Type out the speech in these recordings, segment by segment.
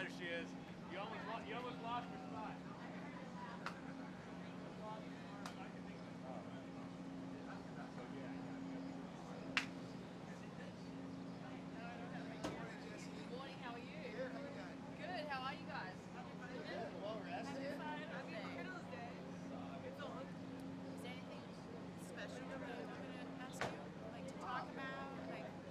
rider she is. You almost lost her spot. Good morning, how are you? Good, how are you guys? Well rested. Happy Father's Day. It's on. Is there anything special that I'm going to ask you, like to talk about? Like, and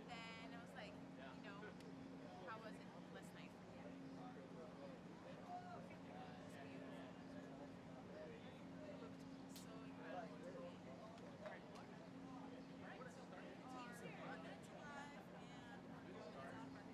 then I was like, how was it last night for you? So incredible to me. Right, so teams here are minutes alive and just stand in the shape for now. I know.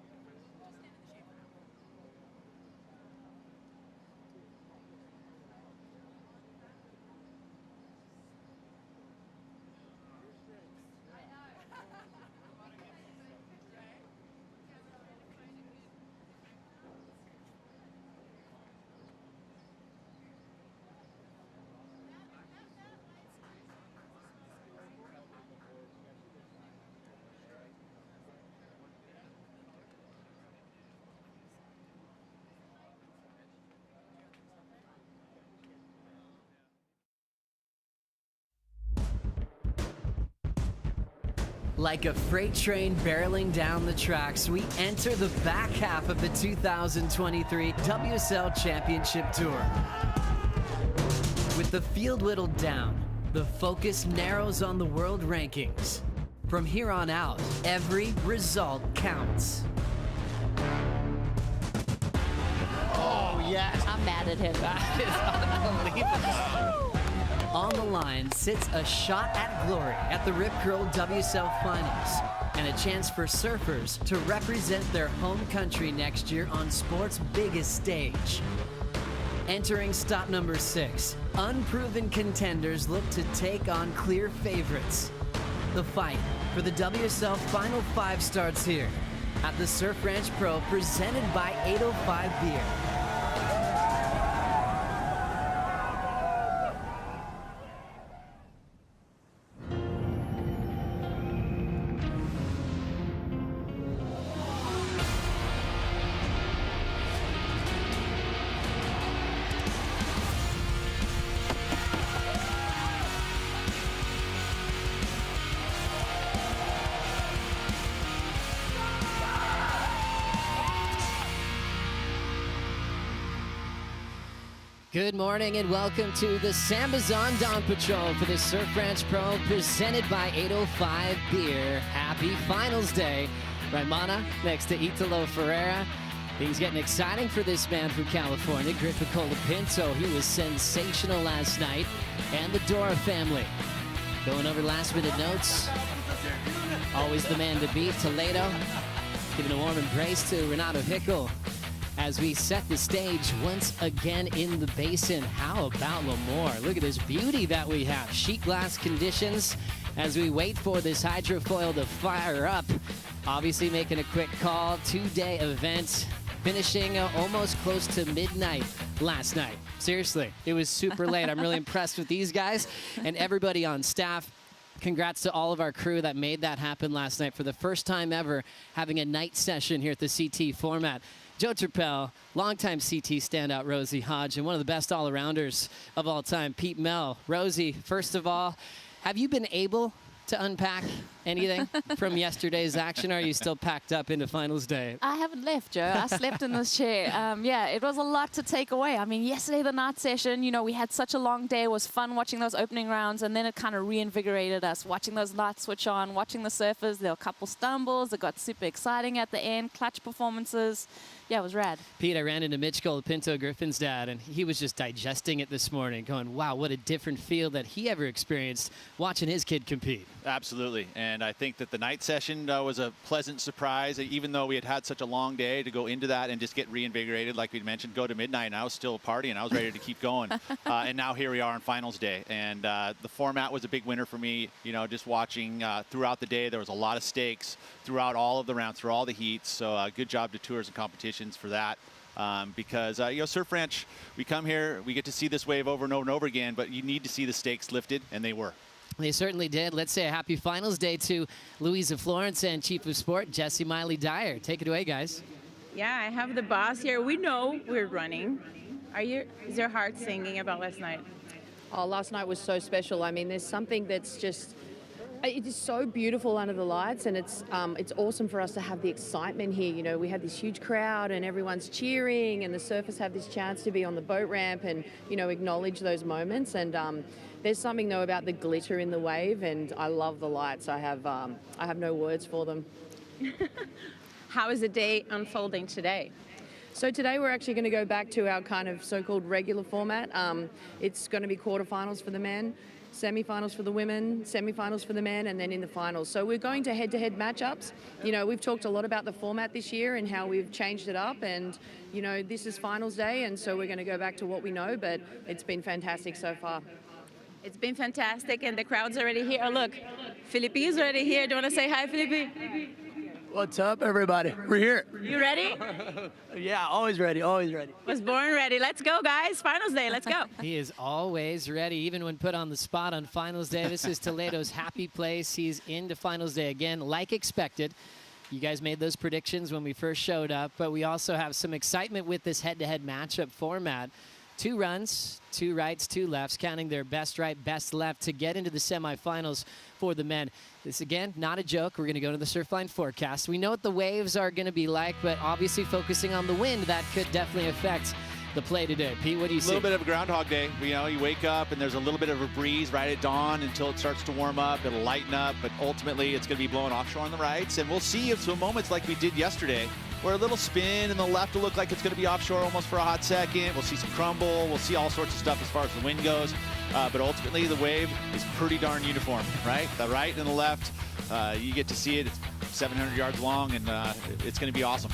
Like a freight train barreling down the tracks, we enter the back half of the 2023 WSL Championship Tour. With the field whittled down, the focus narrows on the world rankings. From here on out, every result counts. Oh, yes. I'm mad at him. That is unbelievable. On the line sits a shot at glory at the Rip Curl WSL Finals and a chance for surfers to represent their home country next year on sport's biggest stage. Entering stop number 6, unproven contenders look to take on clear favorites. The fight for the WSL Final 5 starts here at the Surf Ranch Pro presented by 805 Beer. Good morning and welcome to the Sambazon Dawn Patrol for the Surf Ranch Pro presented by 805 Beer. Happy Finals Day. Raimana next to Italo Ferreira. Things getting exciting for this man from California, Griffin Colapinto. He was sensational last night. And the Dora family. Going over last minute notes. Always the man to beat, Toledo. Giving a warm embrace to Renato Hickel. As we set the stage once again in the basin. How about Lemoore? Look at this beauty that we have. Sheet glass conditions as we wait for this hydrofoil to fire up. Obviously making a quick call. 2-day event. Finishing almost close to midnight last night. Seriously, it was super late. I'm really impressed with these guys and everybody on staff. Congrats to all of our crew that made that happen last night for the first time ever, having a night session here at the CT format. Joe Turpel, longtime CT standout Rosie Hodge, and one of the best all-arounders of all time, Pete Mel. Rosie, first of all, have you been able to unpack anything from yesterday's action, or are you still packed up into finals day? I haven't left, Joe. I slept in this chair. Yeah, it was a lot to take away. I mean, yesterday, the night session, we had such a long day. It was fun watching those opening rounds, and then it kind of reinvigorated us, watching those lights switch on, watching the surfers. There were a couple stumbles. It got super exciting at the end, clutch performances. Yeah, it was rad. Pete, I ran into Mitch Colapinto, Griffin's dad, and he was just digesting it this morning, going, wow, what a different feel that he ever experienced watching his kid compete. Absolutely. And And I think that the night session was a pleasant surprise, even though we had had such a long day to go into that and just get reinvigorated, like we mentioned, go to midnight, and I was still partying. I was ready to keep going. And now here we are on finals day. And the format was a big winner for me. You know, just watching throughout the day, there was a lot of stakes throughout all of the rounds, through all the heats. So good job to tours and competitions for that. Because, you know, Surf Ranch, we come here, we get to see this wave over and over and over again, but you need to see the stakes lifted, and they were. They certainly did. Let's say a happy finals day to Louisa Florence and Chief of Sport, Jesse Miley-Dyer. Take it away, guys. Yeah, I have the boss here. We know we're running. Is your heart singing about last night? Oh, last night was so special. I mean, there's something that's just, it is so beautiful under the lights, and it's awesome for us to have the excitement here. You know, we had this huge crowd and everyone's cheering, and the surfers have this chance to be on the boat ramp and, you know, acknowledge those moments. And there's something though about the glitter in the wave, and I love the lights. I have no words for them. How is the day unfolding today? So today we're actually going to go back to our kind of so-called regular format. It's going to be quarterfinals for the men, semi-finals for the women, semi-finals for the men, and then in the finals. So we're going to head-to-head matchups. You know, we've talked a lot about the format this year and how we've changed it up, and, you know, this is finals day, and so we're going to go back to what we know, but it's been fantastic so far. It's been fantastic, and the crowd's already here. Oh, look, Felipe is already here. Do you want to say hi, Felipe? What's up, everybody? We're here. You ready? Yeah, always ready, always ready. Was born ready. Let's go, guys. Finals day. Let's go. He is always ready, even when put on the spot on finals day. This is Toledo's happy place. He's into finals day again, like expected. You guys made those predictions when we first showed up, but we also have some excitement with this head-to-head matchup format. 2 runs, 2 rights, 2 lefts, counting their best right, best left to get into the semifinals for the men. This, again, not a joke. We're going to go to the Surfline forecast. We know what the waves are going to be like, but obviously focusing on the wind, that could definitely affect the play today. Pete, what do you see? A little bit of a Groundhog Day. You know, you wake up and there's a little bit of a breeze right at dawn until it starts to warm up. It'll lighten up, but ultimately it's going to be blowing offshore on the rights. And we'll see if some moments like we did yesterday, where a little spin and the left will look like it's going to be offshore almost for a hot second. We'll see some crumble. We'll see all sorts of stuff as far as the wind goes. But ultimately, the wave is pretty darn uniform, right? The right and the left, you get to see it. It's 700 yards long, and it's going to be awesome.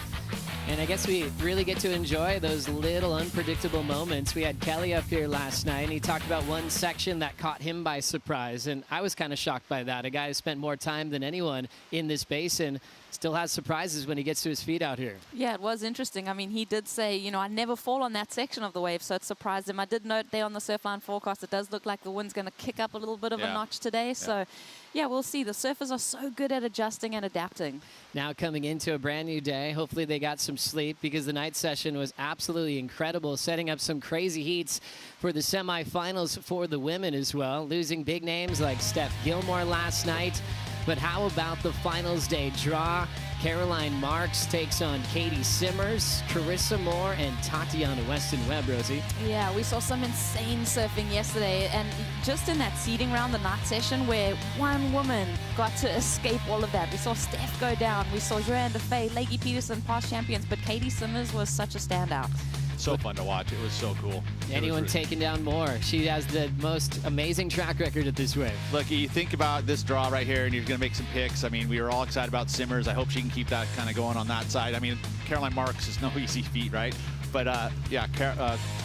And I guess we really get to enjoy those little unpredictable moments. We had Kelly up here last night, and he talked about one section that caught him by surprise. And I was kind of shocked by that. A guy who spent more time than anyone in this basin still has surprises when he gets to his feet out here. Yeah, it was interesting. I mean, he did say, you know, I never fall on that section of the wave, so it surprised him. I did note there on the Surfline forecast, it does look like the wind's going to kick up a little bit of a notch today. So, yeah, we'll see. The surfers are so good at adjusting and adapting. Now coming into a brand new day, hopefully they got some sleep, because the night session was absolutely incredible, setting up some crazy heats for the semifinals for the women as well, losing big names like Steph Gilmore last night. But how about the finals day draw? Caroline Marks takes on Katie Simmers, Carissa Moore, and Tatiana Weston-Webb, Rosie. Yeah, we saw some insane surfing yesterday, and just in that seeding round, the night session, where one woman got to escape all of that. We saw Steph go down, we saw Joanne DeFay, Lakey Peterson, past champions, but Katie Simmers was such a standout. So fun to watch. It was so cool. Anyone taking down more. She has the most amazing track record at this wave. Look, you think about this draw right here, and you're going to make some picks. I mean, we were all excited about Simmers. I hope she can keep that kind of going on that side. I mean, Caroline Marks is no easy feat, right? But, yeah,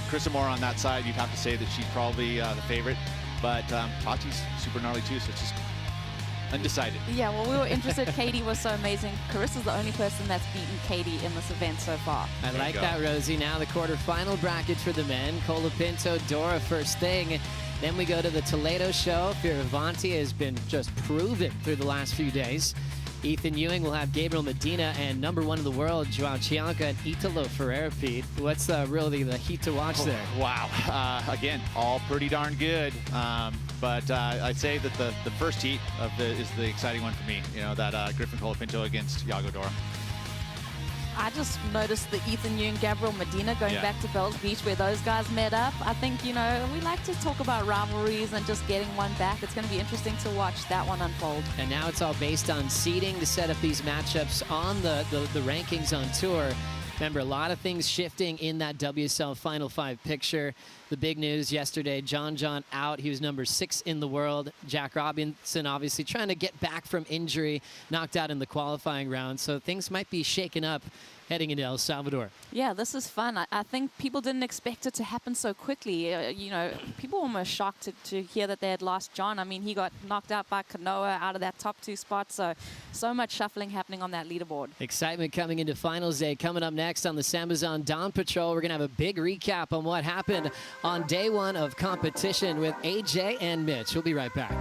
Carissa Moore on that side, you'd have to say that she's probably the favorite. But Tati's super gnarly, too, so it's just undecided. Yeah, well, we were interested. Katie was so amazing. Carissa's the only person that's beaten Katie in this event so far. I like that, Rosie. Now the quarterfinal bracket for the men. Colapinto, Dora first thing. Then we go to the Toledo show. Fioravanti has been just proven through the last few days. Ethan Ewing will have Gabriel Medina and #1 in the world, Joao Chianca and Italo Ferreira, Pete. What's really the heat to watch there? Wow. Again, all pretty darn good. But I'd say that the first heat is the exciting one for me. You know, that Griffin Colapinto against Iago Dora. I just noticed the Ethan Ewing, Gabriel Medina going back to Bells Beach where those guys met up. I think, you know, we like to talk about rivalries and just getting one back. It's going to be interesting to watch that one unfold. And now it's all based on seeding to set up these matchups on the rankings on tour. Remember, a lot of things shifting in that WSL Final 5 picture. The big news yesterday, John out. He was number 6 in the world. Jack Robinson obviously trying to get back from injury, knocked out in the qualifying round. So things might be shaken up heading into El Salvador. Yeah, this is fun. I think people didn't expect it to happen so quickly. You know, people were almost shocked to hear that they had lost John. I mean, he got knocked out by Kanoa out of that top 2 spot. So much shuffling happening on that leaderboard. Excitement coming into finals day. Coming up next on the Sambazon Dawn Patrol, we're going to have a big recap on what happened on day 1 of competition with AJ and Mitch. We'll be right back.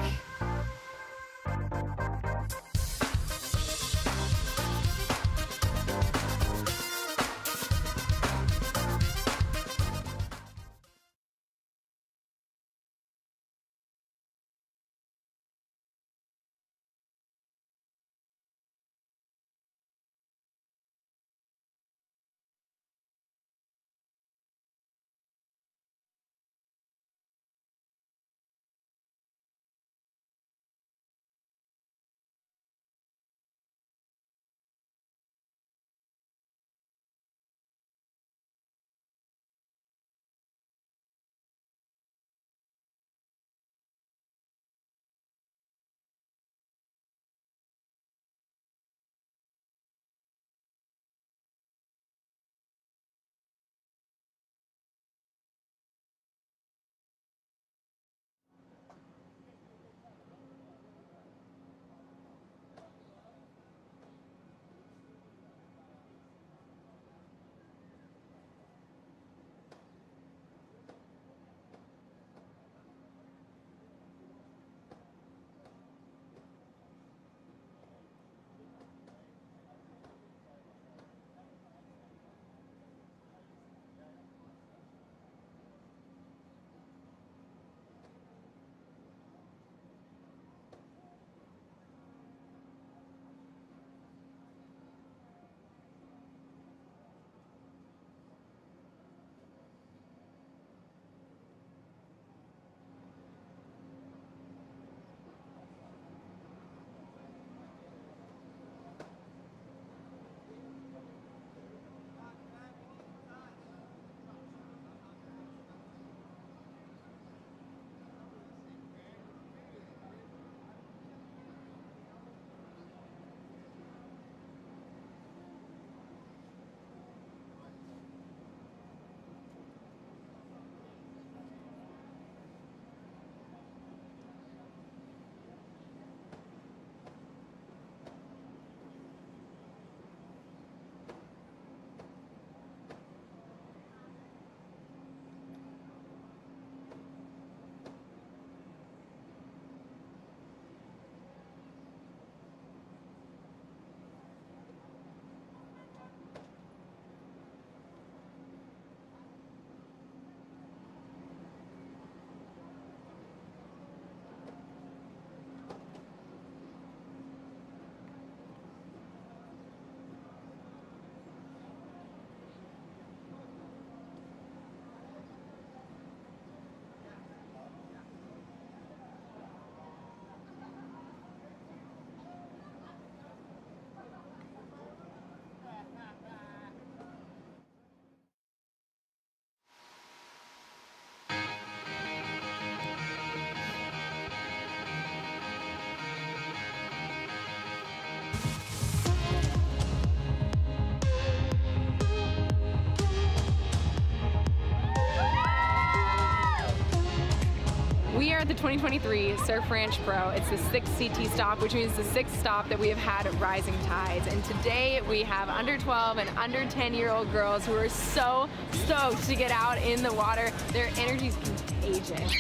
We are at the 2023 Surf Ranch Pro. It's the 6th CT stop, which means the 6th stop that we have had at Rising Tides. And today we have under 12 and under 10-year-old girls who are so stoked to get out in the water. Their energy is contagious.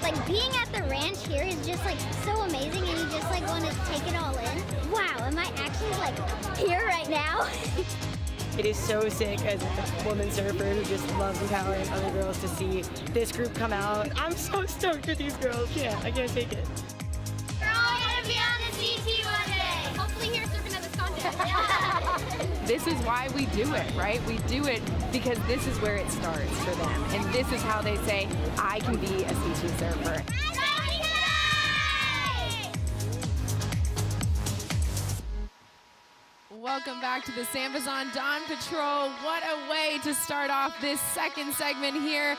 Like being at the ranch here is just like so amazing, and you just like want to take it all in. Wow, am I actually like here right now? It is so sick as a woman surfer who just loves empowering other girls to see this group come out. I'm so stoked for these girls. I can't take it. We're all gonna be on the CT one day. Hopefully here surfing at this contest. This is why we do it, right? We do it because this is where it starts for them. And this is how they say, I can be a CT surfer. welcome back to the Sambazon Dawn Patrol. What a way to start off this second segment here.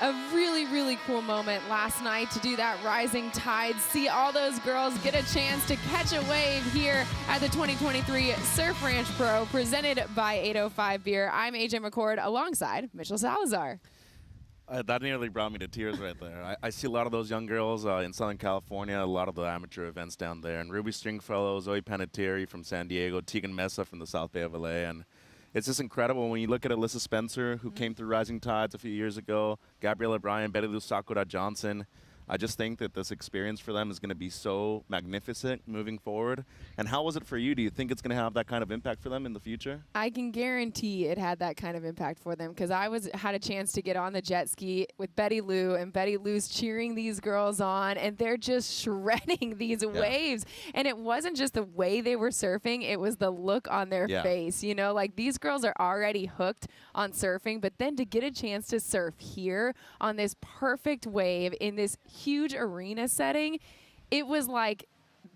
A really, really cool moment last night to do that rising tide, see all those girls get a chance to catch a wave here at the 2023 Surf Ranch Pro presented by 805 Beer. I'm AJ McCord alongside Mitchell Salazar. That nearly brought me to tears right there. I see a lot of those young girls in Southern California, a lot of the amateur events down there, and Ruby Stringfellow, Zoe Panettiere from San Diego, Tegan Mesa from the South Bay of LA, and it's just incredible when you look at Alyssa Spencer, who came through Rising Tides a few years ago, Gabriella Bryan, Betty Lou Sakura Johnson. I just think that this experience for them is going to be so magnificent moving forward. And how was it for you? Do you think it's going to have that kind of impact for them in the future? I can guarantee it had that kind of impact for them because I had a chance to get on the jet ski with Betty Lou, and Betty Lou's cheering these girls on, and they're just shredding these waves. And it wasn't just the way they were surfing, it was the look on their face. You know, like these girls are already hooked on surfing, but then to get a chance to surf here on this perfect wave in this huge arena setting, it was like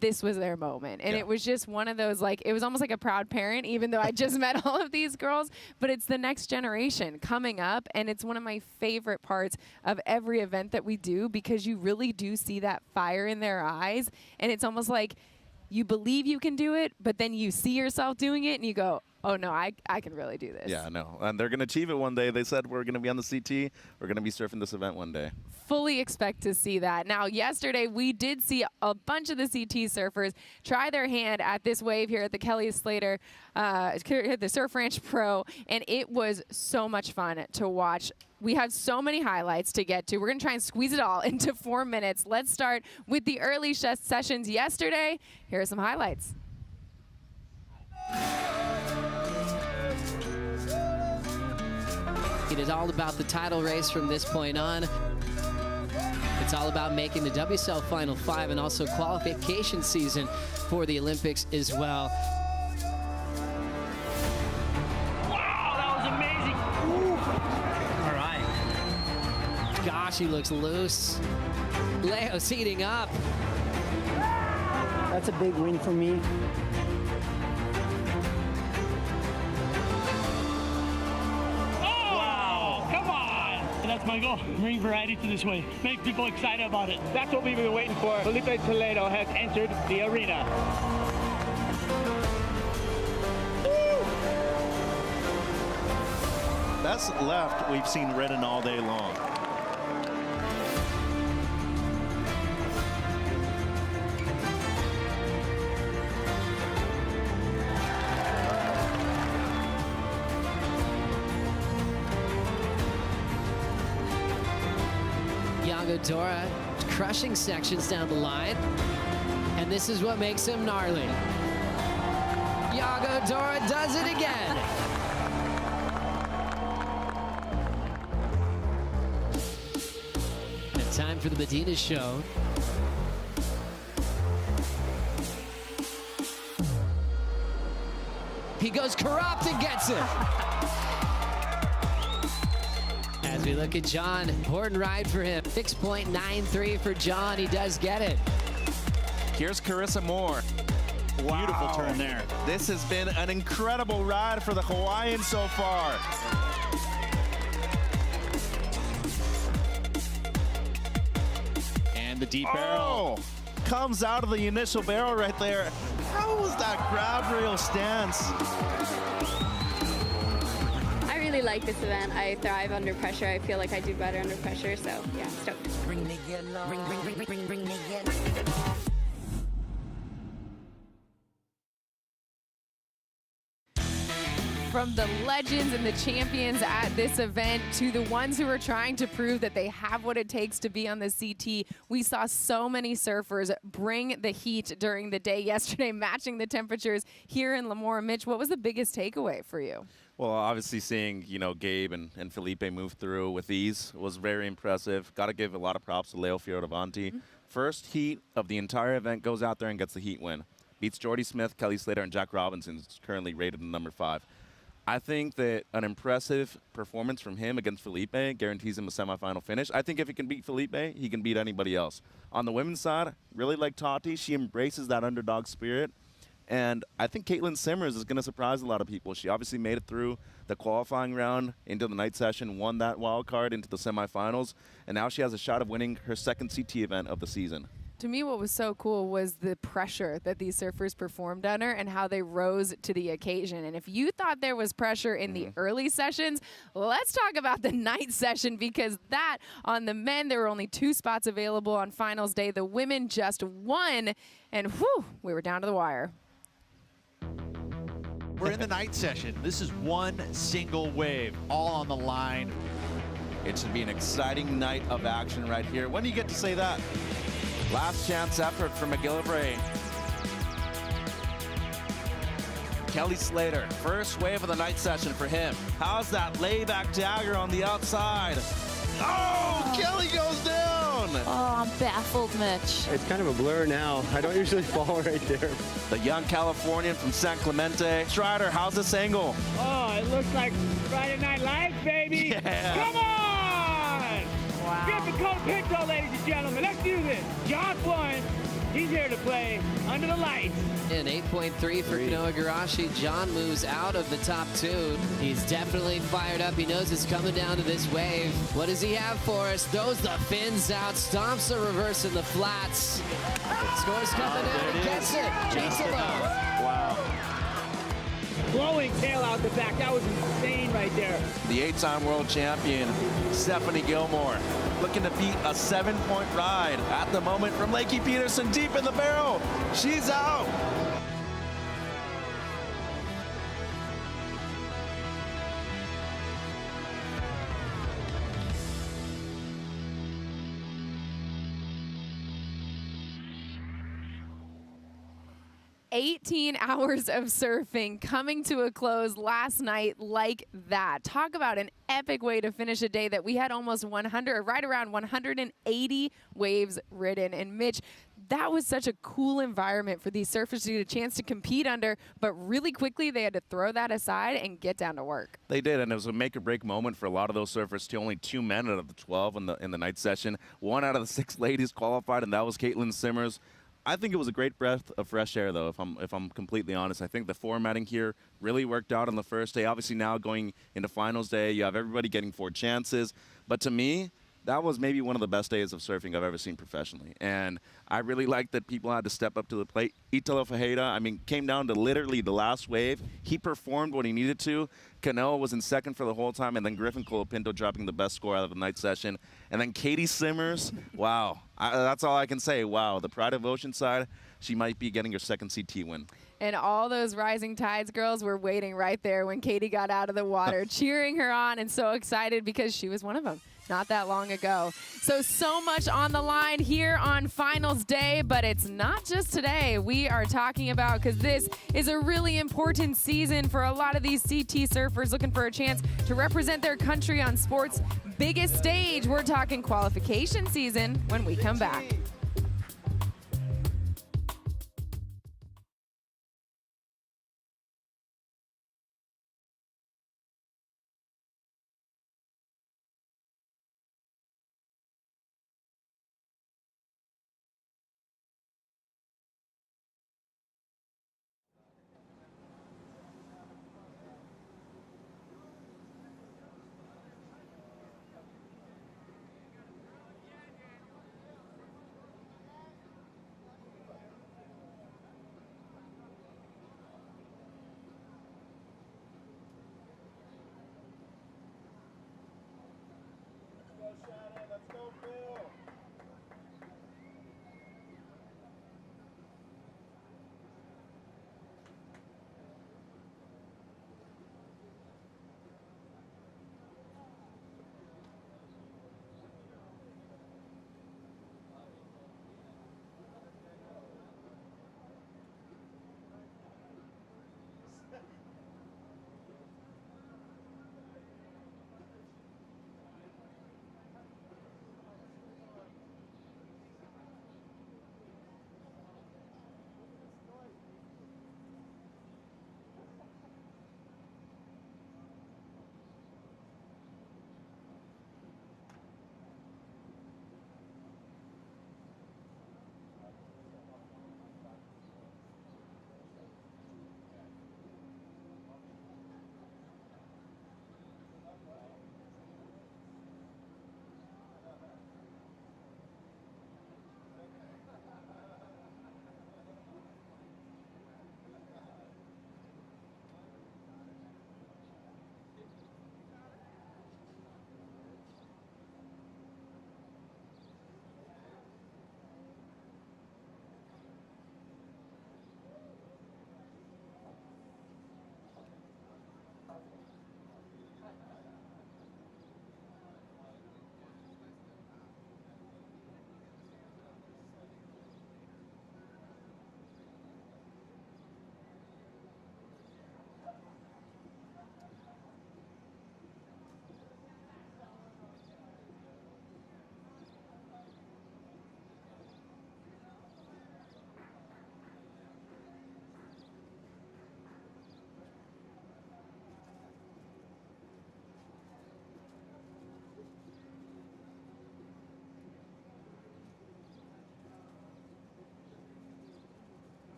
this was their moment. And it was just one of those, like, it was almost like a proud parent, even though I just met all of these girls, but it's the next generation coming up. And it's one of my favorite parts of every event that we do because you really do see that fire in their eyes. And it's almost like you believe you can do it, but then you see yourself doing it and you go, oh no, I can really do this. Yeah, no. And they're going to achieve it one day. They said we're going to be on the CT. We're going to be surfing this event one day. Fully expect to see that. Now, yesterday we did see a bunch of the CT surfers try their hand at this wave here at the Kelly Slater, the Surf Ranch Pro, and it was so much fun to watch. We have so many highlights to get to. We're going to try and squeeze it all into 4 minutes. Let's start with the early sessions yesterday. Here are some highlights. It is all about the title race from this point on. It's all about making the WSL Final 5 and also qualification season for the Olympics as well. Wow, that was amazing. Ooh. All right. Gosh, he looks loose. Leo's heating up. That's a big win for me. That's my goal. Bring variety to this wave. Make people excited about it. That's what we've been waiting for. Felipe Toledo has entered the arena. That's left. We've seen Redden all day long. Dora crushing sections down the line, and this is what makes him gnarly. Yago Dora does it again. And time for the Medina show. He goes corrupt and gets it. As we look at John, important ride for him. 6.93 for John. He does get it. Here's Carissa Moore. Wow. Beautiful turn there. This has been an incredible ride for the Hawaiians so far. And the deep barrel. Comes out of the initial barrel right there. How was that grab rail stance? I really like this event. I thrive under pressure. I feel like I do better under pressure, so yeah, stoked. Bring the yellow. Bring the yellow. From the legends and the champions at this event to the ones who are trying to prove that they have what it takes to be on the CT, we saw so many surfers bring the heat during the day yesterday, matching the temperatures here in Lemoore. Mitch, what was the biggest takeaway for you? Well, obviously seeing, Gabe and Felipe move through with ease was very impressive. Got to give a lot of props to Leo Fioravanti. First heat of the entire event, goes out there and gets the heat win. Beats Jordy Smith, Kelly Slater, and Jack Robinson, is currently rated number 5. I think that an impressive performance from him against Felipe guarantees him a semifinal finish. I think if he can beat Felipe, he can beat anybody else. On the women's side, really like Tati. She embraces that underdog spirit. And I think Caitlin Simmers is going to surprise a lot of people. She obviously made it through the qualifying round into the night session, won that wild card into the semifinals, and now she has a shot of winning her second CT event of the season. To me, what was so cool was the pressure that these surfers performed under and how they rose to the occasion. And if you thought there was pressure in the early sessions, let's talk about the night session, because that on the men, there were only 2 spots available on finals day. The women just 1, and whew, we were down to the wire. We're in the night session. This is one single wave, all on the line. It should be an exciting night of action right here. When do you get to say that? Last chance effort for McGillivray. Kelly Slater, first wave of the night session for him. How's that layback dagger on the outside? Oh, Kelly goes down! Oh, I'm baffled, Mitch. It's kind of a blur now. I don't usually fall right there. The young Californian from San Clemente. Strider, how's this angle? Oh, it looks like Friday Night Lights, baby. Yeah. Come on! Wow. Get the cold picture, ladies and gentlemen. Let's do this. John Florence, he's here to play under the lights. An 8.3 for Kanoa Garashi. John moves out of the top 2. He's definitely fired up. He knows it's coming down to this wave. What does he have for us? Throws the fins out, stomps a reverse in the flats. Scores coming in and gets it. Wow. Blowing tail out the back. That was insane right there. The 8-time world champion, Stephanie Gilmore, looking to beat a 7-point ride at the moment from Lakey Peterson deep in the barrel. She's out. 18 hours of surfing coming to a close last night like that. Talk about an epic way to finish a day that we had almost 100, or right around 180 waves ridden. And Mitch, that was such a cool environment for these surfers to get a chance to compete under, but really quickly they had to throw that aside and get down to work. They did, and it was a make-or-break moment for a lot of those surfers too. Only 2 men out of the 12 in the night session. 1 out of the 6 ladies qualified, and that was Caitlin Simmers. I think it was a great breath of fresh air, though, if I'm completely honest. I think the formatting here really worked out on the first day. Obviously, now going into finals day, you have everybody getting 4 chances. But to me, that was maybe one of the best days of surfing I've ever seen professionally. And I really liked that people had to step up to the plate. Italo Fajeda, I mean, came down to literally the last wave. He performed what he needed to. Canoa was in second for the whole time, and then Griffin Colapinto dropping the best score out of the night session. And then Katie Simmers, wow. That's all I can say. Wow, the Pride of Oceanside, she might be getting her second CT win. And all those Rising Tides girls were waiting right there when Katie got out of the water, cheering her on and so excited because she was one of them not that long ago. So much on the line here on finals day, but it's not just today we are talking about, because this is a really important season for a lot of these CT surfers looking for a chance to represent their country on sport's biggest stage. We're talking qualification season when we come back.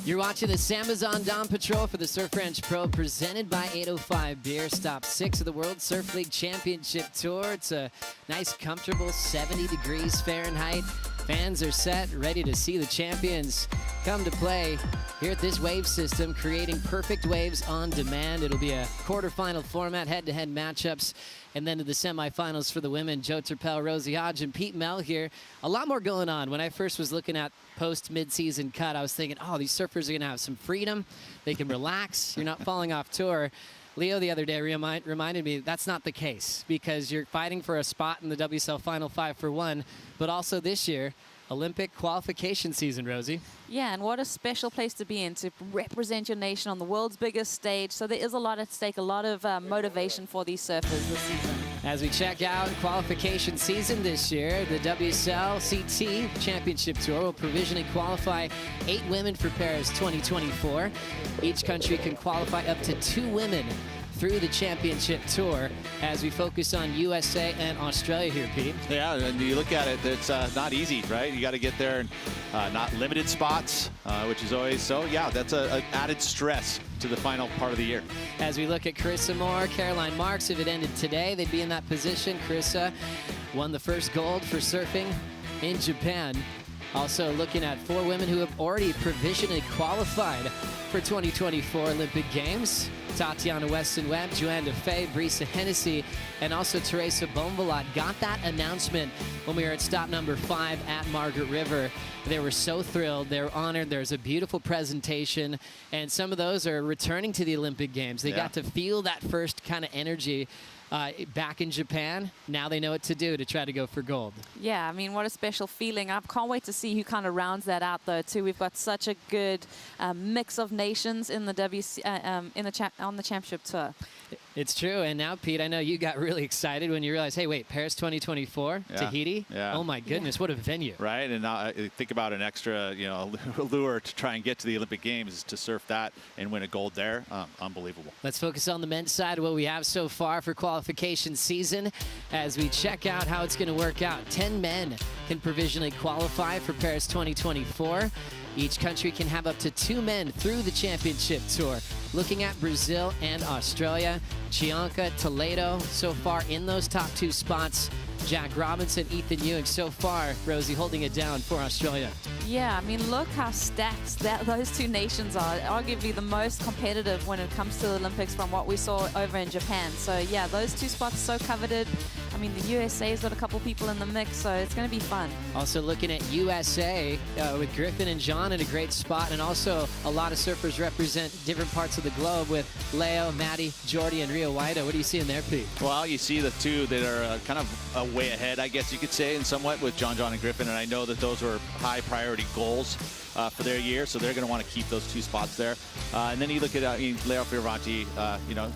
You're watching the Sambazon Dawn Patrol for the Surf Ranch Pro, presented by 805 Beer. Stop 6 of the World Surf League Championship Tour. It's a nice, comfortable 70 degrees Fahrenheit. Fans are set, ready to see the champions come to play here at this wave system, creating perfect waves on demand. It'll be a quarterfinal format, head-to-head matchups, and then to the semifinals for the women. Joe Turpel, Rosie Hodge, and Pete Mel here. A lot more going on. When I first was looking at post-mid-season cut, I was thinking, oh, these surfers are going to have some freedom. They can relax. You're not falling off tour. Leo the other day reminded me that's not the case, because you're fighting for a spot in the WSL Final 5-for-1, but also this year, Olympic qualification season, Rosie. Yeah, and what a special place to be in, to represent your nation on the world's biggest stage. So there is a lot at stake, a lot of motivation for these surfers this season. As we check out qualification season this year, the WSL CT Championship Tour will provisionally qualify 8 women for Paris 2024. Each country can qualify up to 2 women through the championship tour, as we focus on USA and Australia here, Pete. Yeah, and you look at it, it's not easy, right? You got to get there and not limited spots, which is always so. Yeah, that's an added stress to the final part of the year. As we look at Carissa Moore, Caroline Marks, if it ended today, they'd be in that position. Carissa won the first gold for surfing in Japan. Also looking at 4 women who have already provisionally qualified for 2024 Olympic Games. Tatiana Weston-Webb, Joanne DeFay, Brisa Hennessy, and also Teresa Bonvalot got that announcement when we were at stop number 5 at Margaret River. They were so thrilled. They were honored. There's a beautiful presentation, and some of those are returning to the Olympic Games. They got to feel that first kind of energy back in Japan. Now they know what to do to try to go for gold. Yeah, I mean, what a special feeling. I can't wait to see who kind of rounds that out, though, too. We've got such a good mix of nations in the on the championship tour. It's true. And now, Pete, I know you got really excited when you realized, hey, wait, Paris 2024, Tahiti? Yeah. Oh, my goodness, what a venue. Right, and now think about an extra, allure to try and get to the Olympic Games, to surf that and win a gold there. Unbelievable. Let's focus on the men's side of what we have so far for qualification season as we check out how it's going to work out. 10 men can provisionally qualify for Paris 2024. Each country can have up to 2 men through the championship tour. Looking at Brazil and Australia, Chianca, Toledo so far in those top 2 spots. Jack Robinson, Ethan Ewing so far, Rosie, holding it down for Australia. Yeah, I mean, look how stacked those 2 nations are. Arguably the most competitive when it comes to the Olympics from what we saw over in Japan. So, yeah, those 2 spots so coveted. I mean, the USA's got a couple people in the mix, so it's going to be fun. Also looking at USA with Griffin and John in a great spot, and also a lot of surfers represent different parts of the globe with Leo, Maddie, Jordy, and Rio Waida. What are you seeing there, Pete? Well, you see the 2 that are kind of way ahead, I guess you could say, and somewhat with John and Griffin, and I know that those were high priority goals for their year, so they're going to want to keep those 2 spots there. And then you look at Leo Fioravanti,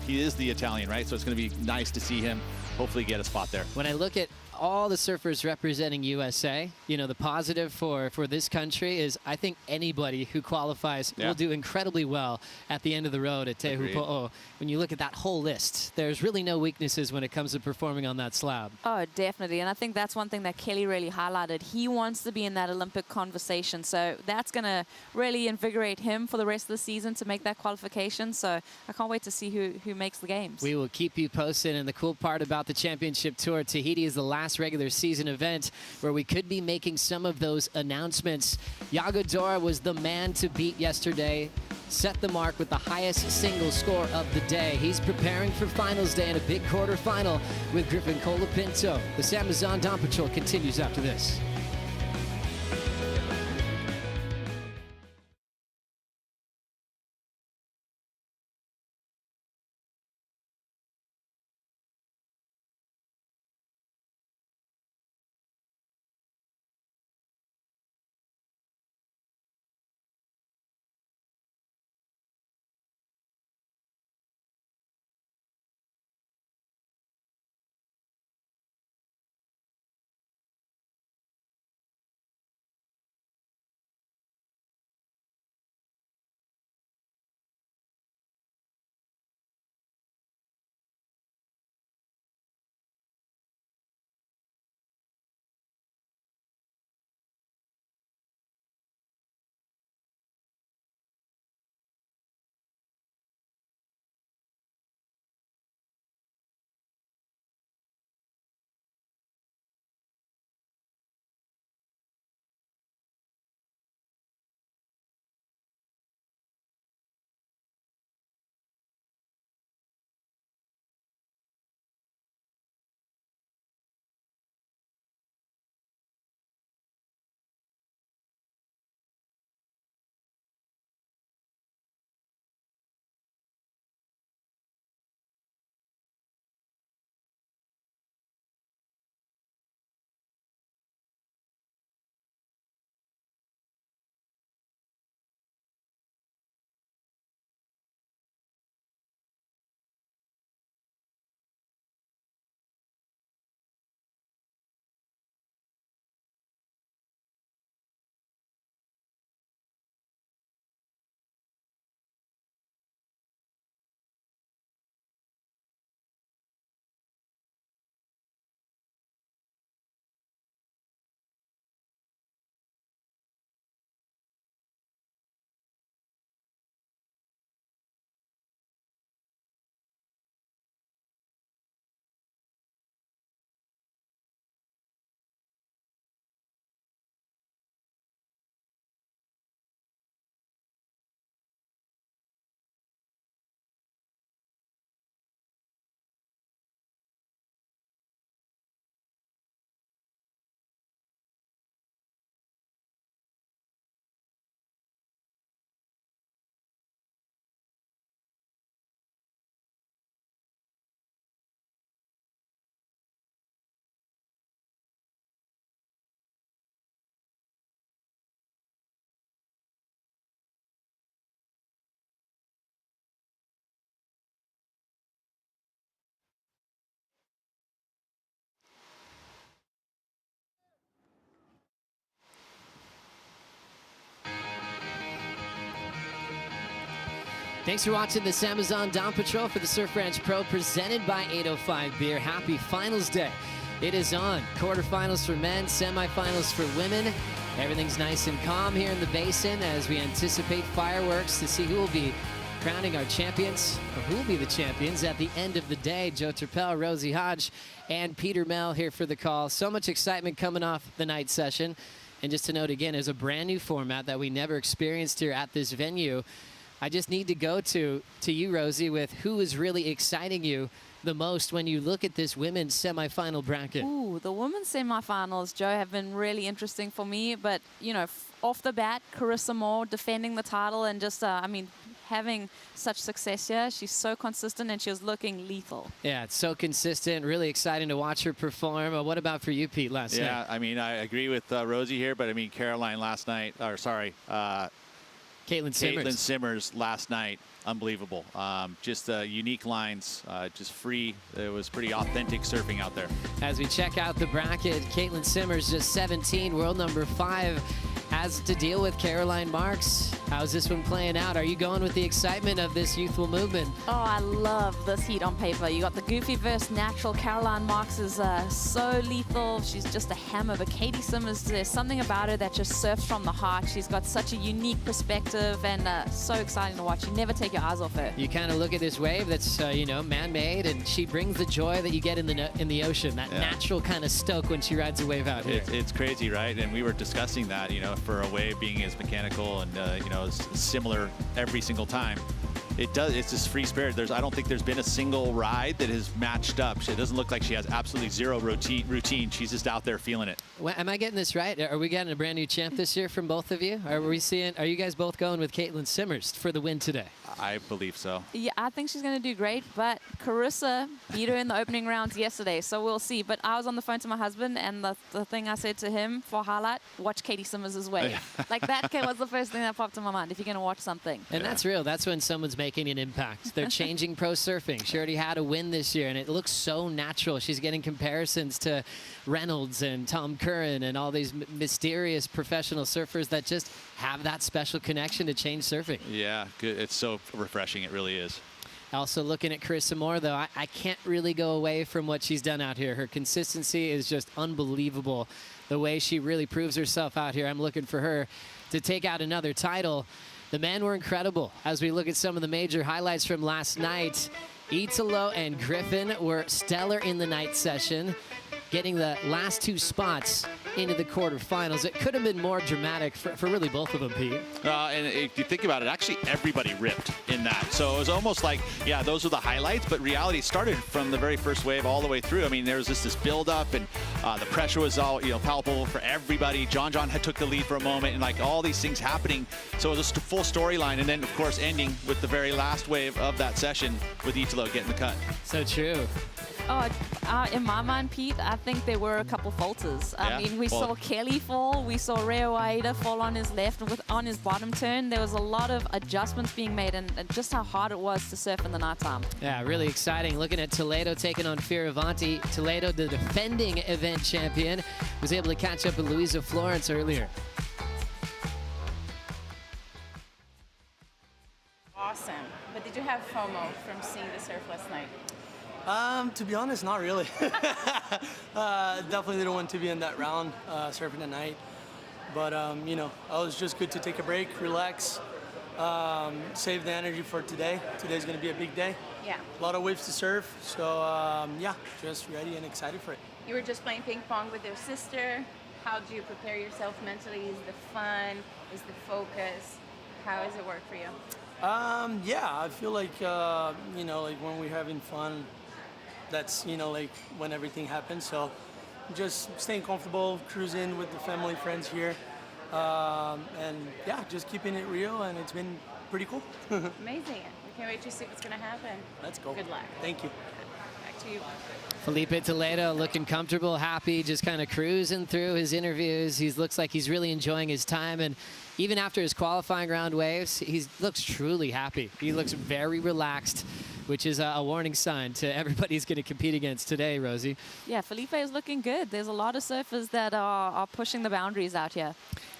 he is the Italian, right? So it's going to be nice to see him hopefully get a spot there. When I look at all the surfers representing USA, the positive for this country is I think anybody who qualifies will do incredibly well at the end of the road at Te Hupo'o. When you look at that whole list, there's really no weaknesses when it comes to performing on that slab. Oh, definitely. And I think that's one thing that Kelly really highlighted. He wants to be in that Olympic conversation. So that's going to really invigorate him for the rest of the season to make that qualification. So I can't wait to see who makes the games. We will keep you posted. And the cool part about the championship tour, Tahiti is the last regular season event where we could be making some of those announcements. Yago Dora was the man to beat yesterday, set the mark with the highest single score of the day. He's preparing for finals day in a big quarterfinal with Griffin Colapinto. The Sambazon Dawn Patrol continues after this. Thanks for watching this Amazon Dawn Patrol for the Surf Ranch Pro presented by 805 Beer. Happy Finals Day. It is on. Quarterfinals for men, semifinals for women. Everything's nice and calm here in the basin as we anticipate fireworks to see who will be crowning our champions, or who will be the champions at the end of the day. Joe Turpel, Rosie Hodge, and Peter Mel here for the call. So much excitement coming off the night session. And just to note again, is a brand new format that we never experienced here at this venue. I just need to go to you, Rosie, with who is really exciting you the most when you look at this women's semifinal bracket. Ooh, the women's semifinals, Joe, have been really interesting for me. But, you know, off the bat, Carissa Moore defending the title and just, I mean, having such success here. She's so consistent and she was looking lethal. Yeah, it's so consistent. Really exciting to watch her perform. What about for you, Pete, last night? Yeah, I mean, I agree with Rosie here, but I mean, Caroline last night, or sorry, Caitlin Simmers last night, unbelievable. Just unique lines, just free. It was pretty authentic surfing out there. As we check out the bracket, Caitlin Simmers, just 17, world number 5, has to deal with Caroline Marks. How's this one playing out? Are you going with the excitement of this youthful movement? Oh, I love this heat on paper. You got the goofy versus natural. Caroline Marks is so lethal. She's just a hammer. But Katie Simmers, there's something about her that just surfs from the heart. She's got such a unique perspective and so exciting to watch. You never take your eyes off her. You kind of look at this wave that's, you know, man-made, and she brings the joy that you get in the ocean, that natural kind of stoke when she rides a wave out here. It's crazy, right? And we were discussing that, you know, for a wave being as mechanical and, you know, similar every single time. It's this free spirit. I don't think there's been a single ride that has matched up. It doesn't look like she has absolutely zero routine. She's just out there feeling it. Well, am I getting this right? Are we getting a brand new champ this year from both of you? Are you guys both going with Caitlin Simmers for the win today? I believe so. Yeah, I think she's going to do great, but Carissa beat her in the opening rounds yesterday, so we'll see. But I was on the phone to my husband, and the thing I said to him for highlight, watch Katie Simmers' wave. Like, that was the first thing that popped in my mind, if you're going to watch something. And that's real. That's when someone's making an impact. They're changing pro surfing. She already had a win this year, and it looks so natural. She's getting comparisons to Reynolds and Tom Curran and all these mysterious professional surfers that just have that special connection to change surfing. Yeah, good. It's so refreshing. It really is. Also looking at Carissa Moore, though, I can't really go away from what she's done out here. Her consistency is just unbelievable. The way she really proves herself out here. I'm looking for her to take out another title. The men were incredible. As we look at some of the major highlights from last night, Italo and Griffin were stellar in the night session, getting the last 2 spots into the quarterfinals. It could have been more dramatic for really both of them, Pete. And if you think about it, actually everybody ripped in that. So it was almost like, yeah, those are the highlights, but reality started from the very first wave all the way through. I mean, there was just this build-up, and the pressure was all, you know, palpable for everybody. John had took the lead for a moment, and like all these things happening. So it was a full storyline, and then of course ending with the very last wave of that session with Italo getting the cut. So true. Oh, in my mind, Pete, I think there were a couple falters. I mean, we saw Kelly fall. We saw Reo Aida fall on his left on his bottom turn. There was a lot of adjustments being made, and just how hard it was to surf in the nighttime. Yeah, really exciting. Looking at Toledo taking on Fioravanti. Toledo, the defending event champion, was able to catch up with Luisa Florence earlier. Awesome. But did you have FOMO from seeing the surf last night? To be honest, not really. Definitely didn't want to be in that round, surfing at night. But, you know, it was just good to take a break, relax, save the energy for today. Today's going to be a big day. Yeah. A lot of waves to surf. So, yeah, just ready and excited for it. You were just playing ping pong with your sister. How do you prepare yourself mentally? Is the fun? Is the focus? How does it work for you? Yeah, I feel like, you know, like when we're having fun, that's, you know, like when everything happens. So just staying comfortable, cruising with the family, friends here. And yeah, just keeping it real, and it's been pretty cool. Amazing. We can't wait to see what's going to happen. Let's go. Good luck. Thank you. Back to you. Felipe Toledo looking comfortable, happy, just kind of cruising through his interviews. He looks like he's really enjoying his time, and even after his qualifying round waves, he looks truly happy. He looks very relaxed, which is a warning sign to everybody he's going to compete against today, Rosie. Yeah, Felipe is looking good. There's a lot of surfers that are pushing the boundaries out here.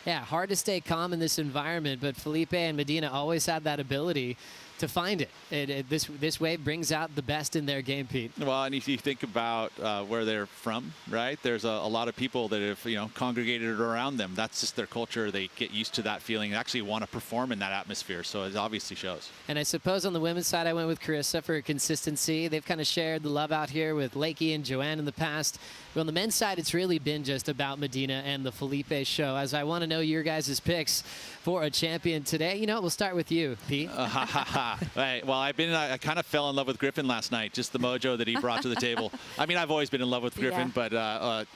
Yeah, hard to stay calm in this environment, but Felipe and Medina always had that ability to find it. This wave brings out the best in their game, Pete. Well, and if you think about where they're from, right? There's a lot of people that have, congregated around them. That's just their culture. They get used to that feeling and actually want to perform in that atmosphere. So it obviously shows. And I suppose on the women's side, I went with Carissa for consistency. They've kind of shared the love out here with Lakey and Joanne in the past. But on the men's side, it's really been just about Medina and the Felipe show. As I want to know your guys' picks for a champion today. We'll start with you, Pete. Right. Well, I kind of fell in love with Griffin last night, just the mojo that he brought to the table. I mean, I've always been in love with Griffin, but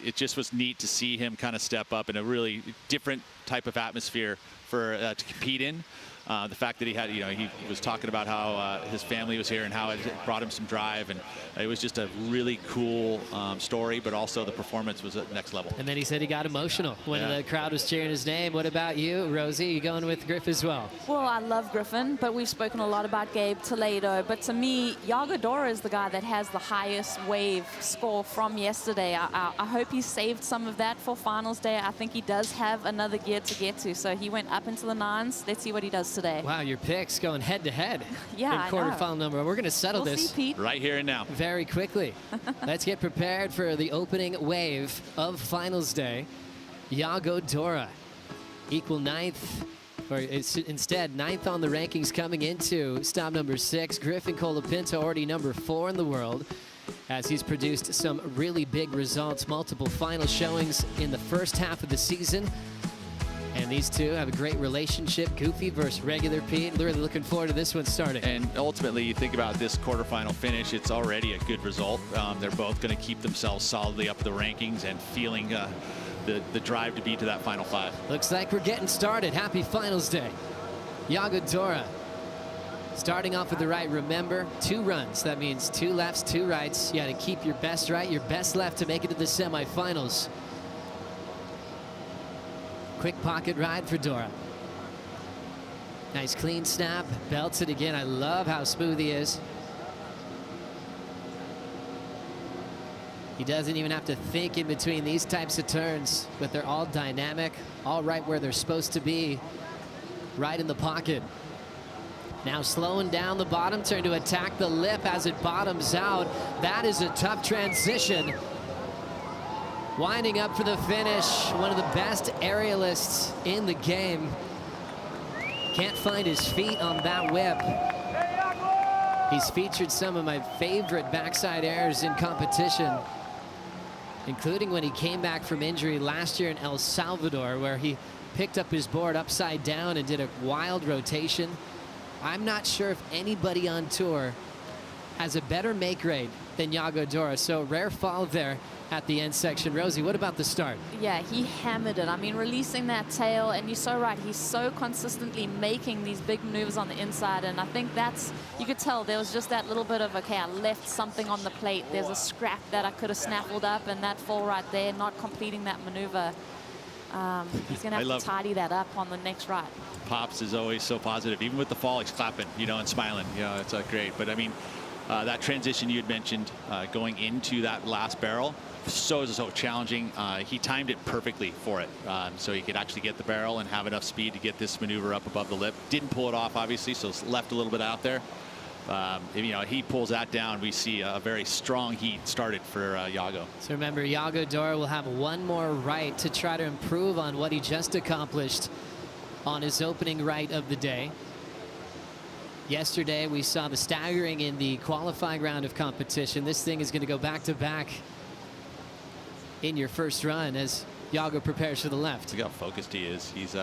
it just was neat to see him kind of step up in a really different type of atmosphere for to compete in. The fact that he had, he was talking about how his family was here and how it brought him some drive, and it was just a really cool story, but also the performance was at the next level. And then he said he got emotional when the crowd was cheering his name. What about you, Rosie? You going with Griff as well? Well, I love Griffin, but we've spoken a lot about Gabe Toledo. But to me, Yago Dora is the guy that has the highest wave score from yesterday. I hope he saved some of that for finals day. I think he does have another gear to get to. So he went up into the 9s. Let's see what he does today. Wow, your picks going head to head in quarterfinal number. We're going to settle we'll this see, Pete. Right here and now. Very quickly. Let's get prepared for the opening wave of finals day. Yago Dora, equal 9th, or instead 9th on the rankings coming into stop number 6. Griffin Colapinto already number 4 in the world, as he's produced some really big results, multiple final showings in the first half of the season. And these two have a great relationship, goofy versus regular, Pete. Really looking forward to this one starting. And ultimately, you think about this quarterfinal finish, it's already a good result. They're both going to keep themselves solidly up the rankings and feeling the drive to be to that final 5. Looks like we're getting started. Happy finals day. Yago Dora starting off with the right. Remember, 2 runs. That means 2 lefts, 2 rights. You got to keep your best right, your best left to make it to the semifinals. Quick pocket ride for Dora. Nice clean snap, belts it again. I love how smooth he is. He doesn't even have to think in between these types of turns, but they're all dynamic, all right where they're supposed to be, right in the pocket. Now slowing down the bottom turn to attack the lip as it bottoms out. That is a tough transition. Winding up for the finish, one of the best aerialists in the game. Can't find his feet on that whip. He's featured some of my favorite backside airs in competition, including when he came back from injury last year in El Salvador, where he picked up his board upside down and did a wild rotation. I'm not sure if anybody on tour has a better make rate than Yago Dora, so rare fall there at the end section. Rosie, what about the start? Yeah, he hammered it. I mean, releasing that tail, and you're so right, he's so consistently making these big maneuvers on the inside, and I think that's, you could tell there was just that little bit of, okay, I left something on the plate. There's a scrap that I could have snaffled up, and that fall right there, not completing that maneuver. He's going to have to tidy that up on the next ride. Pops is always so positive. Even with the fall, he's clapping, and smiling. It's great. But, I mean, that transition you had mentioned going into that last barrel, so challenging. He timed it perfectly for it, so he could actually get the barrel and have enough speed to get this maneuver up above the lip. Didn't pull it off, obviously, so it's left a little bit out there. If he pulls that down, we see a very strong heat started for Yago. So remember, Yago Dora will have one more right to try to improve on what he just accomplished on his opening right of the day. Yesterday, we saw the staggering in the qualifying round of competition. This thing is going to go back-to-back in your first run as Yago prepares for the left. Look how focused he is. He's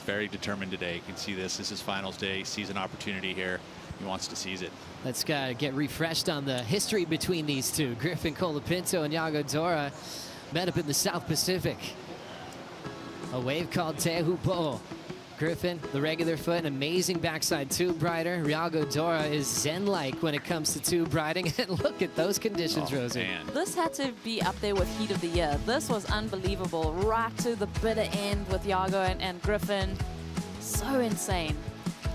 very determined today. You can see this. This is finals day. He sees an opportunity here. He wants to seize it. Let's get refreshed on the history between these two. Griffin Colapinto and Yago Dora met up in the South Pacific. A wave called Te Hupo. Griffin, the regular foot, an amazing backside tube rider. Yago Dora is zen-like when it comes to tube riding. And look at those conditions, Rosie. Man. This had to be up there with heat of the year. This was unbelievable. Right to the bitter end with Yago and Griffin. So insane.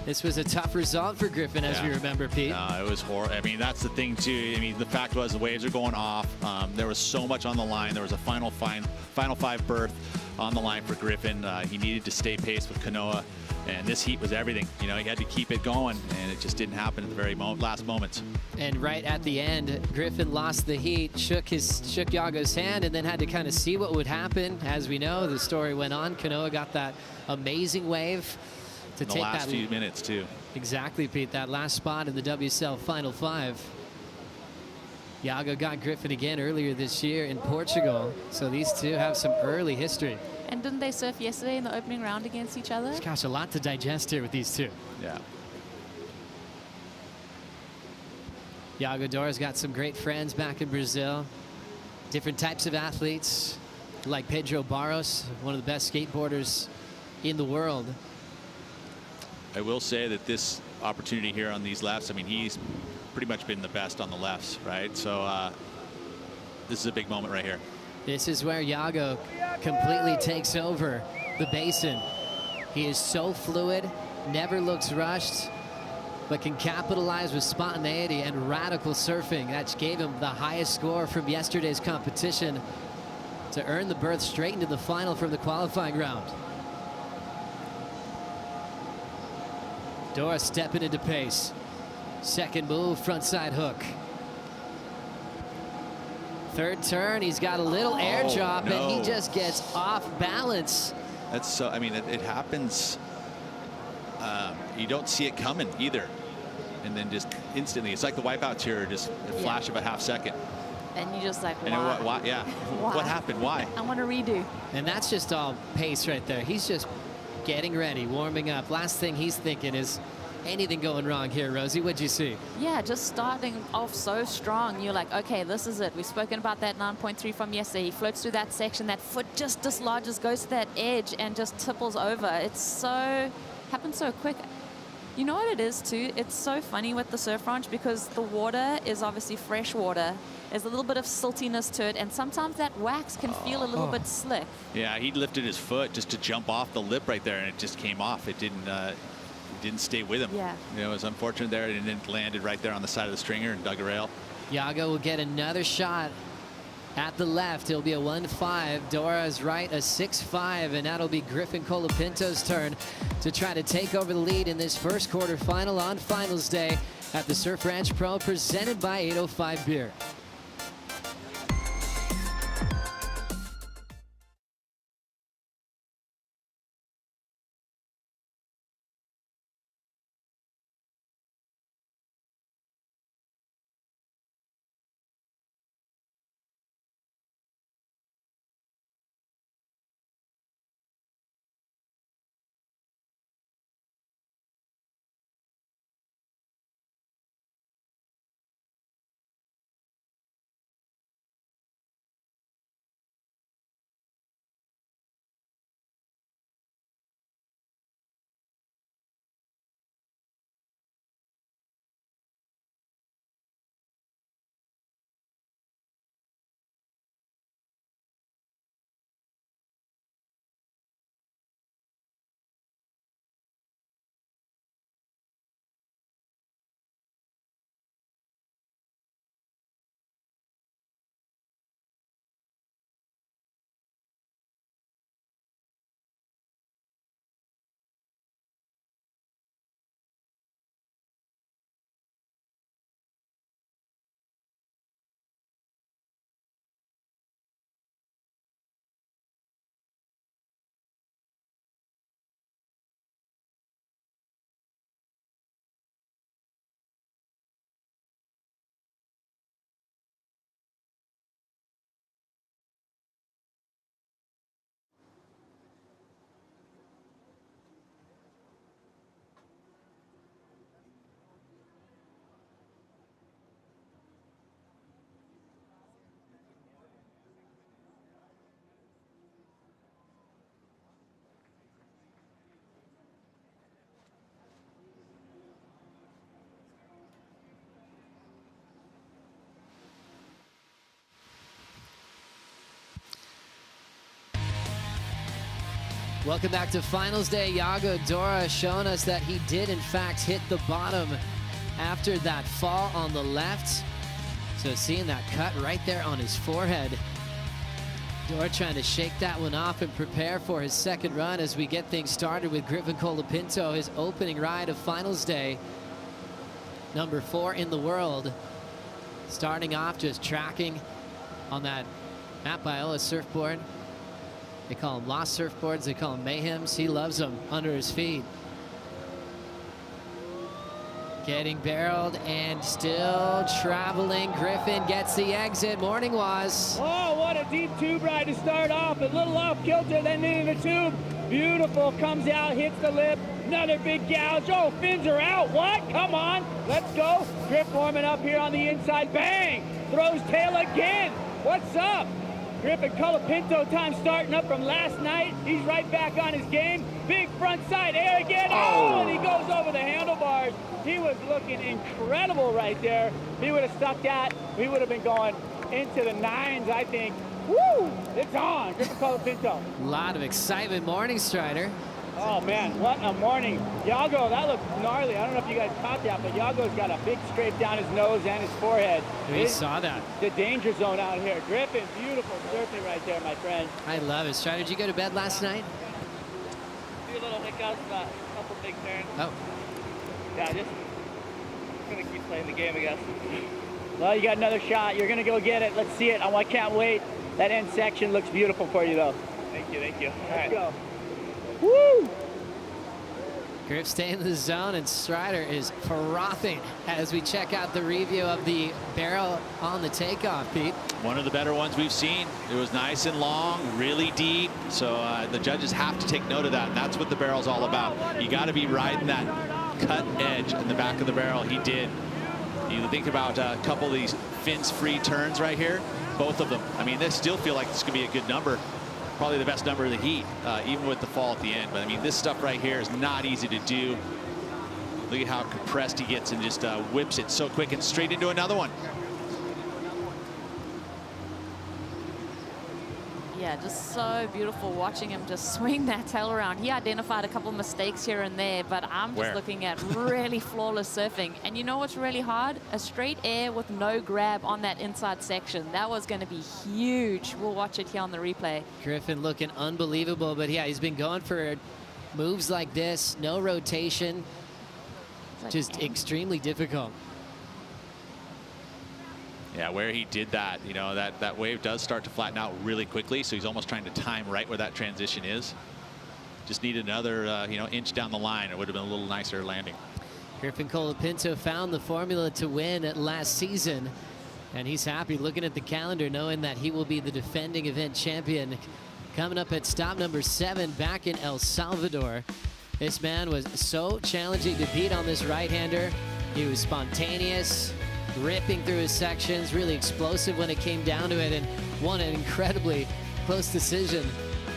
This was a tough result for Griffin, as we remember, Pete. It was horrible. I mean, that's the thing, too. I mean, the fact was the waves are going off. There was so much on the line. There was a final five berth on the line for Griffin. He needed to stay pace with Kanoa, and this heat was everything. You know, he had to keep it going, and it just didn't happen at the very last moments. And right at the end, Griffin lost the heat, shook Yago's hand, and then had to kind of see what would happen. As we know, the story went on. Kanoa got that amazing wave to take the last that few minutes, too. Exactly, Pete. That last spot in the WSL Final 5. Yago got Griffin again earlier this year in Portugal. So these two have some early history. And didn't they surf yesterday in the opening round against each other? Gosh, a lot to digest here with these two. Yeah. Yago Dora's got some great friends back in Brazil. Different types of athletes, like Pedro Barros, one of the best skateboarders in the world. I will say that this opportunity here on these lefts, I mean, he's pretty much been the best on the lefts, right? So this is a big moment right here. This is where Yago completely takes over the basin. He is so fluid, never looks rushed, but can capitalize with spontaneity and radical surfing. That gave him the highest score from yesterday's competition to earn the berth straight into the final from the qualifying round. Dora stepping into pace. Second move, frontside hook. Third turn, he's got a little air drop, and he just gets off balance. That's so, I mean, it happens. You don't see it coming either. And then just instantly, it's like the wipeouts here, just a flash of a half second. And you just like, why? And why? Yeah. Why? What happened? Why? I want to redo. And that's just all pace right there. He's just getting ready, warming up. Last thing he's thinking is anything going wrong here, Rosie. What'd you see? Yeah, just starting off so strong. You're like, okay, this is it. We've spoken about that 9.3 from yesterday. He floats through that section. That foot just dislodges, goes to that edge, and just tipples over. It's so, happens so quick. You know what it is, too? It's so funny with the surf ranch because the water is obviously fresh water. There's a little bit of siltiness to it, and sometimes that wax can feel a little bit slick. Yeah, he lifted his foot just to jump off the lip right there, and it just came off. It didn't stay with him. Yeah. You know, it was unfortunate there, and it landed right there on the side of the stringer and dug a rail. Yago will get another shot at the left. It'll be a 1-5. Dora's right, a 6-5, and that'll be Griffin Colapinto's turn to try to take over the lead in this first quarterfinal on finals day at the Surf Ranch Pro, presented by 805 Beer. Welcome back to Finals Day. Yago Dora showing us that he did, in fact, hit the bottom after that fall on the left. So seeing that cut right there on his forehead. Dora trying to shake that one off and prepare for his second run as we get things started with Griffin Colapinto, his opening ride of Finals Day. Number 4 in the world. Starting off just tracking on that Matt Biola surfboard. They call them lost surfboards, they call them mayhems. He loves them under his feet. Getting barreled and still traveling. Griffin gets the exit. Morning was. Oh, what a deep tube ride to start off. A little off kilter, then into the tube. Beautiful, comes out, hits the lip. Another big gouge. Oh, fins are out. What? Come on. Let's go. Griff warming up here on the inside. Bang! Throws tail again. What's up? Griffin Colapinto time starting up from last night. He's right back on his game. Big front side air again. Oh, and he goes over the handlebars. He was looking incredible right there. He would have stuck that. We would have been going into the 9s, I think. Woo! It's on. Griffin Colapinto. A lot of excitement. Morning, Strider. Oh, man, what a morning. Yago, that looks gnarly. I don't know if you guys caught that, but Yago's got a big scrape down his nose and his forehead. We saw that. The danger zone out here. Griffin, beautiful surfing right there, my friend. I love it. Strider, did you go to bed last night? A few little hiccups, a couple big turns. Oh. Yeah, just gonna keep playing the game, I guess. Well, you got another shot. You're gonna go get it. Let's see it. Oh, I can't wait. That end section looks beautiful for you, though. Thank you, thank you. All right. Let's go. Woo! Griff staying in the zone, and Strider is frothing as we check out the review of the barrel on the takeoff, Pete. One of the better ones we've seen. It was nice and long, really deep. So the judges have to take note of that. And that's what the barrel's all about. You got to be riding that cut edge in the back of the barrel. He did. You think about a couple of these fins-free turns right here. Both of them. I mean, they still feel like this could be a good number. Probably the best number of the heat, even with the fall at the end. But I mean, this stuff right here is not easy to do. Look at how compressed he gets and just whips it so quick and straight into another one. Yeah, just so beautiful watching him just swing that tail around. He identified a couple of mistakes here and there, but I'm just looking at really flawless surfing. And you know what's really hard? A straight air with no grab on that inside section. That was going to be huge. We'll watch it here on the replay. Griffin looking unbelievable, but yeah, he's been going for moves like this, no rotation, just extremely difficult. Yeah, where he did that, you know, that wave does start to flatten out really quickly, so he's almost trying to time right where that transition is. Just needed another, you know, inch down the line. It would have been a little nicer landing. Griffin Colapinto found the formula to win last season, and he's happy looking at the calendar knowing that he will be the defending event champion. Coming up at stop number 7 back in El Salvador. This man was so challenging to beat on this right-hander. He was spontaneous, ripping through his sections, really explosive when it came down to it, and won an incredibly close decision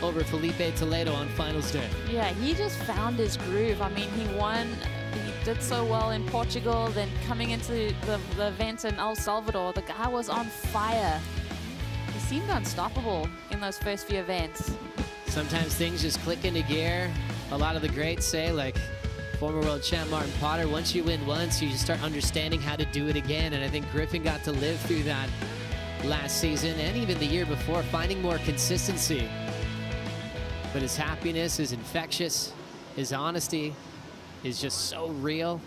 over Felipe Toledo on Finals Day. Yeah, he just found his groove. I mean, he won. He did so well in Portugal, then coming into the event in El Salvador, the guy was on fire. He seemed unstoppable in those first few events. Sometimes things just click into gear. A lot of the greats say, like former world champ Martin Potter, once you win once, you just start understanding how to do it again. And I think Griffin got to live through that last season and even the year before, finding more consistency. But his happiness is infectious. His honesty is just so real,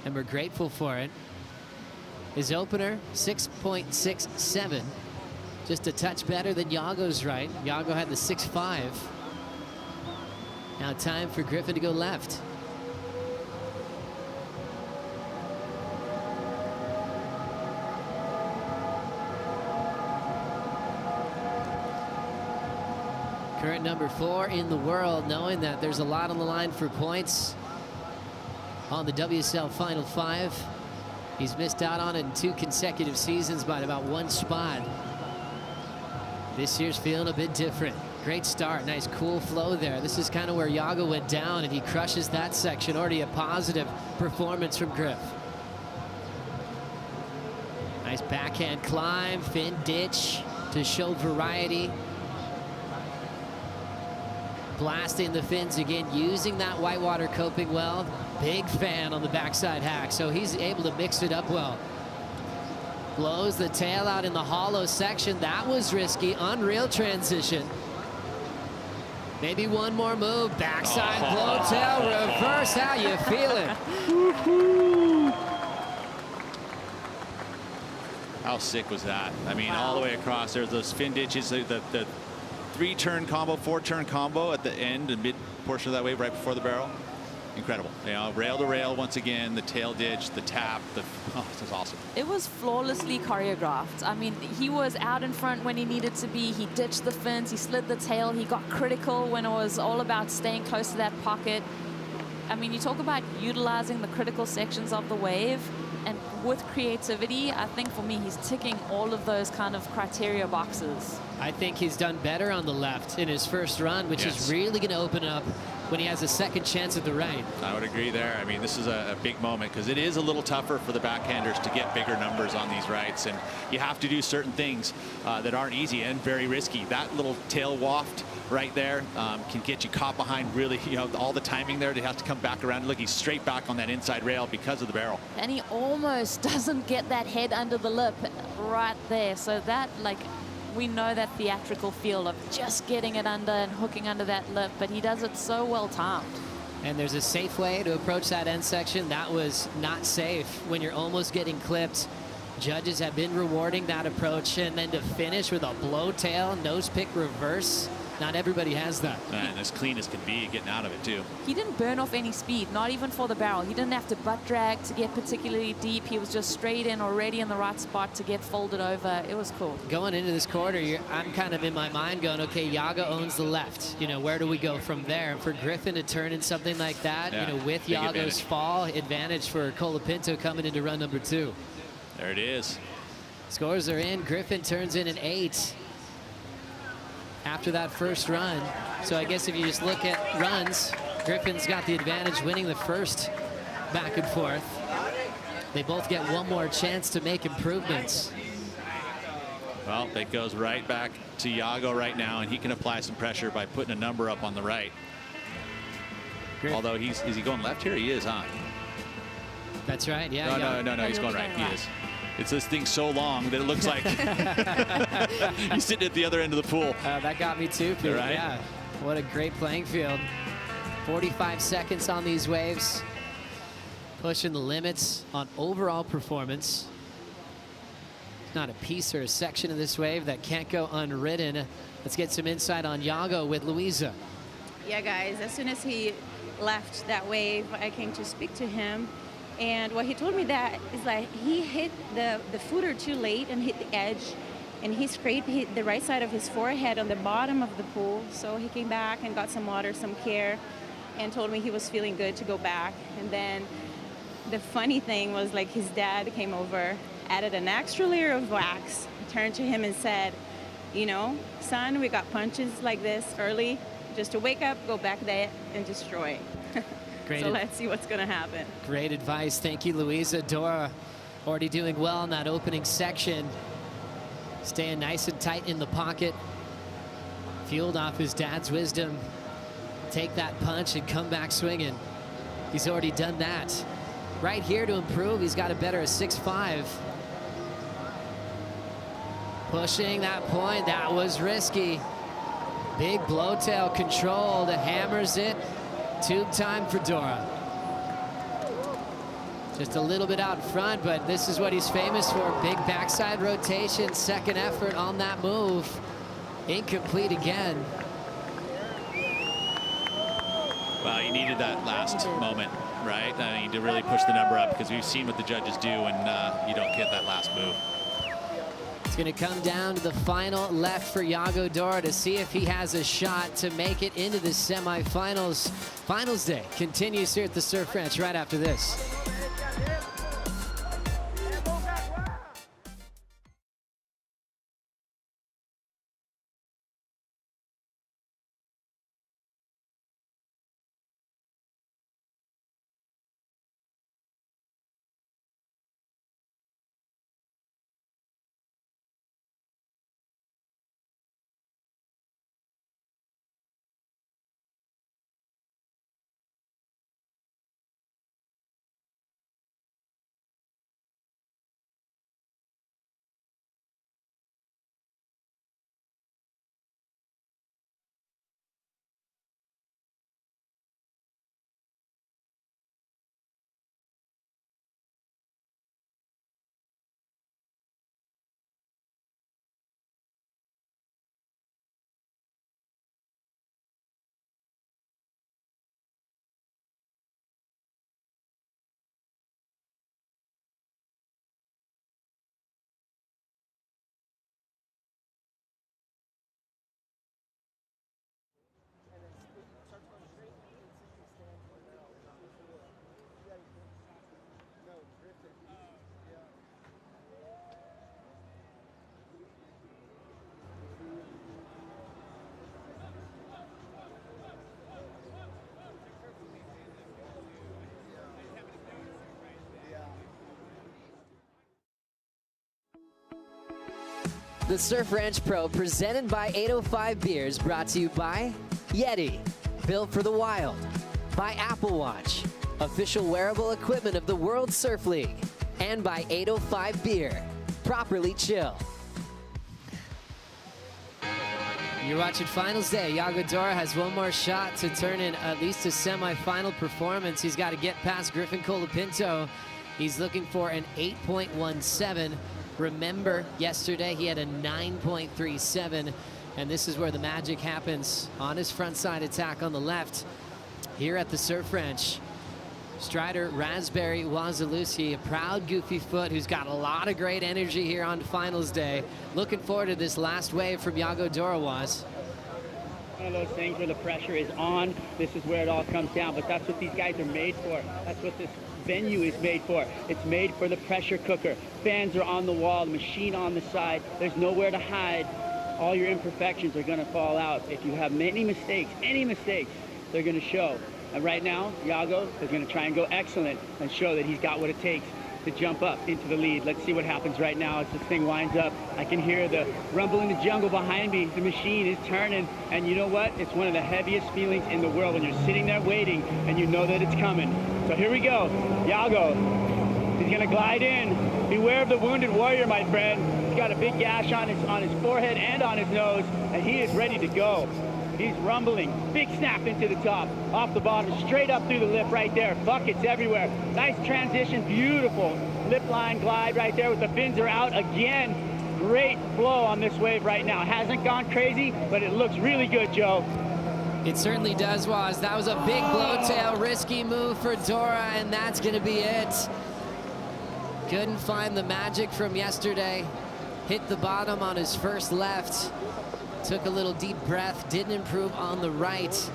and we're grateful for it. His opener, 6.67, just a touch better than Yago's right. Yago had the 6.5. Now time for Griffin to go left. Current number 4 in the world, knowing that there's a lot on the line for points on the WSL Final 5. He's missed out on it in 2 consecutive seasons by about 1 spot. This year's feeling a bit different. Great start, nice cool flow there. This is kind of where Yago went down, and he crushes that section. Already a positive performance from Griff. Nice backhand climb, fin ditch to show variety. blasting the fins again, using that whitewater coping well. Big fan on the backside hack, so he's able to mix it up well. Blows the tail out in the hollow section. That was risky. Unreal transition. Maybe one more move. Backside blow tail reverse. How you feeling? How sick was that? I mean, all the way across. There's those fin ditches, the 3-turn combo, 4-turn combo at the end and mid portion of that wave right before the barrel. Incredible. You know, rail to rail once again, the tail ditch, the tap, oh, this is awesome. It was flawlessly choreographed. I mean, he was out in front when he needed to be. He ditched the fins, he slid the tail, he got critical when it was all about staying close to that pocket. I mean, you talk about utilizing the critical sections of the wave, and with creativity, I think for me, he's ticking all of those kind of criteria boxes. I think he's done better on the left in his first run, which is really going to open up when he has a second chance at the right. I would agree there. I mean, this is a big moment because it is a little tougher for the backhanders to get bigger numbers on these rights, and you have to do certain things that aren't easy and very risky. That little tail waft right there can get you caught behind, really, you know, all the timing there to have to come back around. Look, he's straight back on that inside rail because of the barrel. And he almost doesn't get that head under the lip right there. So that, like, we know that theatrical feel of just getting it under and hooking under that lip, but he does it so well timed. And there's a safe way to approach that end section. That was not safe when you're almost getting clipped. Judges have been rewarding that approach, and then to finish with a blow tail, nose pick reverse. Not everybody has that. And as clean as can be, getting out of it too. He didn't burn off any speed, not even for the barrel. He didn't have to butt drag to get particularly deep. He was just straight in, already in the right spot to get folded over. It was cool. Going into this quarter, I'm kind of in my mind going, okay, Yago owns the left. You know, where do we go from there? And for Griffin to turn in something like that, you know, with Yago's fall, advantage for Colapinto coming into run number 2. There it is. Scores are in. Griffin turns in an 8. After that first run. So I guess if you just look at runs, Griffin's got the advantage winning the first back and forth. They both get one more chance to make improvements. Well, it goes right back to Yago right now, and he can apply some pressure by putting a number up on the right. Although is he going left here? He is, huh? That's right, yeah. No, he's going right. He is. It's this thing so long that it looks like he's sitting at the other end of the pool. That got me too, Pete. Right? Yeah, what a great playing field. 45 seconds on these waves. Pushing the limits on overall performance. Not a piece or a section of this wave that can't go unridden. Let's get some insight on Yago with Louisa. Yeah, guys, as soon as he left that wave, I came to speak to him. And what he told me that is like he hit the footer too late and hit the edge, and he scraped the right side of his forehead on the bottom of the pool. So he came back and got some water, some care, and told me he was feeling good to go back. And then the funny thing was, like, his dad came over, added an extra layer of wax, turned to him and said, you know, son, we got punches like this early just to wake up, go back there and destroy. So let's see what's going to happen. Great advice. Thank you, Louisa. Dora already doing well in that opening section. Staying nice and tight in the pocket. Fueled off his dad's wisdom. Take that punch and come back swinging. He's already done that. Right here to improve, he's got a better 6.5. Pushing that point, that was risky. Big blowtail controlled, and hammers it. Tube time for Dora. Just a little bit out front, but this is what he's famous for. Big backside rotation, second effort on that move. Incomplete again. Well, he needed that last moment, right? I mean, to really push the number up, because we've seen what the judges do when you don't get that last move. It's going to come down to the final left for Yago Dora to see if he has a shot to make it into the semifinals. Finals day continues here at the Surf Ranch right after this. The Surf Ranch Pro, presented by 805 Beers, brought to you by Yeti, built for the wild, by Apple Watch, official wearable equipment of the World Surf League, and by 805 Beer, properly chill. You're watching Finals Day. Yago Dora has one more shot to turn in at least a semi-final performance. He's got to get past Griffin Colapinto. He's looking for an 8.17. Remember, yesterday he had a 9.37, and this is where the magic happens on his frontside attack on the left here at the Surf Ranch. Strider Raspberry Wazalusi, a proud goofy foot who's got a lot of great energy here on Finals Day. Looking forward to this last wave from Yago Dora, Waz. One of those things where the pressure is on. This is where it all comes down, but that's what these guys are made for. That's what this venue is made for. It's made for the pressure cooker. Fans are on the wall, the machine on the side. There's nowhere to hide. All your imperfections are going to fall out. If you have any mistakes, they're going to show. And right now, Yago is going to try and go excellent and show that he's got what it takes to jump up into the lead. Let's see what happens right now as this thing winds up. I can hear the rumble in the jungle behind me. The machine is turning, and you know what? It's one of the heaviest feelings in the world when you're sitting there waiting and you know that it's coming. So here we go. Yago, he's going to glide in. Beware of the wounded warrior, my friend. He's got a big gash on his forehead and on his nose, and he is ready to go. He's rumbling. Big snap into the top. Off the bottom, straight up through the lip right there. Buckets everywhere. Nice transition. Beautiful lip line glide right there with the fins are out. Again, great flow on this wave right now. Hasn't gone crazy, but it looks really good, Joe. It certainly does, Waz. That was a big blowtail, risky move for Dora, and that's going to be it. Couldn't find the magic from yesterday. Hit the bottom on his first left. Took a little deep breath, didn't improve on the right.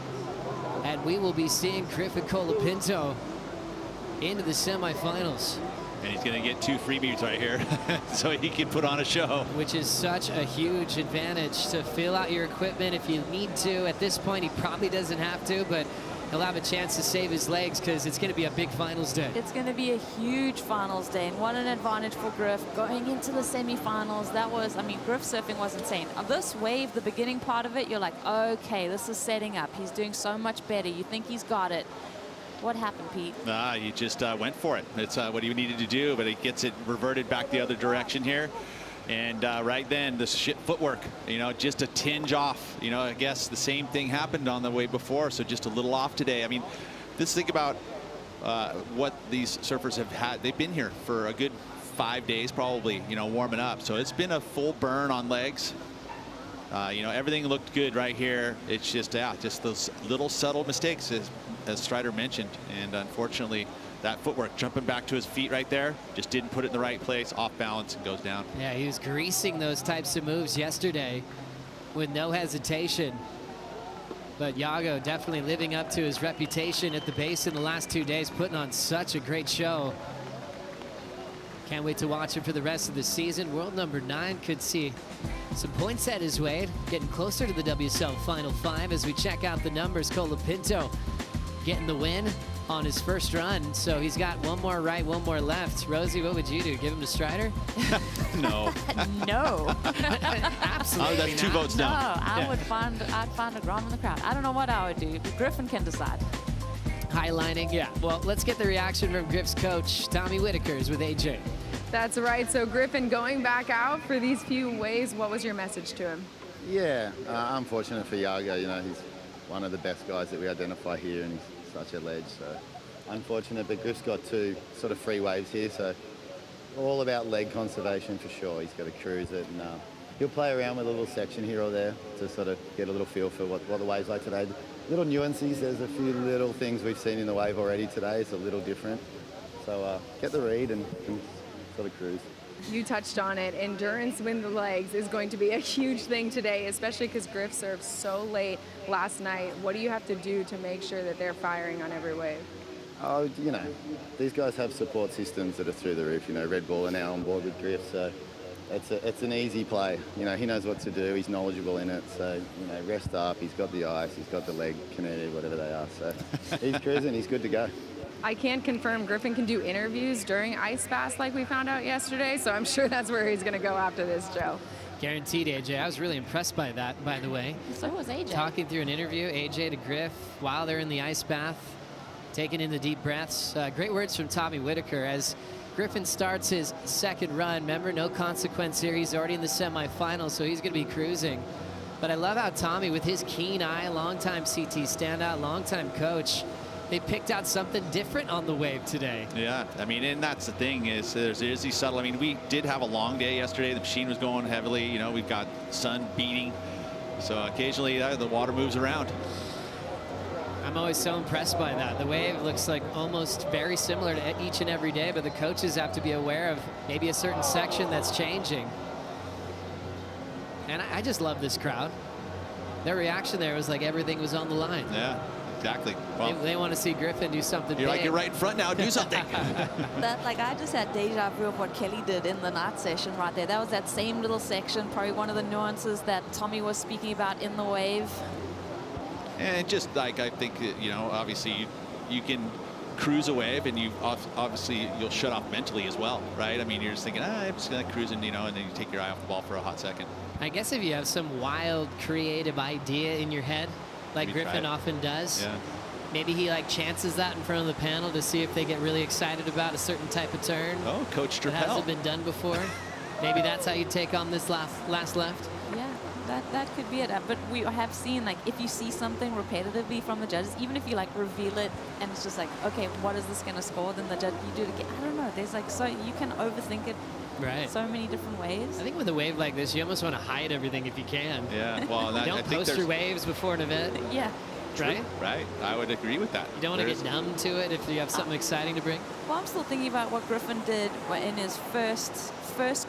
And we will be seeing Griffin Colapinto into the semifinals. And he's going to get 2 freebies right here so he can put on a show. Which is such a huge advantage to fill out your equipment if you need to. At this point, he probably doesn't have to, but he'll have a chance to save his legs because it's going to be a big finals day. It's going to be a huge finals day, and what an advantage for Griff going into the semifinals. That was, I mean, Griff surfing was insane. This wave, the beginning part of it, you're like, okay, this is setting up. He's doing so much better. You think he's got it. What happened, Pete? He just went for it. It's what he needed to do, but he gets it reverted back the other direction here. And right then, the footwork, you know, just a tinge off. You know, I guess the same thing happened on the wave before, so just a little off today. I mean, just think about what these surfers have had. They've been here for a good 5 days, probably, you know, warming up. So it's been a full burn on legs. You know, everything looked good right here. It's just, just those little subtle mistakes, as Strider mentioned. And unfortunately, that footwork, jumping back to his feet right there, just didn't put it in the right place, off balance, and goes down. Yeah, he was greasing those types of moves yesterday with no hesitation. But Yago definitely living up to his reputation at the base in the last 2 days, putting on such a great show. Can't wait to watch him for the rest of the season. World number 9 could see some points at his way, getting closer to the WSL Final 5 as we check out the numbers. Colapinto getting the win on his first run, so he's got one more right, one more left. Rosie, what would you do? Give him to Strider? No. No. Absolutely. That's 2 votes down. No, I'd find a Grom in the crowd. I don't know what I would do. Griffin can decide. Highlining. Yeah. Well, let's get the reaction from Griff's coach, Tommy Whitakers, with AJ. That's right. So Griffin, going back out for these few waves, what was your message to him? Yeah, unfortunate for Yago. You know, he's one of the best guys that we identify here, and he's such a ledge. So unfortunate, but Griff's got 2 sort of free waves here, so all about leg conservation for sure. He's got to cruise it, and he'll play around with a little section here or there to sort of get a little feel for what the wave's like today. Little nuances, there's a few little things we've seen in the wave already today. It's a little different. So get the read and sort of cruise. You touched on it. Endurance with the legs is going to be a huge thing today, especially because Griff served so late last night. What do you have to do to make sure that they're firing on every wave? Oh, you know, these guys have support systems that are through the roof. You know, Red Bull are now on board with Griff, so it's an easy play. You know, he knows what to do. He's knowledgeable in it. So, you know, rest up. He's got the ice. He's got the leg canoe, whatever they are. So he's cruising. He's good to go. I can't confirm Griffin can do interviews during ice baths like we found out yesterday, so I'm sure that's where he's going to go after this, Joe. Guaranteed, AJ. I was really impressed by that, by the way. So was AJ. Talking through an interview, AJ to Griff, while they're in the ice bath, taking in the deep breaths. Great words from Tommy Whitaker as Griffin starts his second run. Remember, no consequence here. He's already in the semifinals, so he's going to be cruising. But I love how Tommy, with his keen eye, longtime CT standout, longtime coach, they picked out something different on the wave today. Yeah, I mean, and that's the thing is there's these subtle. I mean, we did have a long day yesterday. The machine was going heavily. You know, we've got sun beating, so occasionally the water moves around. I'm always so impressed by that. The wave looks like almost very similar to each and every day, but the coaches have to be aware of maybe a certain section that's changing. And I just love this crowd. Their reaction there was like everything was on the line. Yeah. Exactly. Well, they want to see Griffin do something you're big. like, you're right in front now, do something. I just had deja vu of what Kelly did in the night session right there. That was that same little section, probably one of the nuances that Tommy was speaking about in the wave. And just like, I think, you know, obviously you can cruise a wave and obviously you'll shut off mentally as well, right? I mean, you're just thinking, I'm just going to cruising, you know, and then you take your eye off the ball for a hot second. I guess if you have some wild, creative idea in your head, like Maybe Griffin often does. Yeah. Maybe he like chances that in front of the panel to see if they get really excited about a certain type of turn. Oh, Coach that Drapel. hasn't been done before. Maybe that's how you take on this last left. Yeah, that could be it. But we have seen, like, if you see something repetitively from the judges, even if you like reveal it and it's just like, okay, what is this going to score? Then the judge, you do it again. I don't know. There's like, so you can overthink it. Right. So many different ways. I think with a wave like this, you almost want to hide everything if you can. Yeah, well, that, don't I think post your waves before an event. Yeah. Right? Right. I would agree with that. You don't want to get numb to it if you have something exciting to bring. Well, I'm still thinking about what Griffin did in his first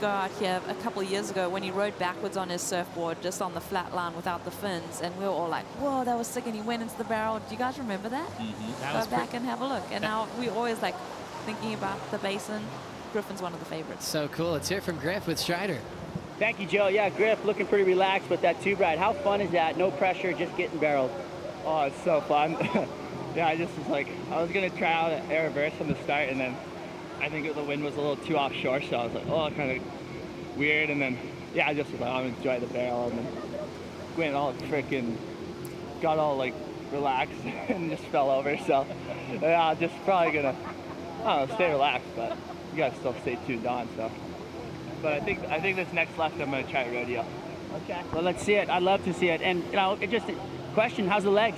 go out here a couple of years ago when he rode backwards on his surfboard just on the flat line without the fins, and we were all like, whoa, that was sick, and he went into the barrel. Do you guys remember that? Mm-hmm. Go back and have a look. And now we always like thinking about the basin. Griffin's one of the favorites. So cool. Let's hear from Griff with Strider. Thank you, Joe. Yeah, Griff looking pretty relaxed with that tube ride. How fun is that? No pressure, just getting barreled. Oh, it's so fun. Yeah, I just was like, I was going to try out an air reverse from the start, and then I think the wind was a little too offshore, so I was like, oh, kind of weird. And then, yeah, I just was like, I'm going to enjoy the barrel. And then went all freaking, got all like relaxed and just fell over. So, yeah, I'm just probably going to, I don't know, stay relaxed, but you got to still stay tuned on. So, but I think this next left, I'm going to try rodeo. Okay. Well, let's see it. I'd love to see it. And, you know, it just, question, how's the legs?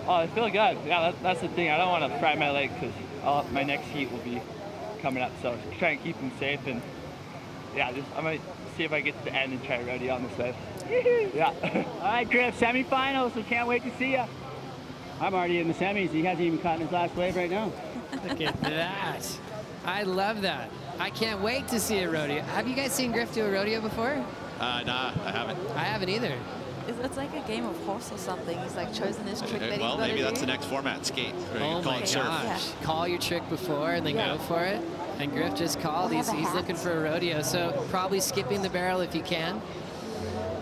Oh, they feel good. Yeah, that's the thing. I don't want to fry my legs because my next heat will be coming up. So try and keep them safe. And yeah, I'm going to see if I get to the end and try rodeo on this side. Yeah. All right, Griff, semifinals. We can't wait to see you. I'm already in the semis. He hasn't even caught in his last wave right now. Look at that. I love that. I can't wait to see a rodeo. Have you guys seen Griff do a rodeo before? Nah, I haven't. I haven't either. It's like a game of horse or something. He's like chosen his trick that well, he's maybe that's do. the next format, skate. Or Oh my surf. gosh. Yeah. Call your trick before and then go for it. And Griff just called. We'll have He's a hat. looking for a rodeo. So probably skipping the barrel if you can.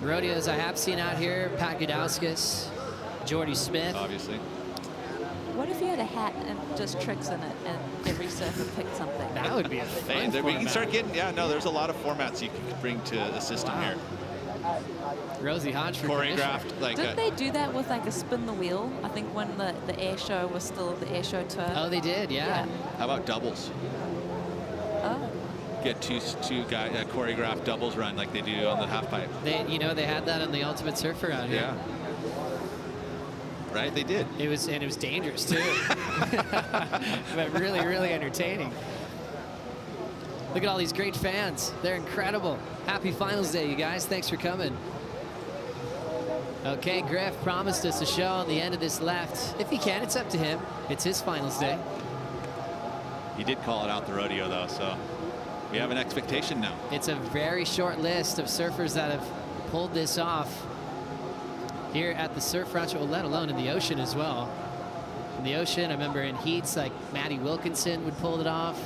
Rodeos I have seen out here, Pat Gudauskas, Jordy Smith. Obviously. What if you had a hat and just tricks in it and every surfer picked something? That would be a fun Hey, we can format. start getting, there's a lot of formats you can bring to the system here. Rosie Hodge for Choreographed, like Didn't they do that with like a spin the wheel? I think when the air show was still the air show tour. Oh, they did, yeah. How about doubles? Oh. Get two guy choreographed doubles run like they do on the half pipe. They had that on the Ultimate Surfer out here. Yeah. Right, they did. It was dangerous too, but really, really entertaining. Look at all these great fans. They're incredible. Happy Finals Day, you guys. Thanks for coming. Okay, Griff promised us a show on the end of this left. If he can, it's up to him. It's his Finals Day. He did call it out the rodeo though, so we have an expectation now. It's a very short list of surfers that have pulled this off here at the Surf Ranch, well, let alone in the ocean as well. In the ocean, I remember in heats like Maddie Wilkinson would pull it off.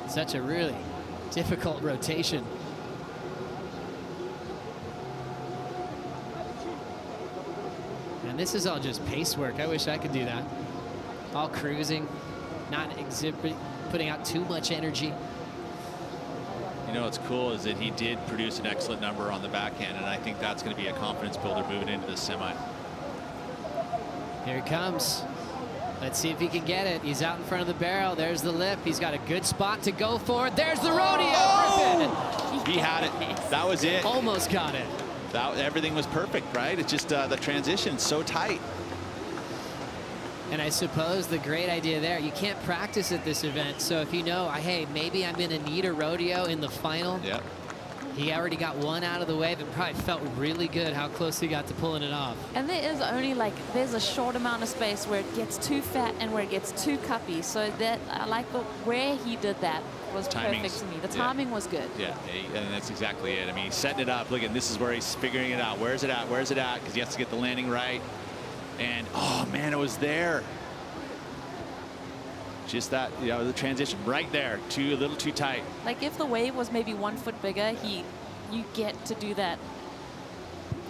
Such a really difficult rotation. And this is all just pace work. I wish I could do that. All cruising, not putting out too much energy. You know what's cool is that he did produce an excellent number on the backhand, and I think that's going to be a confidence builder moving into the semi. Here he comes. Let's see if he can get it. He's out in front of the barrel. There's the lip. He's got a good spot to go for. There's the rodeo. Griffin. He had it. That was it. Almost got it. Everything was perfect, right? It's just the transition so tight. And I suppose the great idea there, you can't practice at this event. So if you know, hey, maybe I'm going to need a rodeo in the final. Yep. He already got one out of the way, but probably felt really good how close he got to pulling it off. And there is only there's a short amount of space where it gets too fat and where it gets too cuppy. So that I like where he did that was perfect to me. The timing was good. Yeah, and that's exactly it. I mean, he's setting it up. Look, and this is where he's figuring it out. Where's it at? Where's it at? Because he has to get the landing right. And oh man, it was there. Just that, the transition right there, a little too tight. Like if the wave was maybe 1 foot bigger, you get to do that.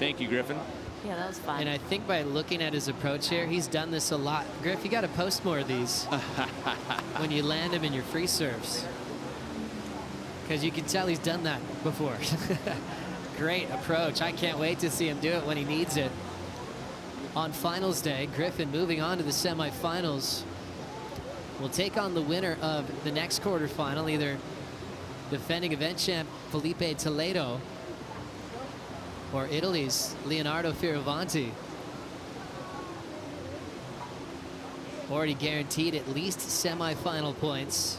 Thank you, Griffin. Yeah, that was fun. And I think by looking at his approach here, he's done this a lot. Griff, you got to post more of these when you land him in your free serves, because you can tell he's done that before. Great approach. I can't wait to see him do it when he needs it. On finals day, Griffin moving on to the semifinals. Will take on the winner of the next quarterfinal, either defending event champ Felipe Toledo or Italy's Leonardo Fioravanti. Already guaranteed at least semifinal points,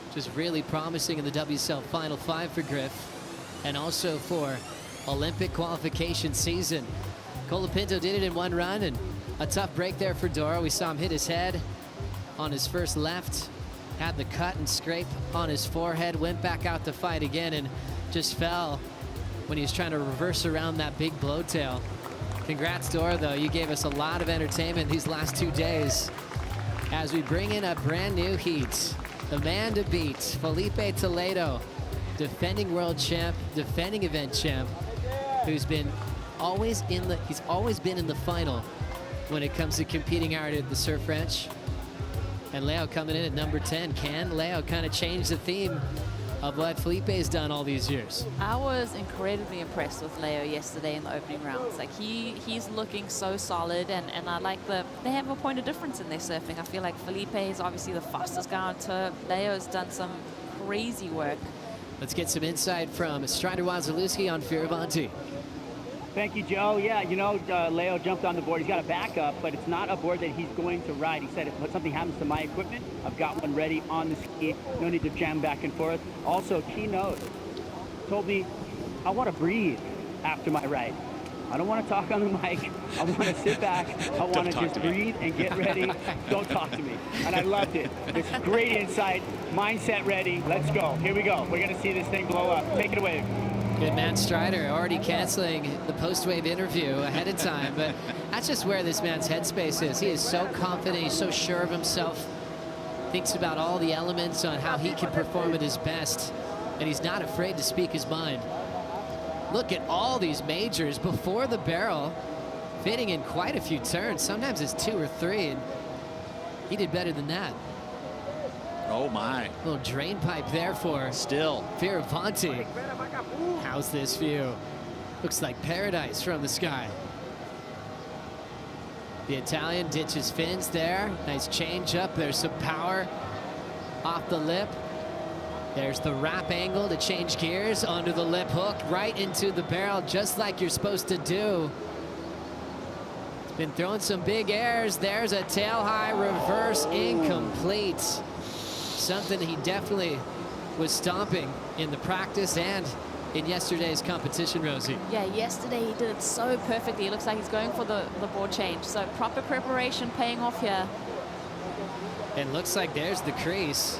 which is really promising in the WSL Final 5 for Griff, and also for Olympic qualification season. Colapinto did it in one run, and a tough break there for Dora. We saw him hit his head on his first left, had the cut and scrape on his forehead, went back out to fight again and just fell when he was trying to reverse around that big blowtail. Congrats, Dora, though. You gave us a lot of entertainment these last 2 days as we bring in a brand new heat. The man to beat, Felipe Toledo, defending world champ, defending event champ, who's been always in the, he's always been in the final when it comes to competing out at the Surf Ranch. And Leo coming in at number 10. Can Leo kind of change the theme of what Felipe's done all these years? I was incredibly impressed with Leo yesterday in the opening rounds. Like he's looking so solid, and I like they have a point of difference in their surfing. I feel like Felipe is obviously the fastest guy on tour. Leo's done some crazy work. Let's get some insight from Strider Wazalewski on Fioravanti. Thank you, Joe. Yeah, Leo jumped on the board. He's got a backup, but it's not a board that he's going to ride. He said, if something happens to my equipment, I've got one ready on the ski. No need to jam back and forth. Also, key note, told me, I want to breathe after my ride. I don't want to talk on the mic. I want to sit back. I want to just breathe and get ready. Don't talk to me. And I loved it. It's great insight. Mindset ready. Let's go. Here we go. We're going to see this thing blow up. Take it away. Good man, Strider, already canceling the post-wave interview ahead of time, but that's just where this man's headspace is. He is so confident, he's so sure of himself, thinks about all the elements on how he can perform at his best, and he's not afraid to speak his mind. Look at all these majors before the barrel, fitting in quite a few turns. Sometimes it's 2 or 3, and he did better than that. Oh my. Little drain pipe there for Fioravanti. How's this view? Looks like paradise from the sky. The Italian ditches fins there. Nice change up. There's some power off the lip. There's the wrap angle to change gears under the lip hook right into the barrel, just like you're supposed to do. It's been throwing some big airs. There's a tail high reverse incomplete. Something he definitely was stomping in the practice and in yesterday's competition, Rosie. Yeah, yesterday he did it so perfectly. It looks like he's going for the board change. So proper preparation paying off here. And looks like there's the crease.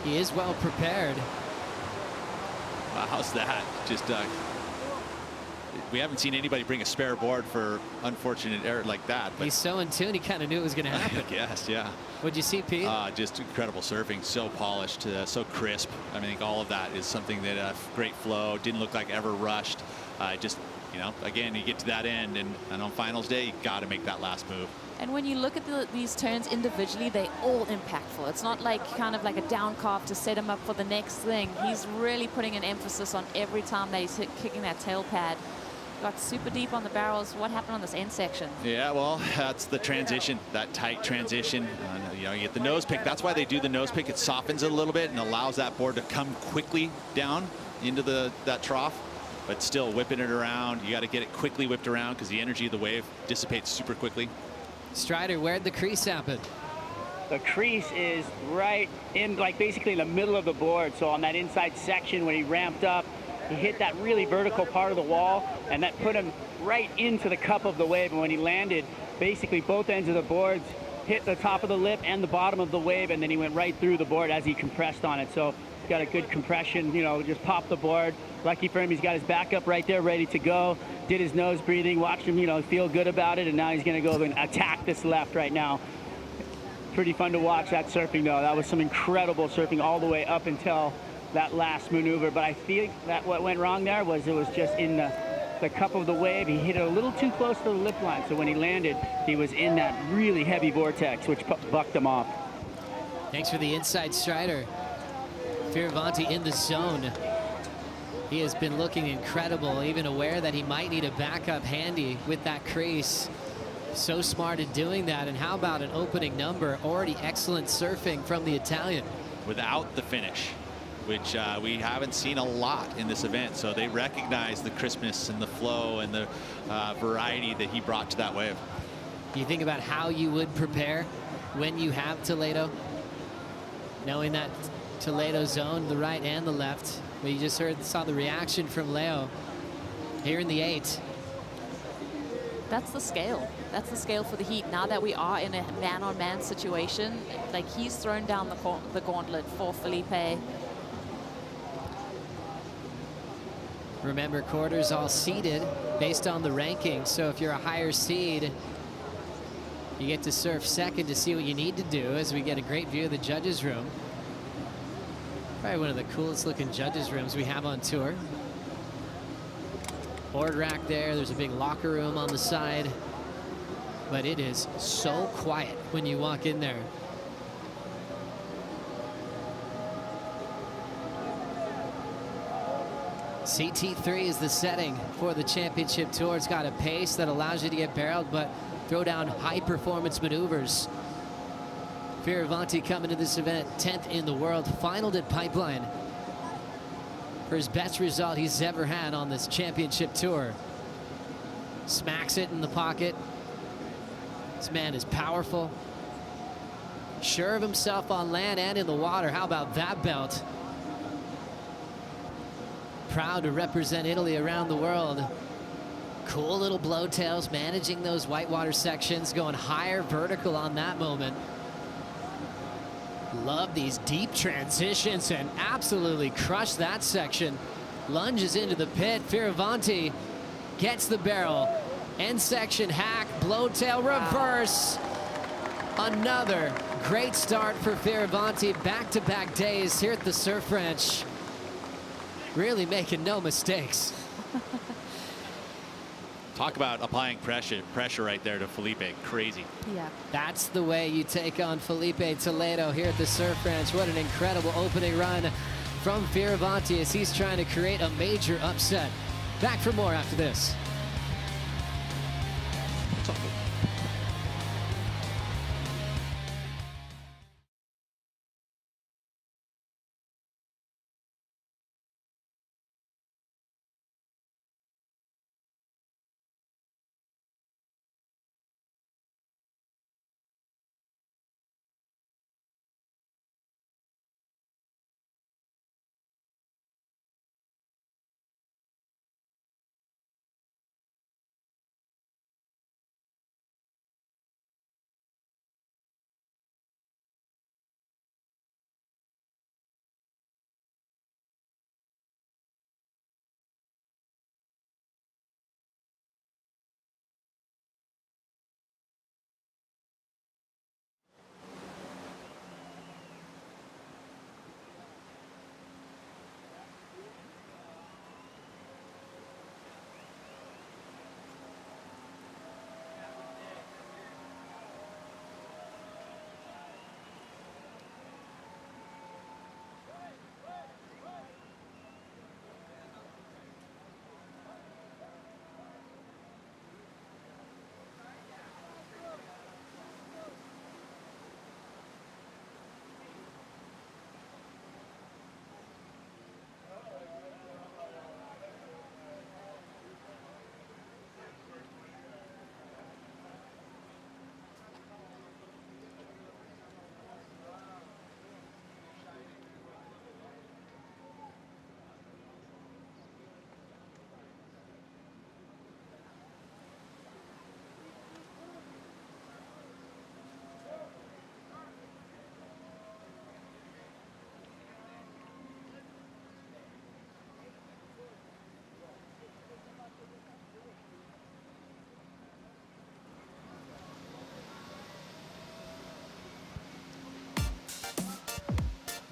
He is well prepared. Wow, how's that? Just we haven't seen anybody bring a spare board for unfortunate error like that. But he's so in tune, he kind of knew it was going to happen. Yes, yeah. What'd you see, Pete? Just incredible surfing, so polished, so crisp. I think all of that is something that great flow, didn't look like ever rushed. Just you know, again, you get to that end, and on finals day, you got to make that last move. And when you look at these turns individually, they all impactful. It's not like kind of like a down calf to set him up for the next thing. He's really putting an emphasis on every time that he's kicking that tail pad. Got super deep on the barrels. What happened on this end section? Yeah, well, that's the transition, that tight transition. You know, you get the nose pick. That's why they do the nose pick. It softens it a little bit and allows that board to come quickly down into that trough. But still whipping it around. You got to get it quickly whipped around because the energy of the wave dissipates super quickly. Strider, where'd the crease happen? The crease is right in, like, basically in the middle of the board. So on that inside section, when he ramped up, he hit that really vertical part of the wall, and that put him right into the cup of the wave. And when he landed, basically both ends of the boards hit the top of the lip and the bottom of the wave, and then he went right through the board as he compressed on it. So he's got a good compression, you know, just popped the board. Lucky for him, he's got his backup right there ready to go. Did his nose breathing, watched him, you know, feel good about it, and now he's going to go and attack this left right now. Pretty fun to watch that surfing, though. That was some incredible surfing all the way up until that last maneuver. But I feel that what went wrong there was it was just in the cup of the wave. He hit it a little too close to the lip line, so when he landed, he was in that really heavy vortex, which bucked him off. Thanks for the inside, Strider. Fioravanti in the zone. He has been looking incredible, even aware that he might need a backup handy with that crease. So smart at doing that. And how about an opening number? Already excellent surfing from the Italian. Without the finish, which we haven't seen a lot in this event. So they recognize the crispness and the flow and the variety that he brought to that wave. You think about how you would prepare when you have Toledo, knowing that Toledo zone, the right and the left. But you just saw the reaction from Leo here in the 8. That's the scale. That's the scale for the Heat. Now that we are in a man-on-man situation, like, he's thrown down the gauntlet for Felipe. Remember, quarters all seeded based on the ranking. So if you're a higher seed, you get to surf second to see what you need to do, as we get a great view of the judges' room. Probably one of the coolest looking judges' rooms we have on tour. Board rack there. There's a big locker room on the side. But it is so quiet when you walk in there. CT3 is the setting for the championship tour. It's got a pace that allows you to get barreled, but throw down high performance maneuvers. Fioravanti coming to this event 10th in the world, finaled at Pipeline for his best result he's ever had on this championship tour. Smacks it in the pocket. This man is powerful, sure of himself on land and in the water. How about that belt? Proud to represent Italy around the world. Cool little blowtails, managing those whitewater sections, going higher vertical on that moment. Love these deep transitions and absolutely crushed that section. Lunges into the pit. Fioravanti gets the barrel. End section hack, blowtail reverse. Another great start for Fioravanti. Back-to-back days here at the Surf Ranch. Really making no mistakes. Talk about applying pressure right there to Felipe. Crazy. Yeah. That's the way you take on Felipe Toledo here at the Surf Ranch. What an incredible opening run from Fioravanti as he's trying to create a major upset. Back for more after this.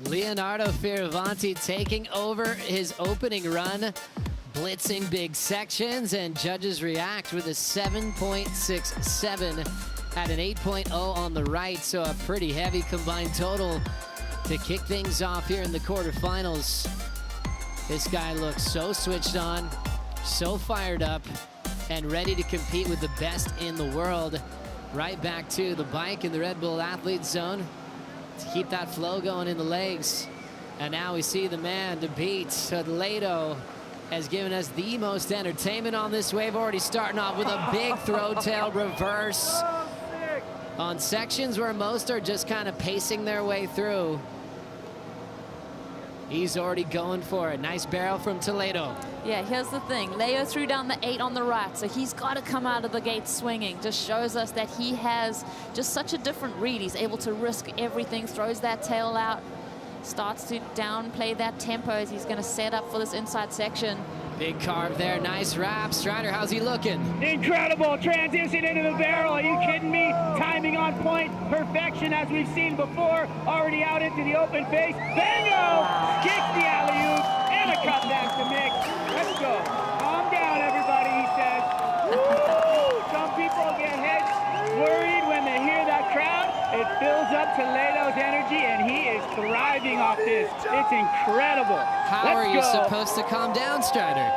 Leonardo Fioravanti taking over his opening run, blitzing big sections, and judges react with a 7.67 at an 8.0 on the right, so a pretty heavy combined total to kick things off here in the quarterfinals. This guy looks so switched on, so fired up, and ready to compete with the best in the world. Right back to the bike in the Red Bull Athlete Zone to keep that flow going in the legs. And now we see the man to beat. Toledo has given us the most entertainment on this wave, already starting off with a big throw tail reverse on sections where most are just kind of pacing their way through. He's already going for it. Nice barrel from Toledo. Yeah, here's the thing. Leo threw down the 8 on the right, so he's got to come out of the gate swinging. Just shows us that he has just such a different read. He's able to risk everything, throws that tail out, starts to downplay that tempo as he's going to set up for this inside section. Big carve there, nice wrap. Strider, how's he looking? Incredible transition into the barrel. Are you kidding me? Timing on point, perfection as we've seen before. Already out into the open face. Bingo! Kicks the alley-oop and a cutback to Mick. Let's go. Calm down, everybody, he says. Woo! Some people get heads worried when they hear that crowd. It fills up Toledo's energy, and he is thriving off this. It's incredible. How are you supposed to calm down, Strider?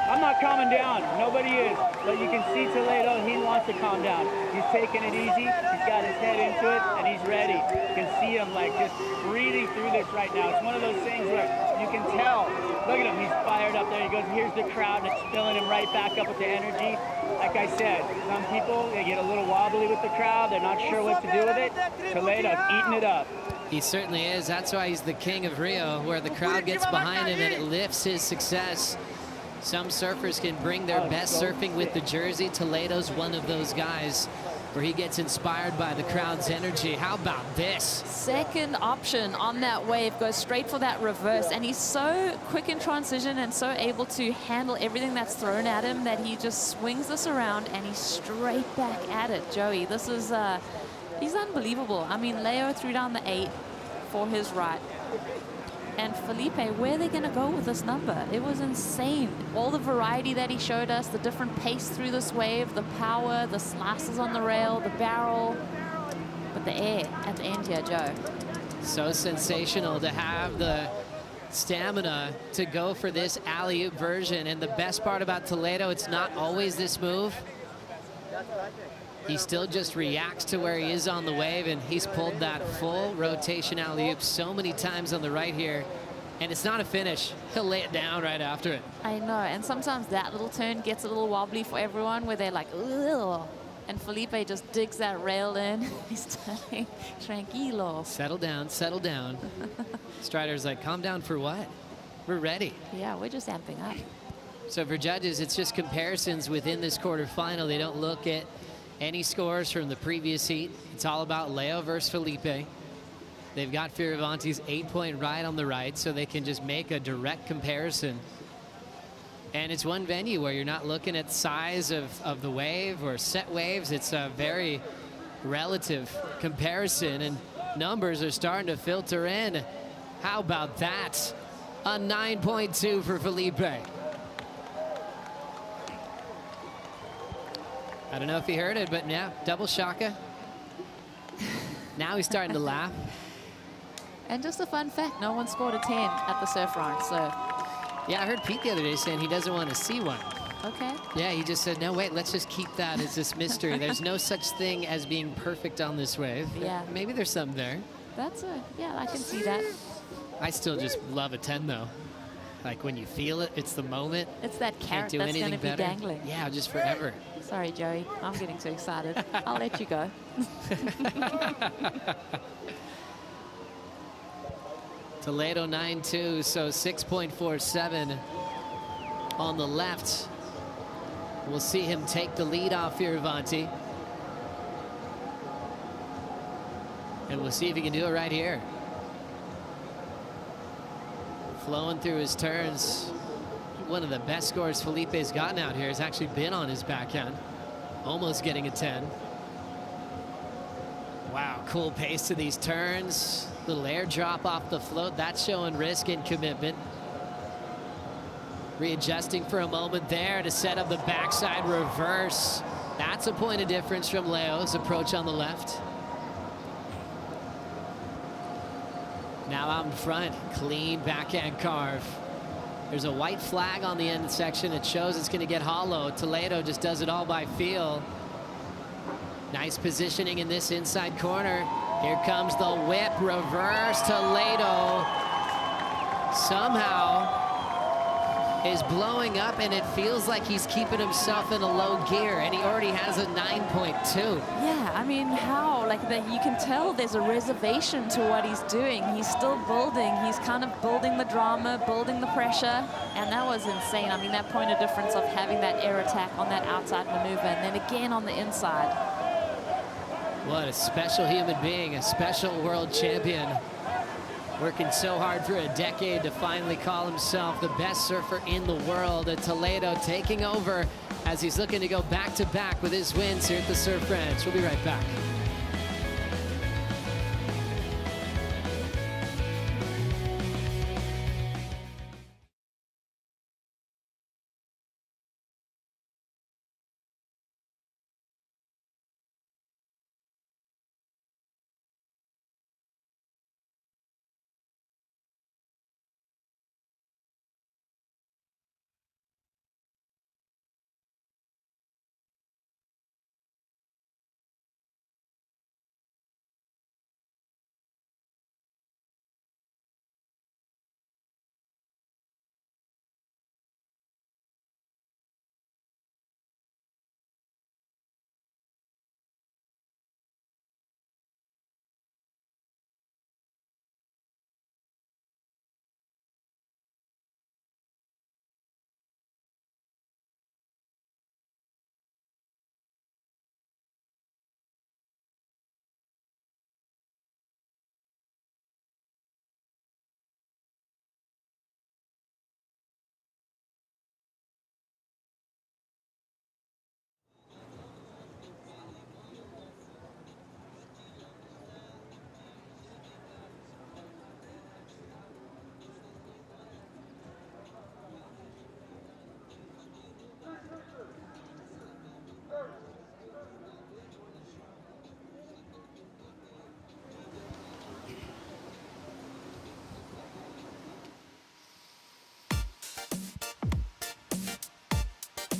I'm not calming down. Nobody is. But you can see Toledo, he wants to calm down. He's taking it easy. He's got his head into it, and he's ready. You can see him like just breathing through this right now. It's one of those things where you can tell. Look at him. He's fired up there. He goes, here's the crowd, and it's filling him right back up with the energy. Like I said, some people, they get a little wobbly with the crowd. They're not sure what to do with it. Toledo's eating it up. He certainly is. That's why he's the king of Rio, where the crowd gets behind him and it lifts his success. Some surfers can bring their best surfing with the jersey. Toledo's one of those guys where he gets inspired by the crowd's energy. How about this? Second option on that wave, goes straight for that reverse, and he's so quick in transition and so able to handle everything that's thrown at him that he just swings this around and he's straight back at it. Joey, this is he's unbelievable. I mean, Leo threw down the 8 for his right. And Felipe, where are they going to go with this number? It was insane. All the variety that he showed us, the different pace through this wave, the power, the slices on the rail, the barrel, but the air at the end here, Joe. So sensational to have the stamina to go for this alley-oop version. And the best part about Toledo, it's not always this move. He still just reacts to where he is on the wave, and he's pulled that full rotation alley-oop so many times on the right here. And it's not a finish. He'll lay it down right after it. I know, and sometimes that little turn gets a little wobbly for everyone where they're like, ugh. And Felipe just digs that rail in. He's telling, tranquilo. Settle down, settle down. Strider's like, calm down for what? We're ready. Yeah, we're just amping up. So for judges, it's just comparisons within this quarterfinal. They don't look at any scores from the previous heat. It's all about Leo versus Felipe. They've got Fioravanti's 8-point ride on the right, so they can just make a direct comparison. And it's one venue where you're not looking at size of the wave or set waves. It's a very relative comparison, and numbers are starting to filter in. How about that? A 9.2 for Felipe. I don't know if he heard it, but yeah, double shaka. Now he's starting to laugh. And just a fun fact, no one scored a 10 at the surf run, so. Yeah, I heard Pete the other day saying he doesn't want to see one. Okay. Yeah, he just said, no, wait, let's just keep that as this mystery. There's no such thing as being perfect on this wave. Yeah. Maybe there's some there. Yeah, I can see that. I still just love a 10, though. Like when you feel it, it's the moment. It's that carrot Can't do that's anything going to be better. dangling. Yeah, just forever. Sorry, Joey. I'm getting too excited. I'll let you go. Toledo 9.2, so 6.47 on the left. We'll see him take the lead off Fioravanti. And we'll see if he can do it right here. Flowing through his turns. One of the best scores Felipe's gotten out here has actually been on his backhand. Almost getting a 10. Wow, cool pace to these turns. Little air drop off the float. That's showing risk and commitment. Readjusting for a moment there to set up the backside reverse. That's a point of difference from Leo's approach on the left. Now out in front, clean backhand carve. There's a white flag on the end section. It shows it's going to get hollow. Toledo just does it all by feel. Nice positioning in this inside corner. Here comes the whip, reverse. Toledo somehow is blowing up, and it feels like he's keeping himself in a low gear, and he already has a 9.2. Yeah, I mean, how? Like, you can tell there's a reservation to what he's doing. He's still building. He's kind of building the drama, building the pressure, and that was insane. I mean, that point of difference of having that air attack on that outside maneuver, and then again on the inside. What a special human being, a special world champion. Working so hard for a decade to finally call himself the best surfer in the world. At Toledo taking over as he's looking to go back-to-back with his wins here at the Surf Ranch. We'll be right back.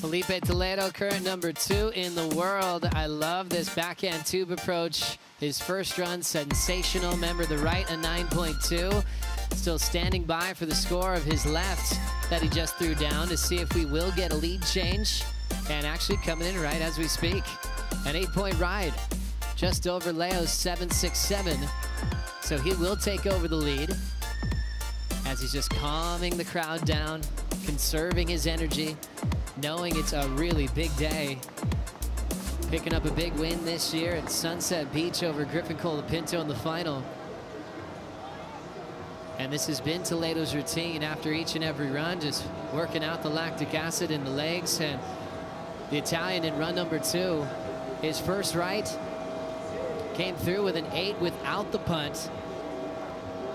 Felipe Toledo, current #2 in the world. I love this backhand tube approach. His first run, sensational. Remember the right, a 9.2. Still standing by for the score of his left that he just threw down to see if we will get a lead change. And actually coming in right as we speak. An 8-point ride, just over Leo's 7.67. So he will take over the lead as he's just calming the crowd down, conserving his energy, knowing it's a really big day. Picking up a big win this year at Sunset Beach over Griffin Colapinto in the final. And this has been Toledo's routine after each and every run, just working out the lactic acid in the legs. And the Italian in run #2, his first right, came through with an 8 without the punt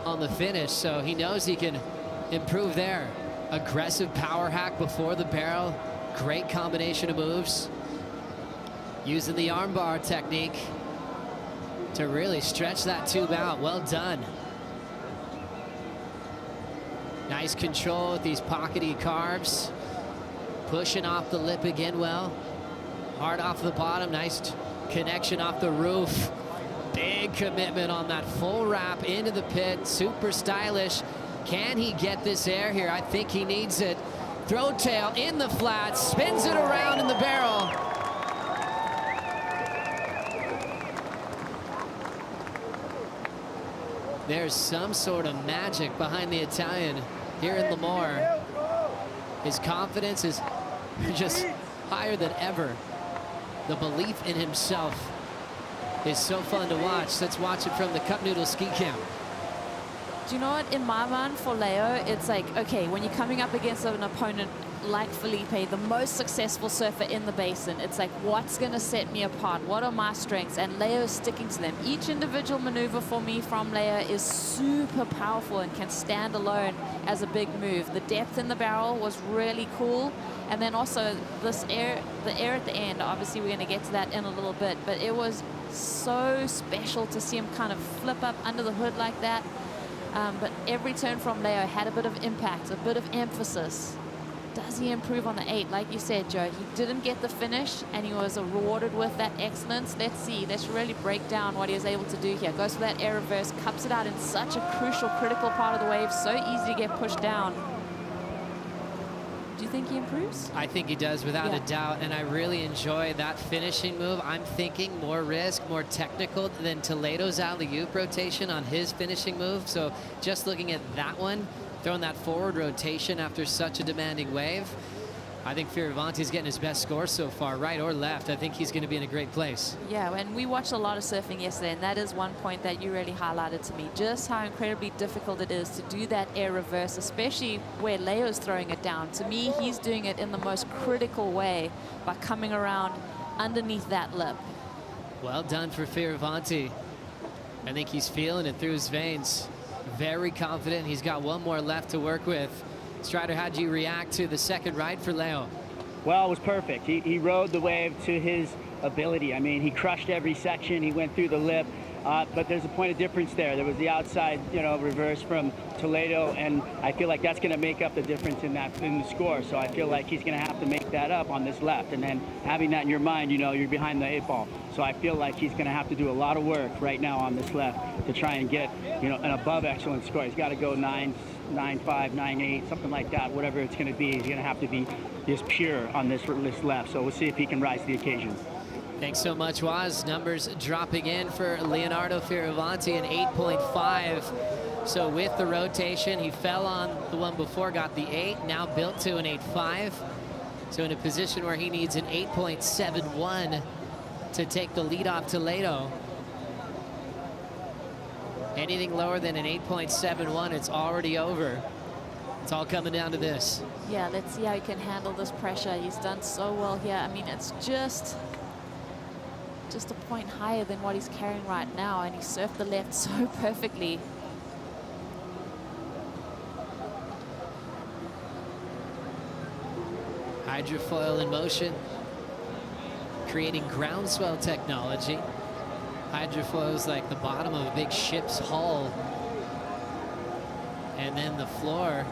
on the finish. So he knows he can improve there. Aggressive power hack before the barrel. Great combination of moves. Using the armbar technique to really stretch that tube out. Well done. Nice control with these pockety carves. Pushing off the lip again well. Hard off the bottom. Nice connection off the roof. Big commitment on that full wrap into the pit. Super stylish. Can he get this air here? I think he needs it. Throw tail in the flat, spins it around in the barrel. There's some sort of magic behind the Italian here in Lemoore. His confidence is just higher than ever. The belief in himself is so fun to watch. Let's watch it from the Cup Noodle ski cam. Do you know what, in my mind for Leo, it's like, okay, when you're coming up against an opponent like Felipe, the most successful surfer in the basin. It's like, what's going to set me apart? What are my strengths? And Leo's sticking to them. Each individual maneuver for me from Leo is super powerful and can stand alone as a big move. The depth in the barrel was really cool. And then also this air, the air at the end, obviously we're going to get to that in a little bit, but it was so special to see him kind of flip up under the hood like that. But every turn from Leo had a bit of impact, a bit of emphasis. Does he improve on the 8? Like you said, Joe, he didn't get the finish and he was rewarded with that excellence. Let's see, let's really break down what he was able to do here. Goes for that air reverse, cups it out in such a crucial, critical part of the wave. So easy to get pushed down. Do you think he improves? I think he does, without a doubt, and I really enjoy that finishing move. I'm thinking more risk, more technical than Toledo's alley-oop rotation on his finishing move. So just looking at that one, throwing that forward rotation after such a demanding wave, I think Fioravanti's getting his best score so far, right or left. I think he's going to be in a great place. Yeah, and we watched a lot of surfing yesterday, and that is one point that you really highlighted to me, just how incredibly difficult it is to do that air reverse, especially where Leo's throwing it down. To me, he's doing it in the most critical way by coming around underneath that lip. Well done for Fioravanti. I think he's feeling it through his veins. Very confident. He's got one more left to work with. Strider, how'd you react to the second ride for Leo? Well, it was perfect. He rode the wave to his ability. I mean, he crushed every section. He went through the lip. But there's a point of difference there. There was the outside, reverse from Toledo, and I feel like that's going to make up the difference in the score. So I feel like he's going to have to make that up on this left. And then having that in your mind, you're behind the 8 ball. So I feel like he's going to have to do a lot of work right now on this left to try and get, an above excellent score. He's got to go 9.5, 9.8, something like that. Whatever it's going to be, he's going to have to be just pure on this left. So we'll see if he can rise to the occasion. Thanks so much, Waz. Numbers dropping in for Leonardo Fioravanti, an 8.5. So with the rotation, he fell on the one before, got the 8, now built to an 8.5. So in a position where he needs an 8.71 to take the lead off Toledo. Anything lower than an 8.71, it's already over. It's all coming down to this. Yeah, let's see how he can handle this pressure. He's done so well here. I mean, it's just a point higher than what he's carrying right now, and he surfed the left so perfectly. Hydrofoil in motion, creating groundswell technology. Hydrofoil is like the bottom of a big ship's hull, and then the floor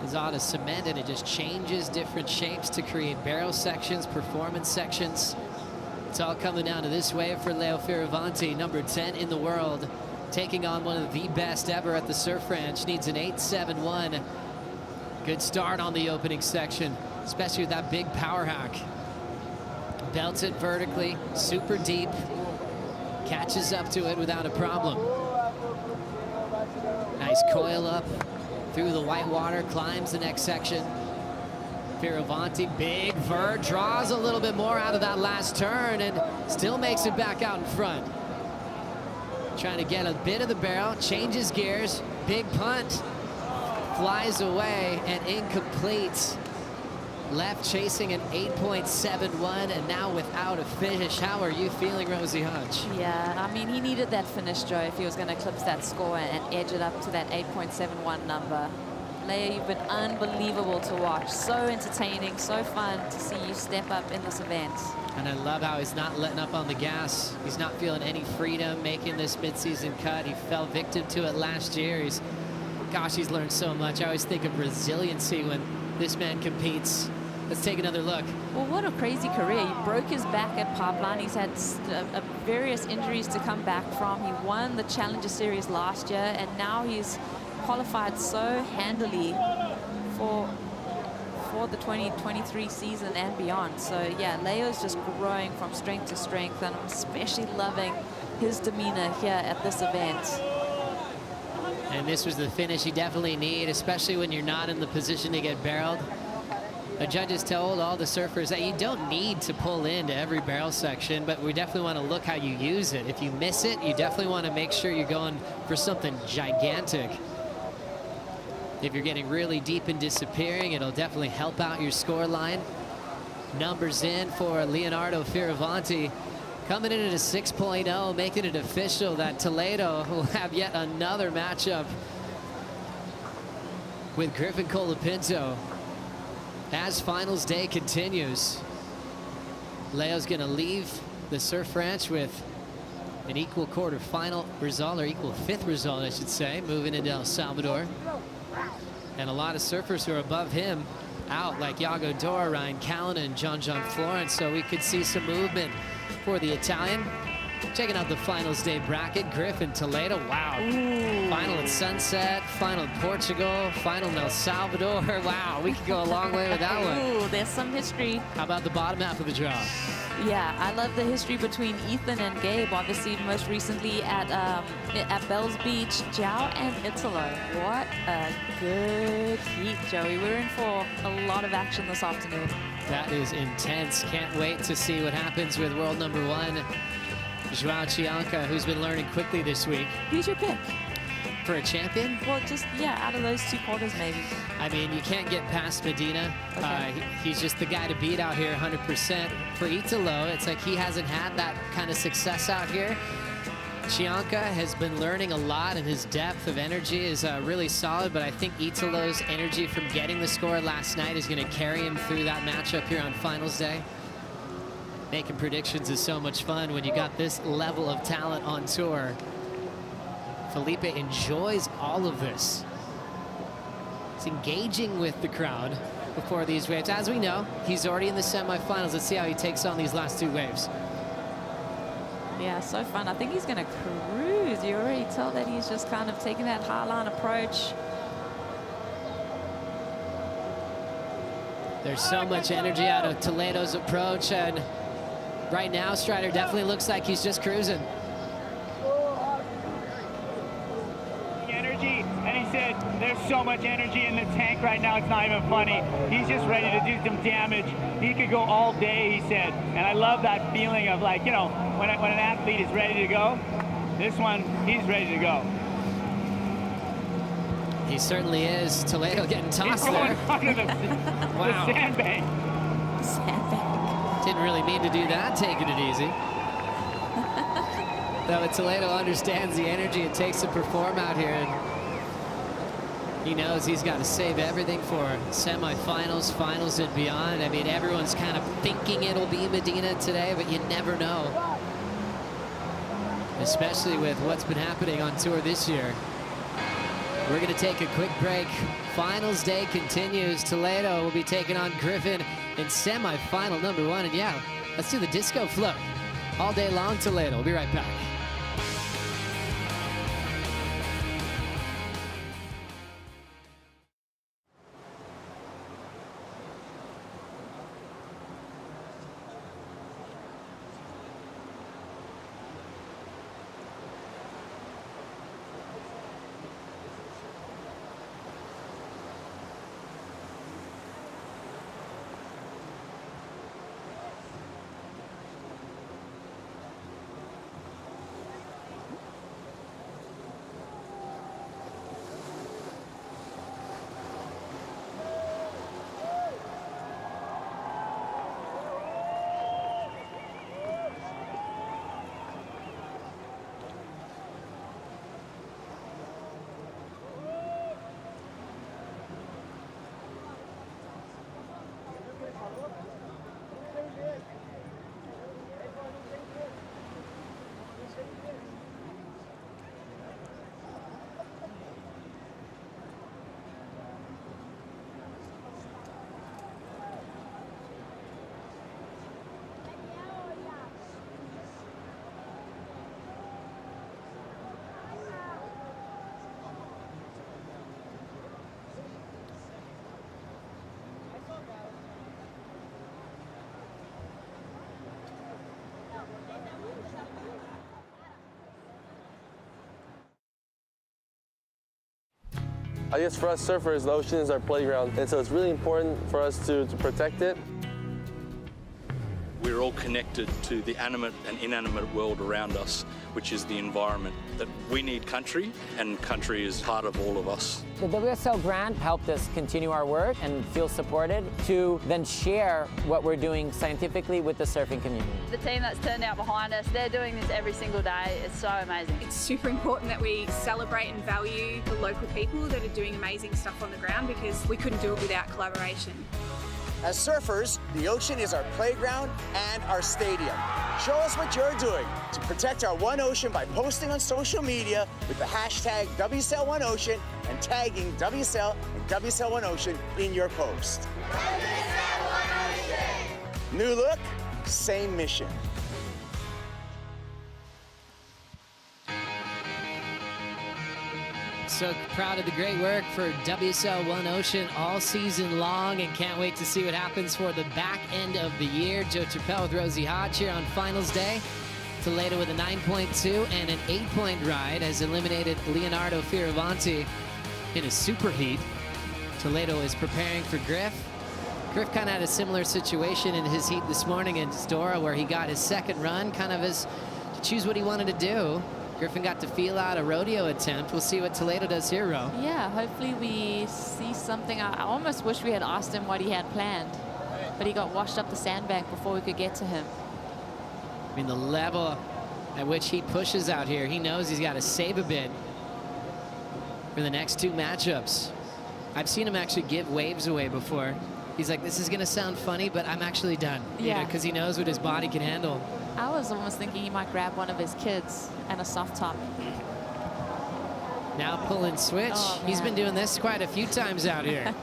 is out of cement, and it just changes different shapes to create barrel sections, performance sections. It's all coming down to this wave for Leo Fioravanti, number 10 in the world, taking on one of the best ever at the Surf Ranch. Needs an 8.71. Good start on the opening section, especially with that big power hack. Belts it vertically, super deep, catches up to it without a problem. Nice coil up through the white water, climbs the next section. Fioravanti, big vert, draws a little bit more out of that last turn and still makes it back out in front. Trying to get a bit of the barrel, changes gears, big punt, flies away and incomplete. Left chasing an 8.71 and now without a finish. How are you feeling, Rosie Hodge? Yeah, I mean, he needed that finish, Joe, if he was going to eclipse that score and edge it up to that 8.71 number. Leo, you've been unbelievable to watch. So entertaining, so fun to see you step up in this event. And I love how he's not letting up on the gas. He's not feeling any freedom making this midseason cut. He fell victim to it last year. Gosh, he's learned so much. I always think of resiliency when this man competes. Let's take another look. Well, what a crazy career. He broke his back at Pipeline. He's had various injuries to come back from. He won the Challenger Series last year, and now he's qualified so handily for the 2023 season and beyond. So yeah, Leo's just growing from strength to strength, and I'm especially loving his demeanor here at this event. And this was the finish you definitely need, especially when you're not in the position to get barreled. The judges told all the surfers that you don't need to pull into every barrel section, but we definitely want to look how you use it. If you miss it, you definitely want to make sure you're going for something gigantic. If you're getting really deep and disappearing, it'll definitely help out your score line. Numbers in for Leonardo Fioravanti. Coming in at a 6.0, making it official that Toledo will have yet another matchup with Griffin Colapinto as finals day continues. Leo's going to leave the Surf Ranch with an equal quarterfinal result, or equal fifth result, I should say, moving into El Salvador. And a lot of surfers who are above him out, like Iago Dora, Ryan Callanan, John Florence, so we could see some movement for the Italian. Checking out the finals day bracket, Griffin, Toledo, wow. Ooh. Final at Sunset, final in Portugal, final in El Salvador. Wow, we could go a long way with that one. Ooh, there's some history. How about the bottom half of the draw? Yeah, I love the history between Ethan and Gabe. Obviously, most recently at Bells Beach, João and Italo. What a good heat, Joey. We're in for a lot of action this afternoon. That is intense. Can't wait to see what happens with world number 1, João Chianca, who's been learning quickly this week. Who's your pick? For a champion? Well, just, yeah, out of those two quarters, maybe. I mean, you can't get past Medina. Okay. He's just the guy to beat out here 100%. For Italo, it's like he hasn't had that kind of success out here. Chianca has been learning a lot, and his depth of energy is really solid, but I think Italo's energy from getting the score last night is going to carry him through that matchup here on finals day. Making predictions is so much fun when you got this level of talent on tour. Felipe enjoys all of this. He's engaging with the crowd before these waves. As we know, he's already in the semifinals. Let's see how he takes on these last two waves. Yeah, so fun. I think he's going to cruise. You already tell that he's just kind of taking that high line approach. There's so much energy out of Toledo's approach, and right now Strider definitely looks like he's just cruising. Energy, and he said there's so much energy in the tank right now, it's not even funny. He's just ready to do some damage. He could go all day, he said, and I love that feeling of, like, you know, when an athlete is ready to go, this one, he's ready to go. He certainly is. Toledo getting tossed He's going there. under the Wow. sandbank. Sandbank. Didn't really mean to do that, taking it easy. Though Toledo understands the energy it takes to perform out here, and he knows he's got to save everything for semifinals, finals, and beyond. I mean, everyone's kind of thinking it'll be Medina today, but you never know. Especially with what's been happening on tour this year. We're going to take a quick break. Finals day continues. Toledo will be taking on Griffin in semifinal number 1. And yeah, let's do the disco float all day long, Toledo. We'll be right back. I guess for us surfers, the ocean is our playground, and so it's really important for us to protect it. We're we're all connected to the animate and inanimate world around us, which is the environment. That we need country, and country is part of all of us. The WSL brand helped us continue our work and feel supported to then share what we're doing scientifically with the surfing community. The team that's turned out behind us, they're doing this every single day. It's so amazing. It's super important that we celebrate and value the local people that are doing amazing stuff on the ground, because we couldn't do it without collaboration. As surfers, the ocean is our playground and our stadium. Show us what you're doing to protect our One Ocean by posting on social media with the hashtag WSL One Ocean and tagging WSL and WSL One Ocean in your post. WSL One Ocean! New look, same mission. So proud of the great work for WSL One Ocean all season long, and can't wait to see what happens for the back end of the year. Joe Turpel with Rosie Hodge here on finals day. Toledo with a 9.2 and an 8-point ride has eliminated Leonardo Fioravanti in a superheat. Toledo is preparing for Griff. Griff kind of had a similar situation in his heat this morning in Dora, where he got his second run, kind of as to choose what he wanted to do. Griffin got to feel out a rodeo attempt. We'll see what Toledo does here, Ro. Yeah, hopefully we see something. I almost wish we had asked him what he had planned, but he got washed up the sandbank before we could get to him. I mean, the level at which he pushes out here, he knows he's got to save a bit for the next two matchups. I've seen him actually give waves away before. He's like, this is going to sound funny, but I'm actually done. Yeah. Because he knows what his body can handle. I was almost thinking he might grab one of his kids and a soft top. Now pull and switch. Oh, he's been doing this quite a few times out here.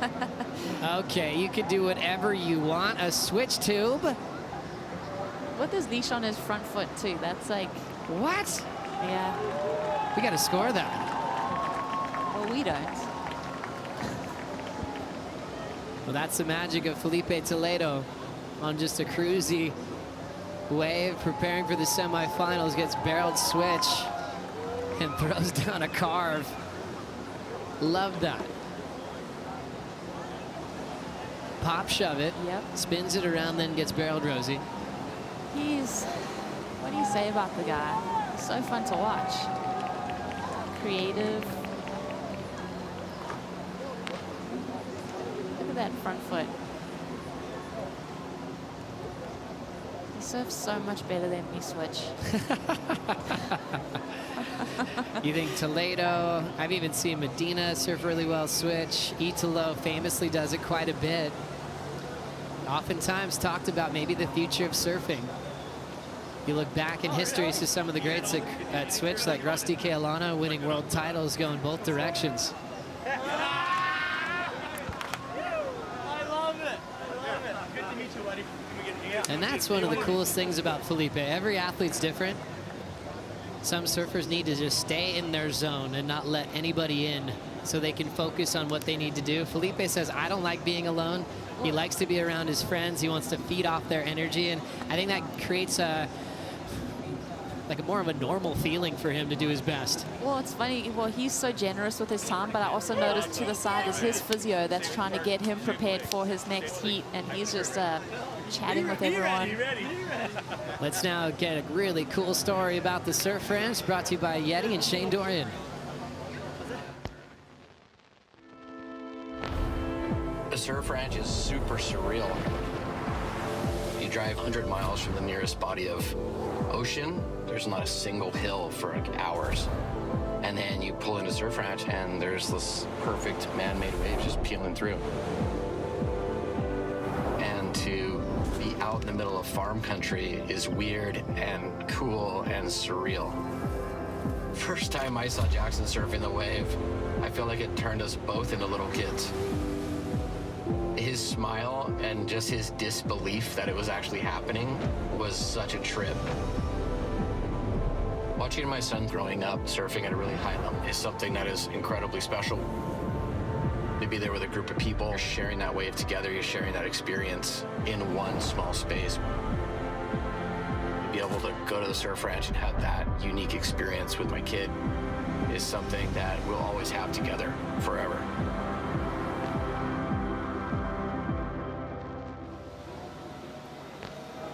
Okay, you could do whatever you want. A switch tube. With his leash on his front foot, too. That's like... What? Yeah. We got to score that. Well, we don't. Well, that's the magic of Felipe Toledo on just a cruisy wave, preparing for the semifinals, gets barreled switch and throws down a carve. Love that. Pop shove it. Yep. Spins it around, then gets barreled, Rosie. What do you say about the guy? He's so fun to watch. Creative. Look at that front foot. He surfs so much better than me switch. You think Toledo? I've even seen Medina surf really well switch. Italo famously does it quite a bit. Oftentimes talked about maybe the future of surfing. You look back in history to some of the greats at switch, like Rusty Kealana winning world titles going both directions. I love it. Good to meet you, buddy. And that's one of the coolest things about Felipe. Every athlete's different. Some surfers need to just stay in their zone and not let anybody in so they can focus on what they need to do. Felipe says, I don't like being alone. He likes to be around his friends. He wants to feed off their energy. And I think that creates like more of a normal feeling for him to do his best. Well, it's funny. Well, he's so generous with his time, but I also noticed to the side is his physio that's trying to get him prepared for his next heat, and he's just chatting with everyone. Let's now get a really cool story about the Surf Ranch, brought to you by Yeti and Shane Dorian. The Surf Ranch is super surreal. You drive 100 miles from the nearest body of ocean. There's not a single hill for like hours. And then you pull into Surf Ranch and there's this perfect man-made wave just peeling through. And to be out in the middle of farm country is weird and cool and surreal. First time I saw Jackson surfing the wave, I feel like it turned us both into little kids. His smile and just his disbelief that it was actually happening was such a trip. Watching my son growing up surfing at a really high level is something that is incredibly special. To be there with a group of people, you're sharing that wave together, you're sharing that experience in one small space. To be able to go to the Surf Ranch and have that unique experience with my kid is something that we'll always have together forever.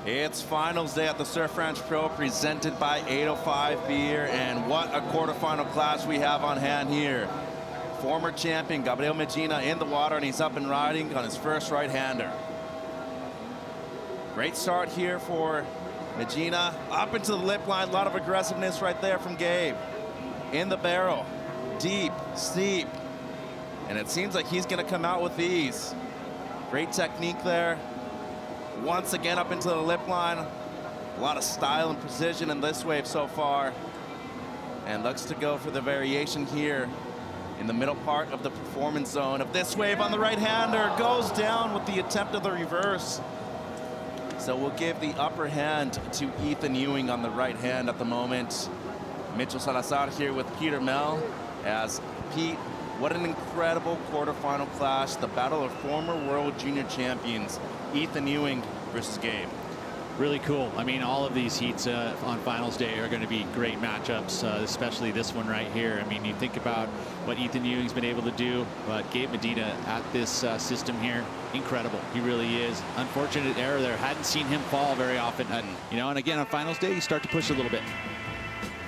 It's finals day at the Surf Ranch Pro, presented by 805 Beer, and what a quarterfinal clash we have on hand here. Former champion Gabriel Medina in the water, and he's up and riding on his first right-hander. Great start here for Medina. Up into the lip line, a lot of aggressiveness right there from Gabe. In the barrel, deep, steep, and it seems like he's gonna come out with ease. Great technique there. Once again up into the lip line. A lot of style and precision in this wave so far. And looks to go for the variation here in the middle part of the performance zone of this wave on the right-hander. Goes down with the attempt of the reverse. So we'll give the upper hand to Ethan Ewing on the right hand at the moment. Mitchell Salazar here with Peter Mel. As Pete, what an incredible quarterfinal clash. The battle of former world junior champions, Ethan Ewing versus Gabe. Really cool. I mean, all of these heats on finals day are going to be great matchups, especially this one right here. I mean, you think about what Ethan Ewing's been able to do, but Gabe Medina at this system here, incredible. He really is. Unfortunate error there. Hadn't seen him fall very often. You know, and again, on finals day, you start to push a little bit.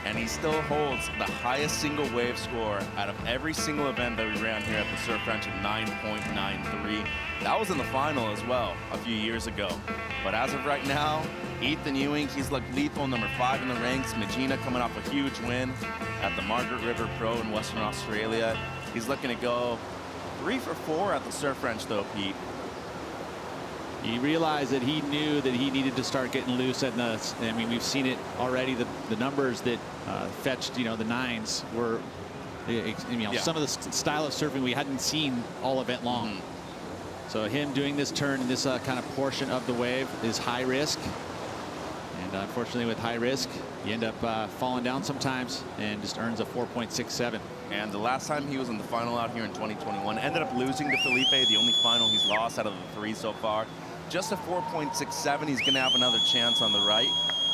And he still holds the highest single wave score out of every single event that we ran here at the Surf Ranch at 9.93. That was in the final as well a few years ago. But as of right now, Ethan Ewing, he's looked lethal, number 5 in the ranks. Medina coming off a huge win at the Margaret River Pro in Western Australia. He's looking to go 3 for 4 at the Surf Ranch though, Pete. He realized that he knew that he needed to start getting loose at the, I mean, we've seen it already, the numbers that fetched, you know, the 9s were, you know, some of the style of surfing we hadn't seen all event long. So him doing this turn in this kind of portion of the wave is high risk. And unfortunately with high risk, you end up falling down sometimes and just earns a 4.67. And the last time he was in the final out here in 2021, ended up losing to Felipe, the only final he's lost out of the 3 so far. Just a 4.67, he's gonna have another chance on the right.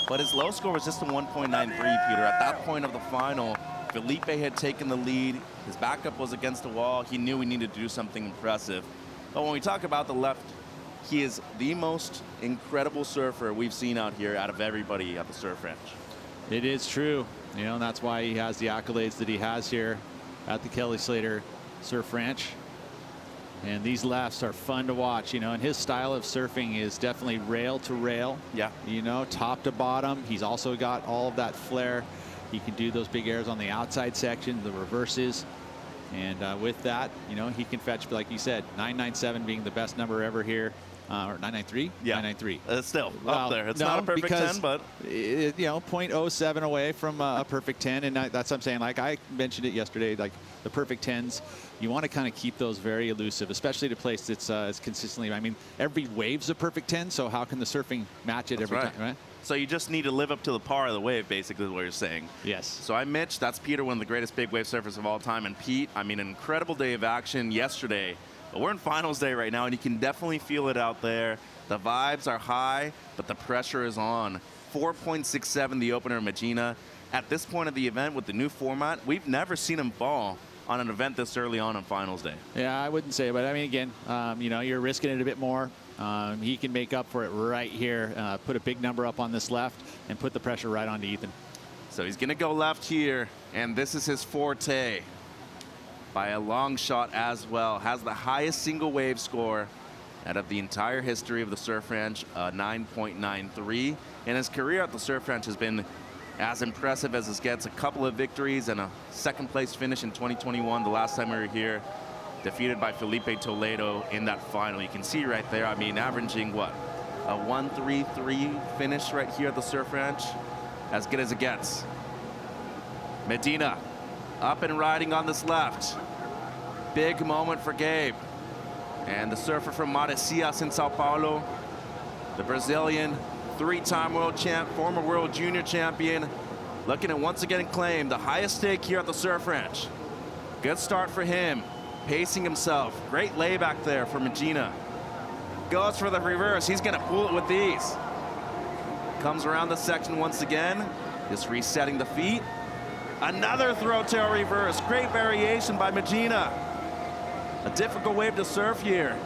But his low score was just a 1.93, Peter. At that point of the final, Felipe had taken the lead. His backup was against the wall. He knew he needed to do something impressive. But when we talk about the left, he is the most incredible surfer we've seen out here out of everybody at the Surf Ranch. It is true, you know, and that's why he has the accolades that he has here at the Kelly Slater Surf Ranch. And these lefts are fun to watch, you know, and his style of surfing is definitely rail to rail. Yeah. You know, top to bottom. He's also got all of that flair. He can do those big airs on the outside section, the reverses. And with that, you know, he can fetch, like you said, 997 being the best number ever here. Or 993? Yeah. 993. It's still up there. It's not a perfect 10, but you know, 0.07 away from a perfect 10. And that's what I'm saying. Like I mentioned it yesterday, like the perfect 10s, you want to kind of keep those very elusive, especially at a place that's as consistently. I mean, every wave's a perfect 10, so how can the surfing match it every time, right? So you just need to live up to the par of the wave, basically, is what you're saying. Yes. So I'm Mitch. That's Peter, one of the greatest big wave surfers of all time. And Pete, I mean, an incredible day of action yesterday. But we're in finals day right now, and you can definitely feel it out there. The vibes are high, but the pressure is on. 4.67 the opener, Medina. At this point of the event, with the new format, we've never seen him fall on an event this early on finals day. Yeah, I wouldn't say, but I mean, again, you know, you're risking it a bit more. He can make up for it right here, put a big number up on this left, and put the pressure right onto Ethan. So he's going to go left here, and this is his forte. By a long shot as well. Has the highest single wave score out of the entire history of the Surf Ranch, 9.93. And his career at the Surf Ranch has been as impressive as it gets. A couple of victories and a second place finish in 2021, the last time we were here. Defeated by Felipe Toledo in that final. You can see right there, I mean, averaging what? A 1.33 finish right here at the Surf Ranch. As good as it gets. Medina up and riding on this left. Big moment for Gabe. And the surfer from Maresias in Sao Paulo, the Brazilian, 3-time world champ, former world junior champion, looking to once again claim the highest stake here at the Surf Ranch. Good start for him, pacing himself. Great layback there for Medina. Goes for the reverse, he's gonna pull it with ease. Comes around the section once again, just resetting the feet. Another throw tail reverse. Great variation by Medina. A difficult wave to surf here.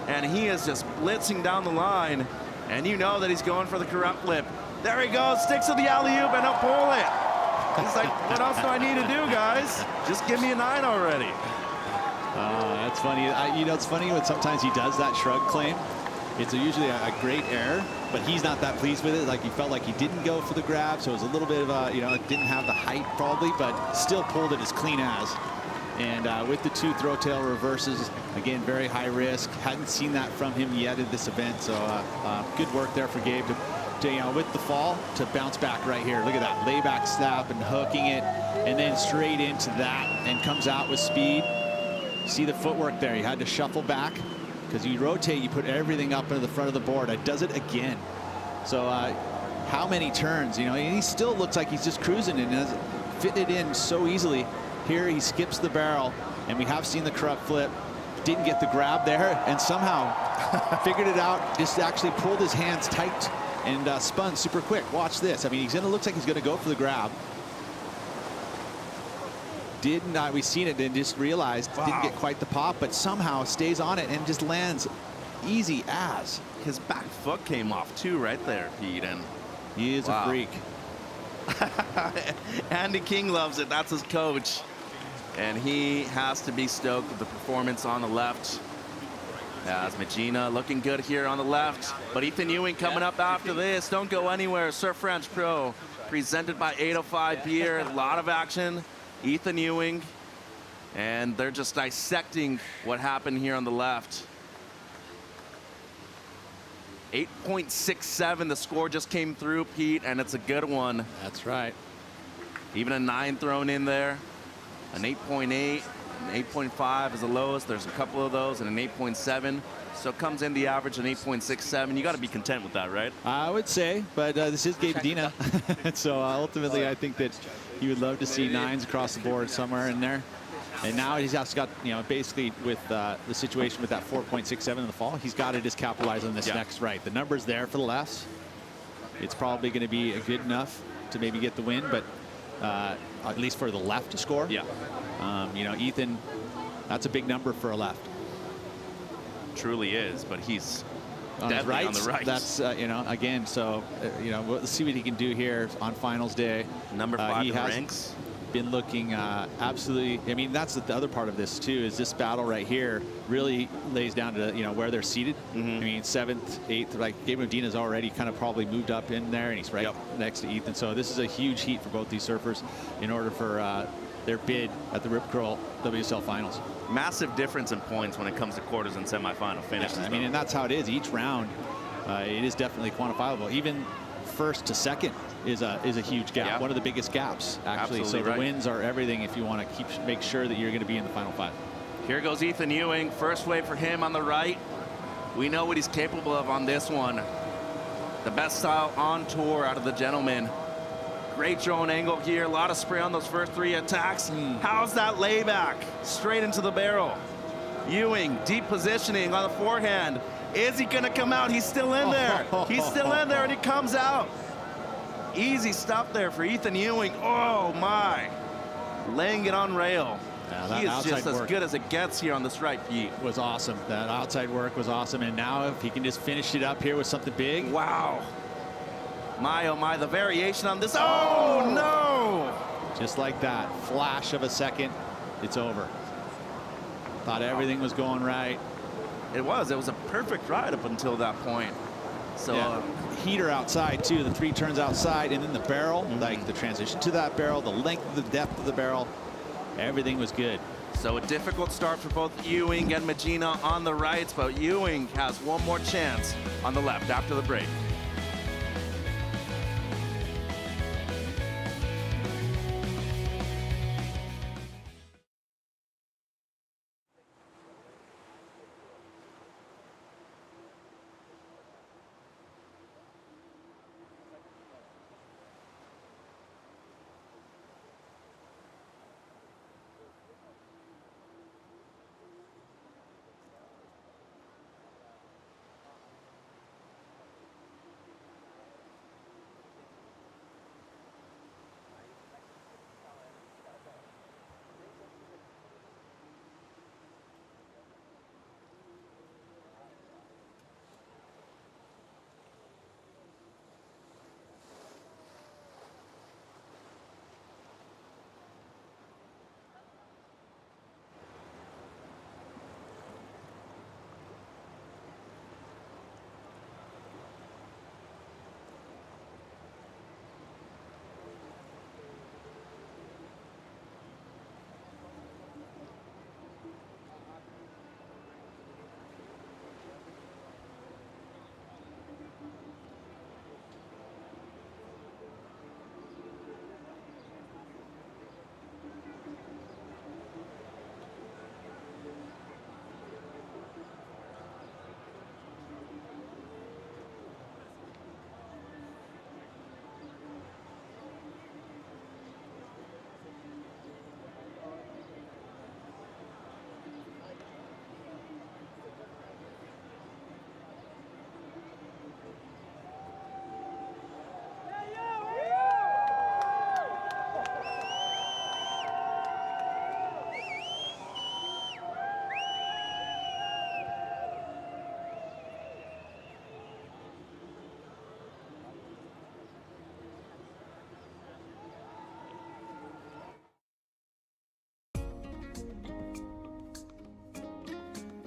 And he is just blitzing down the line. And you know that he's going for the corrupt flip. There he goes, sticks with the alley-oop and he'll pull it. He's like, what else do I need to do, guys? Just give me a 9 already. That's funny. You know, it's funny when sometimes he does that shrug claim. It's usually a great error, but he's not that pleased with it. Like, he felt like he didn't go for the grab, so it was a little bit of a, you know, it didn't have the height probably, but still pulled it as clean as. And with the 2 throw tail reverses, again, very high risk. Hadn't seen that from him yet in this event, so good work there for Gabe to, you know, with the fall, to bounce back right here. Look at that layback snap and hooking it, and then straight into that, and comes out with speed. See the footwork there. He had to shuffle back because you rotate, you put everything up into the front of the board. It does it again. So how many turns? You know, and he still looks like he's just cruising and has fit it in so easily. Here he skips the barrel, and we have seen the corrupt flip. Didn't get the grab there, and somehow figured it out. Just actually pulled his hands tight and spun super quick. Watch this. I mean, looks like he's gonna go for the grab. We've seen it and just realized didn't get quite the pop, but somehow stays on it and just lands easy as. His back foot came off too right there, Pete, and he is a freak. Andy King loves it. That's his coach. And he has to be stoked with the performance on the left. As Magina looking good here on the left. But Ethan Ewing coming up after this. Don't go anywhere. Surf Ranch Pro, presented by 805 Beer. A lot of action. Ethan Ewing. And they're just dissecting what happened here on the left. 8.67, the score just came through, Pete, and it's a good one. That's right. Even a 9 thrown in there. An 8.8, an 8.5 is the lowest. There's a couple of those, and an 8.7. So it comes in the average, an 8.67. You got to be content with that, right? I would say, but this is Gabe Medina. So ultimately, I think that you would love to see 9s across the board somewhere in there. And now he's also got, you know, basically with the situation with that 4.67 in the fall, he's got to just capitalize on this next right. The number's there for the lefts. It's probably going to be good enough to maybe get the win, but at least for the left to score. Yeah. You know, Ethan, that's a big number for a left. Truly is, but he's on deadly right. on the right. That's, you know, again, so, you know, we'll see what he can do here on finals day. Number 5 he has ranks. Been looking absolutely. I mean, that's the other part of this too, is this battle right here really lays down to, you know, where they're seated. I mean, 7th, 8th, like Gabe Medina's already kind of probably moved up in there, and he's right next to Ethan. So this is a huge heat for both these surfers in order for their bid at the Rip Curl WSL Finals. Massive difference in points when it comes to quarters and semifinal finishes. I mean, and that's how it is. Each round, it is definitely quantifiable. Even first to second is a huge gap, one of the biggest gaps actually. Absolutely so the wins are everything if you want to make sure that you're going to be in the final 5. Here goes Ethan Ewing, first wave for him on the right. We know what he's capable of on this one. The best style on tour out of the gentlemen. Great drone angle here, a lot of spray on those first 3 attacks. How's that layback? Straight into the barrel. Ewing, deep positioning on the forehand. Is he gonna come out? He's still in there. He's still in there, and he comes out. Easy stuff there for Ethan Ewing. Oh my, laying it on rail. Yeah, he is just as good as it gets here on this right, Pete. Was awesome. That outside work was awesome, and now if he can just finish it up here with something big. Wow. My, oh my, the variation on this. Oh no! Just like that, flash of a second, it's over. Thought everything was going right. It was a perfect ride up until that point. So heater outside too, the 3 turns outside, and then the barrel, like the transition to that barrel, the length, the depth of the barrel, everything was good. So a difficult start for both Ewing and Magina on the rights, but Ewing has one more chance on the left after the break.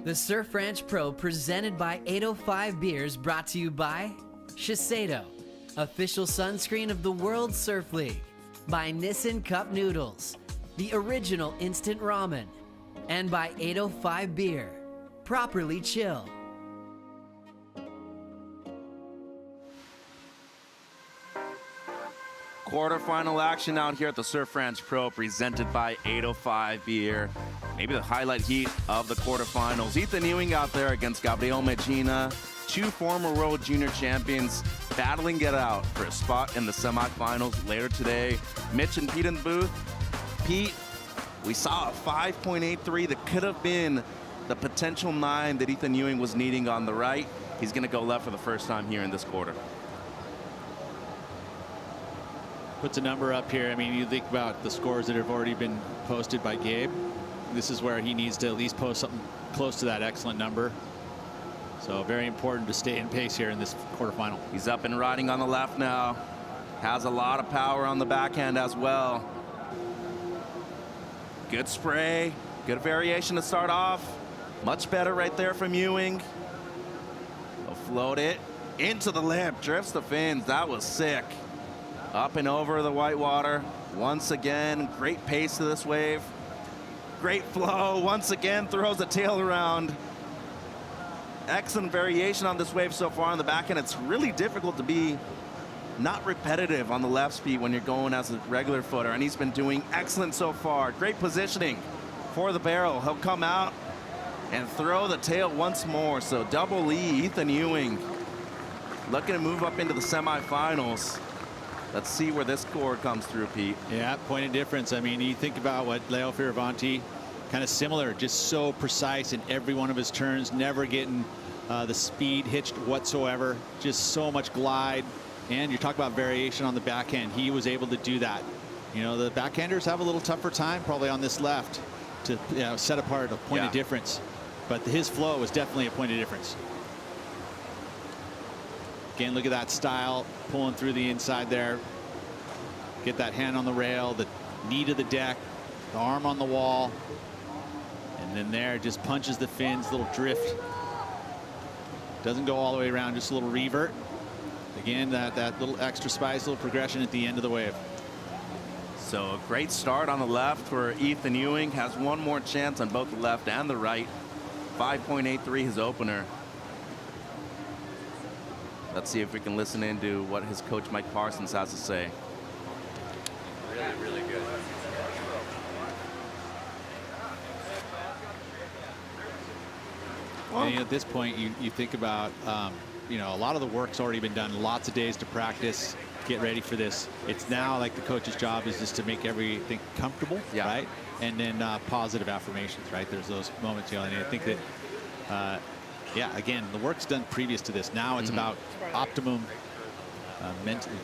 The Surf Ranch Pro presented by 805 Beers, brought to you by Shiseido, official sunscreen of the World Surf League, by Nissin Cup Noodles, the original instant ramen, and by 805 Beer, properly chill. Quarterfinal action out here at the Surf Ranch Pro, presented by 805 Beer. Maybe the highlight heat of the quarterfinals. Ethan Ewing out there against Gabriel Medina, two former world junior champions battling it out for a spot in the semifinals later today. Mitch and Pete in the booth. Pete, we saw a 5.83 that could have been the potential 9 that Ethan Ewing was needing on the right. He's going to go left for the first time here in this quarter. Puts a number up here. I mean, you think about the scores that have already been posted by Gabe. This is where he needs to at least post something close to that excellent number. So very important to stay in pace here in this quarterfinal. He's up and riding on the left now. Has a lot of power on the backhand as well. Good spray, good variation to start off. Much better right there from Ewing. He'll float it into the lip, drifts the fins. That was sick. Up and over the whitewater. Once again, great pace to this wave. Great flow. Once again, throws the tail around. Excellent variation on this wave so far on the back end. It's really difficult to be not repetitive on the left speed when you're going as a regular footer, and he's been doing excellent so far. Great positioning for the barrel. He'll come out and throw the tail once more. So double lead, Ethan Ewing looking to move up into the semifinals. Let's see where this score comes through, Pete. Yeah, point of difference. I mean, you think about what Leo Fioravanti, kind of similar, just so precise in every one of his turns, never getting the speed hitched whatsoever, just so much glide. And you talk about variation on the backhand. He was able to do that. You know, the backhanders have a little tougher time probably on this left to set apart a point of difference. But his flow was definitely a point of difference. Again, look at that style, pulling through the inside there. Get that hand on the rail, the knee to the deck, the arm on the wall. And then there, just punches the fins, little drift. Doesn't go all the way around, just a little revert. Again, that little extra spice, little progression at the end of the wave. So a great start on the left for Ethan Ewing. Has one more chance on both the left and the right. 5.83 his opener. Let's see if we can listen into what his coach Mike Parsons has to say. Really, really good. And at this point, you think about, you know, a lot of the work's already been done. Lots of days to practice, get ready for this. It's now like the coach's job is just to make everything comfortable, right? And then positive affirmations, right? There's those moments, you know, and I think that, yeah, again, the work's done previous to this. Now it's about optimum mentally.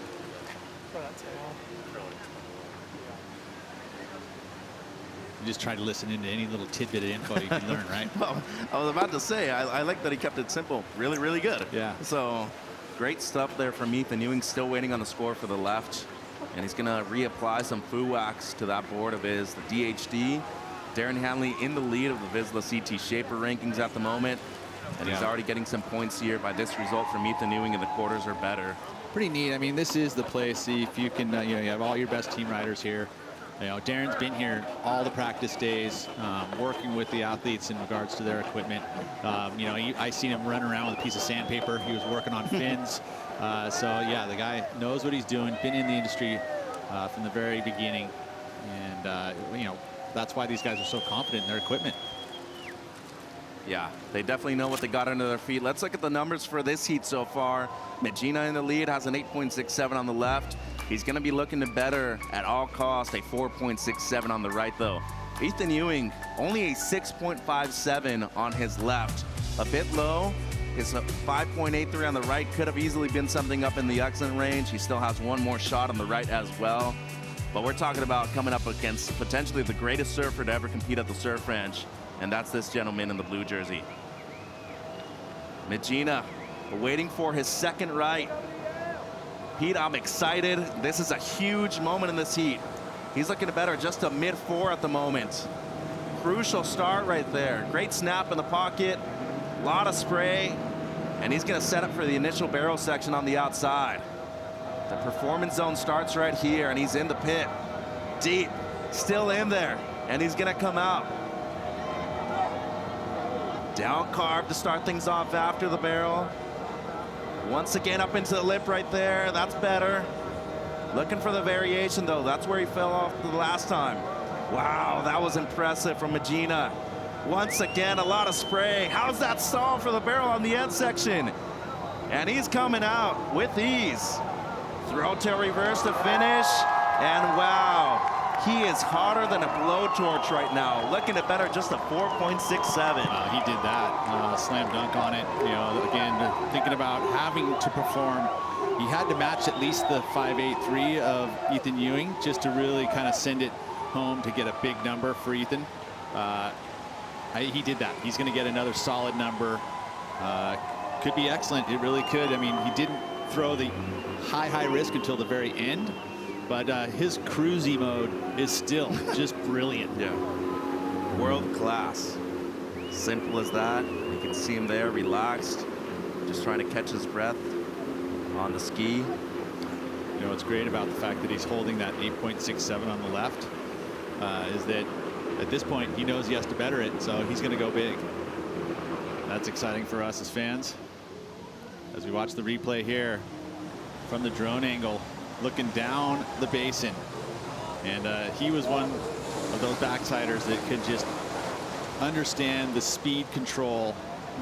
You just try to listen into any little tidbit of info you can learn, right? Well, I was about to say, I like that he kept it simple. Really, really good. Yeah. So great stuff there from Ethan Ewing. Still waiting on the score for the left. And he's going to reapply some Fu Wax to that board of his, the DHD. Darren Hanley in the lead of the Vizsla CT Shaper rankings at the moment. And he's already getting some points here by this result from Ethan Ewing in the quarters or better. Pretty neat. I mean, this is the place if you can, you know, you have all your best team riders here. You know, Darren's been here all the practice days, working with the athletes in regards to their equipment. You know, I seen him run around with a piece of sandpaper. He was working on fins. So yeah, the guy knows what he's doing, been in the industry from the very beginning. And, you know, that's why these guys are so confident in their equipment. Yeah, they definitely know what they got under their feet. Let's look at the numbers for this heat so far. Medina in the lead has an 8.67 on the left. He's going to be looking to better at all costs, a 4.67 on the right, though. Ethan Ewing, only a 6.57 on his left. A bit low. His 5.83 on the right could have easily been something up in the excellent range. He still has one more shot on the right as well. But we're talking about coming up against potentially the greatest surfer to ever compete at the Surf Ranch, and that's this gentleman in the blue jersey. Medina waiting for his second right. Pete, I'm excited. This is a huge moment in this heat. He's looking to better just a mid-4 at the moment. crucial start right there. Great snap in the pocket, a lot of spray, and he's going to set up for the initial barrel section on the outside. The performance zone starts right here, and he's in the pit. Deep, still in there, and he's going to come out. Down carb to start things off after the barrel. Once again up into the lip right there. That's better. Looking for the variation, though. That's where he fell off the last time. Wow, that was impressive from Medina. Once again, a lot of spray. How's that stall for the barrel on the end section? And he's coming out with ease. Throw tail reverse to finish. And wow. He is hotter than a blowtorch right now. Looking at better, just a 4.67. He did that. Slam dunk on it. You know, again, thinking about having to perform. He had to match at least the 5.83 of Ethan Ewing just to really kind of send it home to get a big number for Ethan. He did that. He's going to get another solid number. Could be excellent. It really could. I mean, he didn't throw the high risk until the very end. But his cruisy mode is still just brilliant. Yeah. World class. Simple as that. You can see him there, relaxed, just trying to catch his breath on the ski. You know what's great about the fact that he's holding that 8.67 on the left is that at this point he knows he has to better it, so he's going to go big. That's exciting for us as fans. As we watch the replay here from the drone angle, looking down the basin, and he was one of those backsiders that could just understand the speed control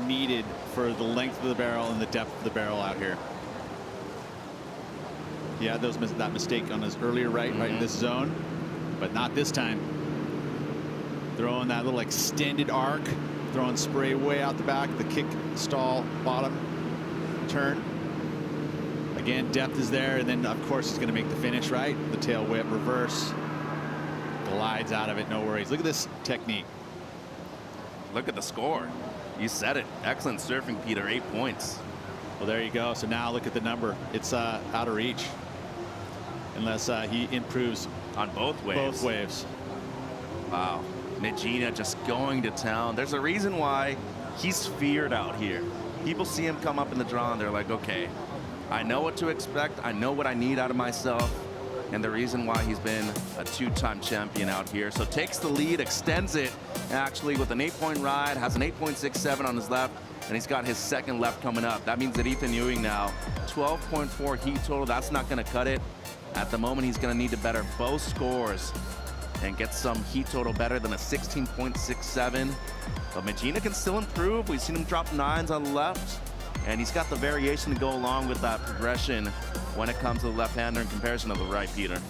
needed for the length of the barrel and the depth of the barrel out here. He had that mistake on his earlier right in this zone, but not this time. Throwing that little extended arc, throwing spray way out the back, the kick stall bottom turn. Again, depth is there, and then of course he's going to make the finish right. The tail whip reverse, glides out of it, no worries. Look at this technique. Look at the score. You said it. Excellent surfing, Peter. 8 points. Well, there you go. So now look at the number. It's out of reach, unless he improves on both waves. Both waves. Wow. Medina just going to town. There's a reason why he's feared out here. People see him come up in the draw, and they're like, okay, I know what to expect. I know what I need out of myself. And the reason why he's been a two-time champion out here. So takes the lead, extends it actually with an 8-point ride, has an 8.67 on his left, and he's got his second left coming up. That means that Ethan Ewing now, 12.4 heat total. That's not going to cut it. At the moment, he's going to need to better both scores and get some heat total better than a 16.67. But Medina can still improve. We've seen him drop 9s on the left. And he's got the variation to go along with that progression when it comes to the left-hander in comparison to the right, Peter.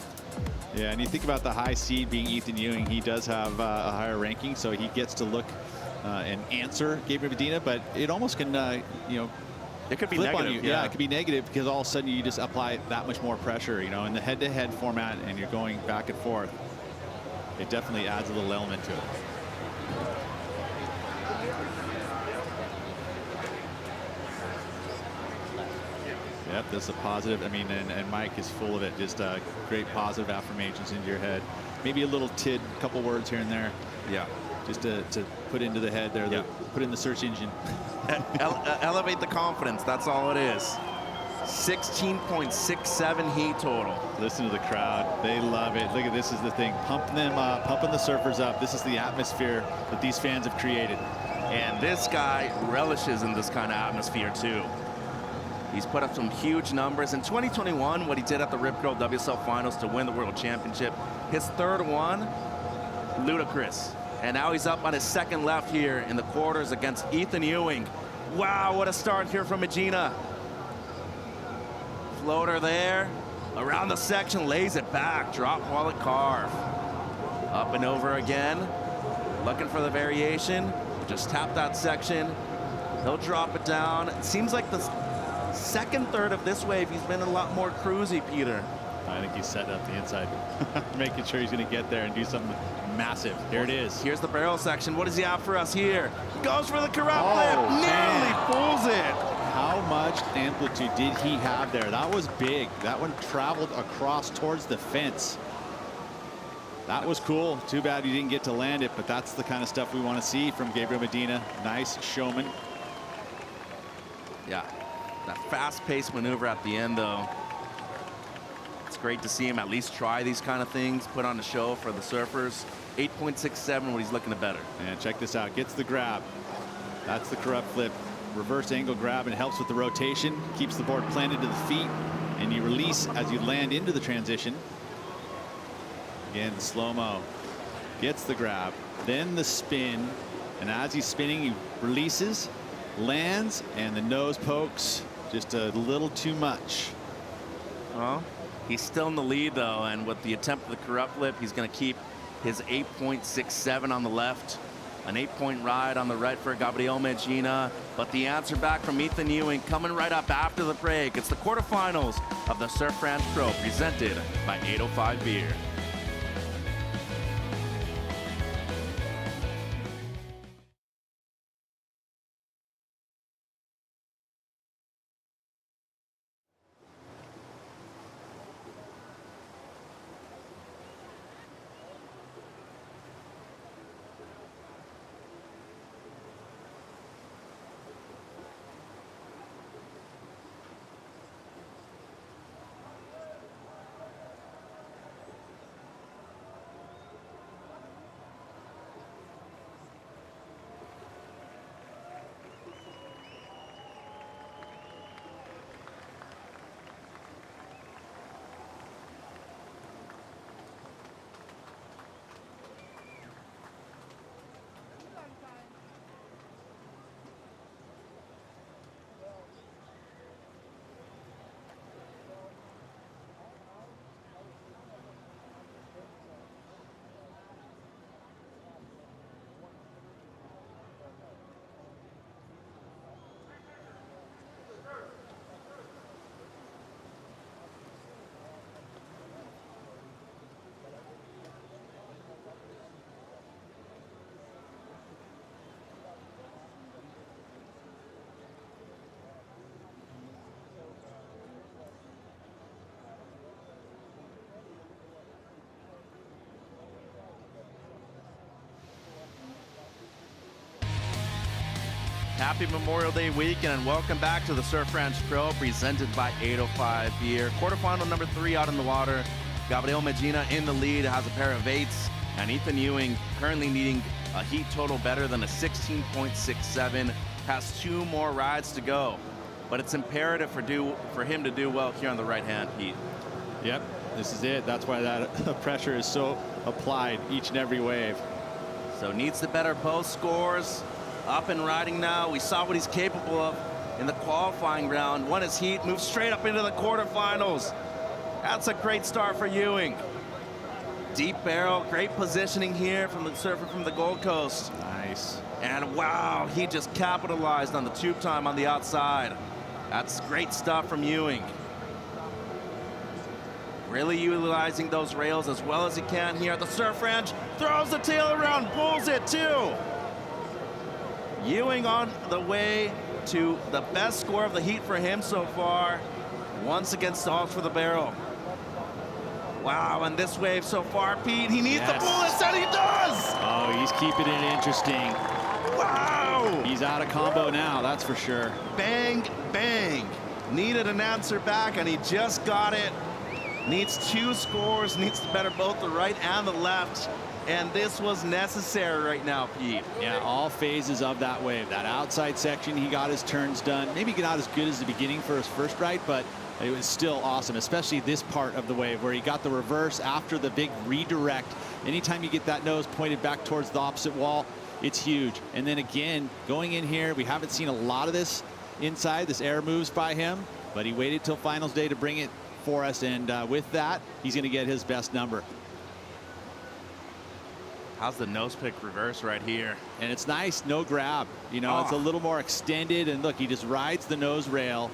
Yeah, and you think about the high seed being Ethan Ewing, he does have a higher ranking, so he gets to look and answer Gabriel Medina, but it almost can, you know, it could be flip negative. on you. Yeah, it could be negative because all of a sudden you just apply that much more pressure, you know, in the head-to-head format, and you're going back and forth. It definitely adds a little element to it. Yep, that's a positive. I mean, and Mike is full of it. Just great positive affirmations into your head. Maybe a little tid, a couple words here and there. Yeah. Just to put into the head there, put in the search engine. Elevate the confidence. That's all it is. 16.67 heat total. Listen to the crowd. They love it. Look at this is the thing. Pumping them up, pumping the surfers up. This is the atmosphere that these fans have created. And this guy relishes in this kind of atmosphere too. He's put up some huge numbers. In 2021, what he did at the Rip Curl WSL Finals to win the World Championship, his third one, ludicrous. And now he's up on his second left here in the quarters against Ethan Ewing. Wow, what a start here from Medina. Floater there, around the section, lays it back, drop wallet carve. Up and over again, looking for the variation. Just tap that section, he'll drop it down. It seems like the second third of this wave, he's been a lot more cruisy, Peter. I think he's setting up the inside, making sure he's going to get there and do something massive. Here it is. Here's the barrel section. What does he have for us here? Goes for the corrupt flip, nearly pulls it. How much amplitude did he have there? That was big. That one traveled across towards the fence. That was cool. Too bad he didn't get to land it, but that's the kind of stuff we want to see from Gabriel Medina. Nice showman. Yeah, that fast-paced maneuver at the end, though. It's great to see him at least try these kind of things, put on a show for the surfers. 8.67 when he's looking to better. And check this out. Gets the grab. That's the corrupt flip. Reverse angle grab, and it helps with the rotation. Keeps the board planted to the feet, and you release as you land into the transition. Again, slow-mo. Gets the grab, then the spin, and as he's spinning, he releases, lands, and the nose pokes just a little too much. Well, he's still in the lead, though, and with the attempt of the corrupt flip, he's going to keep his 8.67 on the left. An 8-point ride on the right for Gabriel Medina. But the answer back from Ethan Ewing coming right up after the break. It's the quarterfinals of the Surf Ranch Pro presented by 805 Beer. Happy Memorial Day weekend and welcome back to the Surf Ranch Pro presented by 805 Beer. Quarterfinal number 3 out in the water. Gabriel Medina in the lead, has a pair of 8s, and Ethan Ewing currently needing a heat total better than a 16.67. Has 2 more rides to go, but it's imperative for him to do well here on the right hand, Pete. Yep, this is it. That's why that pressure is so applied each and every wave. So needs the better both scores. Up and riding now. We saw what he's capable of in the qualifying round. Won his heat, moved straight up into the quarterfinals. That's a great start for Ewing. Deep barrel, great positioning here from the surfer from the Gold Coast. Nice. And wow, he just capitalized on the tube time on the outside. That's great stuff from Ewing. Really utilizing those rails as well as he can here at the Surf Ranch. Throws the tail around, pulls it too. Ewing on the way to the best score of the heat for him so far. Once again stalls for the barrel. Wow, and this wave so far, Pete, he needs the bullets, and he does! Oh, he's keeping it interesting. Wow! He's out of combo now, that's for sure. Bang, bang. Needed an answer back, and he just got it. Needs 2 scores, needs to better both the right and the left. And this was necessary right now, Pete. Yeah, all phases of that wave. That outside section, he got his turns done. Maybe not as good as the beginning for his first ride, but it was still awesome, especially this part of the wave where he got the reverse after the big redirect. Anytime you get that nose pointed back towards the opposite wall, it's huge. And then again, going in here, we haven't seen a lot of this inside, this air moves by him, but he waited till finals day to bring it for us, and with that, he's going to get his best number. How's the nose pick reverse right here? And it's nice, no grab. You know, it's a little more extended, and look, he just rides the nose rail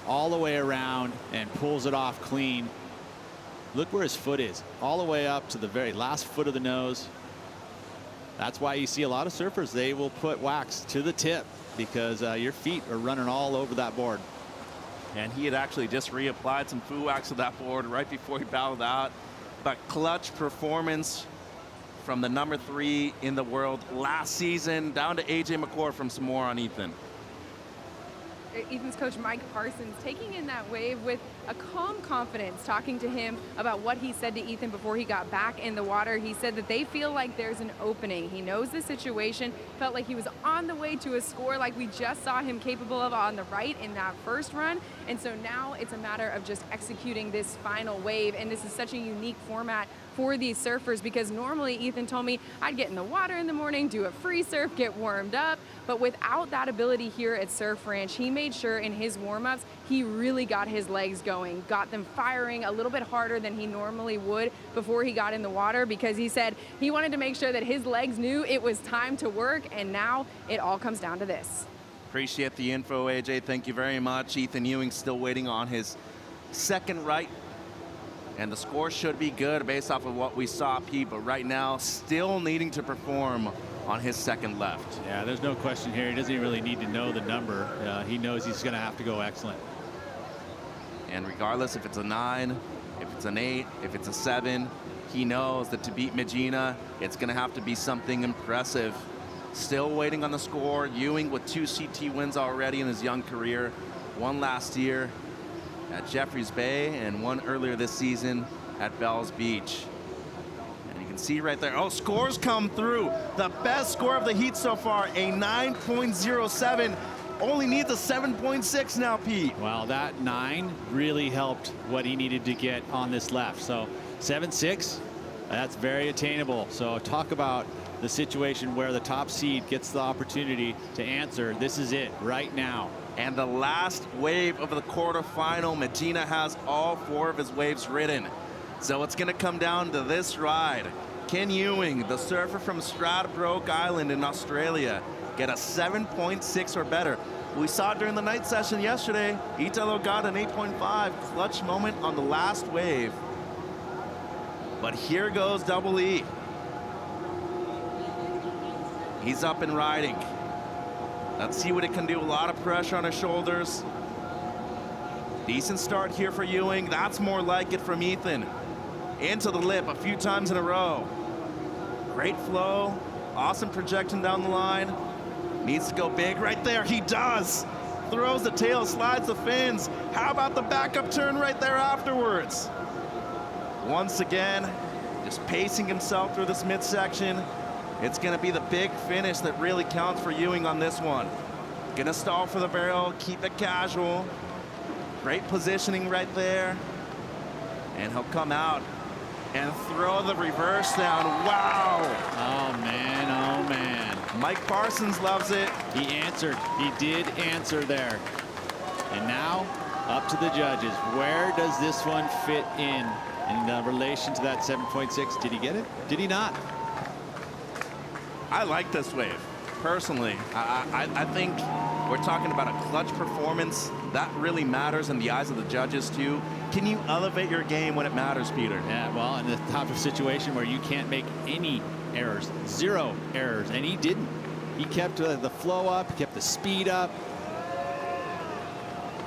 all the way around and pulls it off clean. Look where his foot is, all the way up to the very last foot of the nose. That's why you see a lot of surfers, they will put wax to the tip because your feet are running all over that board. And he had actually just reapplied some foo wax to that board right before he battled out. but clutch performance from the number 3 in the world last season, down to AJ McCord from some more on Ethan. Ethan's coach, Mike Parsons, taking in that wave with a calm confidence, talking to him about what he said to Ethan before he got back in the water. He said that they feel like there's an opening. He knows the situation, felt like he was on the way to a score like we just saw him capable of on the right in that first run. And so now it's a matter of just executing this final wave. And this is such a unique format for these surfers, because normally Ethan told me I'd get in the water in the morning, do a free surf, get warmed up. But without that ability here at Surf Ranch, he made sure in his warm-ups he really got his legs going, got them firing a little bit harder than he normally would before he got in the water, because he said he wanted to make sure that his legs knew it was time to work. And now it all comes down to this. Appreciate the info, AJ. Thank you very much. Ethan Ewing still waiting on his second right. And the score should be good based off of what we saw, Pete, but right now still needing to perform on his second left. Yeah, there's no question here. He doesn't really need to know the number. He knows he's going to have to go excellent. And regardless if it's a 9, if it's an 8, if it's a 7, he knows that to beat Medina, it's going to have to be something impressive. Still waiting on the score. Ewing with 2 CT wins already in his young career. 1 last year at Jeffreys Bay and 1 earlier this season at Bells Beach. And you can see right there, oh, scores come through. The best score of the heat so far, a 9.07. Only needs a 7.6 now, Pete. Well, that 9 really helped what he needed to get on this left. So 7.6, that's very attainable. So talk about the situation where the top seed gets the opportunity to answer. This is it right now. And the last wave of the quarterfinal, Medina has all 4 of his waves ridden. So it's going to come down to this ride. Can Ewing, the surfer from Stradbroke Island in Australia, get a 7.6 or better? We saw during the night session yesterday, Italo got an 8.5 clutch moment on the last wave. But here goes Double E. He's up and riding. Let's see what it can do. A lot of pressure on his shoulders. Decent start here for Ewing. That's more like it from Ethan. Into the lip a few times in a row. Great flow. Awesome projection down the line. Needs to go big right there. He does. Throws the tail, slides the fins. How about the backup turn right there afterwards? Once again, just pacing himself through this midsection. It's going to be the big finish that really counts for Ewing on this one. Gonna stall for the barrel, keep it casual. Great positioning right there. And he'll come out and throw the reverse down. Wow. Oh, man. Oh, man. Mike Parsons loves it. He answered. He did answer there. And now up to the judges. Where does this one fit in relation to that 7.6? Did he get it? Did he not? I like this wave, personally. I think we're talking about a clutch performance. That really matters in the eyes of the judges, too. Can you elevate your game when it matters, Peter? Yeah, well, in the type of situation where you can't make any errors, 0 errors, and he didn't. He kept the flow up, kept the speed up.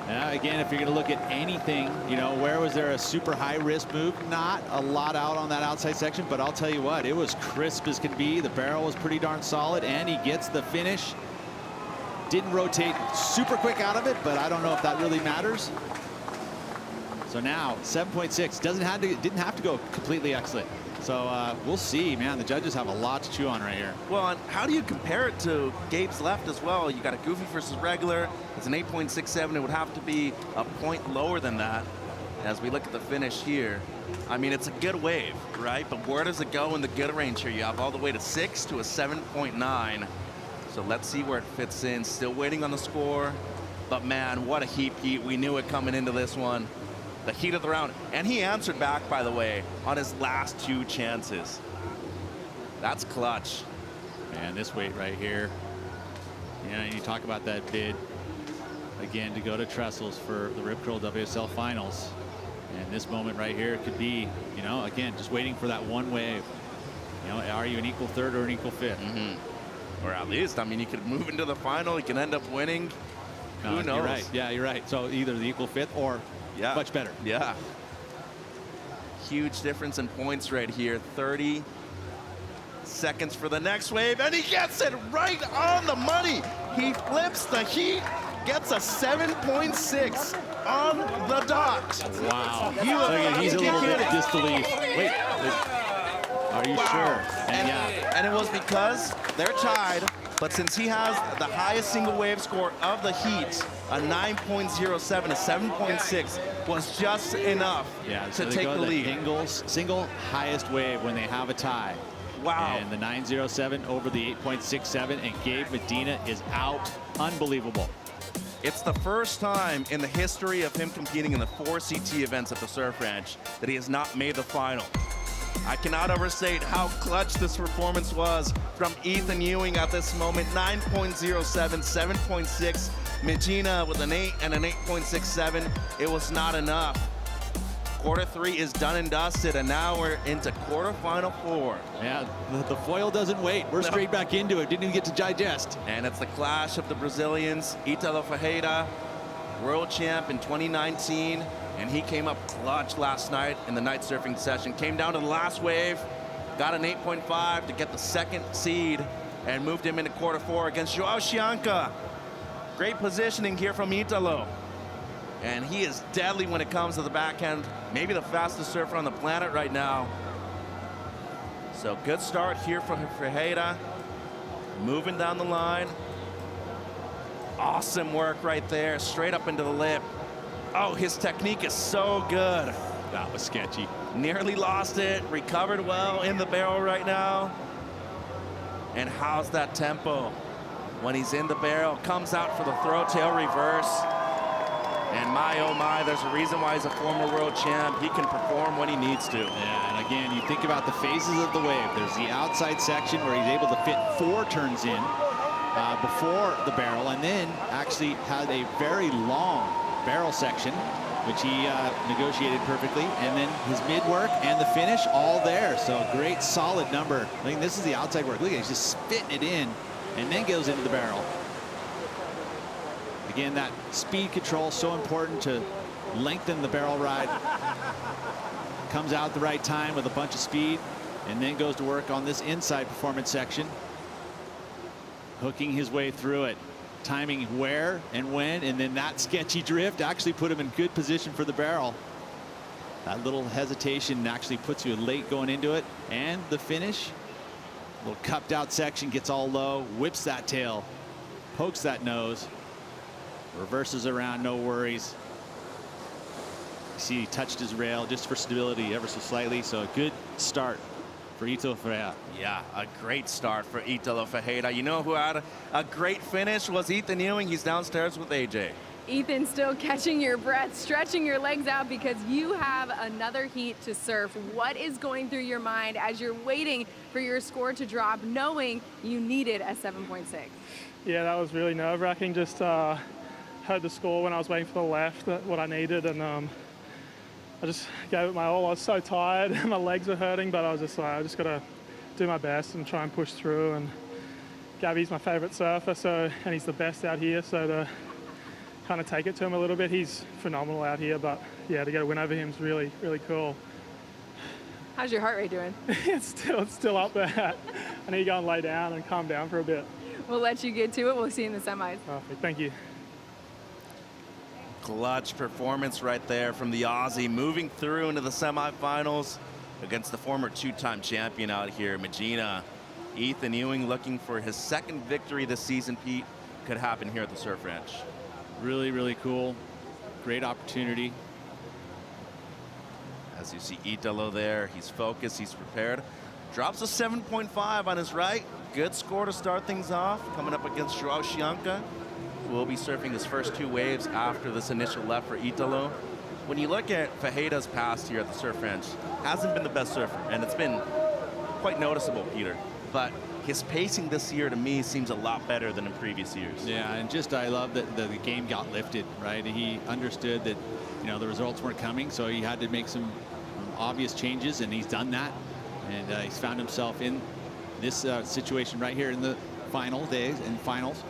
Again, if you're going to look at anything, you know, where was there a super high risk move? Not a lot out on that outside section, but I'll tell you what, it was crisp as can be. The barrel was pretty darn solid, and he gets the finish. Didn't rotate super quick out of it, but I don't know if that really matters. So now 7.6 didn't have to go completely excellent. So we'll see, man. The judges have a lot to chew on right here. Well, and how do you compare it to Gabe's left as well? You got a goofy versus regular. It's an 8.67. It would have to be a point lower than that as we look at the finish here. I mean, it's a good wave, right? But where does it go in the good range here? You have all the way to 6 to a 7.9. So let's see where it fits in. Still waiting on the score. But man, what a heat. We knew it coming into this one. The heat of the round. And he answered back, by the way, on his last 2 chances. That's clutch. And this weight right here. Yeah, you talk about that bid again to go to Trestles for the Rip Curl WSL Finals. And this moment right here could be, you know, again, just waiting for that one wave. You know, are you an equal third or an equal fifth? Or at least, I mean, you could move into the final. You can end up winning. Who knows? You're right. Yeah, you're right. So either the equal fifth or much better. Yeah. huge difference in points right here. 30 seconds for the next wave, and he gets it right on the money. He flips the heat, gets a 7.6 on the dot. Wow. He's a little bit of disbelief. Wait, are you sure? And it was because they're tied, but since he has the highest single wave score of the heat, a 9.07, a 7.6 was just enough to take the lead. Single highest wave when they have a tie. Wow. And the 9.07 over the 8.67, and Gabe Medina is out. Unbelievable. It's the first time in the history of him competing in the 4 CT events at the Surf Ranch that he has not made the final. I cannot overstate how clutch this performance was from Ethan Ewing at this moment. 9.07, 7.6. Medina with an 8 and an 8.67. It was not enough. Quarter 3 is done and dusted, and now we're into quarterfinal 4. Yeah, the foil doesn't wait. We're straight back into it. Didn't even get to digest. And it's the clash of the Brazilians. Italo Ferreira, world champ in 2019, and he came up clutch last night in the night surfing session. Came down to the last wave, got an 8.5 to get the second seed, and moved him into quarter 4 against Joao Chianca. Great positioning here from Italo. And he is deadly when it comes to the backhand. Maybe the fastest surfer on the planet right now. So good start here for Ferreira. Moving down the line. Awesome work right there, straight up into the lip. Oh, his technique is so good. That was sketchy. Nearly lost it, recovered well in the barrel right now. And how's that tempo? When he's in the barrel, comes out for the throw tail reverse. And my, oh my, there's a reason why he's a former world champ. He can perform when he needs to. Yeah, and again, you think about the phases of the wave. There's the outside section where he's able to fit 4 turns in before the barrel, and then actually had a very long barrel section, which he negotiated perfectly. And then his mid work and the finish, all there. So a great, solid number. I mean, this is the outside work. Look at it, he's just spitting it in, and then goes into the barrel. Again, that speed control so important to lengthen the barrel ride. Comes out at the right time with a bunch of speed, and then goes to work on this inside performance section, hooking his way through it, timing where and when, and then that sketchy drift actually put him in good position for the barrel. That little hesitation actually puts you late going into it, and the finish, little cupped out section, gets all low, whips that tail, pokes that nose, reverses around, no worries. See, he touched his rail just for stability ever so slightly, so a good start for Italo Ferreira. Yeah, a great start for Italo Ferreira. You know who had a great finish was Ethan Ewing. He's downstairs with AJ. Ethan, still catching your breath, stretching your legs out because you have another heat to surf. What is going through your mind as you're waiting for your score to drop, knowing you needed a 7.6? Yeah, that was really nerve-wracking. Just heard the score when I was waiting for the left, what I needed, and I just gave it my all. I was so tired, my legs were hurting, but I was just like, I just got to do my best and try and push through. And Gabby's my favorite surfer, and he's the best out here, so to kind of take it to him a little bit, he's phenomenal out here, but yeah, to get a win over him is really, really cool. How's your heart rate doing? It's still up there. I need to go and lay down and calm down for a bit. We'll let you get to it. We'll see you in the semis. Perfect, thank you. Clutch performance right there from the Aussie, moving through into the semifinals against the former 2-time champion out here, Medina. Ethan Ewing looking for his second victory this season, Pete. Could happen here at the Surf Ranch. Really, really cool. Great opportunity. As you see Italo there, he's focused, he's prepared. Drops a 7.5 on his right. Good score to start things off, coming up against Joao Chianca, who will be surfing his first 2 waves after this initial left for Italo. When you look at Ferreira's past here at the Surf Ranch, hasn't been the best surfer, and it's been quite noticeable, Peter. But his pacing this year, to me, seems a lot better than in previous years. Yeah, and just I love that the game got lifted, right? He understood that, you know, the results weren't coming, so he had to make some obvious changes, and he's done that. And he's found himself in this situation right here in the final days and finals.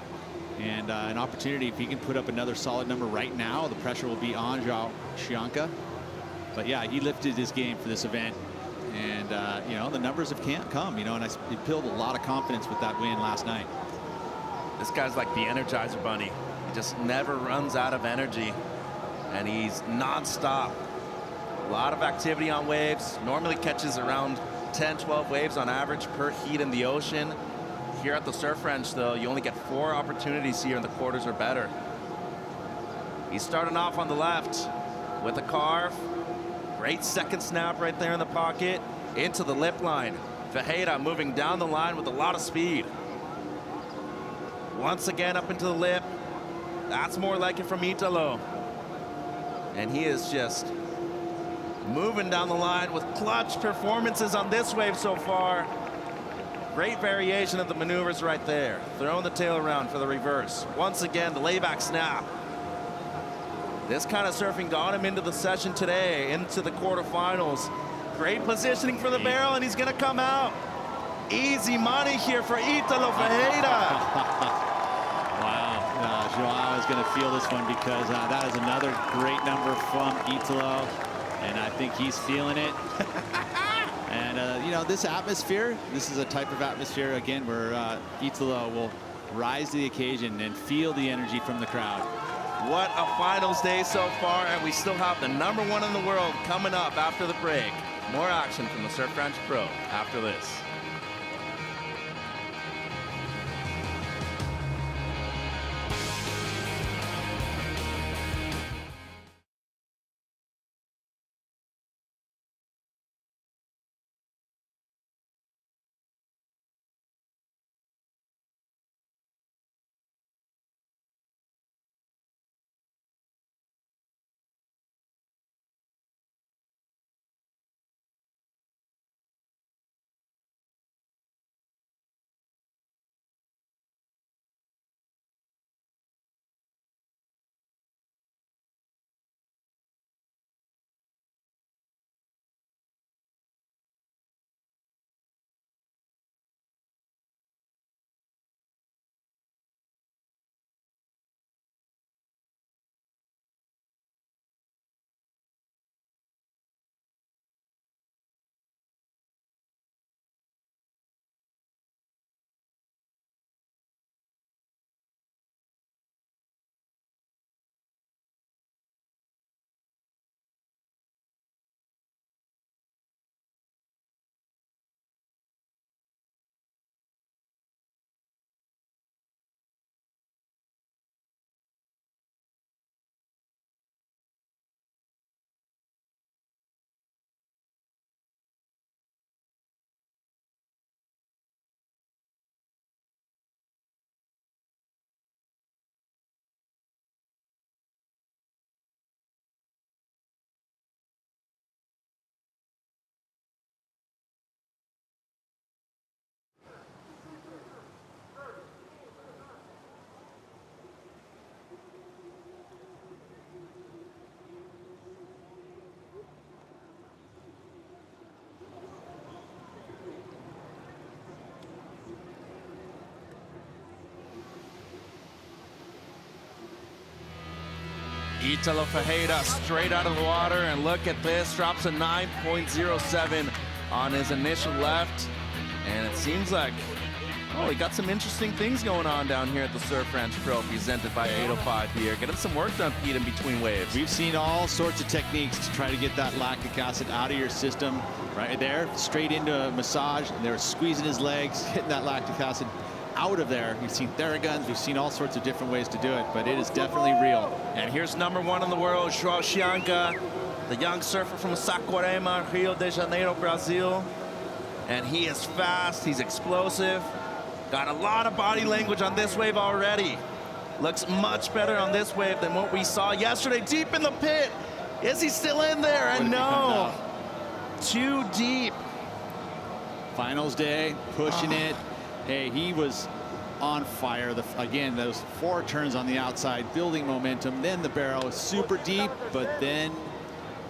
And an opportunity, if he can put up another solid number right now, the pressure will be on Joao Chianca. But yeah, he lifted his game for this event. And, you know, the numbers have come, you know, and he built a lot of confidence with that win last night. This guy's like the Energizer Bunny. He just never runs out of energy, and he's nonstop. A lot of activity on waves. Normally catches around 10, 12 waves on average per heat in the ocean. Here at the Surf Ranch, though, you only get 4 opportunities here in the quarters or better. He's starting off on the left with a carve. Great second snap right there in the pocket. Into the lip line. Ferreira moving down the line with a lot of speed. Once again up into the lip. That's more like it from Italo. And he is just moving down the line with clutch performances on this wave so far. Great variation of the maneuvers right there. Throwing the tail around for the reverse. Once again, the layback snap. This kind of surfing got him into the session today, into the quarterfinals. Great positioning for the barrel, and he's going to come out. Easy money here for Italo Ferreira. Wow, Joao is going to feel this one because that is another great number from Italo, and I think he's feeling it. And, you know, this atmosphere, this is a type of atmosphere, again, where Italo will rise to the occasion and feel the energy from the crowd. What a finals day so far, and we still have the #1 in the world coming up after the break. More action from the Surf Ranch Pro after this. Italo Ferreira straight out of the water, and look at this, drops a 9.07 on his initial left, and it seems like, oh, he got some interesting things going on down here at the Surf Ranch Pro, presented by 805 here. Getting some work done, Pete, in between waves. We've seen all sorts of techniques to try to get that lactic acid out of your system. Right there, straight into a massage, and they were squeezing his legs, hitting that lactic acid out of there. We've seen Theraguns, we've seen all sorts of different ways to do it, but it is definitely real. And here's #1 in the world, Joao Chianca, the young surfer from Saquarema, Rio de Janeiro, Brazil. And he is fast, he's explosive, got a lot of body language on this wave already. Looks much better on this wave than what we saw yesterday, deep in the pit. Is he still in there? And no, too deep. Finals day, pushing it. Hey, he was on fire. Again, those 4 turns on the outside, building momentum. Then the barrel is super deep, but then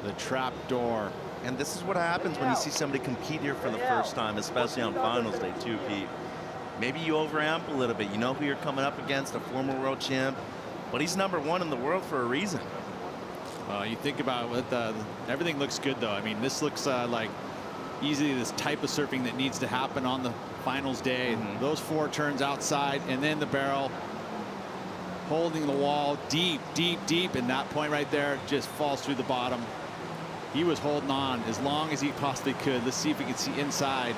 the trap door. And this is what happens when you see somebody compete here for the first time, especially on finals day too, Pete. Maybe you overamp a little bit. You know who you're coming up against, a former world champ, but he's #1 in the world for a reason. You think about what everything looks good though. I mean, this looks like easily this type of surfing that needs to happen on the finals day. Those 4 turns outside, and then the barrel holding the wall deep, and that point right there just falls through the bottom. He was holding on as long as he possibly could. Let's see if we can see inside.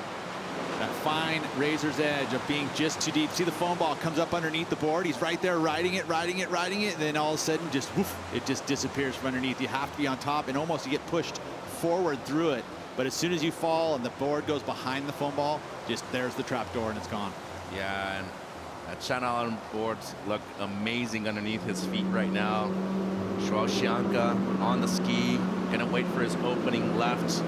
That fine razor's edge of being just too deep. See the foam ball comes up underneath the board. He's right there riding it. And then all of a sudden, just woof, it just disappears from underneath. You have to be on top, and almost you get pushed forward through it. But as soon as you fall and the board goes behind the foam ball, just there's the trap door and it's gone. Yeah, and that Channel Island boards look amazing underneath his feet right now. Joao Chianca on the ski, gonna wait for his opening left.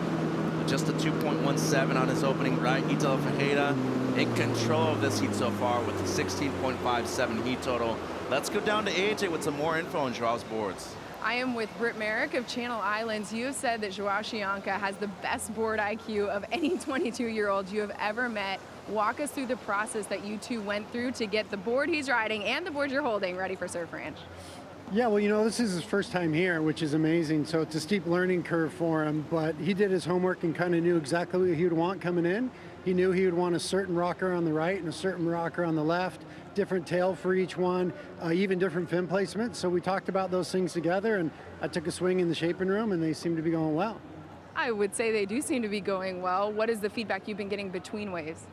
Just a 2.17 on his opening right. Italo Ferreira in control of this heat so far with a 16.57 heat total. Let's go down to AJ with some more info on Joao's boards. I am with Britt Merrick of Channel Islands. You have said that Joao Chianca has the best board IQ of any 22-year-old you have ever met. Walk us through the process that you two went through to get the board he's riding and the board you're holding ready for Surf Ranch. Yeah, well, you know, this is his first time here, which is amazing. So it's a steep learning curve for him, but he did his homework and kind of knew exactly what he would want coming in. He knew he would want a certain rocker on the right and a certain rocker on the left, different tail for each one, even different fin placement. So we talked about those things together, and I took a swing in the shaping room, and they seem to be going well. I would say they do seem to be going well. What is the feedback you've been getting between waves?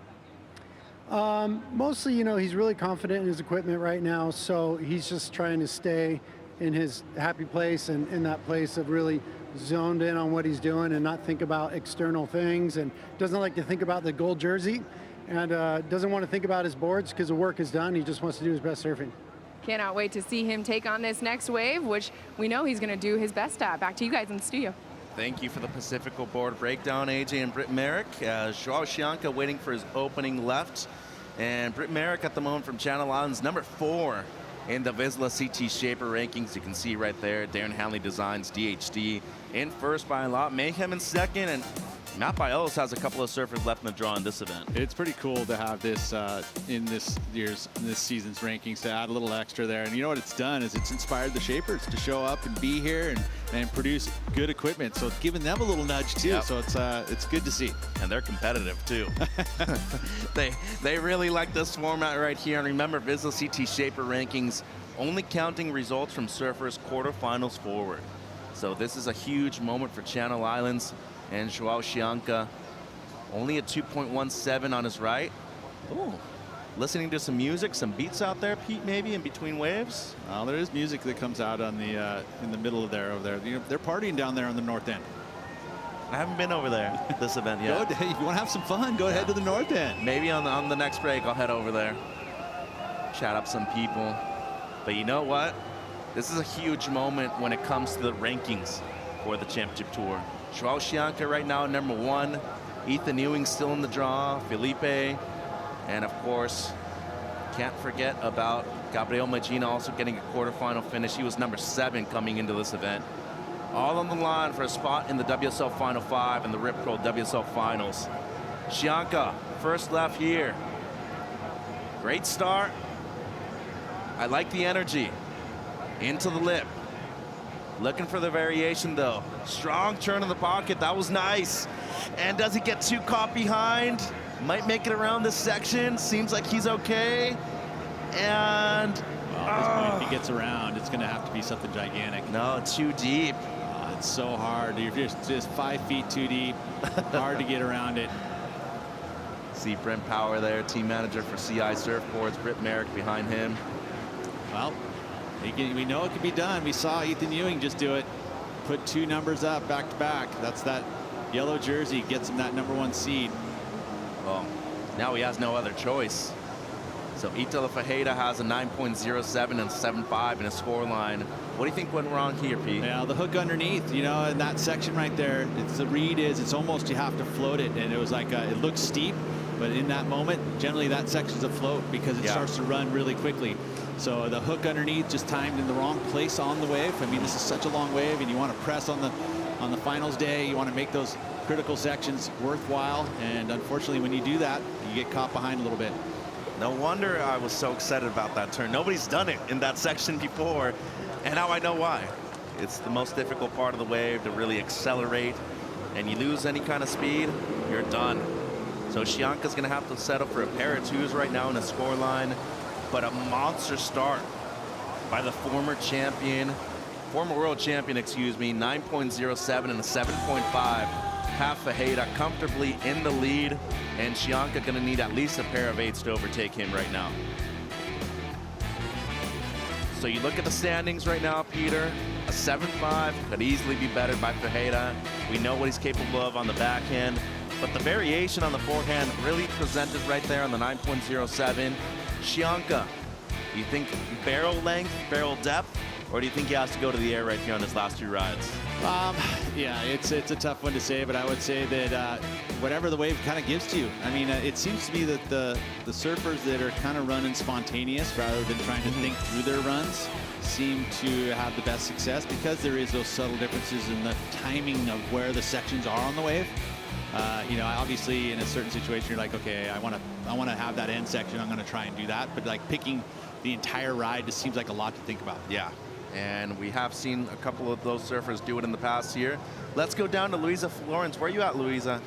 Mostly, you know, he's really confident in his equipment right now, so he's just trying to stay in his happy place and in that place of really zoned in on what he's doing and not think about external things, and doesn't like to think about the gold jersey, and doesn't want to think about his boards because the work is done. He just wants to do his best surfing. Cannot wait to see him take on this next wave, which we know he's going to do his best at. Back to you guys in the studio. Thank you for the Pacifico board breakdown, AJ and Britt Merrick. Joao Chianca waiting for his opening left. And Britt Merrick at the moment from Channel Islands, number 4 in the Vizsla CT Shaper rankings. You can see right there, Darren Hanley Designs, DHD in first by a lot. Mayhem in second, and Matt Bailos has a couple of surfers left in the draw in this event. It's pretty cool to have this in this season's rankings, to add a little extra there. And you know what it's done is it's inspired the Shapers to show up and be here and produce good equipment. So it's giving them a little nudge too. Yep. So it's good to see. And they're competitive too. they really like this format right here. And remember, Vizsla CT Shaper rankings only counting results from surfers quarterfinals forward. So this is a huge moment for Channel Islands. And Joao Chianca only a 2.17 on his right. Ooh, listening to some music, some beats out there, Pete, maybe in between waves. Well, there is music that comes out on the in the middle of there over there. You know, they're partying down there on the north end. I haven't been over there this event yet. If you want to have some fun, go ahead to the north end. Maybe on the next break, I'll head over there, chat up some people. But you know what? This is a huge moment when it comes to the rankings for the Championship Tour. Joao Chianca right now, number 1. Ethan Ewing still in the draw. Felipe. And, of course, can't forget about Gabriel Medina also getting a quarterfinal finish. He was number 7 coming into this event. All on the line for a spot in the WSL Final 5 and the Rip Curl WSL Finals. Chianca, first left here. Great start. I like the energy. Into the lip. Looking for the variation though. Strong turn in the pocket, that was nice. And does he get too caught behind? Might make it around this section. Seems like he's okay. And if he gets around, it's gonna have to be something gigantic. No, too deep. It's so hard. You're just 5 feet too deep. Hard to get around it. See Brent Power there, team manager for CI Surfboards. Britt Merrick behind him. Well, we know it can be done. We saw Ethan Ewing just do it. Put 2 numbers up back to back. That's that yellow jersey gets him that number 1 seed. Well, now he has no other choice. So Italo Ferreira has a 9.07 and 7.5 in his scoreline. What do you think went wrong here, Pete? Yeah, the hook underneath, you know, in that section right there, the read is, it's almost you have to float it. And it was like, it looks steep, but in that moment, generally that section's afloat because it starts to run really quickly. So the hook underneath just timed in the wrong place on the wave. I mean, this is such a long wave, and you want to press on the finals day. You want to make those critical sections worthwhile. And unfortunately, when you do that, you get caught behind a little bit. No wonder I was so excited about that turn. Nobody's done it in that section before, and now I know why. It's the most difficult part of the wave to really accelerate, and you lose any kind of speed, you're done. So Shianka's gonna have to settle for a pair of twos right now in the score line, but a monster start by the former world champion, excuse me, 9.07 and a 7.5. Pat Fajeda comfortably in the lead, and Shianka gonna need at least a pair of eights to overtake him right now. So you look at the standings right now, Peter, a 7.5 could easily be bettered by Fajeda. We know what he's capable of on the backhand, but the variation on the forehand really presented right there on the 9.07. Shianka, do you think barrel length, barrel depth, or do you think he has to go to the air right here on his last two rides? Yeah, it's a tough one to say, but I would say that whatever the wave kind of gives to you. I mean, it seems to be that the surfers that are kind of running spontaneous rather than trying to think through their runs seem to have the best success, because there is those subtle differences in the timing of where the sections are on the wave. You know, obviously in a certain situation, you're like, okay, I want to have that end section. I'm going to try and do that. But like picking the entire ride just seems like a lot to think about. Yeah. And we have seen a couple of those surfers do it in the past year. Let's go down to Louisa Florence. Where are you at, Louisa?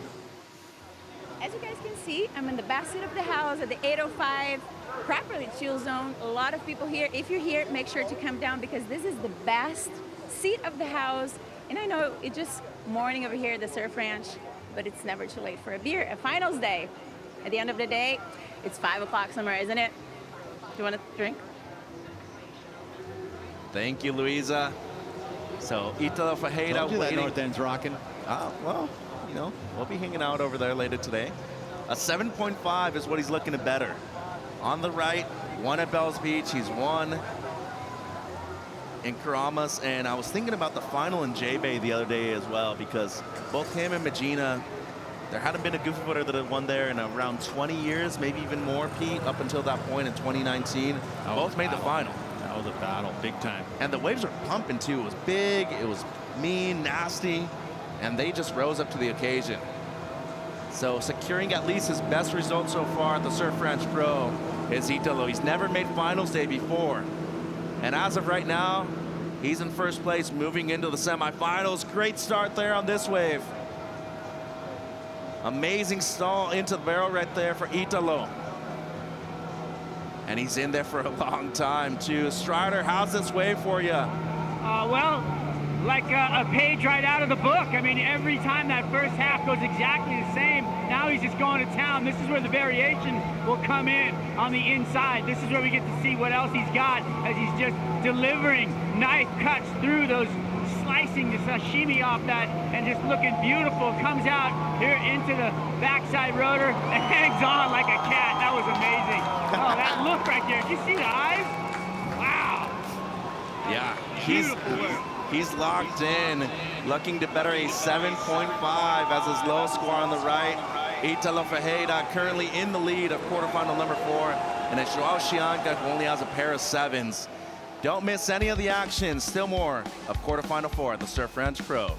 As you guys can see, I'm in the back seat of the house at the 805 properly chill zone. A lot of people here. If you're here, make sure to come down, because this is the best seat of the house. And I know it's just morning over here at the Surf Ranch, but it's never too late for a beer. A finals day. At the end of the day, it's 5 o'clock somewhere, isn't it? Do you want to drink? Thank you, Louisa. So Italo Fajeda waiting. That north end's rocking. Well, you know, we'll be hanging out over there later today. A 7.5 is what he's looking to better. On the right, one at Bells Beach. He's won in Karamas, and I was thinking about the final in J-Bay the other day as well, because both him and Magina, there hadn't been a goofy footer that had won there in around 20 years, maybe even more, Pete, up until that point in 2019. Both made the final. That was a battle, big time. And the waves were pumping too. It was big, it was mean, nasty, and they just rose up to the occasion. So securing at least his best result so far at the Surf Ranch Pro is Italo. He's never made finals day before. And as of right now, he's in first place moving into the semifinals. Great start there on this wave. Amazing stall into the barrel right there for Italo. And he's in there for a long time too. Strider, how's this wave for you? Well, like a page right out of the book. I mean, every time that first half goes exactly the same, now he's just going to town. This is where the variation will come in on the inside. This is where we get to see what else he's got, as he's just delivering knife cuts through those, slicing the sashimi off that, and just looking beautiful. Comes out here into the backside rotor and hangs on like a cat. That was amazing. Oh, that look right there. Did you see the eyes? Wow. Yeah, Beautiful work. He's locked in, looking to better a 7.5 as his low score on the right. Italo Fajeda currently in the lead of quarterfinal number 4, and it's Joao Shianka, who only has a pair of 7s. Don't miss any of the action. Still more of quarterfinal 4 at the Surf Ranch Pro.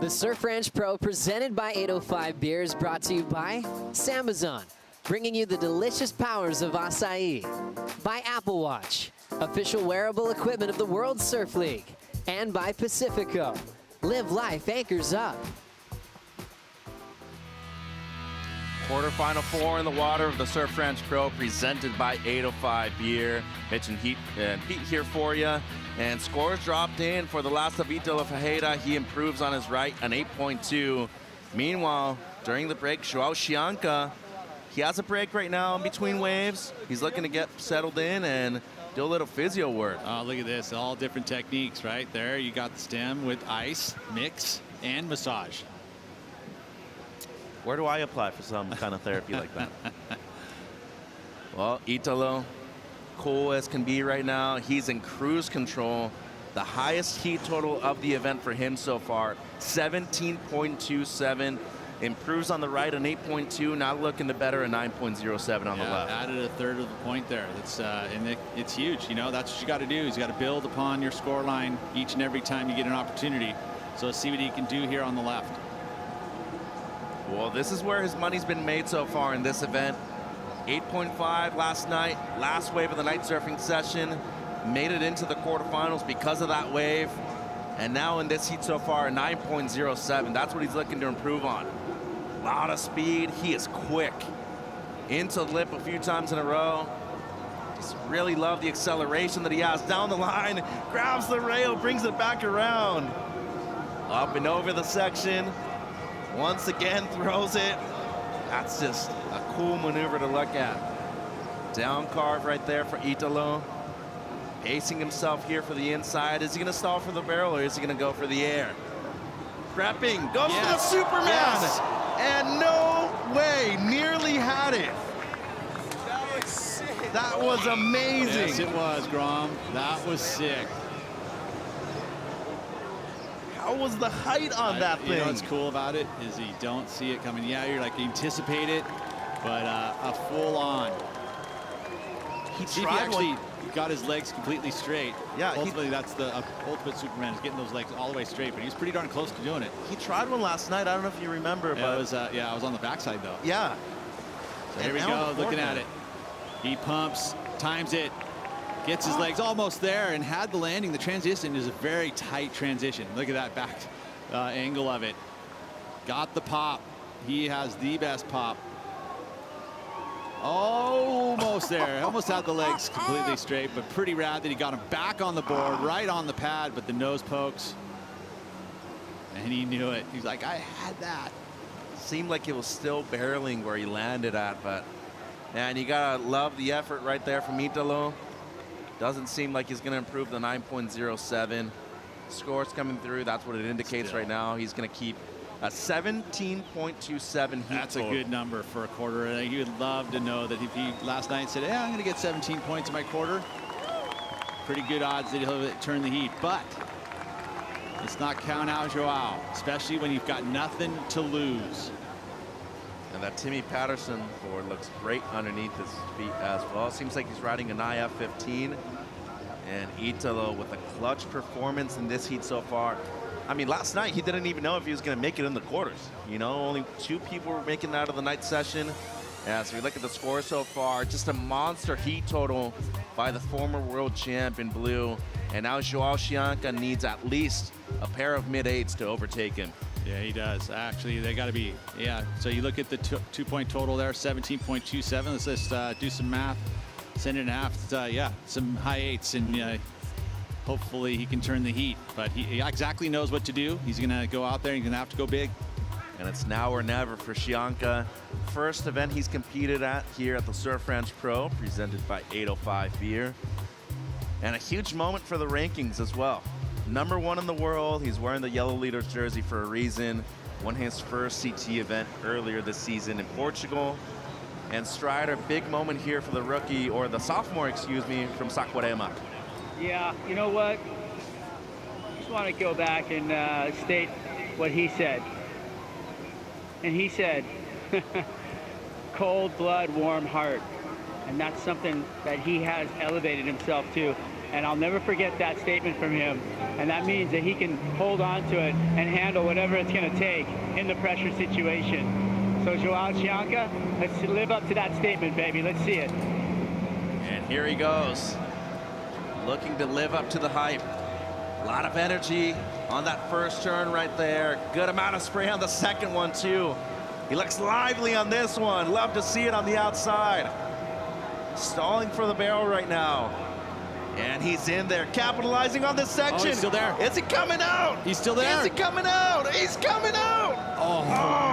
The Surf Ranch Pro presented by 805 Beer is brought to you by Sambazon, bringing you the delicious powers of acai, by Apple Watch, official wearable equipment of the World Surf League, and by Pacifico. Live life anchors up. Quarterfinal 4 in the water of the Surf Ranch Pro presented by 805 Beer. Mitch and Pete here for you. And scores dropped in for the last of Italo Ferreira. He improves on his right, an 8.2. Meanwhile, during the break, Joao Chianca, he has a break right now in between waves. He's looking to get settled in and do a little physio work. Oh, look at this. All different techniques right there. You got the stem with ice, mix, and massage. Where do I apply for some kind of therapy like that? Well, Italo, cool as can be right now. He's in cruise control. The highest heat total of the event for him so far, 17.27. Improves on the right, an 8.2. Now looking to better a 9.07 on the left. Added a third of the point there. That's and it's huge. You know, that's what you got to do. Is you got to build upon your score line each and every time you get an opportunity. So let's see what he can do here on the left. Well, this is where his money's been made so far in this event. 8.5 last night, last wave of the night surfing session. Made it into the quarterfinals because of that wave. And now in this heat so far, a 9.07. That's what he's looking to improve on. A lot of speed. He is quick. Into the lip a few times in a row. Just really love the acceleration that he has down the line. Grabs the rail, brings it back around. Up and over the section. Once again throws it. That's just a cool maneuver to look at. Down carve right there for Italo. Pacing himself here for the inside. Is he going to stall for the barrel or is he going to go for the air? Prepping, goes for the Superman. Yes. And no way, nearly had it. That was sick. That was amazing. Yes, it was, Grom. That was sick. How was the height on that thing? You know what's cool about it is you don't see it coming. Yeah, you're like, you anticipate it, but a full on. He actually got his legs completely straight. Yeah, ultimately that's the ultimate Superman, is getting those legs all the way straight, but he's pretty darn close to doing it. He tried one last night. I don't know if you remember, but it was I was on the backside though. Yeah. So here we go, looking at it. He pumps, times it, gets his legs almost there, and had the landing. The transition is a very tight transition. Look at that back angle of it. Got the pop. He has the best pop. Almost there. Almost had the legs completely straight, but pretty rad that he got him back on the board, right on the pad, but the nose pokes. And he knew it. He's like, I had that. Seemed like it was still barreling where he landed at, but man, you gotta love the effort right there from Italo. Doesn't seem like he's gonna improve the 9.07. Scores coming through, that's what it indicates right now. He's gonna keep a 17.27 heat That's total. a good number for a quarter. He would love to know that if he last night said, yeah, I'm gonna get 17 points in my quarter, pretty good odds that he'll turn the heat, but let's not count out Joao, especially when you've got nothing to lose. And that Timmy Patterson board looks great underneath his feet as well. Seems like he's riding an IF-15. And Italo with a clutch performance in this heat so far. I mean, last night he didn't even know if he was going to make it in the quarters. You know, only 2 people were making it out of the night session. As we look at the score so far, just a monster heat total by the former world champ in blue. And now Joao Chianca needs at least a pair of mid-8s to overtake him. Yeah, he does. Actually, they got to be, so you look at the 2-point total there, 17.27. Let's just do some math. Send it in half. Some high 8s, and hopefully he can turn the heat. But he exactly knows what to do. He's going to go out there. He's going to have to go big. And it's now or never for Chianca. First event he's competed at here at the Surf Ranch Pro, presented by 805 Beer. And a huge moment for the rankings as well. #1 in the world. He's wearing the Yellow Leaders jersey for a reason. Won his first CT event earlier this season in Portugal. And Strider, big moment here for the rookie, or the sophomore, excuse me, from Saquarema. Yeah, you know what? Just want to go back and state what he said. And he said, cold blood, warm heart. And that's something that he has elevated himself to. And I'll never forget that statement from him. And that means that he can hold on to it and handle whatever it's going to take in the pressure situation. So Joao Chianca, let's live up to that statement, baby. Let's see it. And here he goes, looking to live up to the hype. A lot of energy on that first turn right there. Good amount of spray on the second one too. He looks lively on this one. Love to see it on the outside. Stalling for the barrel right now. And he's in there, capitalizing on this section. Oh, he's still there. Is he coming out? He's still there. Is he coming out? He's coming out. Oh,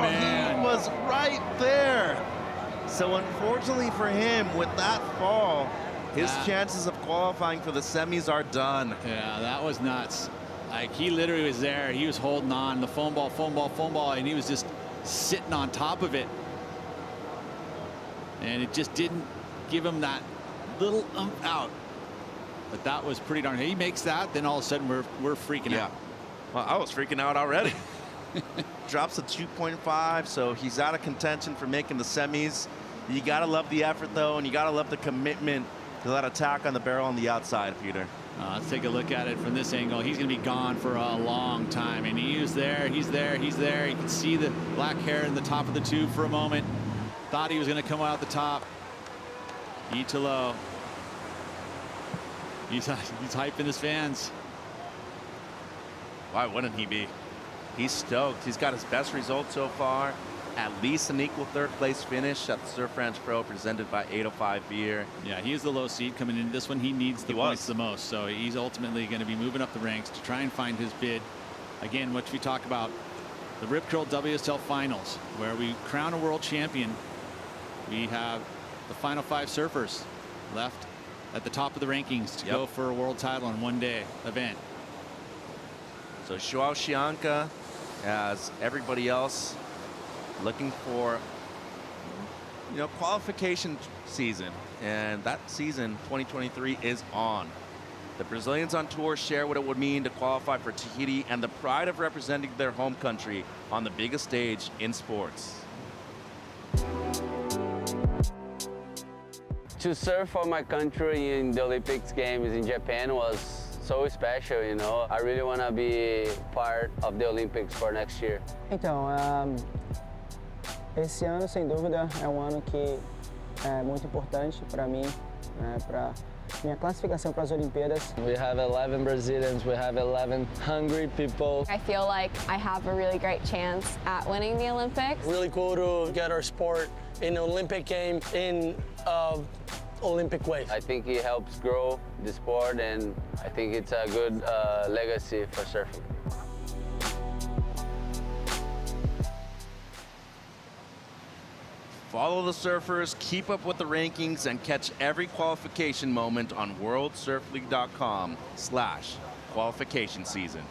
man. He was right there. So unfortunately for him, with that fall, his chances of qualifying for the semis are done. Yeah, that was nuts. Like, he literally was there. He was holding on the foam ball, and he was just sitting on top of it. And it just didn't give him that little out. But that was pretty darn. He makes that, then all of a sudden we're freaking out. Well, I was freaking out already. Drops a 2.5, so he's out of contention for making the semis. You gotta love the effort though, and you gotta love the commitment to that attack on the barrel on the outside, Peter. Let's take a look at it from this angle. He's going to be gone for a long time, and he was there. He's there. He's there. You can see the black hair in the top of the tube for a moment. Thought he was going to come out the top. Italo. He's hyping his fans. Why wouldn't he be? He's stoked. He's got his best result so far. At least an equal third place finish at the Surf Ranch Pro presented by 805 Beer. Yeah, he is the low seed coming into this one. He needs the points the most. So he's ultimately going to be moving up the ranks to try and find his bid. Again, what we talk about, the Rip Curl WSL Finals, where we crown a world champion. We have the final 5 surfers left at the top of the rankings to go for a world title in one-day event. So Joao Chianca, as everybody else, looking for, you know, qualification season, and that season 2023 is on. The Brazilians on tour share what it would mean to qualify for Tahiti and the pride of representing their home country on the biggest stage in sports. To surf for my country in the Olympics Games in Japan was so special, you know. I really want to be part of the Olympics for next year. Então, esse ano, sem dúvida, é um ano que é muito importante para mim, para minha classificação para as Olimpíadas. We have 11 Brazilians, we have 11 hungry people. I feel like I have a really great chance at winning the Olympics. Really cool to get our sport in an Olympic game in Olympic way. I think it helps grow the sport, and I think it's a good legacy for surfing. Follow the surfers, keep up with the rankings, and catch every qualification moment on worldsurfleague.com/qualification season.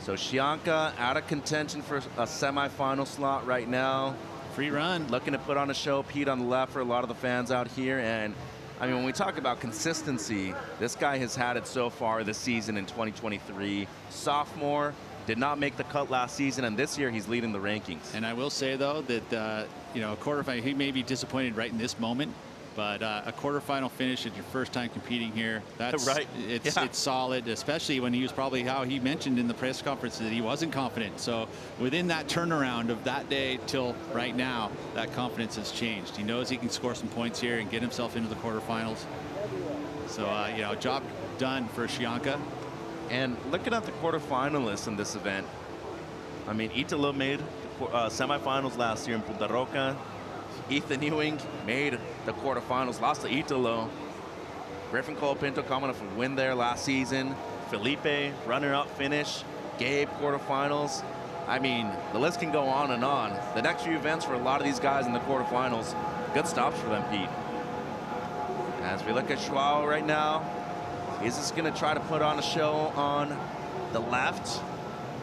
So Chianca out of contention for a semifinal slot right now. Free run. Looking to put on a show. Pete on the left for a lot of the fans out here. And I mean, when we talk about consistency, this guy has had it so far this season in 2023. Sophomore. Did not make the cut last season, and this year he's leading the rankings. And I will say though that you know, a quarterfinal, he may be disappointed right in this moment, but a quarterfinal finish at your first time competing here, that's right. It's solid, especially when he was probably, how he mentioned in the press conference that he wasn't confident. So within that turnaround of that day till right now, that confidence has changed. He knows he can score some points here and get himself into the quarterfinals. So you know, job done for Chianca. And looking at the quarterfinalists in this event, I mean, Italo made the semifinals last year in Punta Roca. Ethan Ewing made the quarterfinals, lost to Italo. Griffin Colapinto coming off a win there last season. Felipe, runner-up finish. Gabe, quarterfinals. I mean, the list can go on and on. The next few events for a lot of these guys in the quarterfinals, good stops for them, Pete. As we look at Joao right now, he's just going to try to put on a show on the left.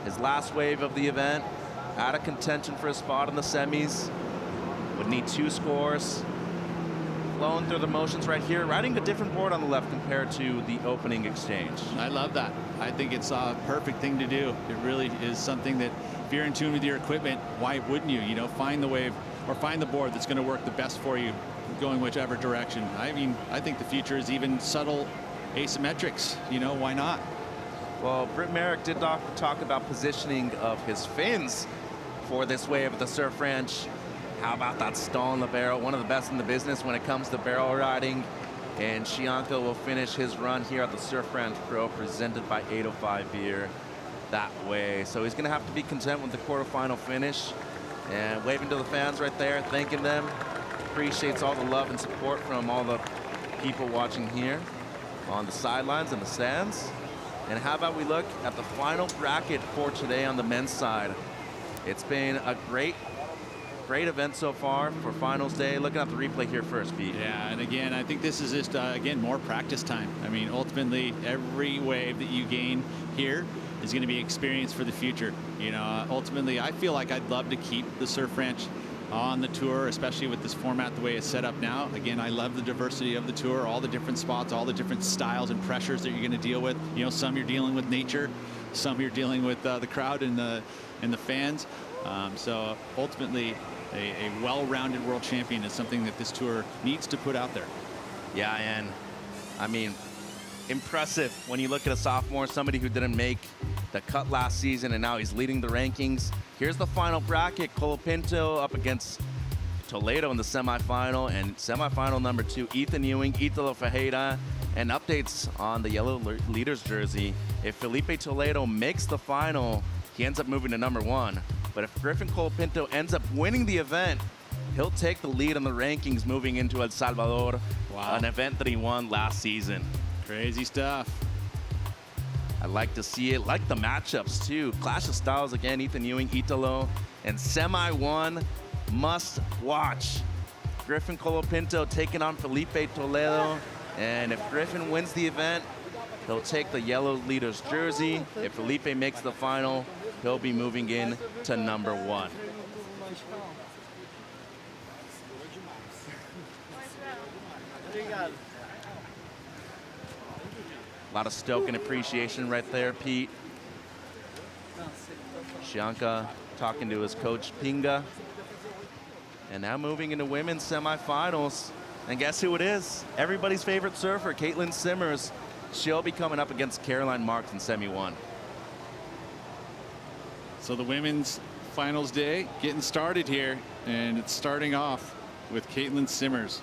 His last wave of the event. Out of contention for a spot in the semis. Would need 2 scores. Flowing through the motions right here. Riding a different board on the left compared to the opening exchange. I love that. I think it's a perfect thing to do. It really is something that if you're in tune with your equipment, why wouldn't you? You know, find the wave or find the board that's going to work the best for you going whichever direction. I mean, I think the future is even subtle asymmetrics. You know, why not? Well, Britt Merrick did talk about positioning of his fins for this wave of the Surf Ranch. How about that stall in the barrel? One of the best in the business when it comes to barrel riding. And Shianka will finish his run here at the Surf Ranch Pro, presented by 805 Beer that way. So he's going to have to be content with the quarterfinal finish. And waving to the fans right there, thanking them. Appreciates all the love and support from all the people watching here on the sidelines and the stands. And how about we look at the final bracket for today on the men's side. It's been a great event so far for finals day. Looking at the replay here first, Pete. Yeah, and again, I think this is just, again, more practice time. I mean, ultimately, every wave that you gain here is going to be experience for the future. You know, ultimately, I feel like I'd love to keep the Surf Ranch on the tour, especially with this format the way it's set up now. Again, I love the diversity of the tour, all the different spots, all the different styles and pressures that you're going to deal with. You know, some you're dealing with nature, some you're dealing with the crowd and the fans. So ultimately, a well-rounded world champion is something that this tour needs to put out there. Yeah, and I mean, impressive when you look at a sophomore, somebody who didn't make the cut last season, and now he's leading the rankings. Here's the final bracket. Colapinto up against Toledo in the semifinal, and semifinal number 2, Ethan Ewing, Italo Ferreira, and updates on the yellow leaders jersey. If Felipe Toledo makes the final, he ends up moving to number 1. But if Griffin Colapinto ends up winning the event, he'll take the lead in the rankings moving into El Salvador, an event that he won last season. Crazy stuff. I like to see it. Like the matchups, too. Clash of styles again, Ethan Ewing, Italo, and Semi 1, must watch. Griffin Colapinto taking on Felipe Toledo. And if Griffin wins the event, he'll take the yellow leader's jersey. If Felipe makes the final, he'll be moving in to number 1. A lot of stoke and appreciation right there, Pete. Shianka talking to his coach, Pinga. And now moving into women's semifinals. And guess who it is? Everybody's favorite surfer, Caitlin Simmers. She'll be coming up against Caroline Marks in semi 1. So the women's finals day getting started here, and it's starting off with Caitlin Simmers.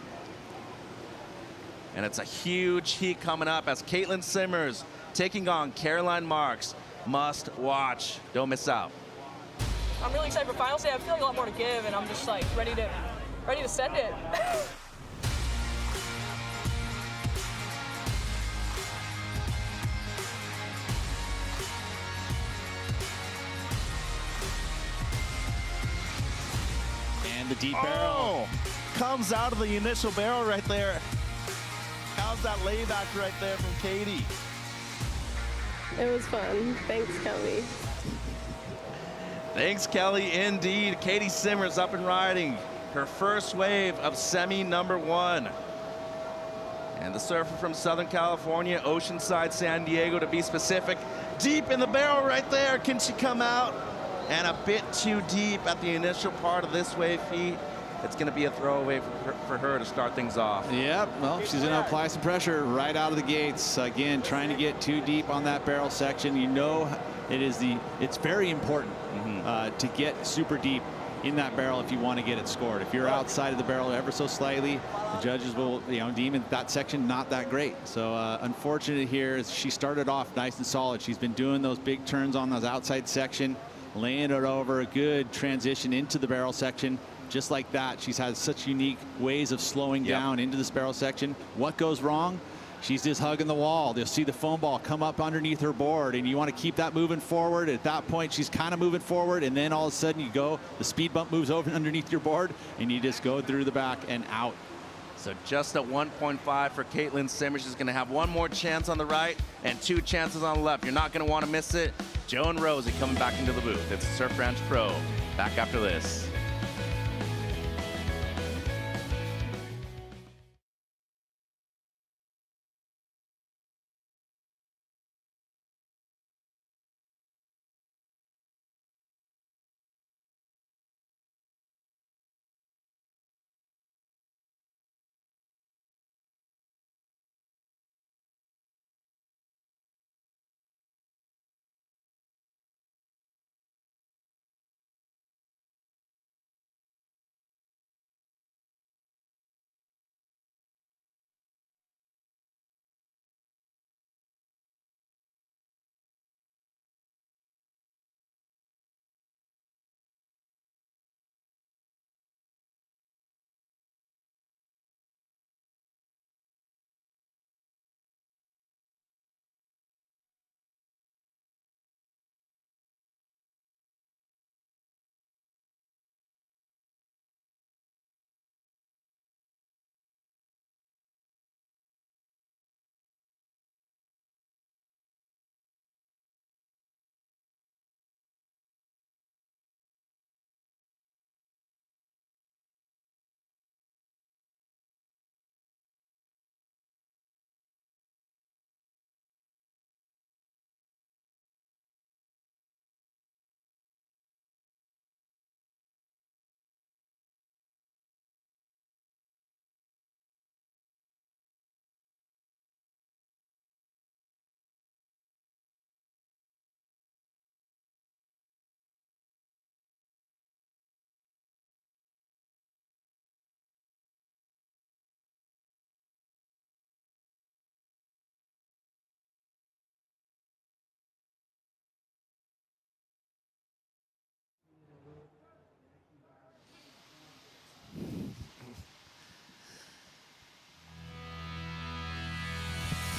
And it's a huge heat coming up as Caitlin Simmers taking on Caroline Marks. Must watch. Don't miss out. I'm really excited for finals day. I'm feeling a lot more to give, and I'm just like ready to send it. And the deep barrel comes out of the initial barrel right there. How's that layback right there from Katie? It was fun. Thanks, Kelly. Thanks, Kelly, indeed. Katie Simmers up and riding. Her first wave of semi number 1. And the surfer from Southern California, Oceanside, San Diego to be specific. Deep in the barrel right there. Can she come out? And a bit too deep at the initial part of this wave feet. It's going to be a throwaway for her to start things off. Yep, well, she's going to apply some pressure right out of the gates. Again, trying to get too deep on that barrel section. You know, it's very important to get super deep in that barrel if you want to get it scored. If you're outside of the barrel ever so slightly, the judges will, deem that section not that great. So unfortunate here is she started off nice and solid. She's been doing those big turns on those outside section, laying it over, a good transition into the barrel section. Just like that, she's had such unique ways of slowing down into this barrel section. What goes wrong? She's just hugging the wall. You'll see the foam ball come up underneath her board, and you want to keep that moving forward. At that point, she's kind of moving forward, and then all of a sudden you go, the speed bump moves over underneath your board, and you just go through the back and out. So just a 1.5 for Caitlin Simmers. She's going to have one more chance on the right and 2 chances on the left. You're not going to want to miss it. Joe and Rosie coming back into the booth. It's Surf Ranch Pro. Back after this.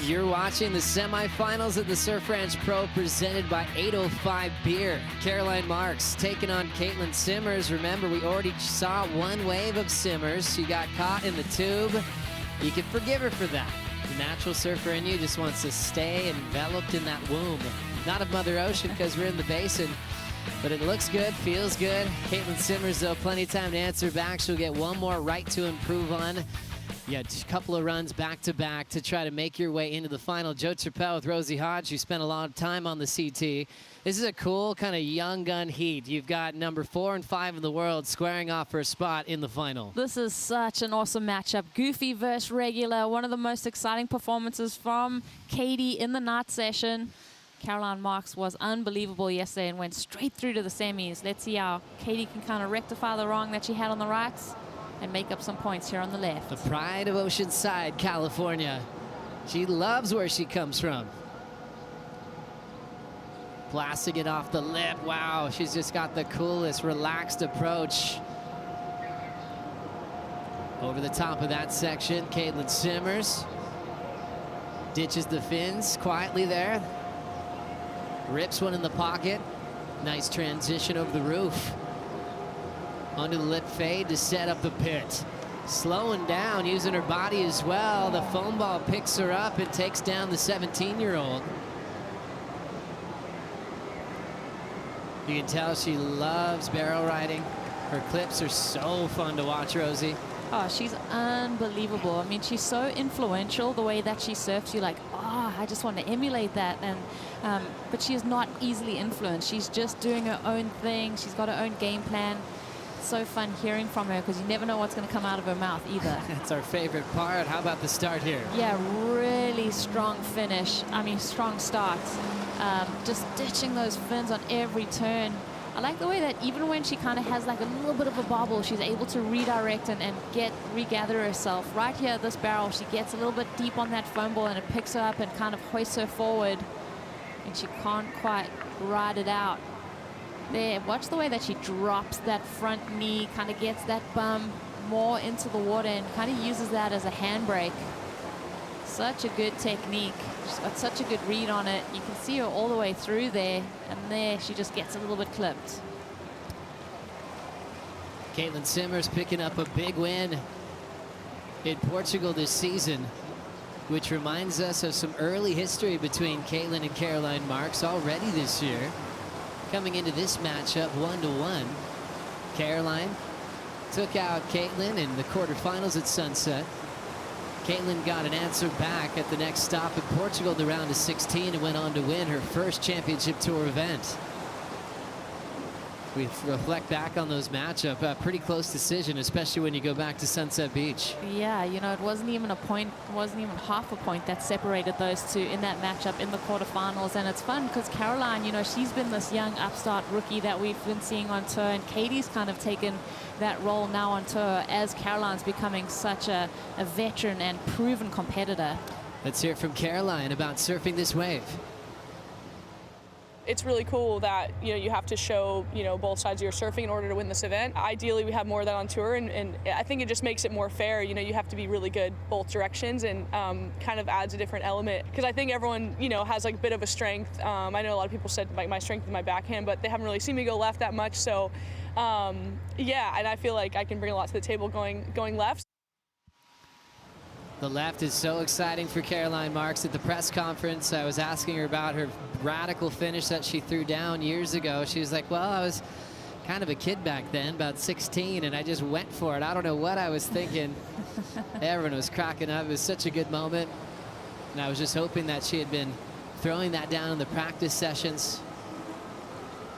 You're watching the semifinals of the Surf Ranch Pro presented by 805 Beer. Caroline Marks taking on Caitlin Simmers. Remember, we already saw one wave of Simmers. She got caught in the tube. You can forgive her for that. The natural surfer in you just wants to stay enveloped in that womb. Not of Mother Ocean because we're in the basin, but it looks good, feels good. Caitlin Simmers, though, plenty of time to answer back. She'll get one more right to improve on. You had a couple of runs back-to-back to try to make your way into the final. Joe Trappell with Rosie Hodge, who spent a lot of time on the CT. This is a cool kind of young gun heat. You've got number 4 and 5 in the world squaring off for a spot in the final. This is such an awesome matchup. Goofy versus regular. One of the most exciting performances from Katie in the night session. Caroline Marks was unbelievable yesterday and went straight through to the semis. Let's see how Katie can kind of rectify the wrong that she had on the rights and make up some points here on the left. The pride of Oceanside, California. She loves where she comes from. Blasting it off the lip. Wow, she's just got the coolest, relaxed approach. Over the top of that section, Caitlin Simmers ditches the fins quietly there. Rips one in the pocket. Nice transition over the roof. Onto the lip fade to set up the pit. Slowing down, using her body as well. The foam ball picks her up and takes down the 17-year-old. You can tell she loves barrel riding. Her clips are so fun to watch, Rosie. Oh, she's unbelievable. I mean, she's so influential, the way that she surfs. You're like, oh, I just want to emulate that. And but she is not easily influenced. She's just doing her own thing. She's got her own game plan. So fun hearing from her because you never know what's going to come out of her mouth either. That's our favorite part. How about the start here? Yeah, really strong finish. I mean, strong start. Just ditching those fins on every turn. I like the way that even when she kind of has like a little bit of a bobble, she's able to redirect and regather herself. Right here at this barrel, she gets a little bit deep on that foam ball and it picks her up and kind of hoists her forward. And she can't quite ride it out. There, watch the way that she drops that front knee, kind of gets that bum more into the water and kind of uses that as a handbrake. Such a good technique. She's got such a good read on it. You can see her all the way through there, and there she just gets a little bit clipped. Caitlin Simmers picking up a big win in Portugal this season, which reminds us of some early history between Caitlin and Caroline Marks already this year. Coming into this matchup 1-1. Caroline took out Caitlin in the quarterfinals at Sunset. Caitlin got an answer back at the next stop in Portugal in the round of 16 and went on to win her first championship tour event. We reflect back on those matchup, a pretty close decision, especially when you go back to Sunset Beach. Yeah, you know, it wasn't even a point, wasn't even half a point that separated those two in that matchup in the quarterfinals. And it's fun because Caroline, you know, she's been this young upstart rookie that we've been seeing on tour, and Katie's kind of taken that role now on tour as Caroline's becoming such a veteran and proven competitor. Let's hear from Caroline about surfing this wave. It's really cool that, you know, you have to show, you know, both sides of your surfing in order to win this event. Ideally, we have more of that on tour, and I think it just makes it more fair. You know, you have to be really good both directions, and kind of adds a different element. Because I think everyone, you know, has like a bit of a strength. I know a lot of people said like my strength is my backhand, but they haven't really seen me go left that much. So, yeah, and I feel like I can bring a lot to the table going left. The left is so exciting for Caroline Marks. At the press conference, I was asking her about her radical finish that she threw down years ago. She was like, well, I was kind of a kid back then, about 16, and I just went for it. I don't know what I was thinking. Everyone was cracking up. It was such a good moment. And I was just hoping that she had been throwing that down in the practice sessions,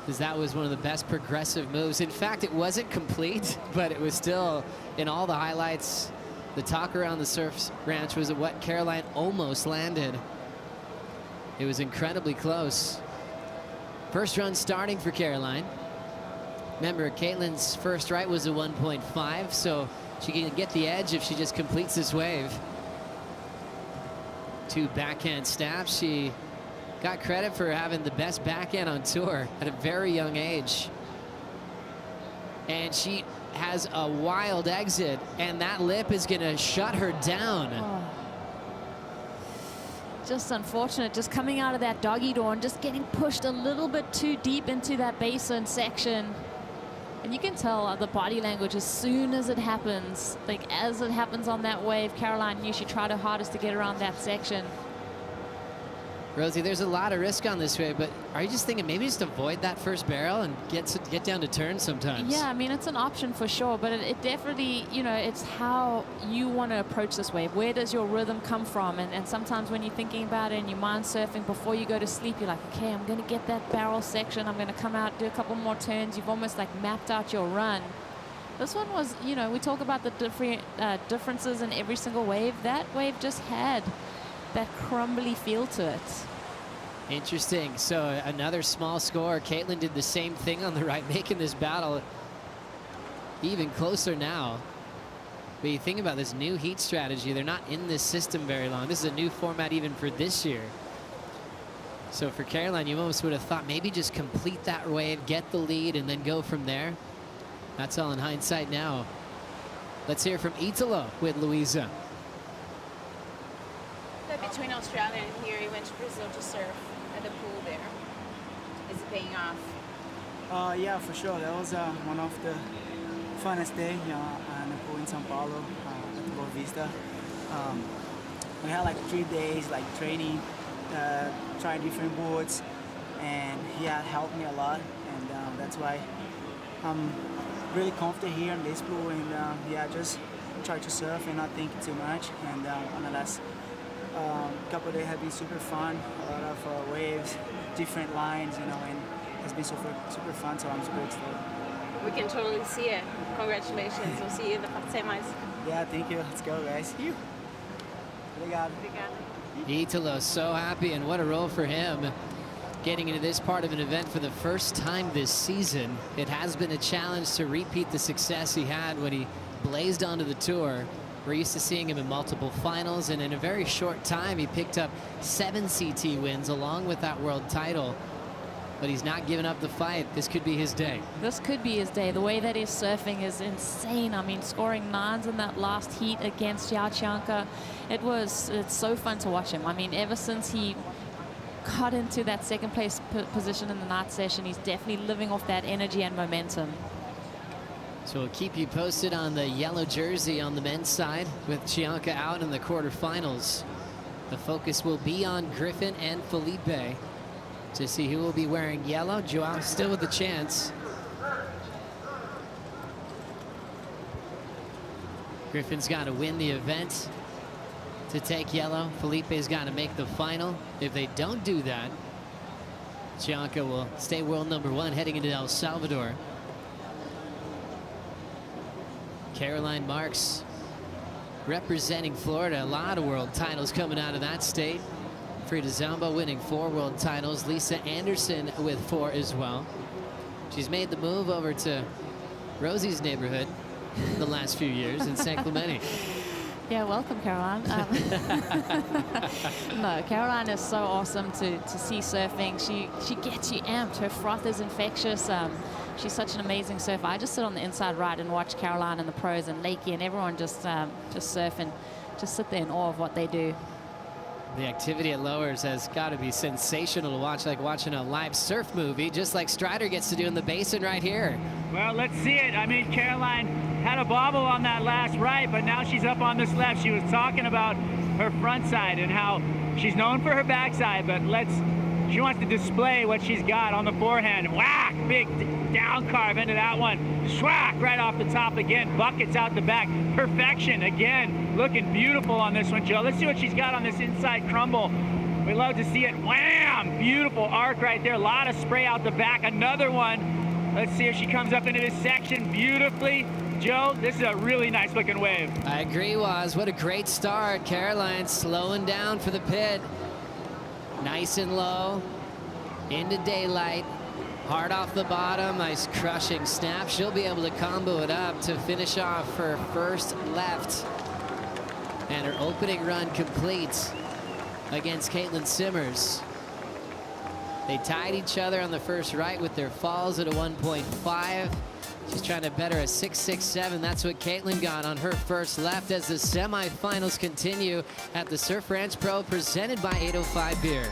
because that was one of the best progressive moves. In fact, it wasn't complete, but it was still in all the highlights. The talk around the Surf Ranch was what Caroline almost landed. It was incredibly close. First run starting for Caroline. Remember, Caitlin's first right was a 1.5, so she can get the edge if she just completes this wave. 2 backhand snaps. She got credit for having the best backhand on tour at a very young age. And she has a wild exit, and that lip is gonna shut her down. Oh. just unfortunate, just coming out of that doggy door and just getting pushed a little bit too deep into that basin section. And you can tell the body language as soon as it happens. Like, as it happens on that wave, Caroline knew she tried her hardest to get around that section. Rosie, there's a lot of risk on this wave, but are you just thinking maybe just avoid that first barrel and get down to turn sometimes? Yeah, I mean, it's an option for sure, but it definitely, you know, it's how you want to approach this wave. Where does your rhythm come from? And sometimes when you're thinking about it and you're mind surfing before you go to sleep, you're like, okay, I'm going to get that barrel section. I'm going to come out, do a couple more turns. You've almost like mapped out your run. This one was, you know, we talk about the different differences in every single wave. That wave just had that crumbly feel to it. Interesting. So another small score. Caitlin did the same thing on the right, making this battle even closer now. But you think about this new heat strategy, they're not in this system very long. This is a new format even for this year. So for Caroline, you almost would have thought maybe just complete that wave, get the lead, and then go from there. That's all in hindsight now. Let's hear from Italo with Louisa. Between Australia and here, he went to Brazil to surf at the pool there. Is it paying off? Yeah, for sure. That was one of the funnest days in the pool in São Paulo at the Boa Vista. We had like 3 days like training, trying different boards, and he had helped me a lot, and that's why I'm really confident here in this pool, and yeah, just try to surf and not think too much, and on the last couple of days have been super fun, a lot of waves, different lines, you know, and it's been super fun, so I'm super excited. We can totally see it. Congratulations. We'll see you in the semis. Yeah, thank you. Let's go, guys. Obrigado. Italo, so happy, and what a role for him. Getting into this part of an event for the first time this season. It has been a challenge to repeat the success he had when he blazed onto the tour. We're used to seeing him in multiple finals, and in a very short time, he picked up 7 CT wins along with that world title. But he's not giving up the fight. This could be his day. This could be his day. The way that he's surfing is insane. I mean, scoring 9s in that last heat against Chianca. It's so fun to watch him. I mean, ever since he got into that second place position in the night session, he's definitely living off that energy and momentum. So we'll keep you posted on the yellow jersey on the men's side with Chianca out in the quarterfinals. The focus will be on Griffin and Felipe to see who will be wearing yellow. Joao still with a chance. Griffin's got to win the event to take yellow. Felipe's got to make the final. If they don't do that, Chianca will stay world #1 heading into El Salvador. Caroline Marks representing Florida. A lot of world titles coming out of that state. Frida Zamba winning 4 world titles. Lisa Anderson with 4 as well. She's made the move over to Rosie's neighborhood the last few years in San Clemente. Yeah, welcome, Caroline. No, Caroline is so awesome to see surfing. She gets you amped. Her froth is infectious. She's such an amazing surfer. I just sit on the inside right and watch Caroline and the pros and Lakey and everyone just surf and just sit there in awe of what they do. The activity at Lowers has got to be sensational to watch, like watching a live surf movie, just like Strider gets to do in the basin right here. Well, let's see it. I mean, Caroline had a bobble on that last right, but now she's up on this left. She was talking about her front side and how she's known for her backside, but she wants to display what she's got on the forehand. Whack! Big down carve into that one. Schwack! Right off the top again. Buckets out the back. Perfection again. Looking beautiful on this one, Joe. Let's see what she's got on this inside crumble. We love to see it. Wham! Beautiful arc right there. A lot of spray out the back. Another one. Let's see if she comes up into this section beautifully. Joe, this is a really nice looking wave. I agree, Waz. What a great start. Caroline slowing down for the pit. Nice and low, into daylight, hard off the bottom, nice crushing snap. She'll be able to combo it up to finish off her first left. And her opening run complete against Caitlin Simmers. They tied each other on the first right with their falls at a 1.5. She's trying to better a 6.67. That's what Caitlin got on her first left as the semifinals continue at the Surf Ranch Pro presented by 805 Beer.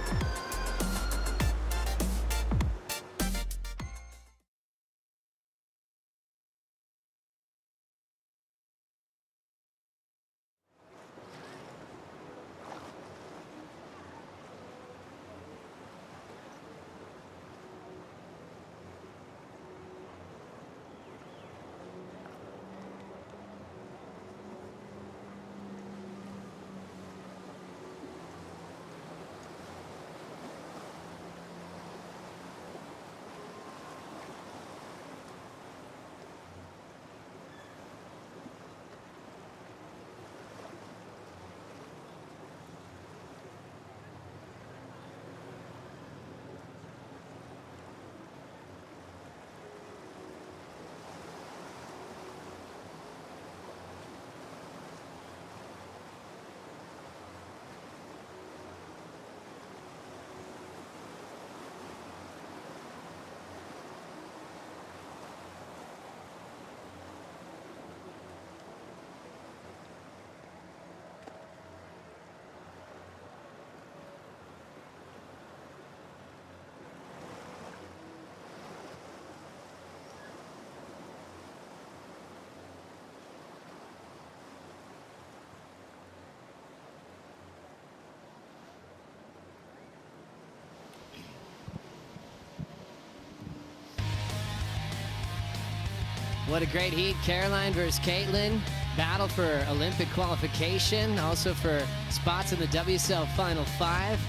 What a great heat. Caroline versus Caitlin. Battle for Olympic qualification, also for spots in the WSL Final 5.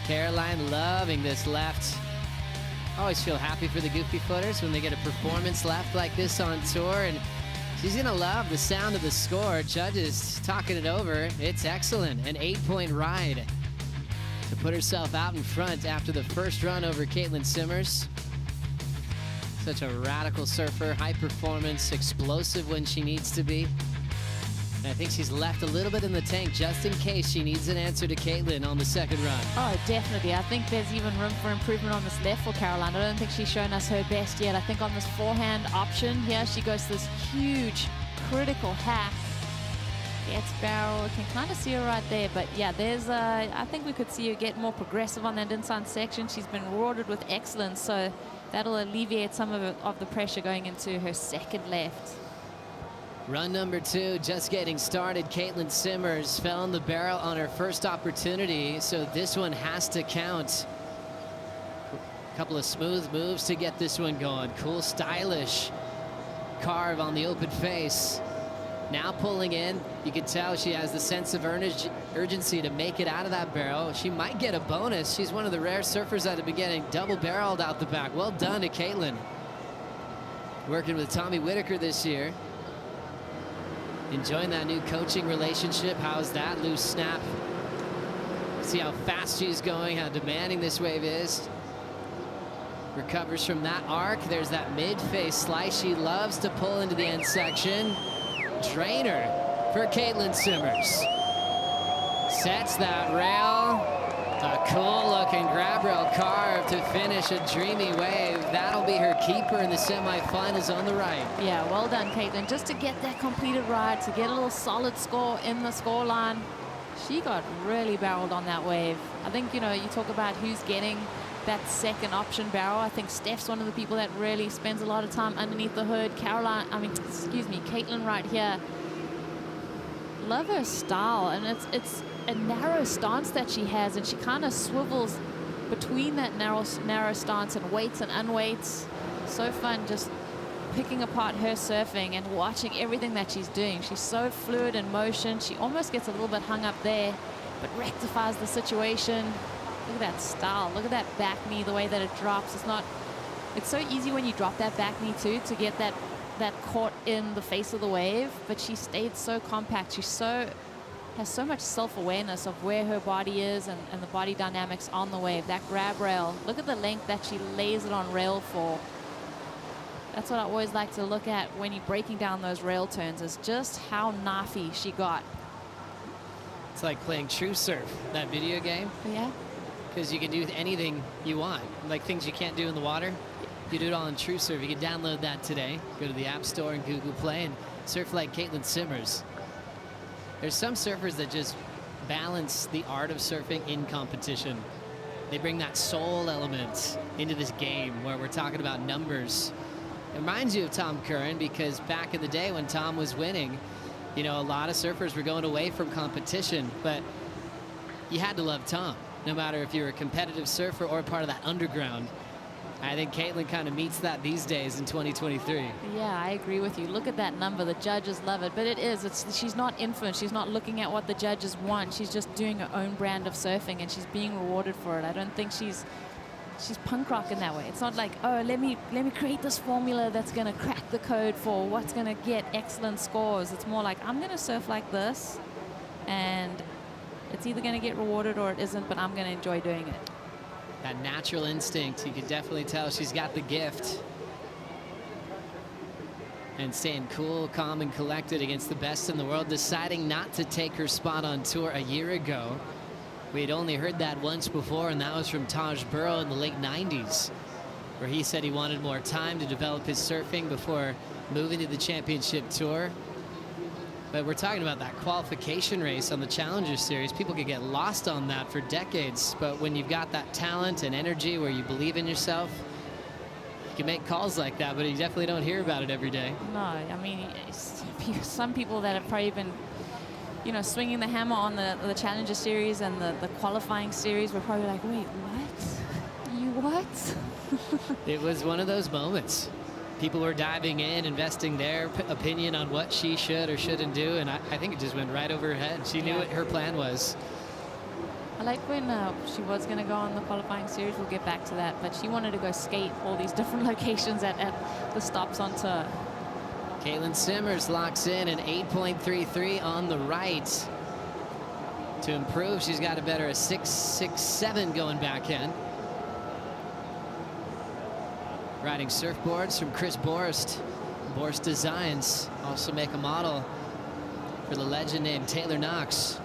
Caroline loving this left. Always feel happy for the goofy footers when they get a performance left like this on tour, and she's gonna love the sound of the score. Judges talking it over. It's excellent. An 8-point ride to put herself out in front after the first run over Caitlin Simmers. Such a radical surfer, high performance, explosive when she needs to be. And I think she's left a little bit in the tank just in case she needs an answer to Caitlin on the second run. Oh, definitely. I think there's even room for improvement on this left for Caroline. I don't think she's shown us her best yet. I think on this forehand option here, she goes to this huge, critical hack. Gets barrel. You can kind of see her right there. But yeah, there's I think we could see her get more progressive on that inside section. She's been rewarded with excellence, so that'll alleviate some of the pressure going into her second left. Run number 2 just getting started. Caitlin Simmers fell on the barrel on her first opportunity, so this one has to count. A couple of smooth moves to get this one going. Cool, stylish carve on the open face. Now pulling in, you can tell she has the sense of urgency to make it out of that barrel. She might get a bonus. She's one of the rare surfers that have been getting double barreled out the back. Well done to Caitlin. Working with Tommy Whitaker this year. Enjoying that new coaching relationship. How's that loose snap? See how fast she's going, how demanding this wave is. Recovers from that arc. There's that mid-face slice she loves to pull into the end section. Drainer for Caitlin Simmers. Sets that rail. A cool looking grab rail carve to finish a dreamy wave. That'll be her keeper in the semifinals on the right. Yeah, well done, Caitlin. Just to get that completed ride, to get a little solid score in the score line. She got really barreled on that wave. I think, you know, you talk about who's getting that second option barrel. I think Steph's one of the people that really spends a lot of time underneath the hood. Caitlin right here. Love her style, and it's a narrow stance that she has, and she kind of swivels between that narrow stance and weights and unweights. So fun just picking apart her surfing and watching everything that she's doing. She's so fluid in motion. She almost gets a little bit hung up there, but rectifies the situation. Look at that style. Look at that back knee, the way that it drops. It's so easy when you drop that back knee too to get that caught in the face of the wave, but she stayed so compact. She has so much self-awareness of where her body is and the body dynamics on the wave. That grab rail, look at the length that she lays it on rail for. That's what I always like to look at when you're breaking down those rail turns, is just how knifey she got. It's like playing True Surf, that video game. Yeah. Because you can do anything you want, like things you can't do in the water. You do it all in True Surf. You can download that today. Go to the App Store and Google Play and surf like Caitlin Simmers. There's some surfers that just balance the art of surfing in competition. They bring that soul element into this game where we're talking about numbers. It reminds you of Tom Curran, because back in the day when Tom was winning, you know, a lot of surfers were going away from competition, but you had to love Tom, no matter if you're a competitive surfer or part of that underground. I think Caitlin kind of meets that these days in 2023. Yeah, I agree with you. Look at that number. The judges love it, but she's not influenced. She's not looking at what the judges want. She's just doing her own brand of surfing, and she's being rewarded for it. I don't think she's punk rock in that way. It's not like, oh, let me create this formula that's going to crack the code for what's going to get excellent scores. It's more like, I'm going to surf like this, and it's either going to get rewarded or it isn't, but I'm going to enjoy doing it. That natural instinct, you can definitely tell she's got the gift. And staying cool, calm, and collected against the best in the world, deciding not to take her spot on tour a year ago. We had only heard that once before, and that was from Taj Burrow in the late 90s, where he said he wanted more time to develop his surfing before moving to the championship tour. But we're talking about that qualification race on the Challenger Series. People could get lost on that for decades. But when you've got that talent and energy where you believe in yourself, you can make calls like that, but you definitely don't hear about it every day. No, I mean, some people that have probably been, you know, swinging the hammer on the Challenger Series and the qualifying series were probably like, wait, what? You what? It was one of those moments. People were diving in, investing their opinion on what she should or shouldn't do, and I think it just went right over her head. She knew what her plan was. I like when she was going to go on the qualifying series. We'll get back to that, but she wanted to go skate all these different locations at the stops on tour. Caitlin Simmers locks in an 8.33 on the right. To improve, she's got a better 6.67 going backhand. Riding surfboards from Chris Borst. Borst Designs also make a model for the legend named Taylor Knox.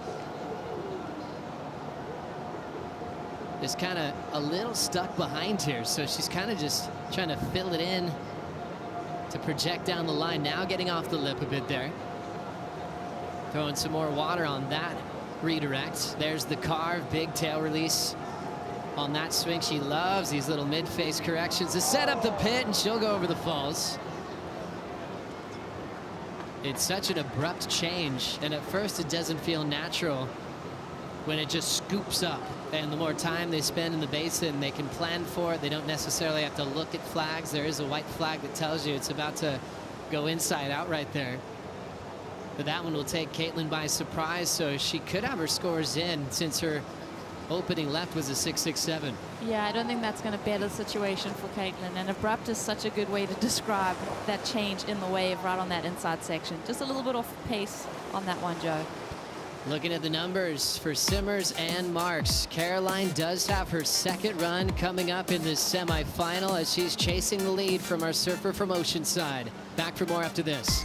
Is kind of a little stuck behind here, so she's kind of just trying to fill it in to project down the line. Now getting off the lip a bit there. Throwing some more water on that redirect. There's the carve, big tail release on that swing. She loves these little mid-face corrections to set up the pit, and she'll go over the falls. It's such an abrupt change, and at first it doesn't feel natural when it just scoops up. And the more time they spend in the basin, they can plan for it. They don't necessarily have to look at flags. There is a white flag that tells you it's about to go inside out right there. But that one will take Caitlin by surprise, so she could have her scores in since her opening left was a 6.67. Yeah, I don't think that's going to better the situation for Caitlin. And abrupt is such a good way to describe that change in the wave right on that inside section. Just a little bit off pace on that one, Joe. Looking at the numbers for Simmers and Marks, Caroline does have her second run coming up in this semifinal as she's chasing the lead from our surfer from Oceanside. Back for more after this.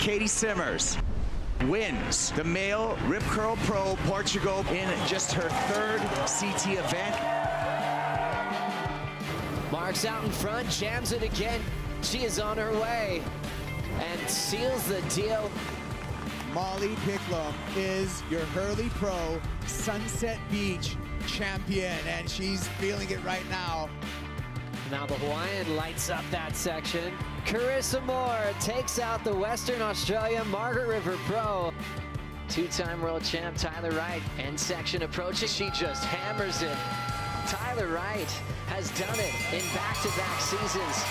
Katie Simmers wins the male Rip Curl Pro Portugal in just her 3rd CT event. Marks out in front, jams it again. She is on her way and seals the deal. Molly Picklum is your Hurley Pro Sunset Beach champion, and she's feeling it right now. Now the Hawaiian lights up that section. Carissa Moore takes out the Western Australia Margaret River Pro. 2-time world champ Tyler Wright, end section approaching. She just hammers it. Tyler Wright has done it in back-to-back seasons.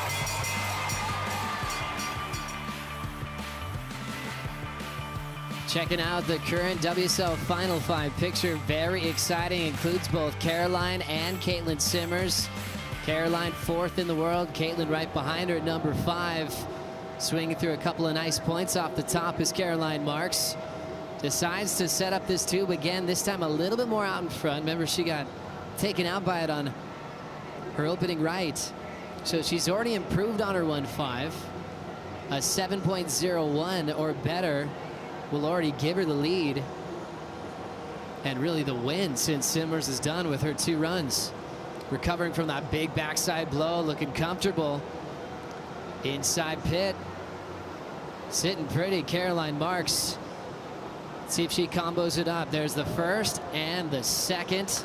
Checking out the current WSL Final 5 picture. Very exciting. Includes both Caroline and Caitlin Simmers. Caroline 4th in the world. Caitlin right behind her at number 5. Swinging through a couple of nice points off the top is Caroline Marks. Decides to set up this tube again, this time a little bit more out in front. Remember, she got taken out by it on her opening right. So she's already improved on her 1.5. A 7.01 or better will already give her the lead. And really the win since Simmers is done with her 2 runs. Recovering from that big backside blow, looking comfortable. Inside pit. Sitting pretty, Caroline Marks. See if she combos it up. There's the first and the second.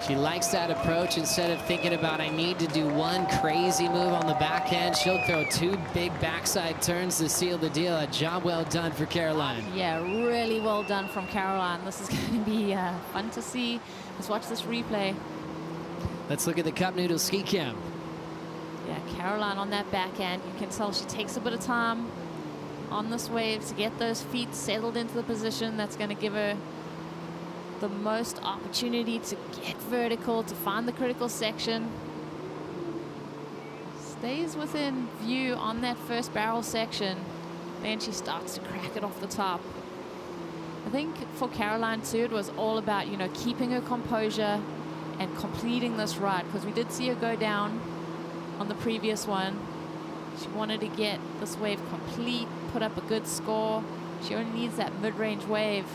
She likes that approach. Instead of thinking about, I need to do one crazy move on the backhand, she'll throw 2 big backside turns to seal the deal. A job well done for Caroline. Yeah, really well done from Caroline. This is going to be fun to see. Let's watch this replay. Let's look at the Cup Noodle ski cam. Yeah, Caroline on that backhand. You can tell she takes a bit of time on this wave to get those feet settled into the position that's going to give her the most opportunity to get vertical, to find the critical section. Stays within view on that first barrel section. Then she starts to crack it off the top. I think for Caroline too, it was all about, you know, keeping her composure and completing this ride, because we did see her go down on the previous one. She wanted to get this wave complete, put up a good score. She only needs that mid-range wave,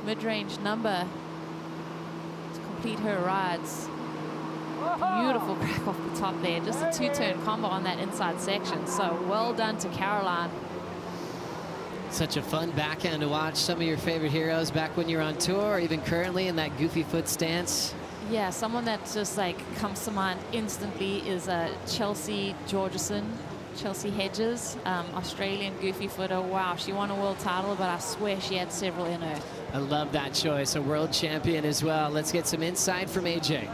mid-range number to complete her rides. Beautiful crack off the top there. Just a 2-turn combo on that inside section. So well done to Caroline. Such a fun backhand to watch. Some of your favorite heroes back when you're on tour, or even currently in that goofy foot stance. Yeah, someone that just like comes to mind instantly is Chelsea Georgeson, Chelsea Hedges, Australian goofy footer. Wow, she won a world title, but I swear she had several in her. I love that choice. A world champion as well. Let's get some insight from AJ.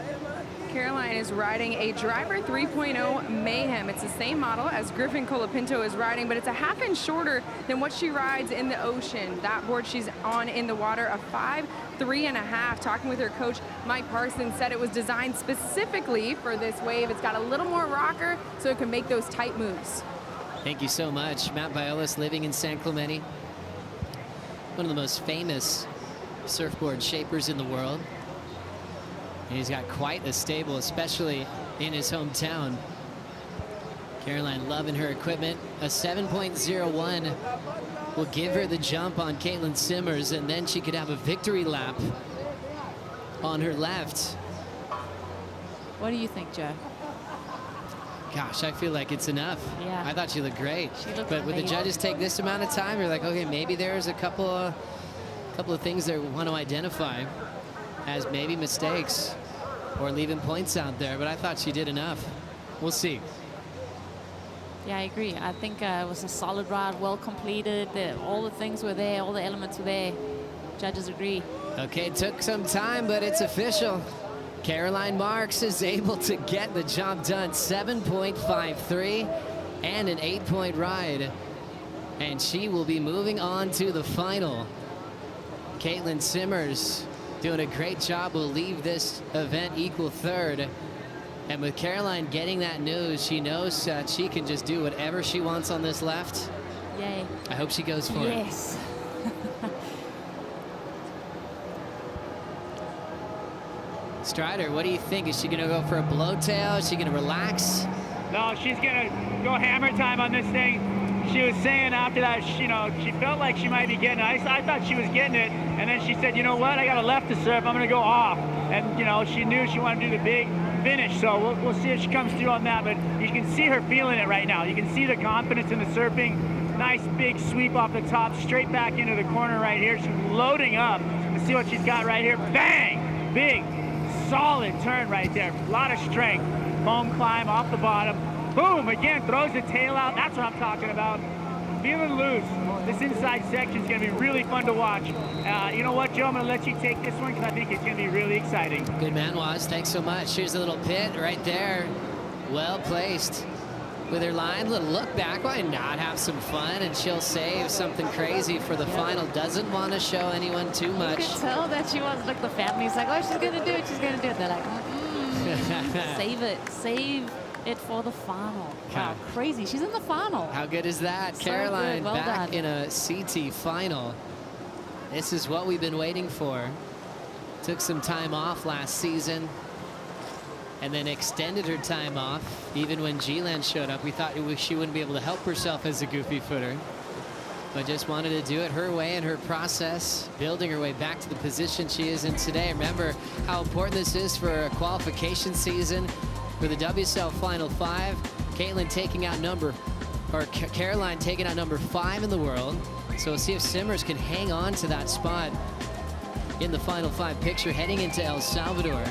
Caroline is riding a Driver 3.0 Mayhem. It's the same model as Griffin Colapinto is riding, but it's a half-inch shorter than what she rides in the ocean. That board she's on in the water, a 5.3.5. Talking with her coach, Mike Parsons, said it was designed specifically for this wave. It's got a little more rocker, so it can make those tight moves. Thank you so much. Matt Biolis, living in San Clemente. One of the most famous surfboard shapers in the world. And he's got quite a stable, especially in his hometown. Caroline loving her equipment. A 7.01 will give her the jump on Caitlin Simmers, and then she could have a victory lap on her left. What do you think, Joe? Gosh, I feel like it's enough. Yeah. I thought she looked great. She looked but when the judges take this amount of time, you're like, okay, maybe there's a couple of things they want to identify as maybe mistakes or leaving points out there, but I thought she did enough. We'll see. Yeah, I agree. I think it was a solid ride, well completed. All the things were there, all the elements were there. Judges agree. Okay, it took some time, but it's official. Caroline Marks is able to get the job done. 7.53 and an 8-point ride. And she will be moving on to the final. Caitlin Simmers doing a great job, will leave this event equal third. And with Caroline getting that news, she knows that she can just do whatever she wants on this left. Yay. I hope she goes for it. Yes. Strider, what do you think? Is she going to go for a blowtail? Is she going to relax? No, she's going to go hammer time on this thing. she was saying after that, she felt like she might be getting it. I thought she was getting it, and then she said, you know what, I got a left to serve, I'm gonna go off. And she knew she wanted to do the big finish, so we'll see if she comes through on that, but you can see her feeling it right now. You can see the confidence in the surfing. Nice big sweep off the top, straight back into the corner right here. She's loading up. Let's see what she's got right here. Bang! Big, solid turn right there. A lot of strength. Foam climb off the bottom. Boom! Again, throws the tail out. That's what I'm talking about. Feeling loose. This inside section is going to be really fun to watch. You know what, Joe? I'm going to let you take this one because I think it's going to be really exciting. Good man, Waz. Thanks so much. Here's a little pit right there. Well placed with her line. Little look back. Why not have some fun? And she'll save something crazy for the final. Doesn't want to show anyone too much. You could tell that she was like the family's like, oh, she's going to do it. She's going to do it. They're like, save it. Save it for the final. Wow, crazy. She's in the final. How good is that? So Caroline well back done. in a CT final. This is what we've been waiting for. Took some time off last season and then extended her time off. Even when G-Land showed up, we thought she wouldn't be able to help herself as a goofy footer, but just wanted to do it her way and her process, building her way back to the position she is in today. Remember how important this is for a qualification season for the WSL Final 5. Caroline taking out number 5 in the world. So we'll see if Simmers can hang on to that spot in the Final 5 picture heading into El Salvador.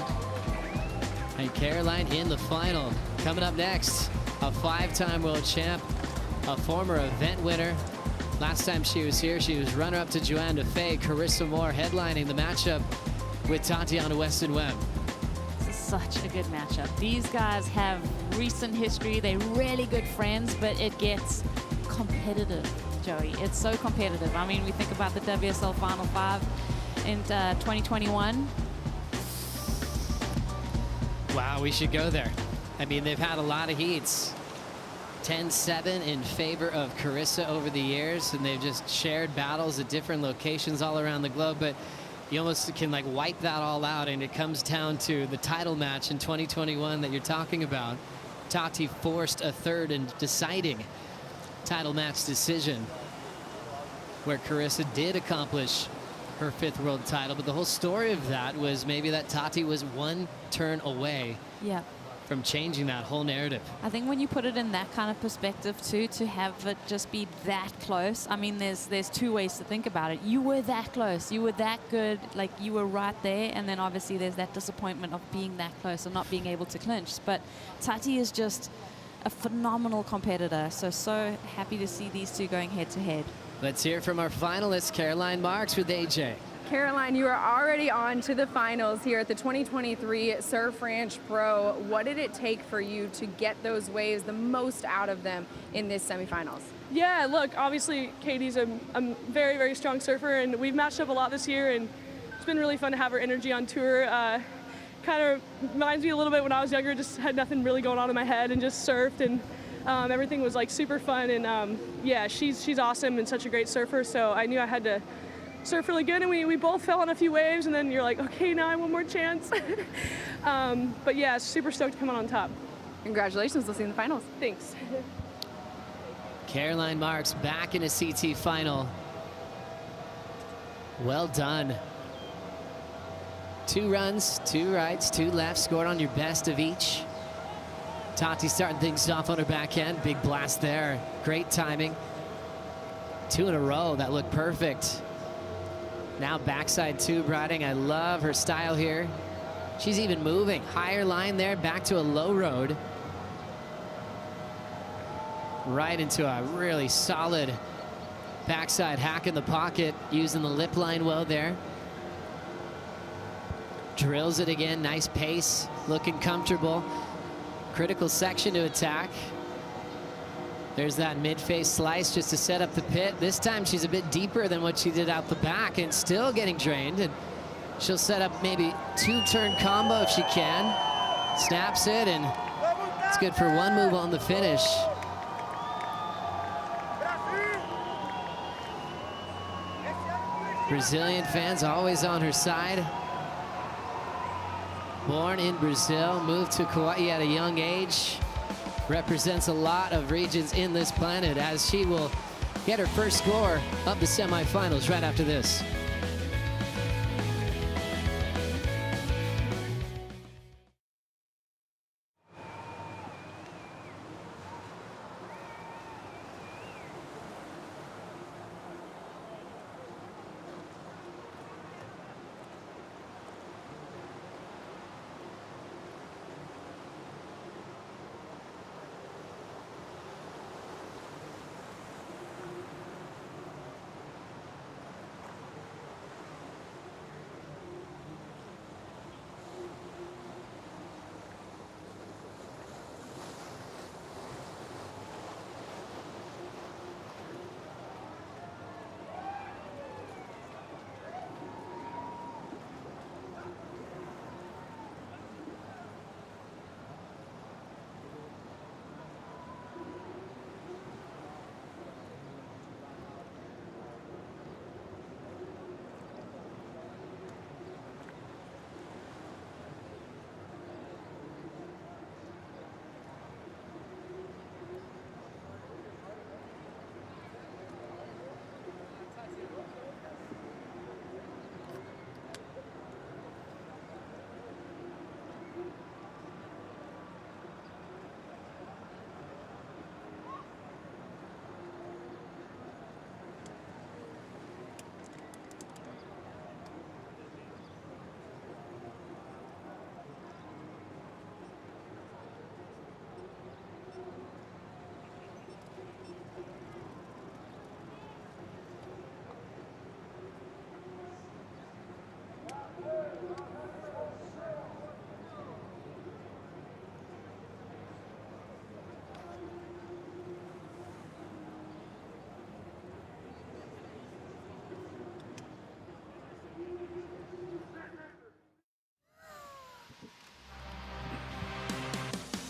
And Caroline in the final. Coming up next, a 5-time world champ, a former event winner. Last time she was here, she was runner-up to Joanne Defay. Carissa Moore headlining the matchup with Tatiana Weston-Webb. Such a good matchup. These guys have recent history. They're really good friends, but it gets competitive, Joey. It's so competitive. I mean, we think about the WSL Final 5 in 2021. Wow, we should go there. I mean, they've had a lot of heats. 10-7 in favor of Carissa over the years, and they've just shared battles at different locations all around the globe, but you almost can like wipe that all out, and it comes down to the title match in 2021 that you're talking about. Tati forced a third and deciding title match decision where Carissa did accomplish her 5th world title, but the whole story of that was maybe that Tati was one turn away from changing that whole narrative. I think when you put it in that kind of perspective too, to have it just be that close, I mean, there's 2 ways to think about it. You were that close, you were that good, like you were right there, and then obviously there's that disappointment of being that close and not being able to clinch. But Tati is just a phenomenal competitor, so happy to see these two going head to head. Let's hear from our finalists, Caroline Marks with AJ. Caroline, you are already on to the finals here at the 2023 Surf Ranch Pro. What did it take for you to get those waves, the most out of them in this semifinals? Yeah, look, obviously Katie's a very, very strong surfer, and we've matched up a lot this year, and it's been really fun to have her energy on tour. Kind of reminds me a little bit when I was younger, just had nothing really going on in my head and just surfed, and everything was like super fun. And yeah, she's awesome and such a great surfer, so I knew I had to surf really good, and we both fell on a few waves, and then you're like, okay, now I have one more chance. But yeah, super stoked to come out on top. Congratulations, we'll see you in the finals. Thanks. Caroline Marks back in a CT final. Well done. 2 runs, 2 rights, 2 lefts, scored on your best of each. Tati starting things off on her backhand. Big blast there. Great timing. 2 in a row that looked perfect. Now backside tube riding. I love her style here. She's even moving. Higher line there, back to a low road. Right into a really solid backside hack in the pocket, using the lip line well there. Drills it again, nice pace, looking comfortable. Critical section to attack. There's that mid-face slice just to set up the pit. This time she's a bit deeper than what she did out the back and still getting drained. And she'll set up maybe 2-turn combo if she can. Snaps it, and it's good for 1 move on the finish. Brazilian fans always on her side. Born in Brazil, moved to Kauai at a young age. represents a lot of regions in this planet, as she will get her first score of the semifinals right after this.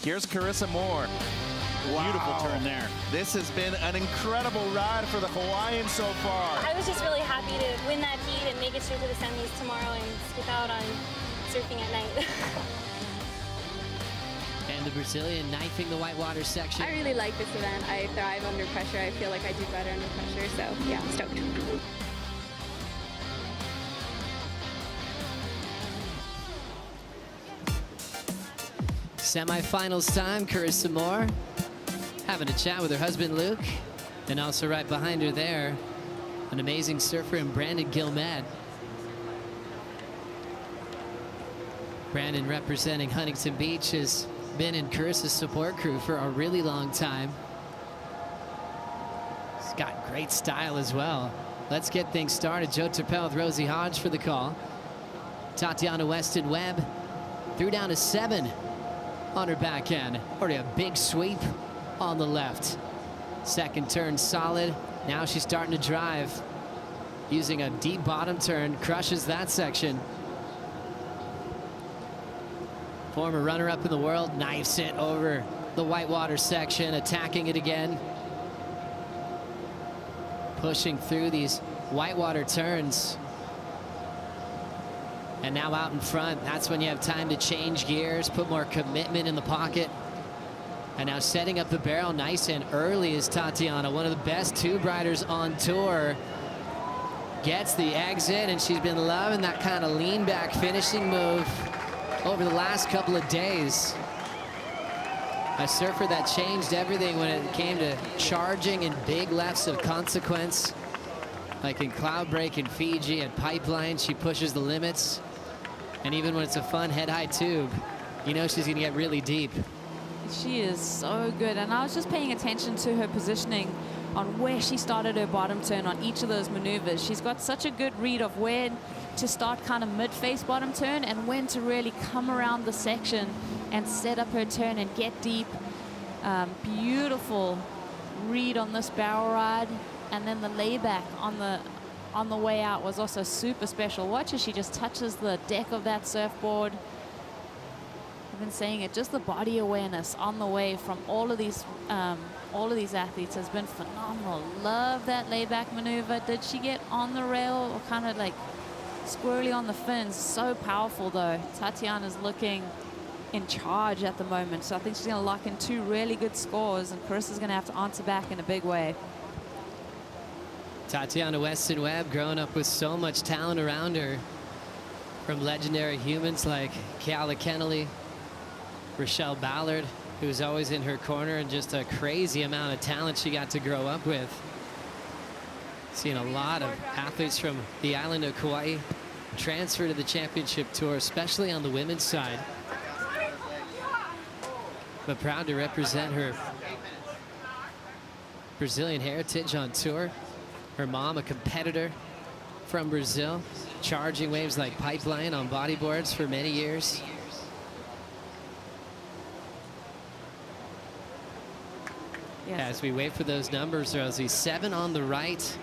Here's Carissa Moore. Wow. Beautiful turn there. This has been an incredible ride for the Hawaiians so far. I was just really happy to win that heat and make it through to the semis tomorrow and skip out on surfing at night. And the Brazilian knifing the whitewater section. I really like this event. I thrive under pressure. I feel like I do better under pressure, so yeah, I'm stoked. Semifinals time, Carissa Moore having a chat with her husband Luke, and also right behind her there, an amazing surfer in Brandon Gilmed. Brandon, representing Huntington Beach, has been in Carissa's support crew for a really long time. He's got great style as well. Let's get things started. Joe Turpel with Rosie Hodge for the call. Tatiana Weston Webb threw down a 7 on her backhand. Already a big sweep on the left. Second turn solid. Now she's starting to drive. Using a deep bottom turn, crushes that section. Former runner-up in the world, knifes it over the whitewater section, attacking it again. Pushing through these whitewater turns. And now out in front, that's when you have time to change gears, put more commitment in the pocket. And now setting up the barrel nice and early is Tatiana, one of the best tube riders on tour. Gets the exit, and she's been loving that kind of lean back finishing move over the last couple of days. A surfer that changed everything when it came to charging in big lefts of consequence. Like in Cloud Break in Fiji and Pipeline, she pushes the limits. And even when it's a fun head-high tube, you know she's gonna get really deep. She is so good, and I was just paying attention to her positioning on where she started her bottom turn on each of those maneuvers. She's got such a good read of when to start kind of mid-face bottom turn and when to really come around the section and set up her turn and get deep. Beautiful read on this barrel ride, and then the layback on the way out was also super special. Watch as she just touches the deck of that surfboard. I've been saying it, just the body awareness on the way from all of these athletes has been phenomenal. Love that layback maneuver. Did she get on the rail or kind of like squirrely on the fins? So powerful though. Tatiana's looking in charge at the moment. So I think she's going to lock in 2 really good scores, and Carissa's going to have to answer back in a big way. Tatiana Weston-Webb growing up with so much talent around her, from legendary humans like Kiala Kennelly, Rochelle Ballard, who's always in her corner, and just a crazy amount of talent she got to grow up with. Seeing a lot of athletes from the island of Kauai transfer to the championship tour, especially on the women's side. But proud to represent her Brazilian heritage on tour. Her mom, a competitor from Brazil, charging waves like Pipeline on bodyboards for many years. Yes. As we wait for those numbers, Rosie, 7 on the right.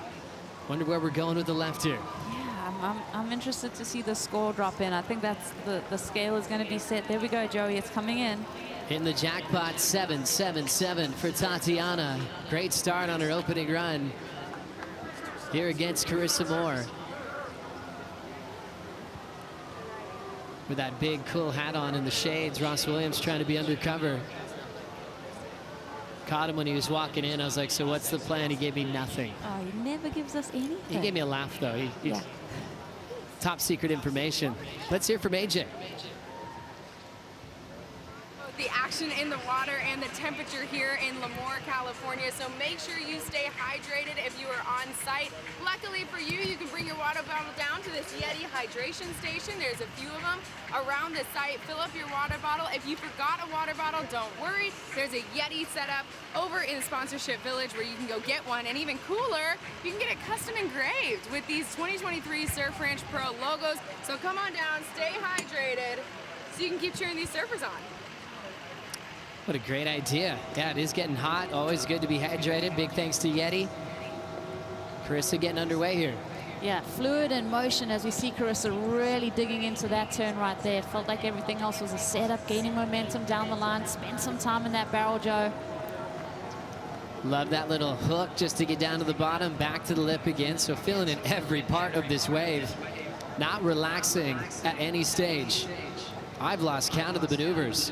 Wonder where we're going with the left here. Yeah, I'm interested to see the score drop in. I think that's the scale is going to be set. There we go, Joey. It's coming in. In the jackpot, 7-7-7 for Tatiana. Great start on her opening run here against Carissa Moore. With that big, cool hat on in the shades, Ross Williams trying to be undercover. Caught him when he was walking in. I was like, so what's the plan? He gave me nothing. Oh, he never gives us anything. He gave me a laugh, though. Yeah. Top secret information. Let's hear from AJ. The action in the water and the temperature here in Lemoore, California. So make sure you stay hydrated if you are on site. Luckily for you, you can bring your water bottle down to this Yeti hydration station. There's a few of them around the site. Fill up your water bottle. If you forgot a water bottle, don't worry. There's a Yeti set up over in Sponsorship Village where you can go get one. And even cooler, you can get it custom engraved with these 2023 Surf Ranch Pro logos. So come on down, stay hydrated so you can keep cheering these surfers on. What a great idea. Yeah, it is getting hot. Always good to be hydrated. Big thanks to Yeti. Carissa getting underway here. Yeah, fluid and motion as we see Carissa really digging into that turn right there. Felt like everything else was a setup, gaining momentum down the line. Spend some time in that barrel, Joe. Love that little hook just to get down to the bottom, back to the lip again. So feeling in every part of this wave. Not relaxing at any stage. I've lost count of the maneuvers.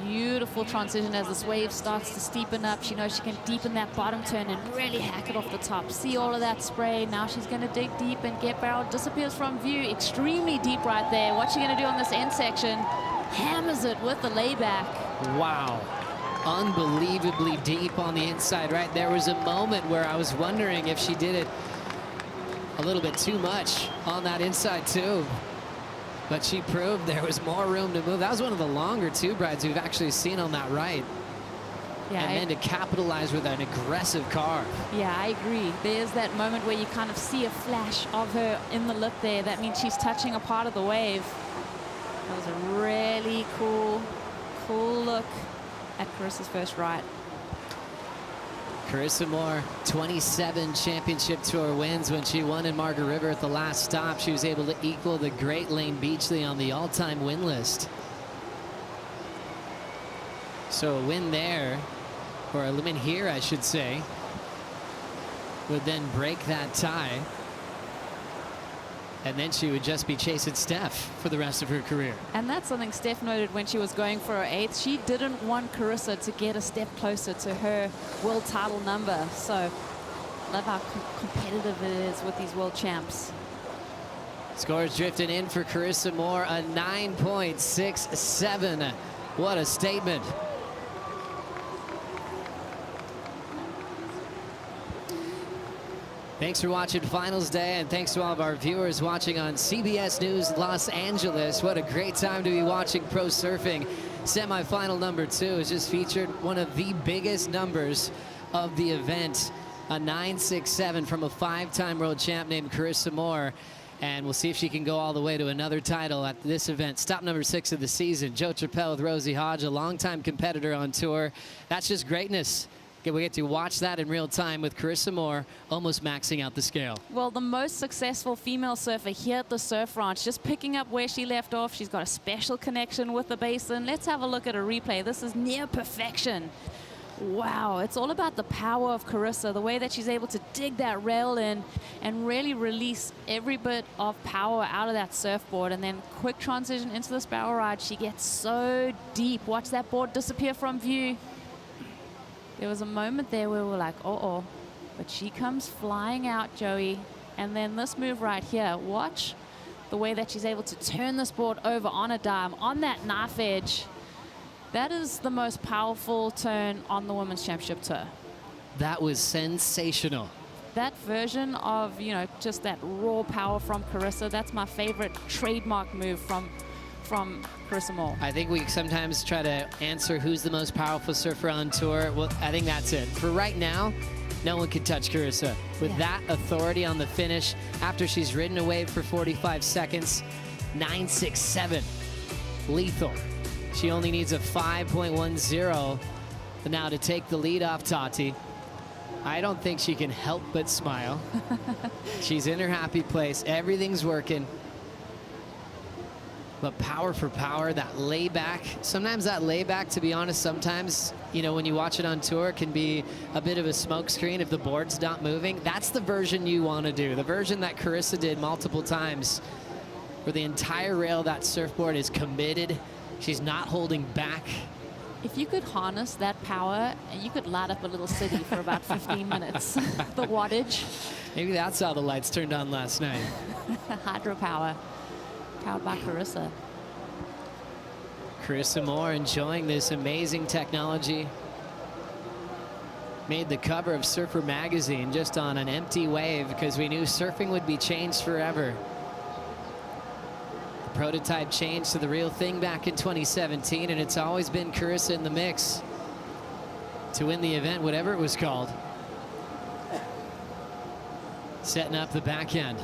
Beautiful transition as this wave starts to steepen up. She knows she can deepen that bottom turn and really hack it off the top. See all of that spray. Now she's going to dig deep and get barrel. Disappears from view. Extremely deep right there. What's she going to do on this end section? Hammers it with the layback. Wow. Unbelievably deep on the inside, right? There was a moment where I was wondering if she did it a little bit too much on that inside tube. But she proved there was more room to move. That was one of the longer tube rides we've actually seen on that right. Yeah, and then to capitalize with an aggressive carve. Yeah, I agree. There's that moment where you kind of see a flash of her in the lip there. That means she's touching a part of the wave. That was a really cool look at Carissa's first ride. Carissa Moore, 27 championship tour wins. When she won in Margaret River at the last stop, she was able to equal the great Lane Beachley on the all-time win list. So a win there, or a win here, I should say, would then break that tie. And then she would just be chasing Steph for the rest of her career. And that's something Steph noted when she was going for her 8th. She didn't want Carissa to get a step closer to her world title number. So love how competitive it is with these world champs. Scores drifting in for Carissa Moore, a 9.67. What a statement. Thanks for watching Finals Day, and thanks to all of our viewers watching on CBS News Los Angeles. What a great time to be watching pro surfing. Semifinal number 2 has just featured one of the biggest numbers of the event, a 9.67 from a 5-time world champ named Carissa Moore. And we'll see if she can go all the way to another title at this event. Stop number 6 of the season. Joe Chappelle with Rosie Hodge, a longtime competitor on tour. That's just greatness. We get to watch that in real time with Carissa Moore almost maxing out the scale. Well, the most successful female surfer here at the Surf Ranch, just picking up where she left off. She's got a special connection with the basin. Let's have a look at a replay. This is near perfection. Wow, it's all about the power of Carissa, the way that she's able to dig that rail in and really release every bit of power out of that surfboard, and then quick transition into this barrel ride. She gets so deep. Watch that board disappear from view. There was a moment there where we were like, uh-oh, but she comes flying out, Joey. And then this move right here, watch the way that she's able to turn this board over on a dime, on that knife edge. That is the most powerful turn on the Women's Championship Tour. That was sensational. That version of, you know, just that raw power from Carissa, that's my favorite trademark move from Carissa Moore. I think we sometimes try to answer who's the most powerful surfer on tour. Well, I think that's it. For right now, no one can touch Carissa. With that authority on the finish, after she's ridden a wave for 45 seconds, 9.67, lethal. She only needs a 5.10 now to take the lead off Tati. I don't think she can help but smile. She's in her happy place. Everything's working. But power for power, that layback. Sometimes that layback, to be honest, sometimes, you know, when you watch it on tour, can be a bit of a smokescreen if the board's not moving. That's the version you want to do. The version that Carissa did multiple times, where the entire rail of that surfboard is committed. She's not holding back. If you could harness that power, you could light up a little city for about 15 minutes. The wattage. Maybe that's how the lights turned on last night. Hydropower. Powered by Carissa. Carissa Moore enjoying this amazing technology. Made the cover of Surfer Magazine just on an empty wave because we knew surfing would be changed forever. The prototype changed to the real thing back in 2017, and it's always been Carissa in the mix to win the event, whatever it was called. Setting up the back end.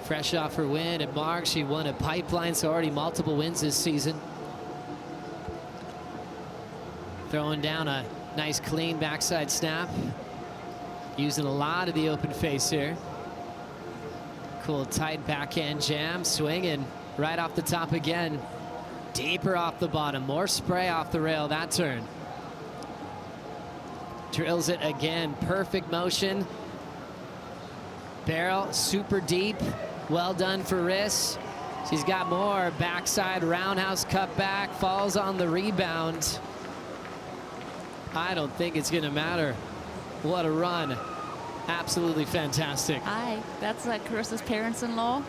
Fresh off her win at Mark, she won a Pipeline, so already multiple wins this season. Throwing down a nice clean backside snap. Using a lot of the open face here. Cool tight backhand jam, swinging right off the top again. Deeper off the bottom, more spray off the rail that turn. Drills it again, perfect motion. Barrel super deep. Well done for Riss. She's got more backside roundhouse cut back, falls on the rebound. I don't think it's gonna matter. What a run. Absolutely fantastic. Hi, that's Carissa's parents-in-law.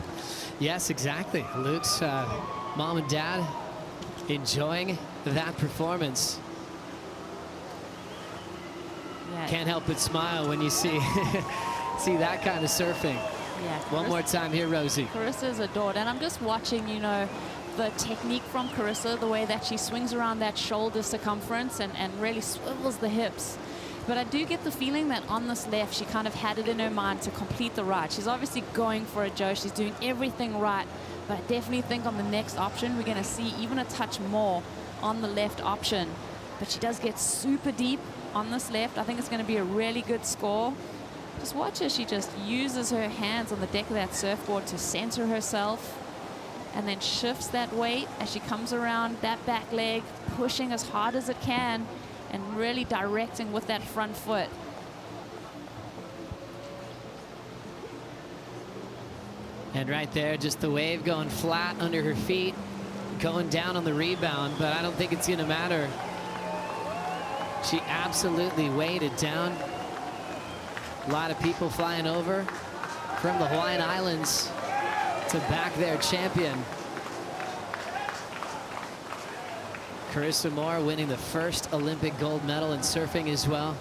Yes, exactly. Luke's mom and dad enjoying that performance. Yeah. Can't help but smile when you see see that kind of surfing. Yeah, One more time here, Rosie. Carissa is adored, and I'm just watching, you know, the technique from Carissa, the way that she swings around that shoulder circumference and really swivels the hips. But I do get the feeling that on this left, she kind of had it in her mind to complete the ride. She's obviously going for it, Joe. She's doing everything right. But I definitely think on the next option, we're going to see even a touch more on the left option. But she does get super deep on this left. I think it's going to be a really good score. Just watch her. She just uses her hands on the deck of that surfboard to center herself and then shifts that weight as she comes around that back leg, pushing as hard as it can and really directing with that front foot. And right there, just the wave going flat under her feet, going down on the rebound, but I don't think it's going to matter. She absolutely weighed it down. A lot of people flying over from the Hawaiian Islands to back their champion. Carissa Moore winning the first Olympic gold medal in surfing as well,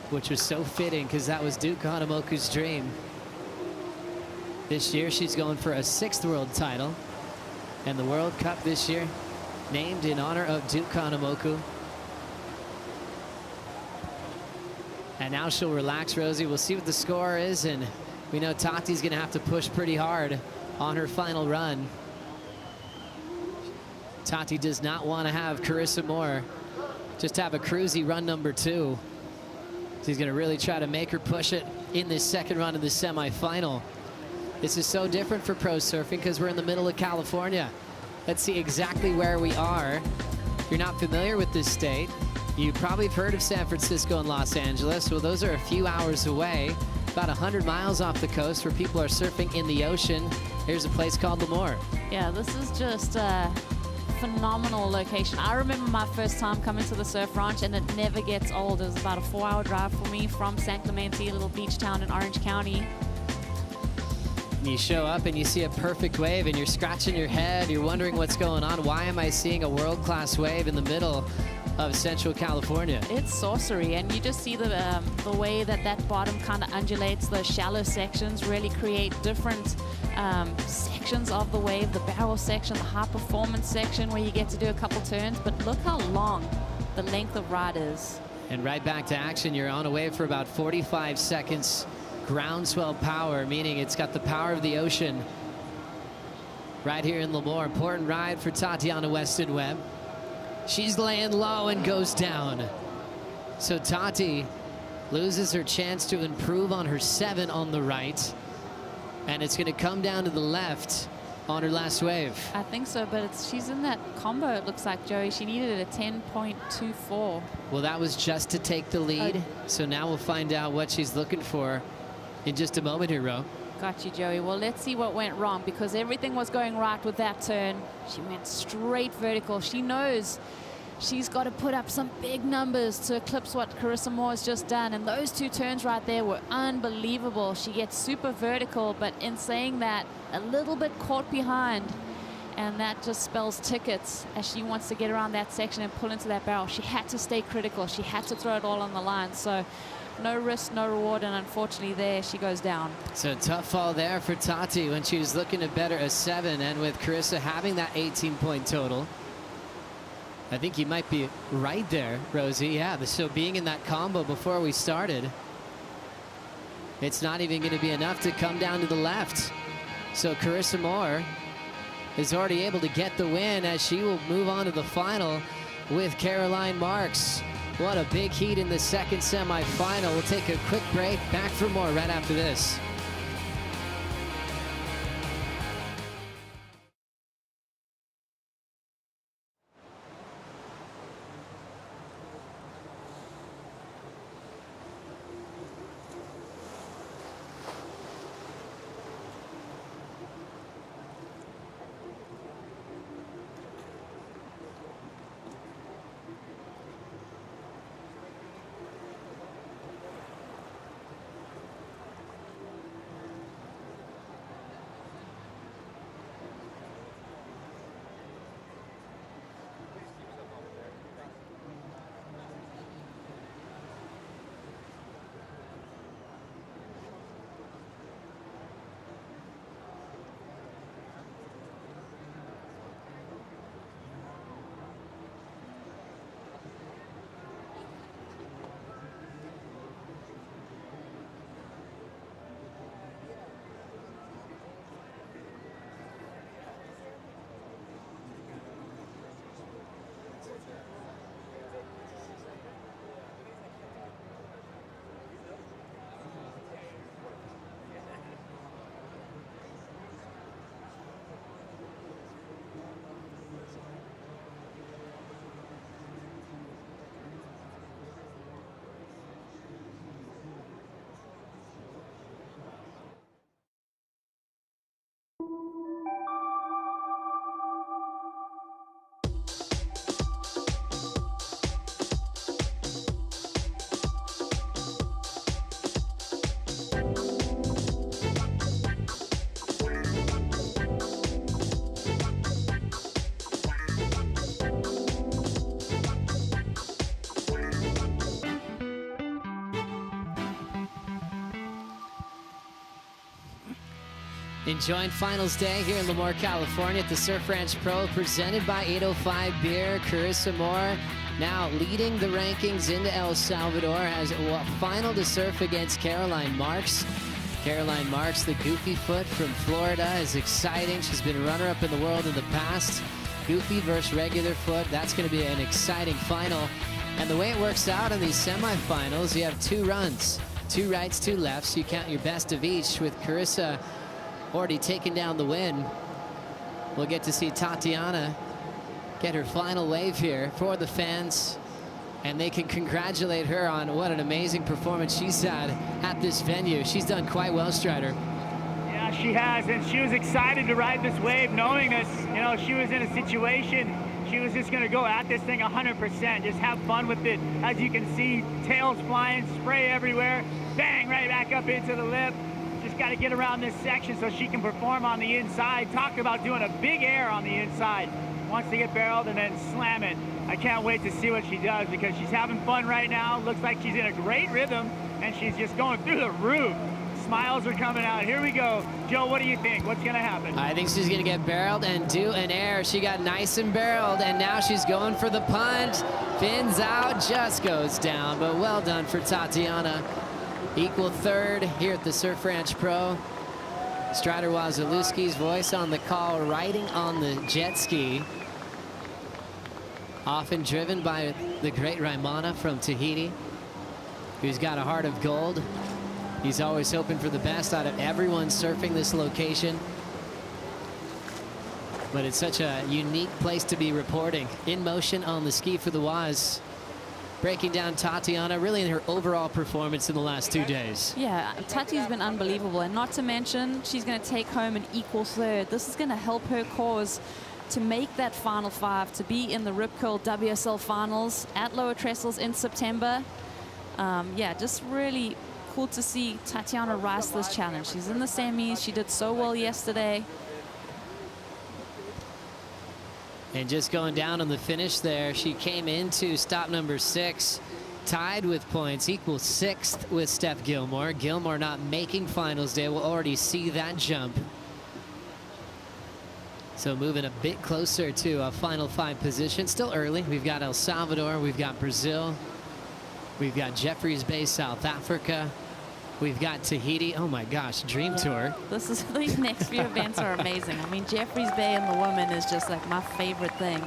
which was so fitting because that was Duke Kahanamoku's dream. This year she's going for a 6th world title, and the World Cup this year named in honor of Duke Kahanamoku. And now she'll relax, Rosie. We'll see what the score is, and we know Tati's gonna have to push pretty hard on her final run. Tati does not want to have Carissa Moore just have a cruisy run number 2. She's gonna really try to make her push it in this second run of the semifinal. This is so different for pro surfing because we're in the middle of California. Let's see exactly where we are If you're not familiar with this state, you probably have heard of San Francisco and Los Angeles. Well, those are a few hours away, about 100 miles off the coast where people are surfing in the ocean. Here's a place called Lemoore. Yeah, this is just a phenomenal location. I remember my first time coming to the surf ranch, and it never gets old. It was about a 4-hour drive for me from San Clemente, a little beach town in Orange County. You show up and you see a perfect wave and you're scratching your head. You're wondering what's going on. Why am I seeing a world-class wave in the middle of Central California? It's sorcery, and you just see the way that bottom kind of undulates. Those shallow sections really create different sections of the wave. The barrel section, the high performance section where you get to do a couple turns, but look how long the length of ride is. And right back to action. You're on a wave for about 45 seconds. Groundswell power, meaning it's got the power of the ocean. Right here in Lemoore, important ride for Tatiana Weston Webb. She's laying low and goes down. So Tati loses her chance to improve on her 7 on the right. And it's going to come down to the left on her last wave. I think so, but she's in that combo, it looks like, Joey. She needed a 10.24. Well, that was just to take the lead. So now we'll find out what she's looking for in just a moment here, Ro. Got you, Joey. Well, let's see what went wrong, because everything was going right with that turn. She went straight vertical. She knows she's got to put up some big numbers to eclipse what Carissa Moore has just done. And those 2 turns right there were unbelievable. She gets super vertical, but in saying that, a little bit caught behind. And that just spells tickets as she wants to get around that section and pull into that barrel. She had to stay critical. She had to throw it all on the line. So no risk, no reward, and unfortunately there she goes down. So tough fall there for Tati when she was looking to better a 7, and with Carissa having that 18-point total. I think you might be right there, Rosie. Yeah, so being in that combo before we started, it's not even going to be enough to come down to the left. So Carissa Moore is already able to get the win as she will move on to the final with Caroline Marks. What a big heat in the second semifinal. We'll take a quick break. Back for more right after this. Enjoying finals day here in Lemoore, California at the Surf Ranch Pro, presented by 805 Beer. Carissa Moore now leading the rankings into El Salvador, has a final to surf against Caroline Marks. Caroline Marks, the goofy foot from Florida, is exciting. She's been runner-up in the world in the past. Goofy versus regular foot. That's going to be an exciting final. And the way it works out in these semifinals, you have 2 runs, 2 rights, 2 lefts. You count your best of each, with Carissa already taking down the win. We'll get to see Tatiana get her final wave here for the fans. And they can congratulate her on what an amazing performance she's had at this venue. She's done quite well, Strider. Yeah, she has, and she was excited to ride this wave, knowing that, you know, she was in a situation, she was just gonna go at this thing 100%, just have fun with it. As you can see, tails flying, spray everywhere, bang, right back up into the lip. Just gotta get around this section so she can perform on the inside. Talk about doing a big air on the inside. Wants to get barreled and then slam it. I can't wait to see what she does because she's having fun right now. Looks like she's in a great rhythm and she's just going through the roof. Smiles are coming out. Here we go. Joe, what do you think? What's gonna happen? I think she's gonna get barreled and do an air. She got nice and barreled and now she's going for the punt. Fins out, just goes down, but well done for Tatiana. Equal third here at the Surf Ranch Pro. Strider Wazalewski's voice on the call, riding on the jet ski. Often driven by the great Raimana from Tahiti, who's got a heart of gold. He's always hoping for the best out of everyone surfing this location. But it's such a unique place to be reporting. In motion on the ski for the Waz. Breaking down Tatiana, really in her overall performance in the last 2 days. Yeah, Tati's been unbelievable, and not to mention she's going to take home an equal third. This is going to help her cause to make that final 5, to be in the Rip Curl WSL Finals at Lower Trestles in September. Yeah, just really cool to see Tatiana rise to this challenge. She's in the semis. She did so well yesterday. And just going down on the finish there, she came into stop number 6, tied with points, equal 6th with Steph Gilmore. Gilmore not making finals day. We'll already see that jump. So moving a bit closer to a final 5 position. Still early. We've got El Salvador, we've got Brazil, we've got Jeffreys Bay, South Africa, we've got Tahiti. Oh my gosh, dream tour. These next few events are amazing. I mean, Jeffreys Bay and the women is just like my favorite thing.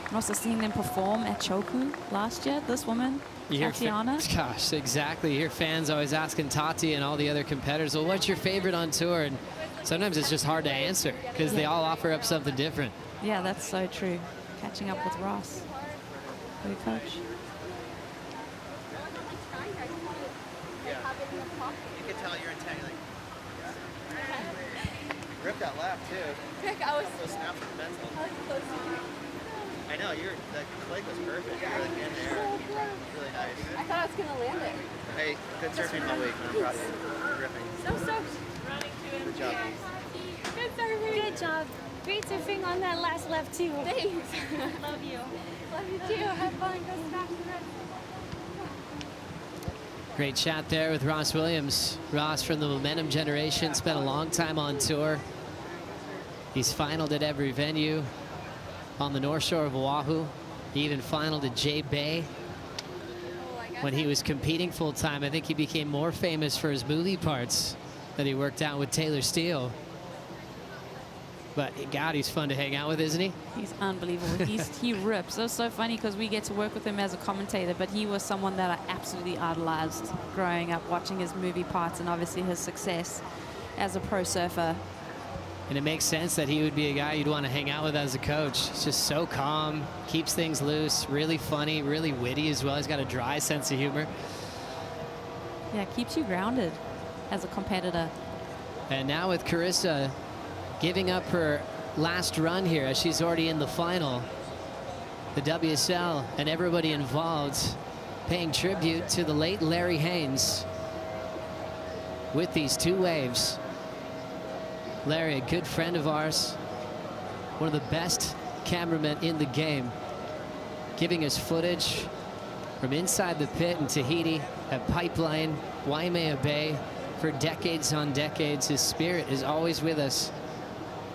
And also seeing them perform at Choku last year, this woman, Tatiana. Gosh, exactly. You hear fans always asking Tati and all the other competitors, well, what's your favorite on tour? And sometimes it's just hard to answer because they all offer up something different. Yeah, that's so true. Catching up with Ross, your coach. You can tell you're intently. Rip that left too. I was so snapped with the mental. close to you. I know the click was perfect. You're like in there. Really nice. I thought I was gonna land it. Hey, good surfing all week. I'm proud of you. You're ripping. So stoked. Running to him. Good job. Good surfing. Good job. Great surfing on that last left too. Thanks. Love you. Love you too. Have fun. Go smash the rest. Great chat there with Ross Williams. Ross from the Momentum generation, spent a long time on tour. He's finaled at every venue on the North Shore of Oahu. He even finaled at J Bay. When he was competing full time, I think he became more famous for his movie parts that he worked out with Taylor Steele. But God, he's fun to hang out with, isn't he? He's unbelievable. He rips. It was so funny because we get to work with him as a commentator, but he was someone that I absolutely idolized growing up, watching his movie parts and obviously his success as a pro surfer. And it makes sense that he would be a guy you'd want to hang out with as a coach. He's just so calm, keeps things loose, really funny, really witty as well. He's got a dry sense of humor. Yeah, keeps you grounded as a competitor. And now with Carissa giving up her last run here as she's already in the final. The WSL and everybody involved paying tribute to the late Larry Haynes with these 2 waves. Larry, a good friend of ours, one of the best cameramen in the game, giving us footage from inside the pit in Tahiti, at Pipeline, Waimea Bay, for decades on decades. His spirit is always with us.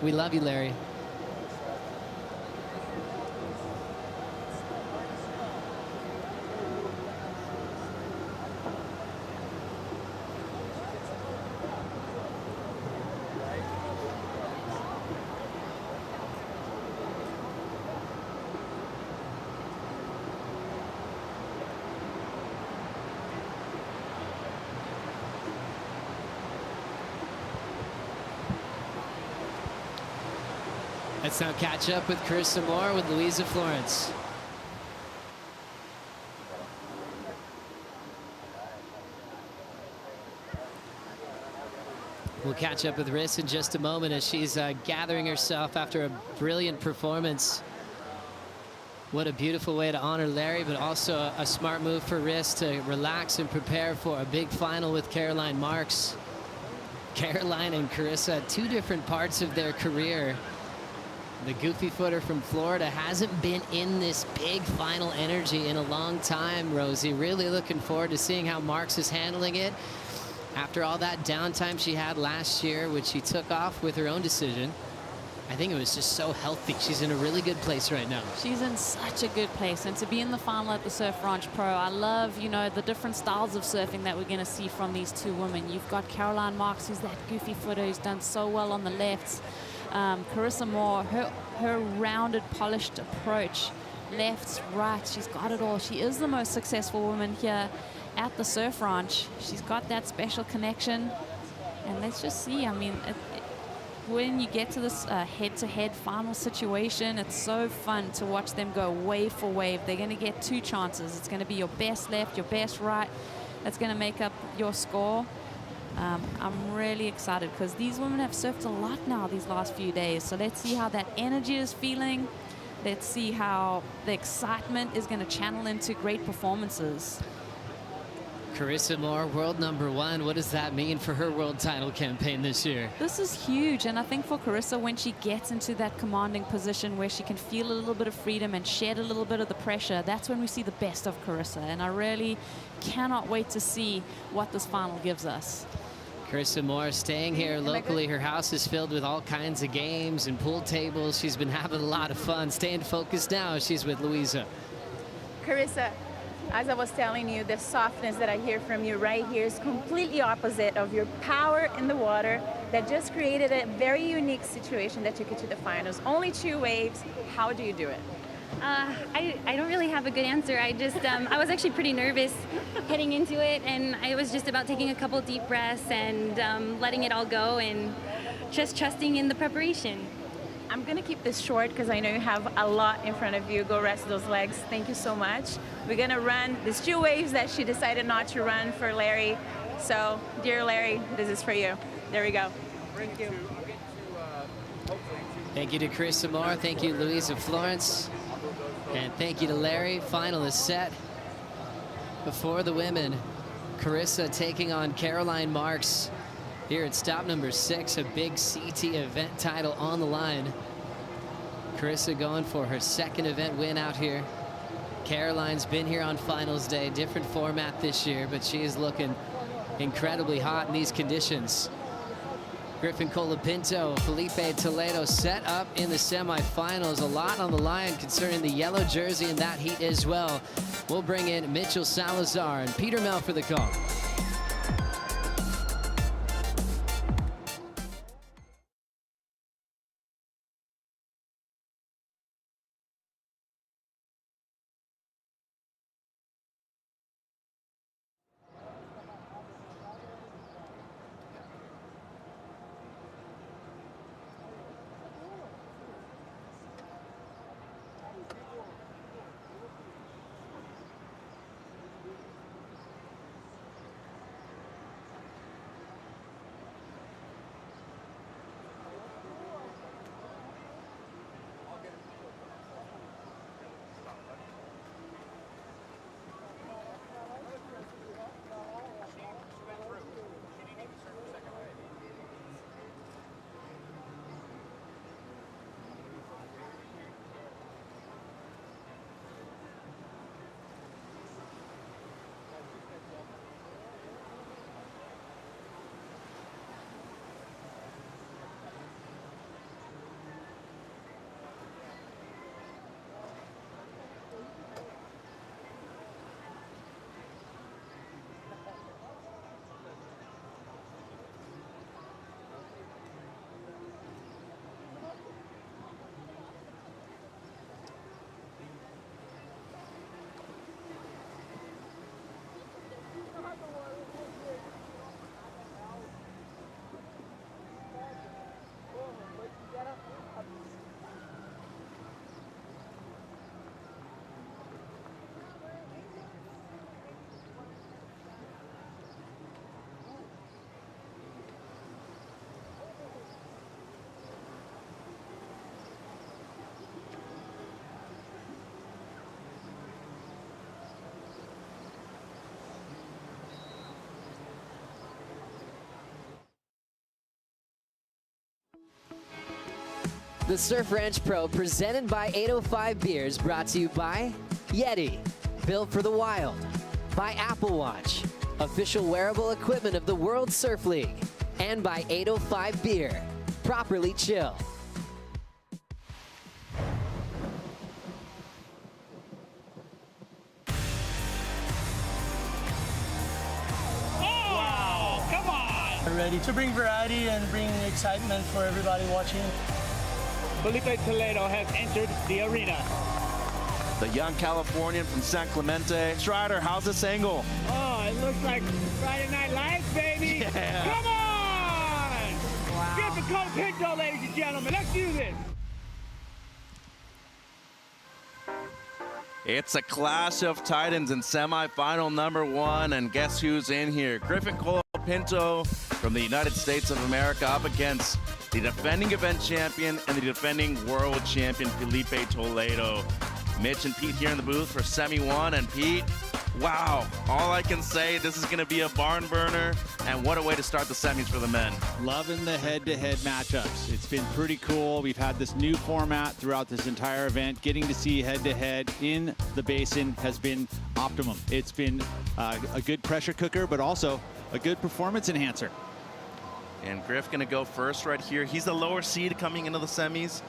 We love you, Larry. Let's now catch up with Carissa Moore with Louisa Florence. We'll catch up with Riss in just a moment as she's gathering herself after a brilliant performance. What a beautiful way to honor Larry, but also a smart move for Riss to relax and prepare for a big final with Caroline Marks. Caroline and Carissa at two different parts of their career. The goofy footer from Florida hasn't been in this big final energy in a long time, Rosie. Really looking forward to seeing how Marks is handling it after all that downtime she had last year, which she took off with her own decision. I think it was just so healthy. She's in a really good place right now. She's in such a good place, and to be in the final at the Surf Ranch Pro, I love, you know, the different styles of surfing that we're going to see from these two women. You've got Caroline Marks, who's that goofy footer who's done so well on the lefts. Carissa Moore, her rounded, polished approach, lefts, right, she's got it all. She is the most successful woman here at the Surf Ranch. She's got that special connection, and let's just see. I mean, when you get to this head-to-head final situation, it's so fun to watch them go wave for wave. They're going to get two chances. It's going to be your best left, your best right. That's going to make up your score. I'm really excited because these women have surfed a lot now these last few days. So let's see how that energy is feeling. Let's see how the excitement is going to channel into great performances. Carissa Moore, world #1. What does that mean for her world title campaign this year? This is huge, and I think for Carissa, when she gets into that commanding position where she can feel a little bit of freedom and shed a little bit of the pressure, that's when we see the best of Carissa, and I really cannot wait to see what this final gives us. Carissa Moore staying here locally. Her house is filled with all kinds of games and pool tables. She's been having a lot of fun. Staying focused now. She's with Louisa. Carissa, as I was telling you, the softness that I hear from you right here is completely opposite of your power in the water that just created a very unique situation that took you to the finals. Only 2 waves. How do you do it? I don't really have a good answer. I just, I was actually pretty nervous heading into it, and I was just about taking a couple deep breaths and letting it all go and just trusting in the preparation. I'm going to keep this short because I know you have a lot in front of you. Go rest those legs. Thank you so much. We're going to run these 2 waves that she decided not to run for Larry. So, dear Larry, this is for you. There we go. Thank you. Thank you to Carissa Moore. Thank you, Louisa Florence. And thank you to Larry. Final is set. Before the women, Carissa taking on Caroline Marks here at stop number 6, a big CT event title on the line. Carissa going for her 2nd event win out here. Caroline's been here on finals day, different format this year, but she is looking incredibly hot in these conditions. Griffin Colapinto, Felipe Toledo set up in the semifinals. A lot on the line concerning the yellow jersey in that heat as well. We'll bring in Mitchell Salazar and Peter Mel for the call. The Surf Ranch Pro, presented by 805 Beers, brought to you by Yeti, built for the wild, by Apple Watch, official wearable equipment of the World Surf League, and by 805 Beer, properly chill. Oh, come on! Ready to bring variety and bring excitement for everybody watching. Felipe Toledo has entered the arena. The young Californian from San Clemente. Strider, how's this angle? Oh, it looks like Friday Night Lights, baby. Yeah. Come on! Wow. Get the Colapinto, ladies and gentlemen. Let's do this. It's a clash of titans in semifinal number 1, and guess who's in here? Griffin Colapinto from the United States of America up against the defending event champion and the defending world champion Felipe Toledo. Mitch and Pete here in the booth for semi 1, and Pete, wow, all I can say, this is going to be a barn burner, and what a way to start the semis for the men. Loving the head-to-head matchups. It's been pretty cool. We've had this new format throughout this entire event. Getting to see head-to-head in the basin has been optimum. It's been a good pressure cooker, but also a good performance enhancer. And Griff going to go first right here. He's the lower seed coming into the semis.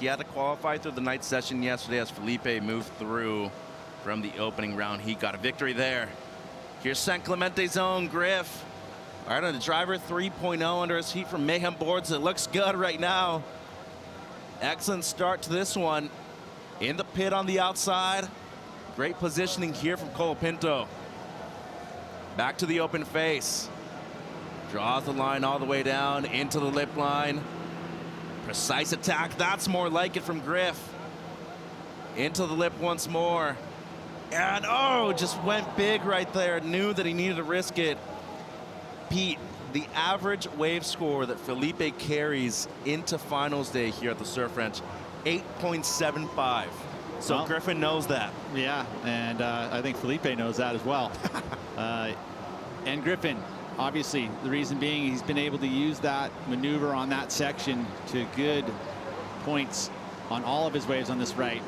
He had to qualify through the night session yesterday as Felipe moved through from the opening round. He got a victory there. Here's San Clemente's own Griff. All right, on the driver 3.0 under his feet from Mayhem Boards. It looks good right now. Excellent start to this one. In the pit on the outside. Great positioning here from Colapinto. Back to the open face. Draws the line all the way down into the lip line. Precise attack, that's more like it from Griff. Into the lip once more. And oh, just went big right there. Knew that he needed to risk it. Pete, the average wave score that Felipe carries into finals day here at the Surf Ranch, 8.75. So well, Griffin knows that. Yeah, and I think Felipe knows that as well. And Griffin, obviously, the reason being he's been able to use that maneuver on that section to good points on all of his waves on this right.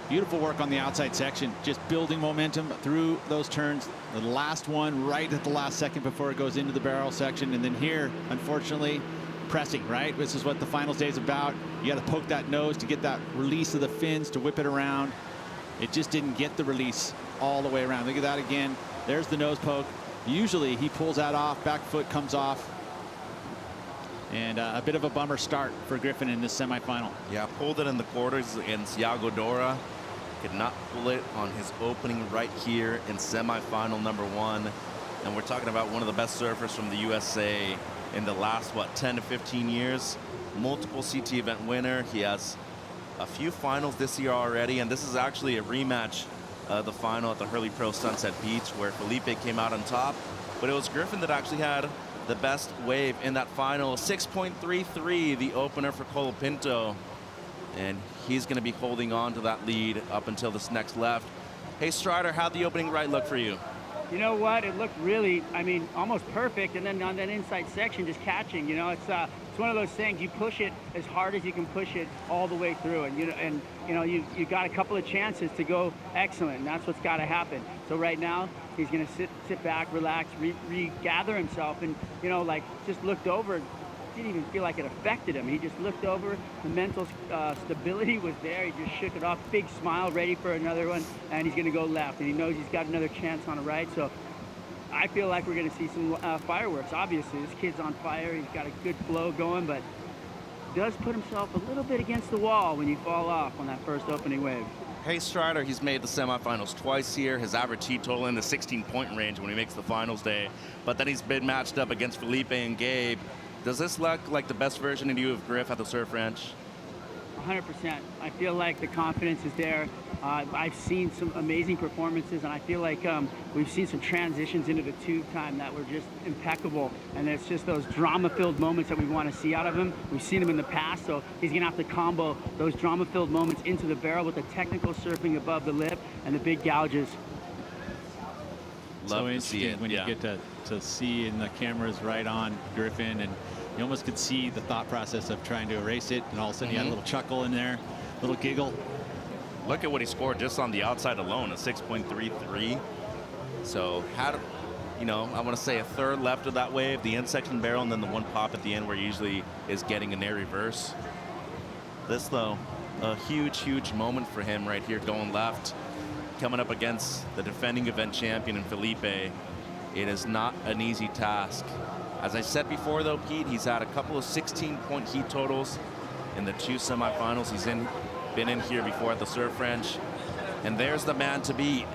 Beautiful work on the outside section, just building momentum through those turns. The last one right at the last second before it goes into the barrel section. And then here, unfortunately, pressing, right? This is what the finals day is about. You got to poke that nose to get that release of the fins to whip it around. It just didn't get the release all the way around. Look at that again. There's the nose poke. Usually he pulls that off, back foot comes off. And a bit of a bummer start for Griffin in this semifinal. Yeah, pulled it in the quarters against Iago Dora. Could not pull it on his opening right here in semifinal number 1. And we're talking about one of the best surfers from the USA in the last, what, 10 to 15 years. Multiple CT event winner. He has a few finals this year already, and this is actually a rematch the final at the Hurley Pro Sunset Beach, where Felipe came out on top, but it was Griffin that actually had the best wave in that final. 6.33, the opener for Colapinto, and he's going to be holding on to that lead up until this next left. Hey Strider, how'd the opening right look for you? You know what? It looked really, I mean, almost perfect, and then on that inside section, just catching. You know, it's one of those things. You push it as hard as you can push it all the way through, and you got a couple of chances to go excellent, and that's what's got to happen. So right now, he's going to sit back, relax, regather himself, and like just looked over. Didn't even feel like it affected him. He just looked over. The mental stability was there. He just shook it off. Big smile, ready for another one, and he's going to go left. And he knows he's got another chance on the right. So I feel like we're going to see some fireworks. Obviously, this kid's on fire. He's got a good flow going, but does put himself a little bit against the wall when you fall off on that first opening wave. Hey Strider, he's made the semifinals twice here. His average heat total in the 16-point range when he makes the finals day. But then he's been matched up against Felipe and Gabe. Does this look like the best version of you of Griff at the Surf Ranch? 100%. I feel like the confidence is there. I've seen some amazing performances, and I feel like we've seen some transitions into the tube time that were just impeccable. And it's just those drama-filled moments that we want to see out of him. We've seen him in the past, so he's going to have to combo those drama-filled moments into the barrel with the technical surfing above the lip and the big gouges. So interesting when you get to see, and the camera's right on Griffin, and You almost could see the thought process of trying to erase it, and all of a sudden you had a little chuckle in there, little giggle. Look at what he scored just on the outside alone, a 6.33. So had, you know, I want to say a third left of that wave, the end section barrel, and then the one pop at the end where he usually is getting an air reverse. This, though, a huge, huge moment for him right here going left, coming up against the defending event champion in Felipe. It is not an easy task. As I said before, though, Pete, he's had a couple of 16-point heat totals in the 2 semifinals. He's been in here before at the Surf Ranch. And there's the man to beat.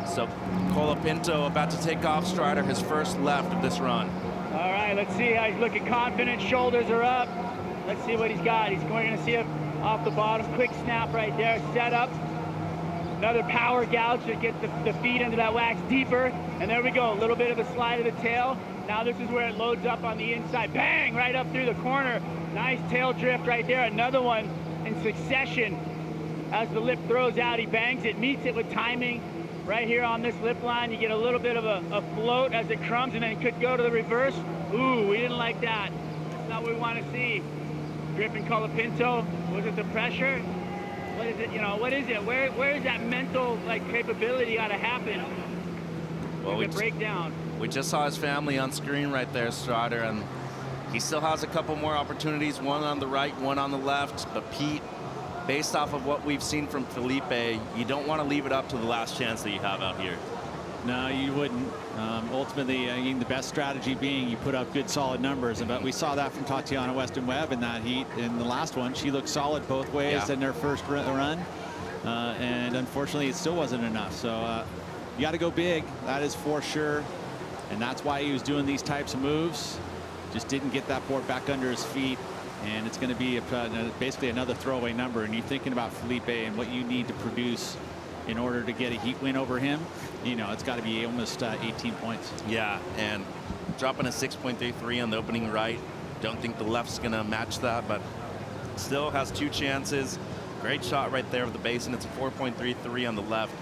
So Colapinto about to take off Strider, his first left of this run. All right, let's see how he's looking confident. Shoulders are up. Let's see what he's got. We're going to see him off the bottom. Quick snap right there. Set up. Another power gouge to get the feet into that wax deeper. And there we go. A little bit of a slide of the tail. Now this is where it loads up on the inside. Bang! Right up through the corner. Nice tail drift right there. Another one in succession. As the lip throws out, he bangs it, meets it with timing. Right here on this lip line, you get a little bit of a float as it crumbs, and then it could go to the reverse. Ooh, we didn't like that. That's not what we want to see. Griffin Colapinto, was it the pressure? What is it, you know, what is it? Where is that mental, like, capability got to happen? Well, we break down. We just saw his family on screen right there, Strider, and he still has a couple more opportunities, one on the right, one on the left. But Pete, based off of what we've seen from Felipe, you don't want to leave it up to the last chance that you have out here. No, you wouldn't. Ultimately, the best strategy being you put up good, solid numbers. But we saw that from Tatiana Weston Webb in that heat. In the last one, she looked solid both ways in their first run. And unfortunately, it still wasn't enough. So you got to go big. That is for sure. And that's why he was doing these types of moves. Just didn't get that board back under his feet. And it's going to be basically another throwaway number. And you're thinking about Felipe and what you need to produce in order to get a heat win over him. You know, it's got to be almost 18 points. Yeah, and dropping a 6.33 on the opening right. Don't think the left's going to match that, but still has 2 chances. Great shot right there of the basin. It's a 4.33 on the left.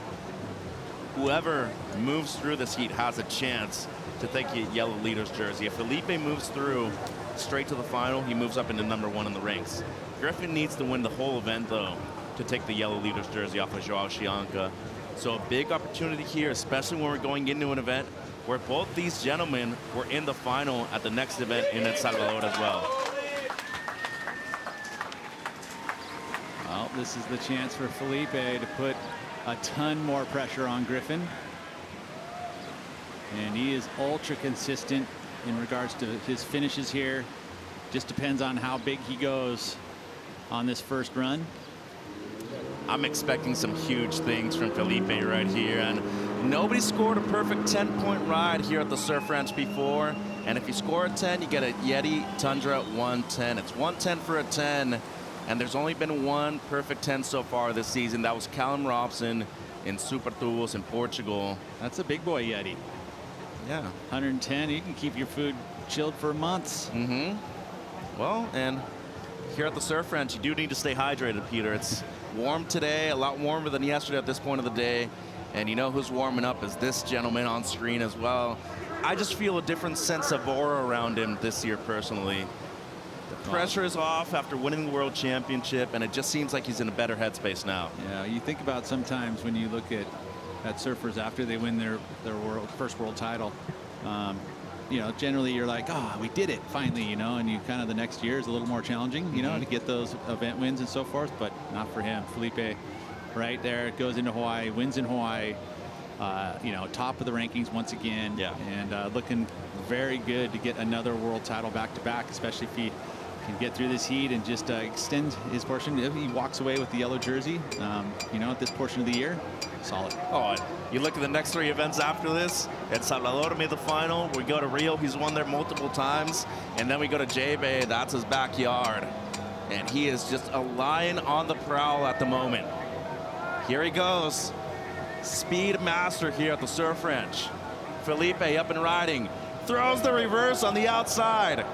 Whoever moves through this heat has a chance to take a yellow leader's jersey. If Felipe moves through straight to the final, he moves up into #1 in the ranks. Griffin needs to win the whole event, though, to take the yellow leader's jersey off of Joao Chianca. So a big opportunity here, especially when we're going into an event where both these gentlemen were in the final at the next event in El Salvador as well. Well, this is the chance for Felipe to put a ton more pressure on Griffin. And he is ultra consistent in regards to his finishes here. Just depends on how big he goes on this first run. I'm expecting some huge things from Felipe right here, and nobody scored a perfect 10-point ride here at the Surf Ranch before. And if you score a 10, you get a Yeti Tundra 110. It's 110 for a 10, and there's only been one perfect 10 so far this season. That was Callum Robson in Super Tubos in Portugal. That's a big boy Yeti. Yeah, 110. You can keep your food chilled for months. Well, and here at the Surf Ranch, you do need to stay hydrated, Peter. It's warm today, a lot warmer than yesterday at this point of the day. And you know who's warming up is this gentleman on screen as well. I just feel a different sense of aura around him this year personally. The pressure is off after winning the World Championship, and it just seems like he's in a better headspace now. Yeah, you think about sometimes when you look at surfers after they win their first world title. You know, generally you're like, oh, we did it finally, you know, and you kind of the next year is a little more challenging, you know, to get those event wins and so forth, but not for him. Felipe right there, goes into Hawaii, wins in Hawaii, you know, top of the rankings once again. Yeah. And looking very good to get another world title back to back, especially if he can get through this heat and just extend his portion. If he walks away with the yellow jersey, you know, at this portion of the year, solid. Oh, you look at the next 3 events after this. El Salvador made the final. We go to Rio. He's won there multiple times. And then we go to J-Bay. That's his backyard. And he is just a lion on the prowl at the moment. Here he goes. Speed master here at the Surf Ranch. Felipe up and riding. Throws the reverse on the outside.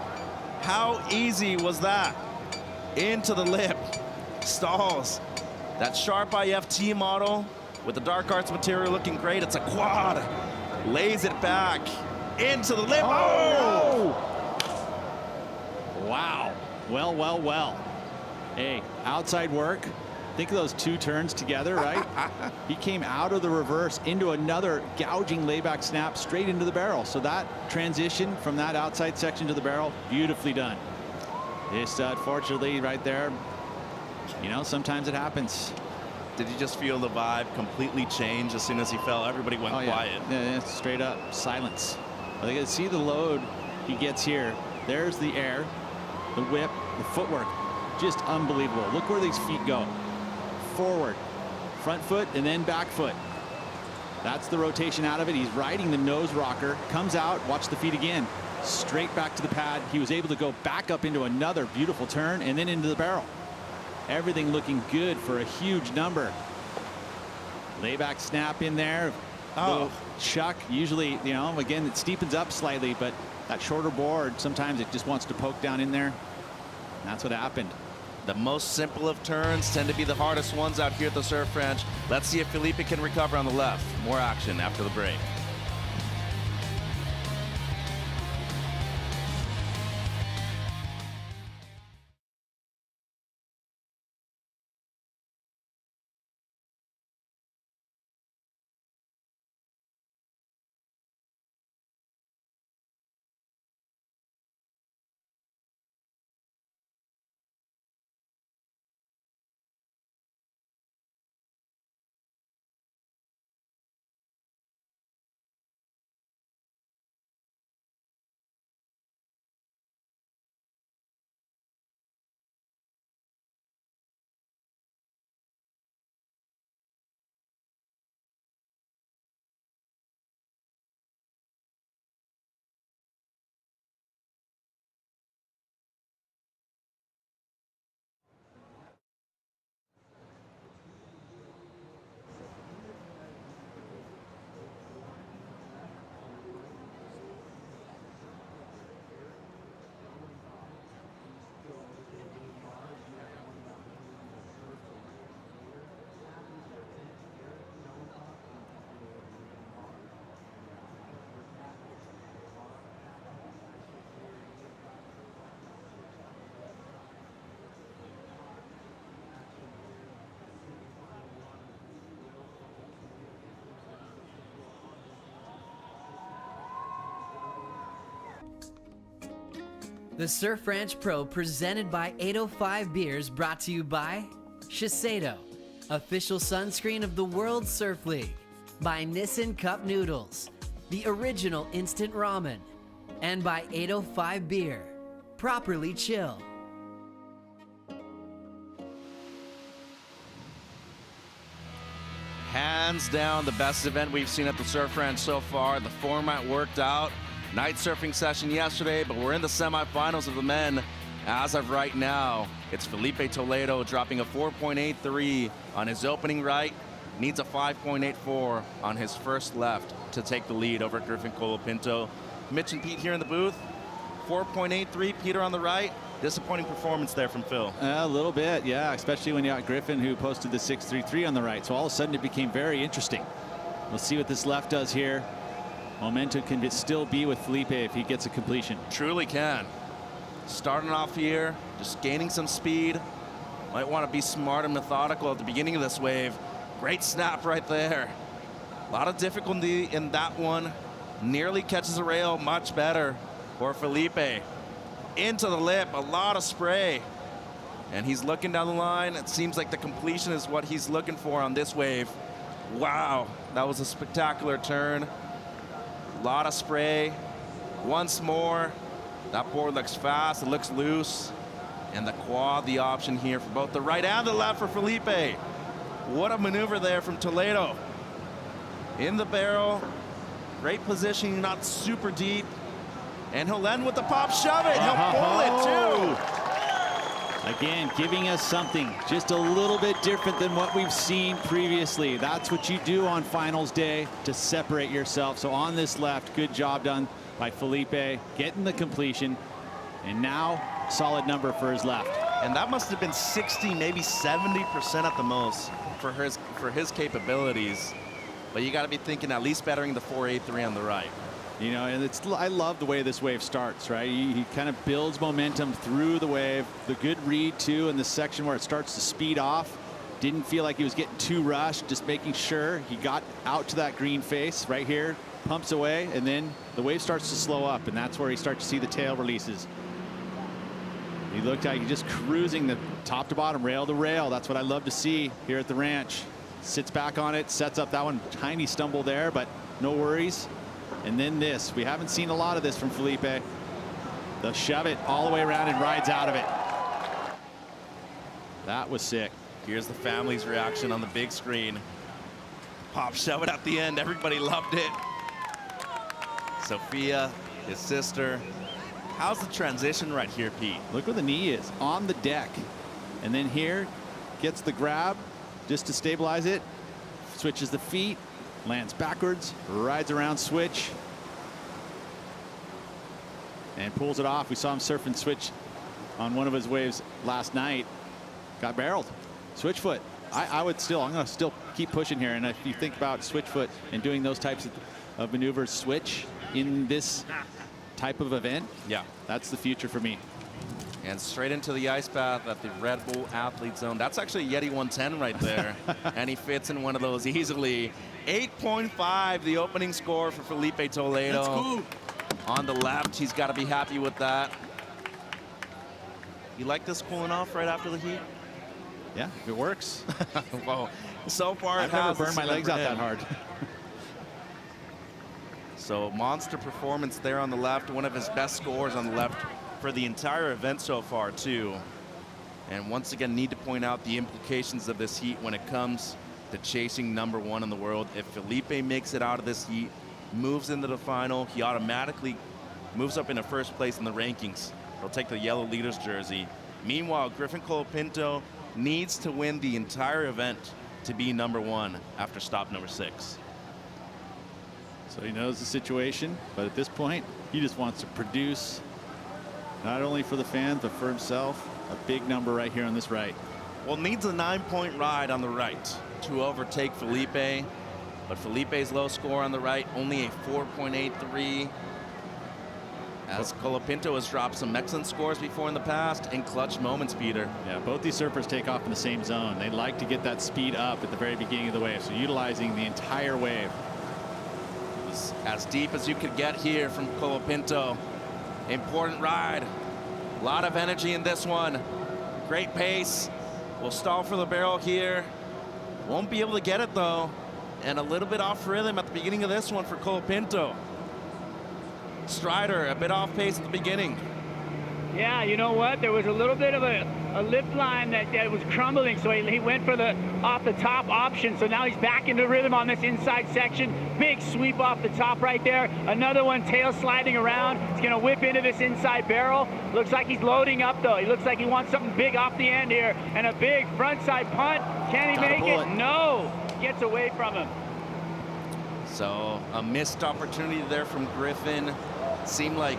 How easy was that? Into the lip. Stalls. That Sharp IFT model with the Dark Arts material looking great. It's a quad. Lays it back. into the lip. Oh! No! Wow. Well, well, well. Hey, outside work. Think of those two turns together, right? He came out of the reverse into another gouging layback snap straight into the barrel. So that transition from that outside section to the barrel, beautifully done. Just unfortunately right there, you know, sometimes it happens. Did you just feel the vibe completely change as soon as he fell? Everybody went quiet. Yeah, straight up silence. I think I see the load he gets here. There's the air, the whip, the footwork, just unbelievable. Look where these feet go. Forward, front foot, and then back foot. That's the rotation out of it. He's riding the nose rocker, comes out, watch the feet again. Straight back to the pad. He was able to go back up into another beautiful turn and then into the barrel. Everything looking good for a huge number. Layback snap in there. Oh, chuck. Usually, you know, again, it steepens up slightly, but that shorter board, sometimes it just wants to poke down in there. And that's what happened. The most simple of turns tend to be the hardest ones out here at the Surf Ranch. Let's see if Felipe can recover on the left. More action after the break. The Surf Ranch Pro presented by 805 Beers, brought to you by Shiseido, official sunscreen of the World Surf League, by Nissin Cup Noodles, the original instant ramen, and by 805 Beer, properly chill. Hands down the best event we've seen at the Surf Ranch so far. The format worked out. Night surfing session yesterday, but we're in the semifinals of the men. As of right now, it's Felipe Toledo dropping a 4.83 on his opening right, needs a 5.84 on his first left to take the lead over Griffin Colapinto. Mitch and Pete here in the booth. 4.83, Peter on the right. Disappointing performance there from Phil. A little bit, yeah, especially when you got Griffin, who posted the 6.33 on the right. So all of a sudden it became very interesting. We'll see what this left does here. Momentum can still be with Felipe if he gets a completion. Truly can. Starting off here, just gaining some speed. Might want to be smart and methodical at the beginning of this wave. Great snap right there. A lot of difficulty in that one. Nearly catches a rail, much better for Felipe. Into the lip, a lot of spray. And he's looking down the line. It seems like the completion is what he's looking for on this wave. Wow, that was a spectacular turn. A lot of spray. Once more. That board looks fast, it looks loose. And the quad, the option here for both the right and the left for Felipe. What a maneuver there from Toledo. In the barrel. Great positioning, not super deep. And he'll end with the pop shove it. He'll pull it too. Again, giving us something just a little bit different than what we've seen previously. That's what you do on finals day to separate yourself. So on this left, good job done by Felipe, getting the completion. And now, solid number for his left. And that must have been 60, maybe 70% at the most for his capabilities. But you got to be thinking at least bettering the 4.83 on the right. You know, and I love the way this wave starts, right? He kind of builds momentum through the wave. The good read, too, in the section where it starts to speed off. Didn't feel like he was getting too rushed, just making sure he got out to that green face right here, pumps away, and then the wave starts to slow up, and that's where he starts to see the tail releases. He looked like he's just cruising the top to bottom, rail to rail. That's what I love to see here at the ranch. Sits back on it, sets up that one. Tiny stumble there, but no worries. And then this. We haven't seen a lot of this from Felipe. They'll shove it all the way around and rides out of it. That was sick. Here's the family's reaction on the big screen. Pop shove it at the end. Everybody loved it. Sophia, his sister. How's the transition right here, Pete? Look where the knee is, on the deck. And then here, gets the grab just to stabilize it. Switches the feet, lands backwards, rides around switch. And pulls it off. We saw him surf and switch on one of his waves last night. Got barreled. Switch foot. I'm going to still keep pushing here. And if you think about switch foot and doing those types of maneuvers, switch in this type of event, yeah, that's the future for me. And straight into the ice bath at the Red Bull Athlete Zone. That's actually Yeti 110 right there. And he fits in one of those easily. 8.5, the opening score for Felipe Toledo. That's cool. On the left, he's got to be happy with that. You like this cooling off right after the heat? Yeah, it works. Well, so far I've never burned my legs out that hard. So monster performance there on the left. One of his best scores on the left for the entire event so far, too. And once again, need to point out the implications of this heat when it comes to chasing #1 in the world. If Felipe makes it out of this heat, moves into the final, he automatically moves up into first place in the rankings. He'll take the yellow leaders jersey. Meanwhile, Griffin Colapinto needs to win the entire event to be #1 after stop number 6. So he knows the situation, but at this point, he just wants to produce, not only for the fans, but for himself, a big number right here on this right. Well, needs a 9-point ride on the right to overtake Felipe, but Felipe's low score on the right, only a 4.83. As Colapinto has dropped some excellent scores before in the past in clutch moments, Peter. Yeah, both these surfers take off in the same zone. They like to get that speed up at the very beginning of the wave, so utilizing the entire wave. As deep as you could get here from Colapinto. Important ride. A lot of energy in this one. Great pace. Will stall for the barrel here. Won't be able to get it, though. And a little bit off rhythm at the beginning of this one for Colapinto. Strider, a bit off pace at the beginning. Yeah, you know what? There was a little bit of a lip line that was crumbling, so he went for the off the top option. So now he's back into rhythm on this inside section. Big sweep off the top right there. Another one tail sliding around. He's going to whip into this inside barrel. Looks like he's loading up, though. He looks like he wants something big off the end here. And a big frontside punt. Can he make it? No. Gets away from him. So a missed opportunity there from Griffin. Seemed like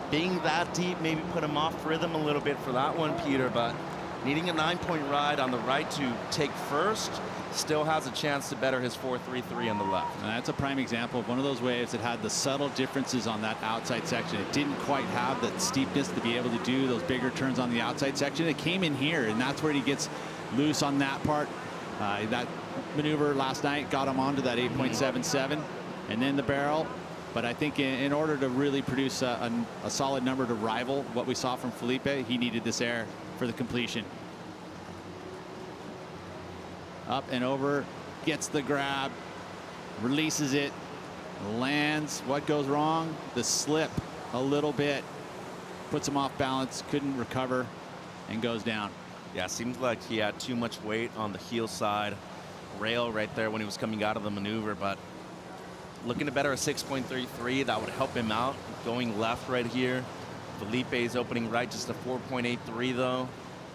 being that deep maybe put him off rhythm a little bit for that one, Peter, but needing a 9-point ride on the right to take first, still has a chance to better his 4.33 on the left. And that's a prime example of one of those waves that had the subtle differences on that outside section. It didn't quite have that steepness to be able to do those bigger turns on the outside section. It came in here, and that's where he gets loose on that part. That maneuver last night got him onto that 8.77, and then the barrel. But I think in order to really produce a solid number to rival what we saw from Felipe, he needed this air for the completion. Up and over, gets the grab, releases it, lands. What goes wrong? The slip a little bit, puts him off balance, couldn't recover, and goes down. Yeah, seems like he had too much weight on the heel side rail right there when he was coming out of the maneuver, but looking to better a 6.33, that would help him out. Going left right here. Felipe's opening right, just a 4.83 though.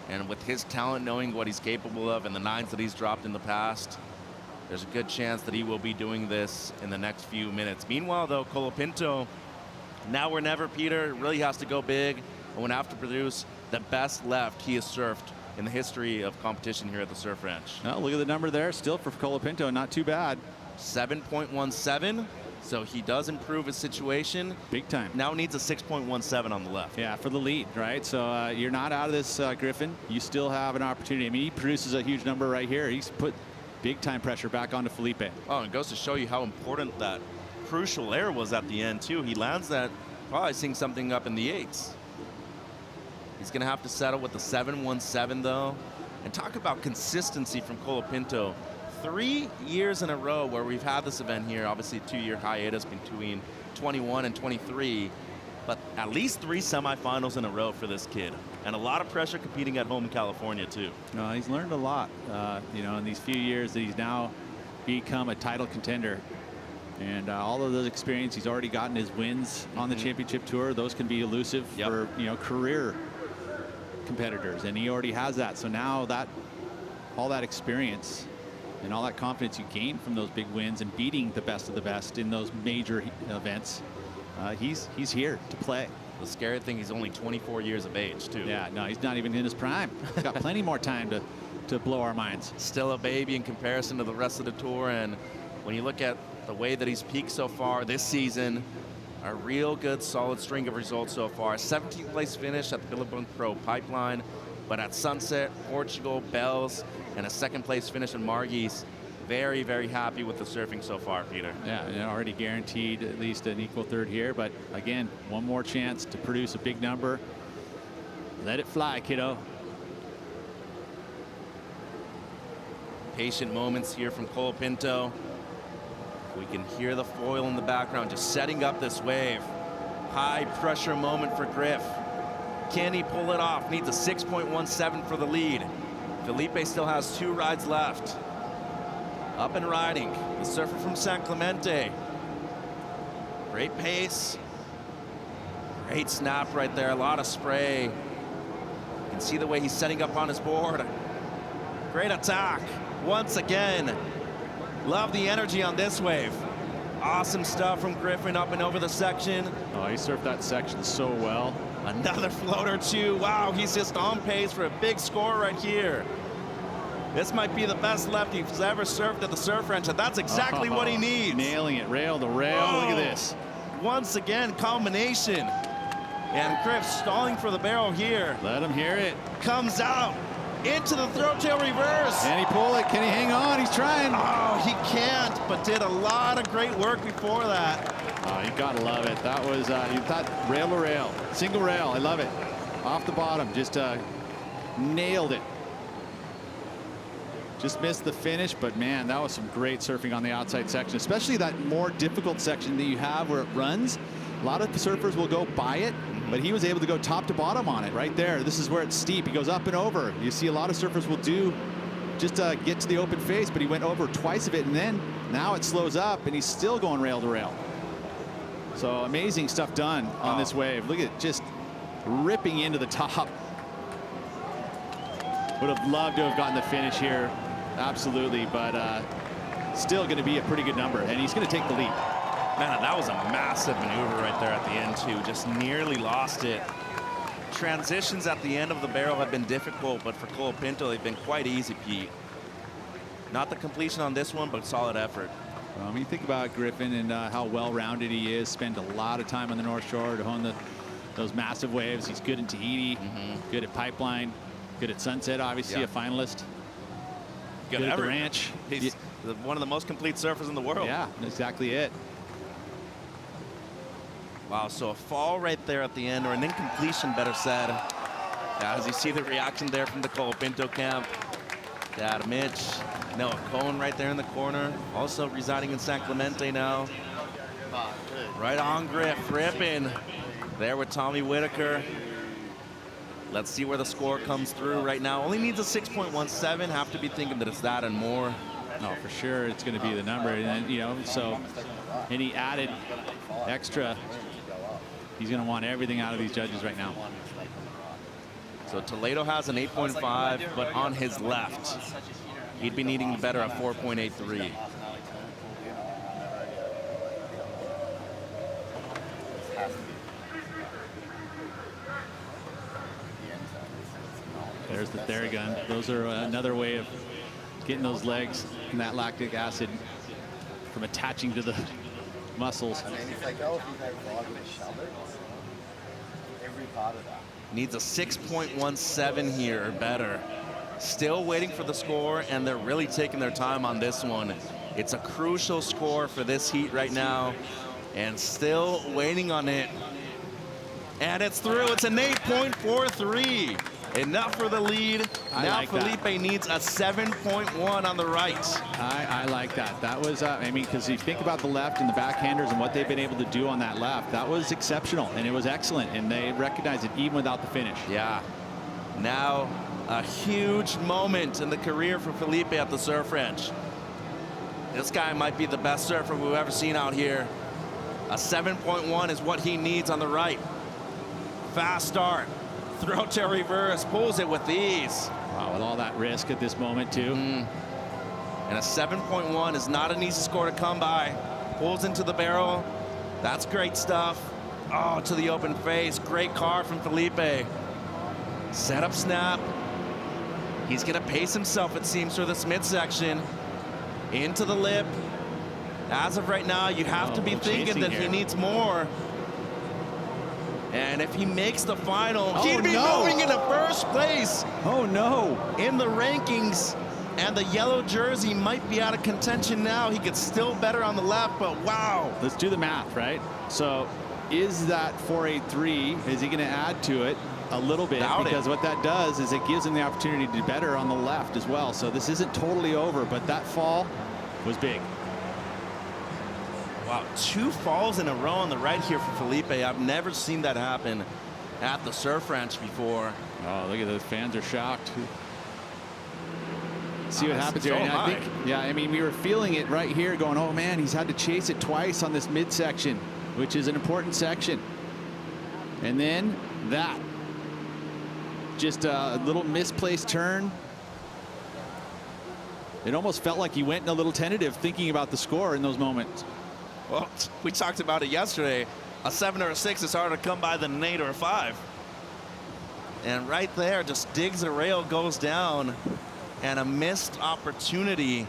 And with his talent, knowing what he's capable of and the 9s that he's dropped in the past, there's a good chance that he will be doing this in the next few minutes. Meanwhile though, Colapinto, now or never, Peter, really has to go big and would have to produce the best left he has surfed in the history of competition here at the Surf Ranch. Well, look at the number there, still for Colapinto, not too bad. 7.17, So he does improve his situation. Big time. Now needs a 6.17 on the left. Yeah, for the lead, right? So you're not out of this, Griffin. You still have an opportunity. I mean, he produces a huge number right here. He's put big time pressure back onto Felipe. Oh, and it goes to show you how important that crucial air was at the end, too. He lands that, probably seeing something up in the 8s. He's going to have to settle with the 7.17, though. And talk about consistency from Colapinto. 3 years in a row where we've had this event here. Obviously, 2-year hiatus between 21 and 23. But at least 3 semifinals in a row for this kid. And a lot of pressure competing at home in California, too. No, he's learned a lot, you know, in these few years that he's now become a title contender. And all of those experience, he's already gotten his wins on the championship tour. Those can be elusive for, you know, career competitors. And he already has that. So now that all that experience and all that confidence you gain from those big wins and beating the best of the best in those major events, he's here to play. The scary thing, he's only 24 years of age, too. Yeah, no, he's not even in his prime. He's got plenty more time to blow our minds. Still a baby in comparison to the rest of the tour. And when you look at the way that he's peaked so far this season, a real good solid string of results so far. 17th place finish at the Billabong Pro Pipeline, but at Sunset, Portugal, Bells, and a 2nd place finish in Margie's. Very, very happy with the surfing so far, Peter. Yeah, and already guaranteed at least an equal 3rd here. But again, one more chance to produce a big number. Let it fly, kiddo. Patient moments here from Colapinto. We can hear the foil in the background just setting up this wave. High pressure moment for Griff. Can he pull it off? Needs a 6.17 for the lead. Felipe still has 2 rides left. Up and riding, the surfer from San Clemente. Great pace. Great snap right there, a lot of spray. You can see the way he's setting up on his board. Great attack, once again. Love the energy on this wave. Awesome stuff from Griffin up and over the section. Oh, he surfed that section so well. Another floater too. Wow, he's just on pace for a big score right here. This might be the best lefty he's ever surfed at the Surf Ranch, and that's exactly what he needs. Nailing it, rail to rail. Look at this. Once again, combination. And Griff stalling for the barrel here. Let him hear it. Comes out into the throat tail reverse. Can he pull it? Can he hang on? He's trying. Oh, he can't, but did a lot of great work before that. Oh, you gotta love it. That was, you thought rail to rail. Single rail, I love it. Off the bottom, just nailed it. Just missed the finish, but man, that was some great surfing on the outside section, especially that more difficult section that you have where it runs. A lot of surfers will go by it, but he was able to go top to bottom on it right there. This is where it's steep. He goes up and over. You see a lot of surfers will do just get to the open face, but he went over twice of it, and then now it slows up, and he's still going rail to rail. So amazing stuff done on this wave. Look at it, just ripping into the top. Would have loved to have gotten the finish here. Absolutely, but still going to be a pretty good number, and he's going to take the lead. Man, that was a massive maneuver right there at the end, too. Just nearly lost it. Transitions at the end of the barrel have been difficult, but for Colapinto, they've been quite easy, Pete. Not the completion on this one, but solid effort. Well, I mean, think about Griffin and how well-rounded he is. Spent a lot of time on the North Shore to hone those massive waves. He's good in Tahiti, good at Pipeline, good at Sunset, obviously, a finalist. Good at the ranch. He's one of the most complete surfers in the world. Yeah, exactly it. Wow, so a fall right there at the end, or an incompletion, better said. As you see the reaction there from the Colapinto camp. Dad Mitch, Noah Cohen right there in the corner, also residing in San Clemente now. Right on Griff, ripping. There with Tommy Whitaker. Let's see where the score comes through right now. Only needs a 6.17. Have to be thinking that it's that and more. No, for sure it's going to be the number. And, you know, so any added extra, he's going to want everything out of these judges right now. So Toledo has an 8.5, but on his left, he'd be needing better at 4.83. There's the Theragun. Those are another way of getting those legs and that lactic acid from attaching to the muscles. I mean, it's like, oh, if you had vlog and shove it, every part of that. Needs a 6.17 here or better. Still waiting for the score, and they're really taking their time on this one. It's a crucial score for this heat right now, and still waiting on it. And it's through. It's an 8.43. Enough for the lead. Now like Felipe needs a 7.1 on the right. I like that. That was, I mean, because you think about the left and the backhanders and what they've been able to do on that left, that was exceptional, and it was excellent, and they recognized it even without the finish. Yeah. Now, a huge moment in the career for Felipe at the Surf Ranch. This guy might be the best surfer we've ever seen out here. A 7.1 is what he needs on the right. Fast start. Throw to reverse, pulls it with ease. Wow, with all that risk at this moment, too. And a 7.1 is not an easy score to come by. Pulls into the barrel. That's great stuff. Oh, to the open face. Great car from Felipe. Set up snap. He's going to pace himself, it seems, through this midsection. Into the lip. As of right now, you have to be thinking that he needs more. And if he makes the final, he'd be moving into first place. Oh, no. In the rankings. And the yellow jersey might be out of contention now. He gets still better on the left, but wow. Let's do the math, right? So is that 483, is he going to add to it a little bit? Because what that does is it gives him the opportunity to do better on the left as well. So this isn't totally over, but that fall was big. Wow, 2 falls in a row on the right here for Felipe. I've never seen that happen at the Surf Ranch before. Oh, look at those fans are shocked. See what happens here. And I think, yeah, I mean, we were feeling it right here going, oh man, he's had to chase it twice on this midsection, which is an important section. And then that. Just a little misplaced turn. It almost felt like he went in a little tentative thinking about the score in those moments. Well, we talked about it yesterday. A 7 or a 6 is harder to come by than an 8 or a 5. And right there, just digs the rail, goes down, and a missed opportunity.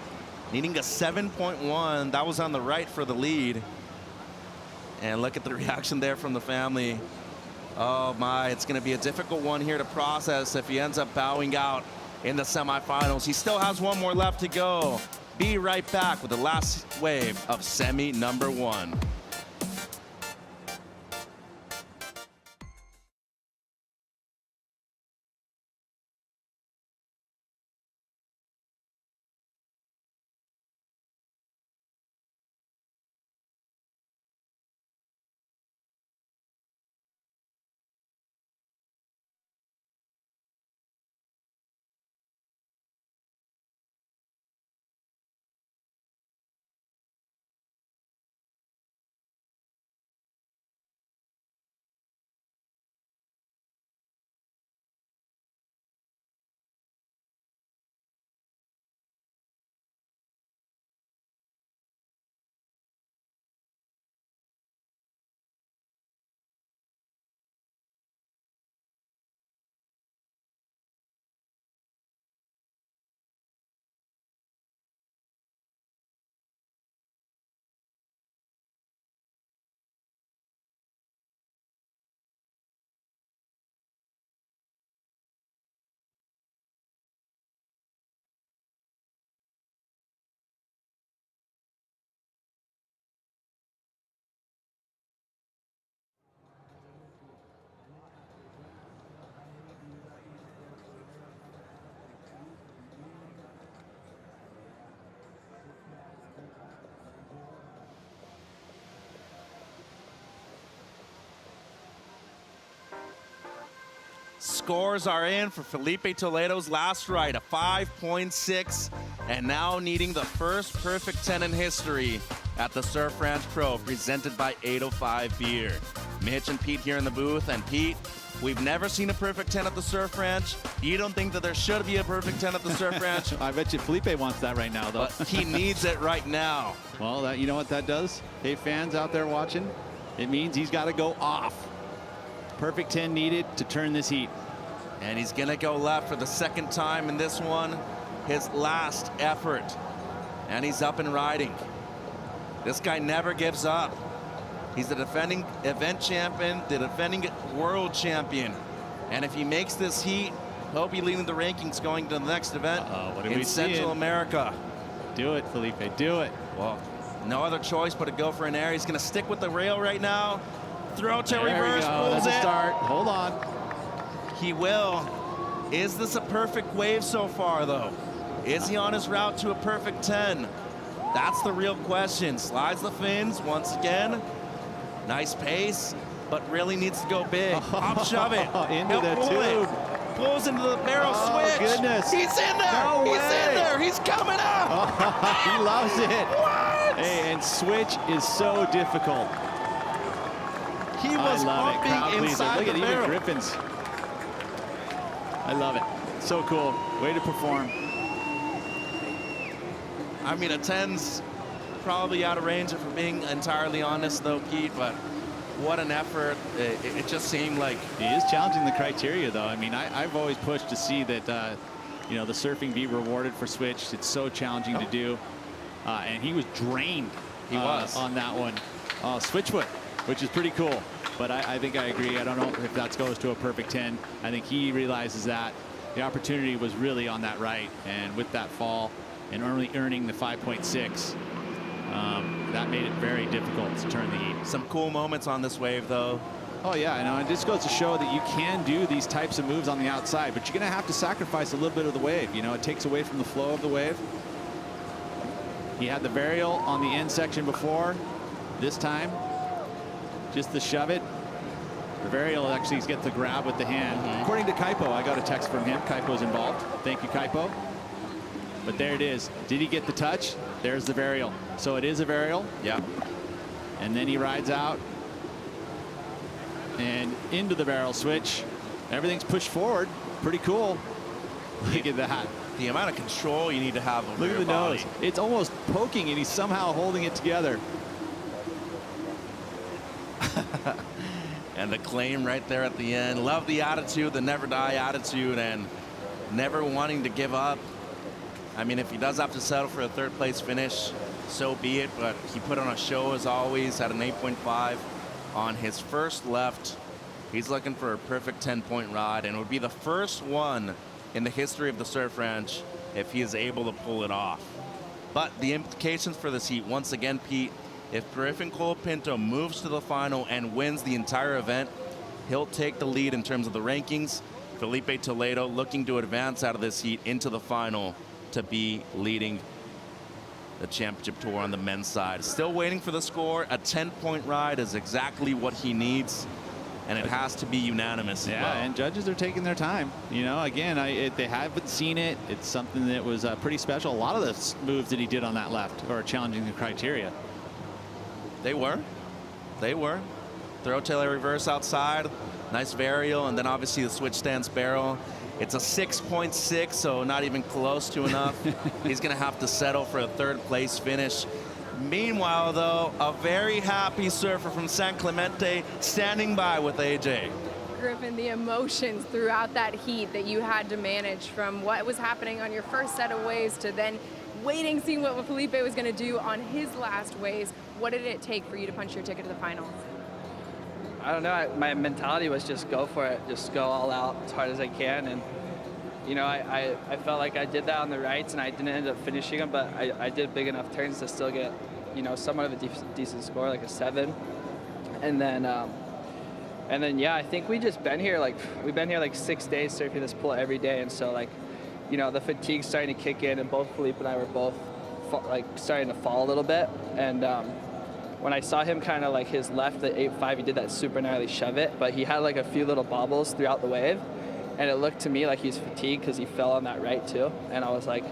Needing a 7.1. That was on the right for the lead. And look at the reaction there from the family. Oh my, it's going to be a difficult one here to process if he ends up bowing out in the semifinals. He still has one more left to go. Be right back with the last wave of semi number 1. Scores are in for Felipe Toledo's last ride, a 5.6, and now needing the first perfect 10 in history at the Surf Ranch Pro, presented by 805 Beer. Mitch and Pete here in the booth, and Pete, we've never seen a perfect 10 at the Surf Ranch. You don't think that there should be a perfect 10 at the Surf Ranch? I bet you Felipe wants that right now, though. But he needs it right now. Well, that, you know what that does? Hey, fans out there watching, it means he's got to go off. Perfect 10 needed to turn this heat. And he's going to go left for the second time in this one. His last effort. And he's up and riding. This guy never gives up. He's the defending event champion, the defending world champion. And if he makes this heat, he'll be leading the rankings going to the next event in Central America. Do it, Felipe, do it. Well, no other choice but to go for an air. He's going to stick with the rail right now. Throw to reverse, pulls That's it. a start. Hold on. He will. Is this a perfect wave so far, though? Is he on his route to a perfect 10? That's the real question. Slides the fins once again. Nice pace, but really needs to go big. Up shove it. Into the pull tube. It. Pulls into the barrel switch. Goodness. He's in there. No He's way. in there. He's coming out. He loves it. What? Hey, and switch is so difficult. He was bumping inside Look the at even barrel. Griffin's. I love it. So cool. Way to perform. I mean, a 10's probably out of range if we're being entirely honest, though, Pete, but what an effort. It just seemed like... He is challenging the criteria, though. I mean, I've always pushed to see that, you know, the surfing be rewarded for switch. It's so challenging to do. And he was drained He was. on that one. Switch foot, which is pretty cool. But I think I agree. I don't know if that goes to a perfect 10. I think he realizes that the opportunity was really on that right. And with that fall and only earning the 5.6, that made it very difficult to turn the heat. Some cool moments on this wave, though. Oh, yeah, I know. And this goes to show that you can do these types of moves on the outside, but you're going to have to sacrifice a little bit of the wave. You know, it takes away from the flow of the wave. He had the varial on the end section before. This time, just the shove it. The varial actually gets the grab with the hand. According to Kaipo, I got a text from him. Kaipo's involved. Thank you, Kaipo. But there it is. Did he get the touch? There's the varial. So it is a varial. Yeah. And then he rides out and into the barrel switch. Everything's pushed forward. Pretty cool. Look at that. The amount of control you need to have over Look at your the body. nose. It's almost poking, and he's somehow holding it together. And the claim right there at the end. Love the attitude, the never die attitude, and never wanting to give up. I mean, if he does have to settle for a third place finish, so be it, but he put on a show as always at an 8.5 on his first left. He's looking for a perfect 10-point ride, and it would be the first one in the history of the Surf Ranch if he is able to pull it off. But the implications for this heat, once again, Pete, if Griffin Colapinto moves to the final and wins the entire event, he'll take the lead in terms of the rankings. Felipe Toledo looking to advance out of this heat into the final to be leading the championship tour on the men's side. Still waiting for the score. A 10-point ride is exactly what he needs, and it has to be unanimous. Yeah, and judges are taking their time. You know, again, they haven't seen it. It's something that was pretty special. A lot of the moves that he did on that left are challenging the criteria. They were. Throw tail reverse outside. Nice varial, and then obviously the switch stance barrel. It's a 6.6, so not even close to enough. He's going to have to settle for a third place finish. Meanwhile, though, a very happy surfer from San Clemente standing by with AJ. Griffin, the emotions throughout that heat that you had to manage, from what was happening on your first set of waves to then waiting, seeing what Felipe was going to do on his last waves. What did it take for you to punch your ticket to the finals? I don't know. My mentality was just go for it, just go all out as hard as I can. And, you know, I felt like I did that on the rights, and I didn't end up finishing them, but I did big enough turns to still get, you know, somewhat of a decent score, like a 7. And then, yeah, I think we've been here like 6 days surfing this pool every day. And so, like, you know, the fatigue's starting to kick in, and both Felipe and I were both starting to fall a little bit. And when I saw him kind of like his left, the 8.5, he did that super gnarly shove it, but he had like a few little bobbles throughout the wave, and it looked to me like he's fatigued because he fell on that right too. And I was like,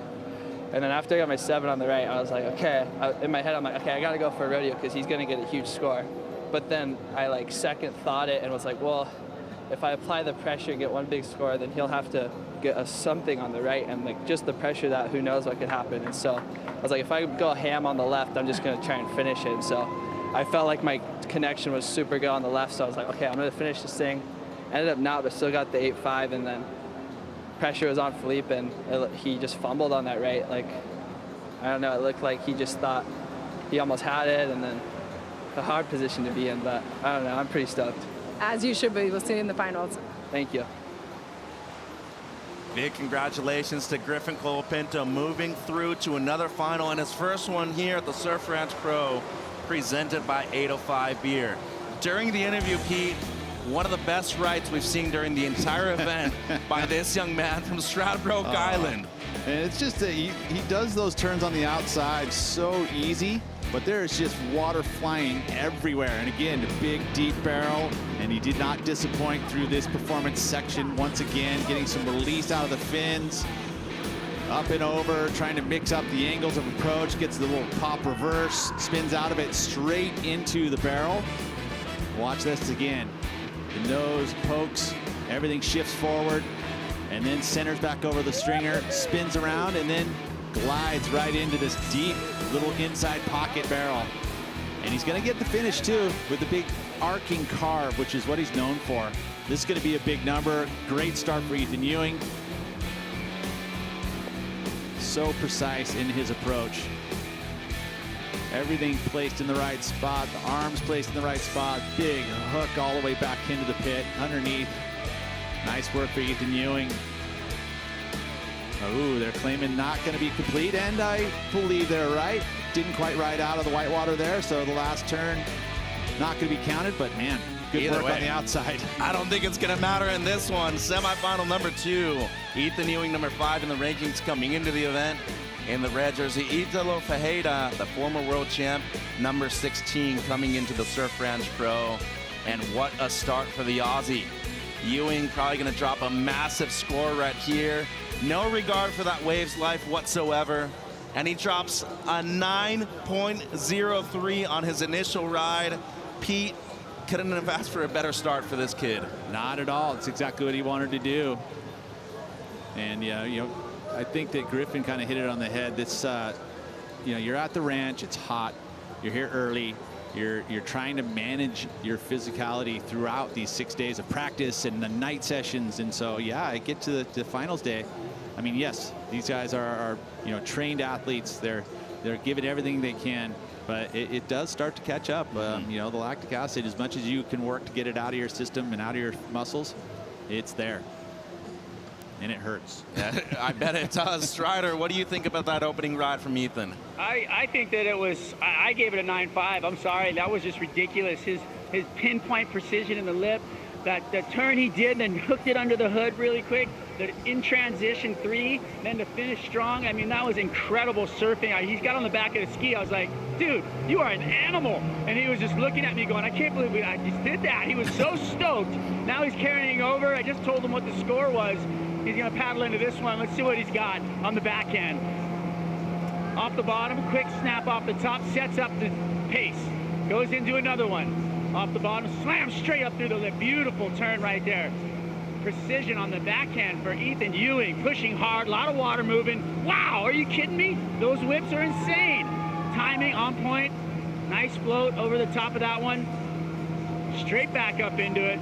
and then after I got my 7 on the right, I was like, okay, in my head I'm like, okay, I gotta go for a rodeo because he's gonna get a huge score. But then I like second thought it and was like, well, if I apply the pressure and get one big score, then he'll have to get a something on the right, and like just the pressure, that who knows what could happen. And so I was like, if I go ham on the left, I'm just gonna try and finish it. And so I felt like my connection was super good on the left, so I was like, okay, I'm gonna finish this thing. Ended up not, but still got the 8.5, and then pressure was on Felipe, and he just fumbled on that right. Like, I don't know, it looked like he just thought he almost had it, and then a hard position to be in. But I don't know. I'm pretty stoked. As you should be. We'll see you in the finals. Thank you. Big congratulations to Griffin Colapinto, moving through to another final and his first one here at the Surf Ranch Pro, presented by 805 Beer. During the interview, Pete, one of the best rides we've seen during the entire event by this young man from Stradbroke Island. And it's just that he does those turns on the outside so easy, but there's just water flying everywhere. And again, a big, deep barrel, and he did not disappoint through this performance section. Once again, getting some release out of the fins, up and over, trying to mix up the angles of approach, gets the little pop reverse, spins out of it straight into the barrel. Watch this again. The nose pokes, everything shifts forward, and then centers back over the stringer, spins around, and then glides right into this deep little inside pocket barrel. And he's going to get the finish too with the big arcing carve, which is what he's known for. This is going to be a big number. Great start for Ethan Ewing. So precise in his approach. Everything placed in the right spot, the arms placed in the right spot, big hook all the way back into the pit, underneath. Nice work for Ethan Ewing. Oh, they're claiming not going to be complete, and I believe they're right. Didn't quite ride out of the whitewater there, so the last turn not going to be counted, but man, good work on the outside. I don't think it's going to matter in this one. Semifinal number 2, Ethan Ewing, number 5 in the rankings, coming into the event. In the red jersey, Italo Ferreira, the former world champ, number 16, coming into the Surf Ranch Pro. And what a start for the Aussie. Ewing probably going to drop a massive score right here. No regard for that wave's life whatsoever. And he drops a 9.03 on his initial ride. Pete, couldn't have asked for a better start for this kid. Not at all. It's exactly what he wanted to do. And yeah, you know, I think that Griffin kind of hit it on the head. This, you know, you're at the ranch, it's hot, you're here early, you're trying to manage your physicality throughout these 6 days of practice and the night sessions. And so, yeah, I get to the finals day. I mean, yes, these guys are you know, trained athletes. They're giving everything they can, but it does start to catch up. You know, the lactic acid, as much as you can work to get it out of your system and out of your muscles, it's there. And it hurts. Yeah, I bet it does. Strider, what do you think about that opening ride from Ethan? I think that it was, I gave it a 9.5. I'm sorry, that was just ridiculous. His pinpoint precision in the lip, that turn he did, then hooked it under the hood really quick, the in transition 3, then to finish strong. I mean, that was incredible surfing. He's got on the back of the ski. I was like, dude, you are an animal. And he was just looking at me going, I can't believe I just did that. He was so stoked. Now he's carrying over. I just told him what the score was. He's going to paddle into this one. Let's see what he's got on the back end. Off the bottom, quick snap off the top, sets up the pace. Goes into another one. Off the bottom, slams straight up through the lip. Beautiful turn right there. Precision on the backhand for Ethan Ewing. Pushing hard, a lot of water moving. Wow, are you kidding me? Those whips are insane. Timing on point. Nice float over the top of that one. Straight back up into it.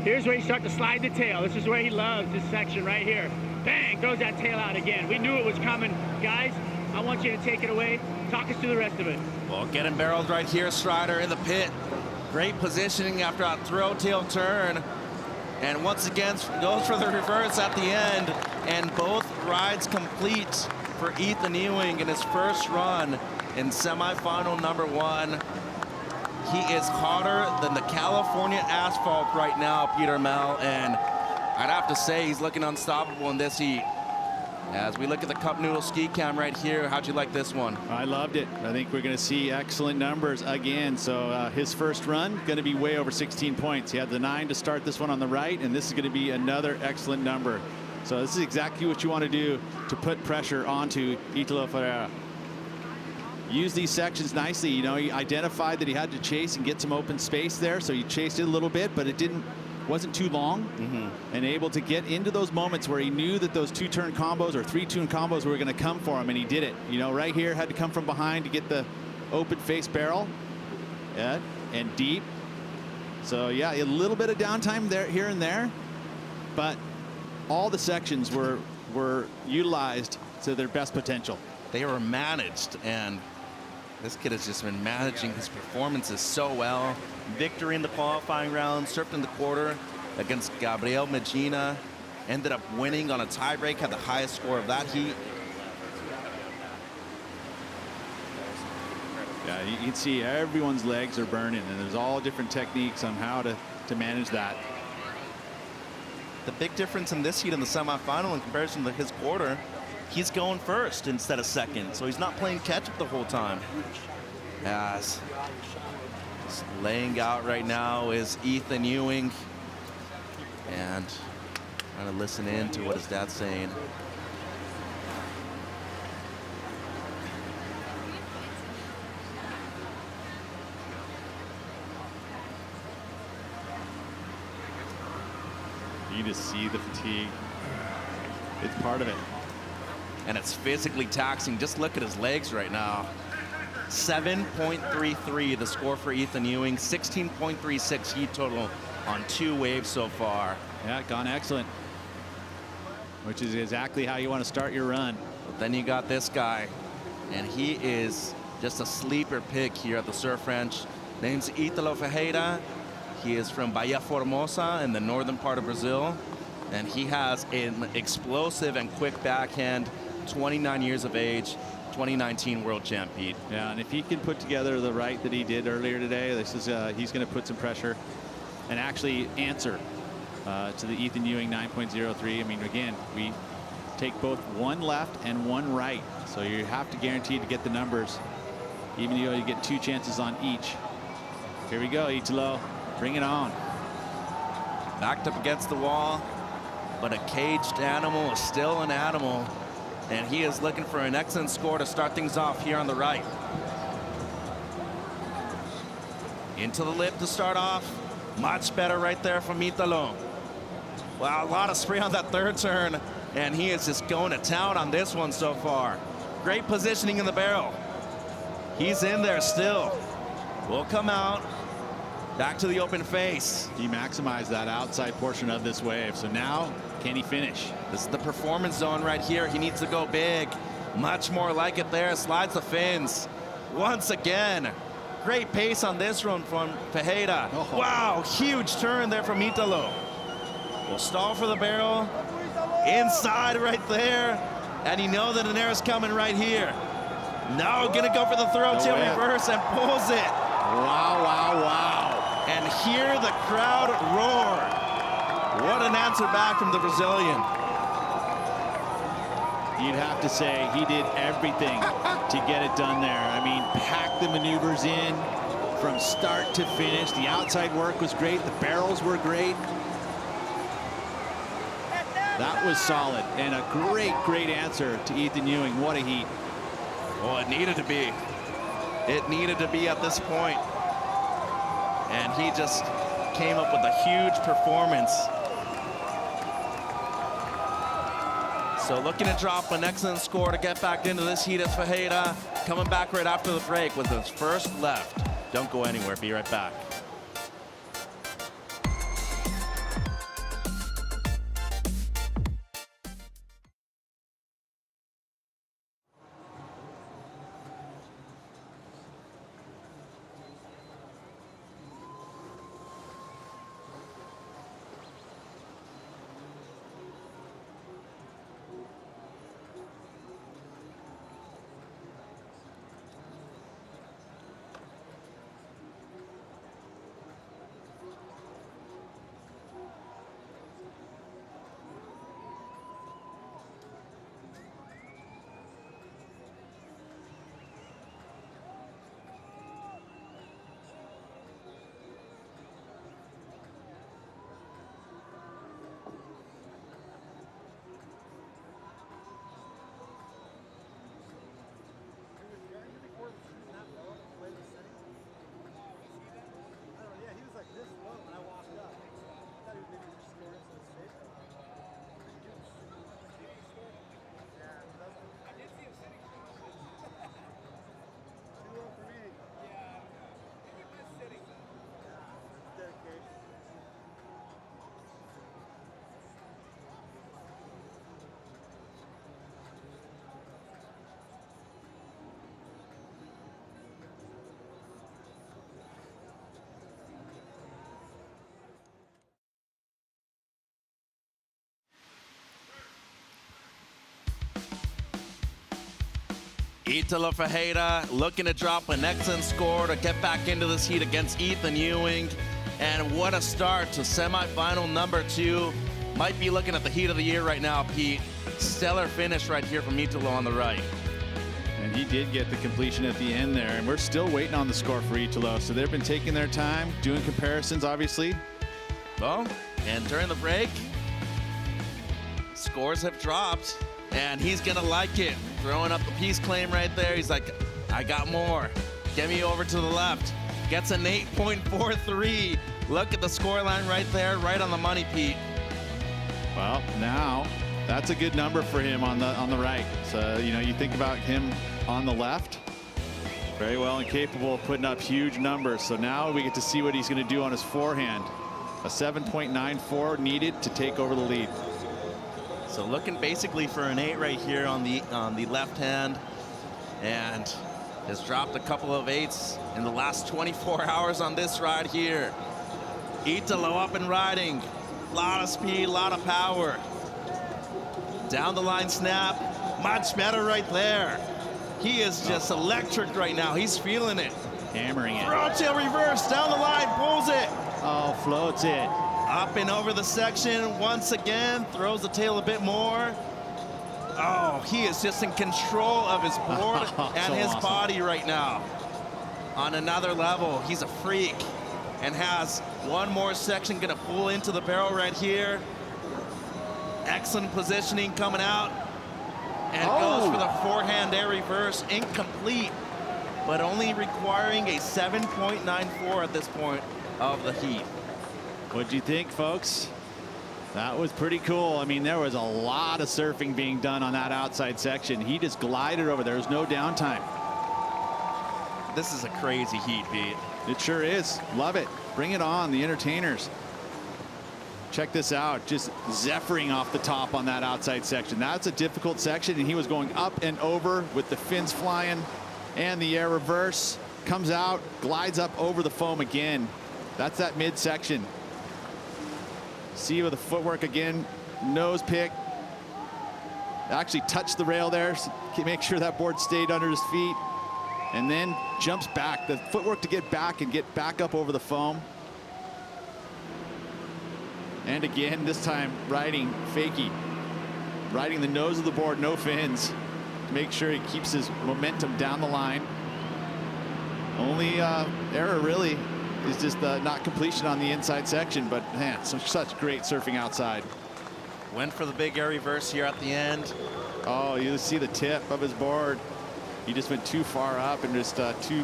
Here's where you start to slide the tail. This is where he loves this section right here. Bang, throws that tail out again. We knew it was coming. Guys, I want you to take it away. Talk us through the rest of it. Well, getting barreled right here, Strider in the pit. Great positioning after a throw tail turn. And once again, goes for the reverse at the end. And both rides complete for Ethan Ewing in his first run in semifinal number 1. He is hotter than the California asphalt right now, Peter Mel, and I'd have to say he's looking unstoppable in this heat. As we look at the Cup Noodle ski cam right here, how'd you like this one? I loved it. I think we're going to see excellent numbers again. So his first run going to be way over 16 points. He had the 9 to start this one on the right, and this is going to be another excellent number. So this is exactly what you want to do to put pressure onto Italo Ferreira. Use these sections nicely. You know, he identified that he had to chase and get some open space there, so he chased it a little bit, but it wasn't too long, and able to get into those moments where he knew that those 2-turn combos or 3-turn combos were going to come for him, and he did it. You know, right here had to come from behind to get the open face barrel, and deep. So yeah, a little bit of downtime there, here and there, but all the sections were utilized to their best potential. They were managed, and This kid has just been managing his performances so well. Victory in the qualifying round, surfed in the quarter against Gabriel Medina. Ended up winning on a tiebreak, had the highest score of that heat. Yeah, you can see everyone's legs are burning, and there's all different techniques on how to manage that. The big difference in this heat in the semifinal in comparison to his quarter, he's going first instead of second, so he's not playing catch-up the whole time. As laying out right now is Ethan Ewing, and trying to listen in to what his dad's saying. You just see the fatigue. It's part of it. And it's physically taxing. Just look at his legs right now. 7.33 the score for Ethan Ewing, 16.36 heat total on 2 waves so far. Yeah, gone excellent. Which is exactly how you want to start your run. But then you got this guy, and he is just a sleeper pick here at the Surf Ranch. Name's Italo Ferreira. He is from Bahia Formosa in the northern part of Brazil, and he has an explosive and quick backhand, 29 years of age, 2019 world champ, Pete. Yeah, and if he can put together the right that he did earlier today, this is he's going to put some pressure and actually answer to the Ethan Ewing 9.03. I mean, again, we take both one left and one right, so you have to guarantee to get the numbers, even though you get 2 chances on each. Here we go, Italo. Bring it on. Backed up against the wall, but a caged animal is still an animal, and he is looking for an excellent score to start things off here on the right. Into the lip to start off. Much better right there from Italo. Wow, a lot of spray on that third turn, and he is just going to town on this one so far. Great positioning in the barrel. He's in there still. Will come out. Back to the open face. He maximized that outside portion of this wave. So now, can he finish? This is the performance zone right here. He needs to go big. Much more like it there. Slides the fins. Once again. Great pace on this one from Ferreira. Oh. Wow, huge turn there from Italo. Will stall for the barrel. Inside right there. And you know that an air is coming right here. Now gonna go for the throw tail reverse and pulls it. Wow, wow, wow. And hear the crowd roar. What an answer back from the Brazilian. You'd have to say he did everything to get it done there. I mean, packed the maneuvers in from start to finish. The outside work was great. The barrels were great. That was solid, and a great, great answer to Ethan Ewing. What a heat. Well, it needed to be. It needed to be at this point. And he just came up with a huge performance. So looking to drop an excellent score to get back into this heat is Ferreira. Coming back right after the break with his first left. Don't go anywhere. Be right back. Italo Ferreira looking to drop an excellent score to get back into this heat against Ethan Ewing. And what a start to semifinal number 2. Might be looking at the heat of the year right now, Pete. Stellar finish right here from Italo on the right. And he did get the completion at the end there, and we're still waiting on the score for Italo. So they've been taking their time, doing comparisons, obviously. Well, and during the break, scores have dropped, and he's gonna like it. Throwing up the peace claim right there. He's like, I got more. Get me over to the left. Gets an 8.43. Look at the scoreline right there, right on the money, Pete. Well, now that's a good number for him on the right. So, you know, you think about him on the left, very well and capable of putting up huge numbers. So now we get to see what he's going to do on his forehand. A 7.94 needed to take over the lead. So looking basically for an 8 right here on the left hand, and has dropped a couple of 8s in the last 24 hours on this ride here. Italo up and riding. A lot of speed, a lot of power. Down the line snap, much better right there. He is just electric right now. He's feeling it. Hammering it. Throw tail reverse, down the line, pulls it. Oh, floats it. Up and over the section once again, throws the tail a bit more. Oh, he is just in control of his board and so his awesome. body right now. On another level, he's a freak and has one more section gonna pull into the barrel right here. Excellent positioning coming out, and goes for the forehand air reverse, incomplete, but only requiring a 7.94 at this point of the heat. What do you think, folks? That was pretty cool. I mean, there was a lot of surfing being done on that outside section. He just glided over. There was no downtime. This is a crazy heat, Pete. It sure is. Love it. Bring it on, the entertainers. Check this out. Just zephyring off the top on that outside section. That's a difficult section, and he was going up and over with the fins flying and the air reverse. Comes out, glides up over the foam again. That's that midsection. See with the footwork again, nose pick. Actually touched the rail there, so make sure that board stayed under his feet. And then jumps back. The footwork to get back and get back up over the foam. And again, this time riding fakie. Riding the nose of the board, no fins. To make sure he keeps his momentum down the line. Only error really is just not completion on the inside section, but man, such great surfing outside. Went for the big air reverse here at the end. Oh, you see the tip of his board. He just went too far up and just too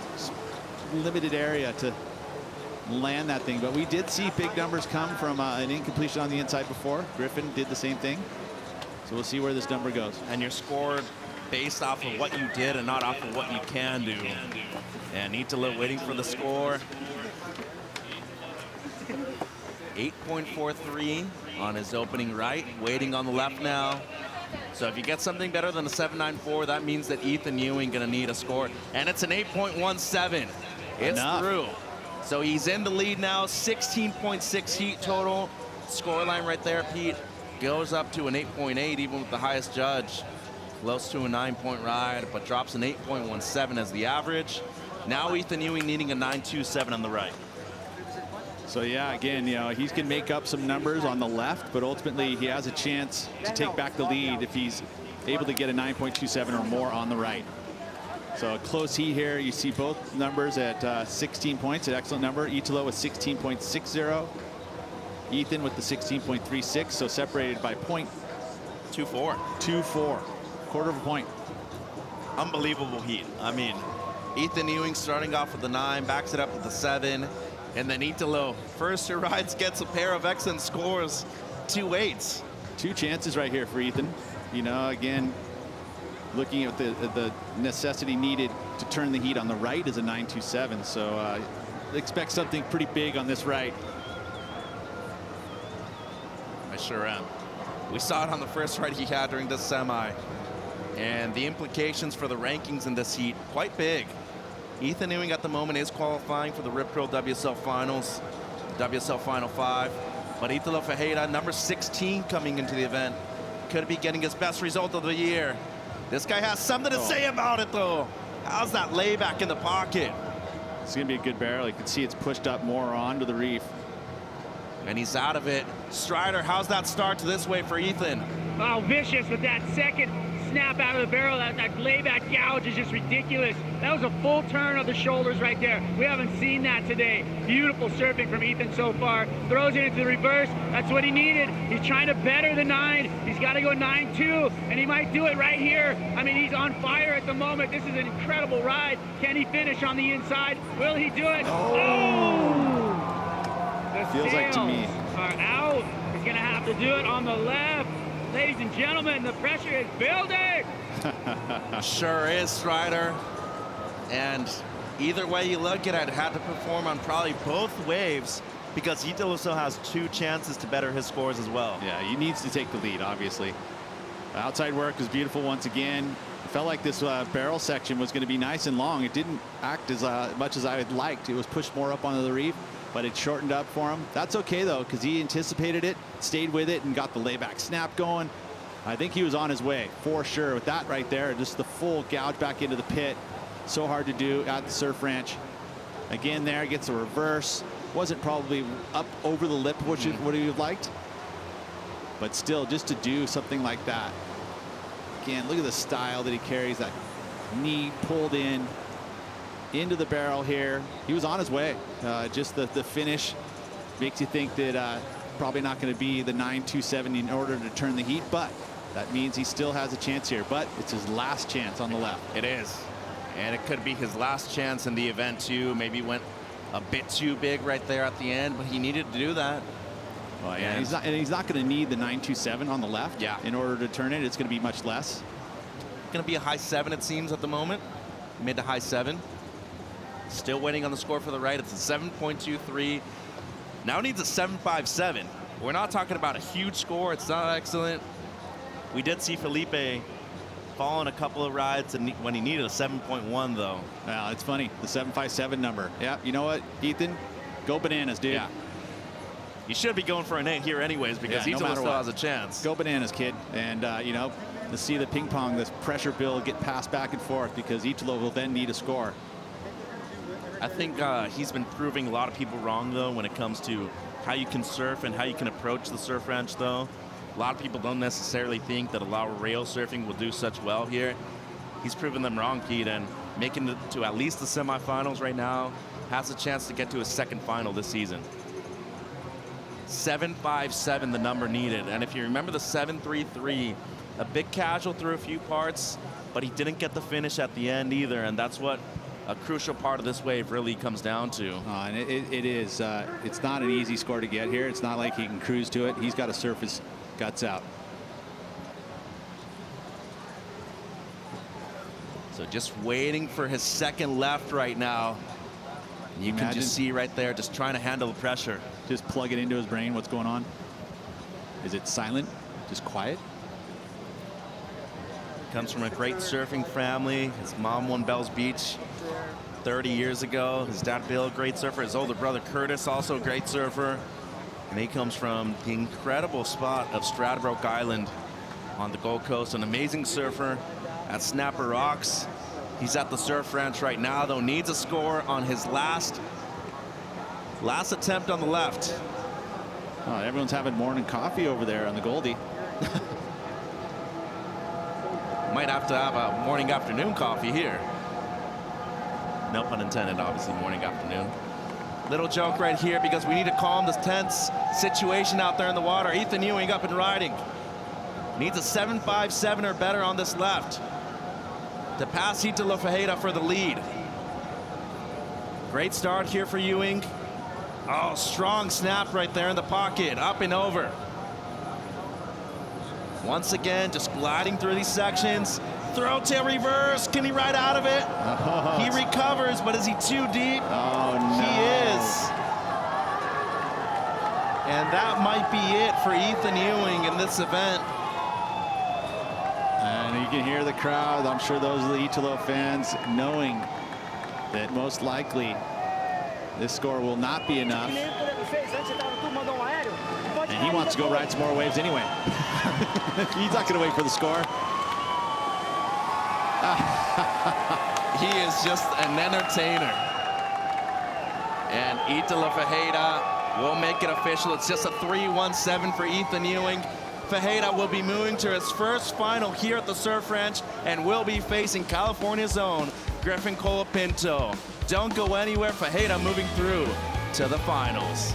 limited area to land that thing. But we did see big numbers come from an incompletion on the inside before. Griffin did the same thing. So we'll see where this number goes. And you're scored based off of what you did and not off of what you can do. And Italo waiting for the score. 8.43 on his opening right, waiting on the left now. So if you get something better than a 7.94, that means that Ethan Ewing gonna need a score. And it's an 8.17. It's through. So he's in the lead now, 16.6 heat total. Scoreline right there, Pete, goes up to an 8.8 even with the highest judge. Close to a 9-point ride, but drops an 8.17 as the average. Now Ethan Ewing needing a 9.27 on the right. So yeah, again, you know, he can make up some numbers on the left, but ultimately he has a chance to take back the lead if he's able to get a 9.27 or more on the right. So a close heat here. You see both numbers at 16 points, an excellent number. Italo with 16.60. Ethan with the 16.36, so separated by 0.24. 2-4, quarter of a point. Unbelievable heat. I mean, Ethan Ewing starting off with the 9, backs it up with the 7. And then Italo, first who rides, gets a pair of excellent scores, 2 8s. 2 chances right here for Ethan. You know, again, looking at the necessity needed to turn the heat on the right is a 9.27. So expect something pretty big on this right. I sure am. We saw it on the first ride he had during this semi. And the implications for the rankings in this heat, quite big. Ethan Ewing at the moment is qualifying for the Rip Curl WSL Finals, WSL Final 5. But Italo Ferreira, number 16 coming into the event, could be getting his best result of the year. This guy has something to say about it, though. How's that layback in the pocket? It's going to be a good barrel. You can see it's pushed up more onto the reef. And he's out of it. Strider, how's that start to this wave for Ethan? Oh, vicious with that second snap out of the barrel. That layback gouge is just ridiculous. That was a full turn of the shoulders right there. We haven't seen that today. Beautiful surfing from Ethan so far. Throws it into the reverse. That's what he needed. He's trying to better the 9. He's got to go 9-2, and he might do it right here. I mean, he's on fire at the moment. This is an incredible ride. Can he finish on the inside? Will he do it? Oh! The Feels like to me. Are out. He's going to have to do it on the left. Ladies and gentlemen, the pressure is building. Sure is, Strider. And either way you look at it, had to perform on probably both waves because he also has 2 chances to better his scores as well. Yeah, he needs to take the lead, obviously. Outside work was beautiful once again. It felt like this barrel section was going to be nice and long. It didn't act as much as I had liked. It was pushed more up onto the reef, but it shortened up for him. That's okay, though, because he anticipated it, stayed with it, and got the layback snap going. I think he was on his way, for sure, with that right there. Just the full gouge back into the pit. So hard to do at the surf ranch. Again there, gets a reverse. Wasn't probably up over the lip, which is what he would have liked. But still, just to do something like that. Again, look at the style that he carries. That knee pulled in into the barrel here. He was on his way. Just the finish makes you think that probably not going to be the 9.270 in order to turn the heat, but that means he still has a chance here. But it's his last chance on the left. It is. And it could be his last chance in the event, too. Maybe went a bit too big right there at the end, but he needed to do that. Oh, yeah. And he's not going to need the 9.27 on the left in order to turn it. It's going to be much less. Going to be a high 7, it seems, at the moment. Mid to high 7. Still waiting on the score for the right. It's a 7.23. Now needs a 7.57. We're not talking about a huge score. It's not excellent. We did see Felipe fall on a couple of rides and when he needed a 7.1, though. Well, it's funny. The 7.57 number. Yeah, you know what, Ethan? Go bananas, dude. Yeah. You should be going for an 8 here anyways because he still has a chance. Go bananas, kid. And, you know, to see the ping pong, this pressure build get passed back and forth because Italo will then need a score. I think he's been proving a lot of people wrong, though, when it comes to how you can surf and how you can approach the surf ranch, though. A lot of people don't necessarily think that a lot of rail surfing will do such well here. He's proven them wrong, Pete, and making it to at least the semifinals right now, has a chance to get to his 2nd final this season. 7.57 the number needed, and if you remember the 7.33, a bit casual through a few parts, but he didn't get the finish at the end either, and that's what a crucial part of this wave really comes down to. And it is. It's not an easy score to get here. It's not like he can cruise to it. He's got to surf his guts out. So just waiting for his 2nd left right now. You can just see right there, just trying to handle the pressure. Just plug it into his brain. What's going on? Is it silent? Just quiet? Comes from a great surfing family. His mom won Bells Beach 30 years ago. His dad, Bill, great surfer. His older brother, Curtis, also a great surfer. And he comes from the incredible spot of Stradbroke Island on the Gold Coast. An amazing surfer at Snapper Rocks. He's at the surf ranch right now, though. Needs a score on his last attempt on the left. Oh, everyone's having morning coffee over there on the Goldie. Might have to have a morning afternoon coffee here. No pun intended, obviously, morning afternoon. Little joke right here because we need to calm this tense situation out there in the water. Ethan Ewing up and riding. Needs a 7.57 or better on this left to pass Italo Ferreira for the lead. Great start here for Ewing. Oh, strong snap right there in the pocket, up and over. Once again, just gliding through these sections. Throw tail reverse. Can he ride out of it? Oh, he recovers, but is he too deep? Oh, no. He is. And that might be it for Ethan Ewing in this event. And you can hear the crowd. I'm sure those are the Italo fans knowing that most likely this score will not be enough. And he wants to go ride some more waves anyway. He's not going to wait for the score. He is just an entertainer. And Italo Ferreira will make it official. It's just a 3-1-7 for Ethan Ewing. Ferreira will be moving to his first final here at the Surf Ranch and will be facing California's own Griffin Colapinto. Don't go anywhere. Ferreira moving through to the finals.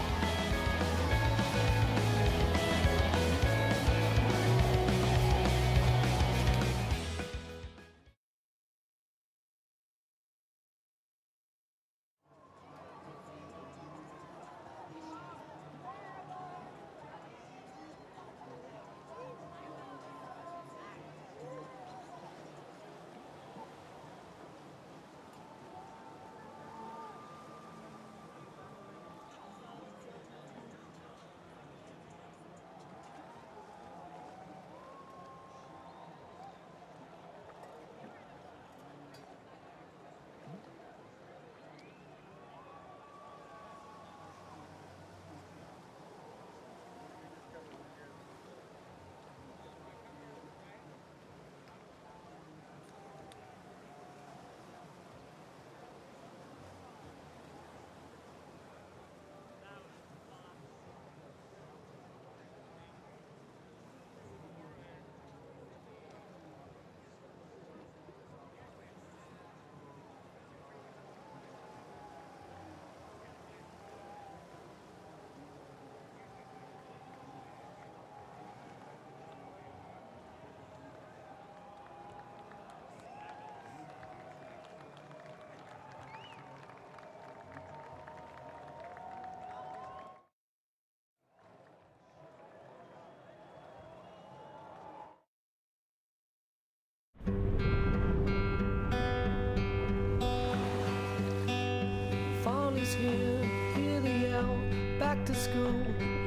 Fall is here, hear the yell, back to school,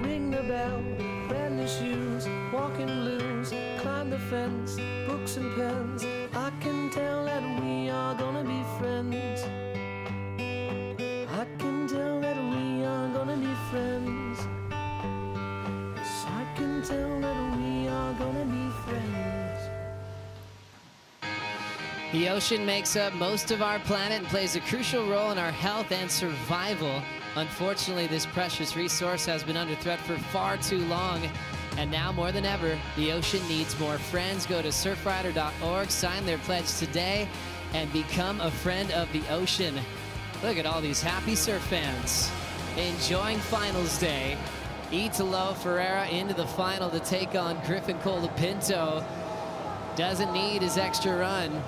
ring the bell, brand new shoes, walking blues, climb the fence, books and pens, I can tell that we are gonna be friends. I can tell that we are gonna be friends. Yes, I can tell that we are gonna be friends. The ocean makes up most of our planet and plays a crucial role in our health and survival. Unfortunately, this precious resource has been under threat for far too long. And now more than ever, the ocean needs more friends. Go to surfrider.org, sign their pledge today, and become a friend of the ocean. Look at all these happy surf fans enjoying finals day. Italo Ferreira into the final to take on Griffin Colapinto. Doesn't need his extra run.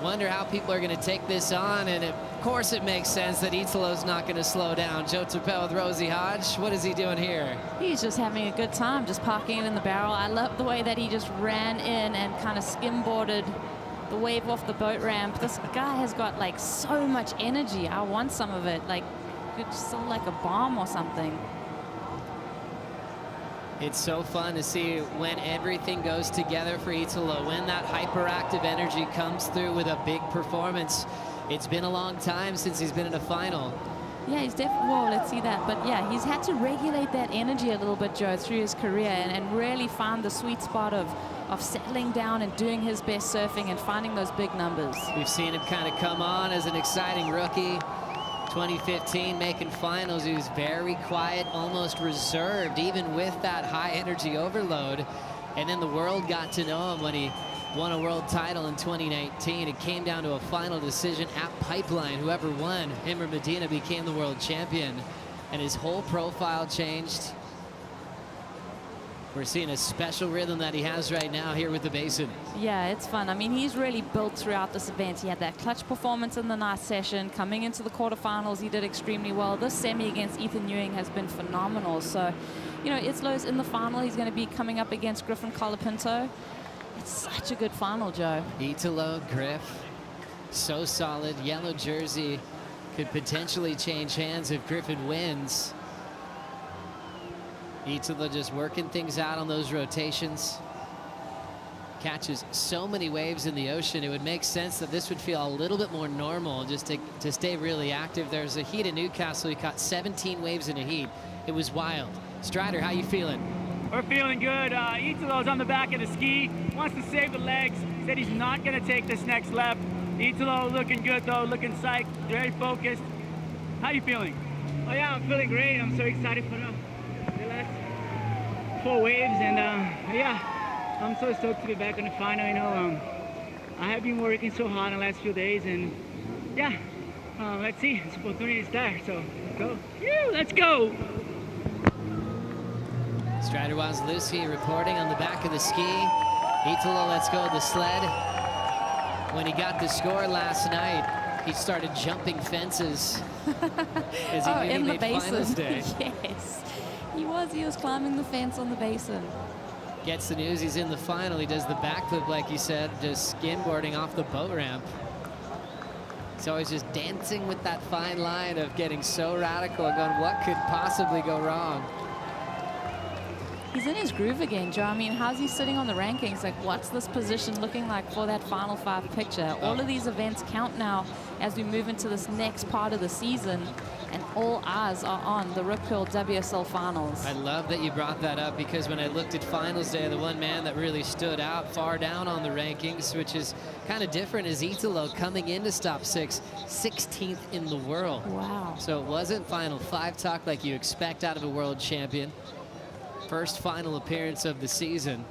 Wonder how people are going to take this on, and of course it makes sense that Italo's not going to slow down. Joe Turpel with Rosie Hodge. What is he doing here? He's just having a good time, just parking it in the barrel. I love the way that he just ran in and kind of skimboarded the wave off the boat ramp. This guy has got like so much energy. I want some of it. Like, it's so like a bomb or something. It's so fun to see when everything goes together for Italo, when that hyperactive energy comes through with a big performance. It's been a long time since he's been in a final. Yeah, he's definitely, well, let's see that. But yeah, he's had to regulate that energy a little bit, Joe, through his career and really find the sweet spot of settling down and doing his best surfing and finding those big numbers. We've seen him kind of come on as an exciting rookie. 2015 making finals, he was very quiet, almost reserved, even with that high energy overload. And then the world got to know him when he won a world title in 2019. It came down to a final decision at Pipeline. Whoever won, him or Medina, became the world champion. And his whole profile changed. We're seeing a special rhythm that he has right now here with the Basin. Yeah, it's fun. I mean, he's really built throughout this event. He had that clutch performance in the night session. Coming into the quarterfinals, he did extremely well. This semi against Ethan Ewing has been phenomenal. So, you know, Italo's in the final. He's going to be coming up against Griffin Colapinto. It's such a good final, Joe. Italo, Griff, so solid. Yellow jersey could potentially change hands if Griffin wins. Italo just working things out on those rotations. Catches so many waves in the ocean, it would make sense that this would feel a little bit more normal just to stay really active. There's a heat in Newcastle. He caught 17 waves in a heat. It was wild. Strider, how you feeling? We're feeling good. Italo's on the back of the ski, wants to save the legs, said he's not going to take this next lap. Italo looking good though, looking psyched, very focused. How you feeling? Oh yeah, I'm feeling great. I'm so excited for the last 4 waves, and yeah, I'm so stoked to be back on the final. You know, I have been working so hard in the last few days, and yeah, let's see, this opportunity is there, so go. Let's go! Strider Wazlewski reporting on the back of the ski. Italo lets go of the sled. When he got the score last night, he started jumping fences. As he in the made basin. finals day. Yes, he was climbing the fence on the basin. Gets the news he's in the final. He does the backflip, like you said, just skimboarding off the boat ramp. He's always just dancing with that fine line of getting so radical and going, what could possibly go wrong? He's in his groove again, Joe. I mean, how's he sitting on the rankings? Like, what's this position looking like for that Final 5 picture? All of these events count now as we move into this next part of the season, and all eyes are on the Rip Curl WSL Finals. I love that you brought that up, because when I looked at finals day, the one man that really stood out far down on the rankings, which is kind of different, is Italo coming into Stop 6, 16th in the world. Wow. So it wasn't Final 5 talk like you expect out of a world champion. First final appearance of the season,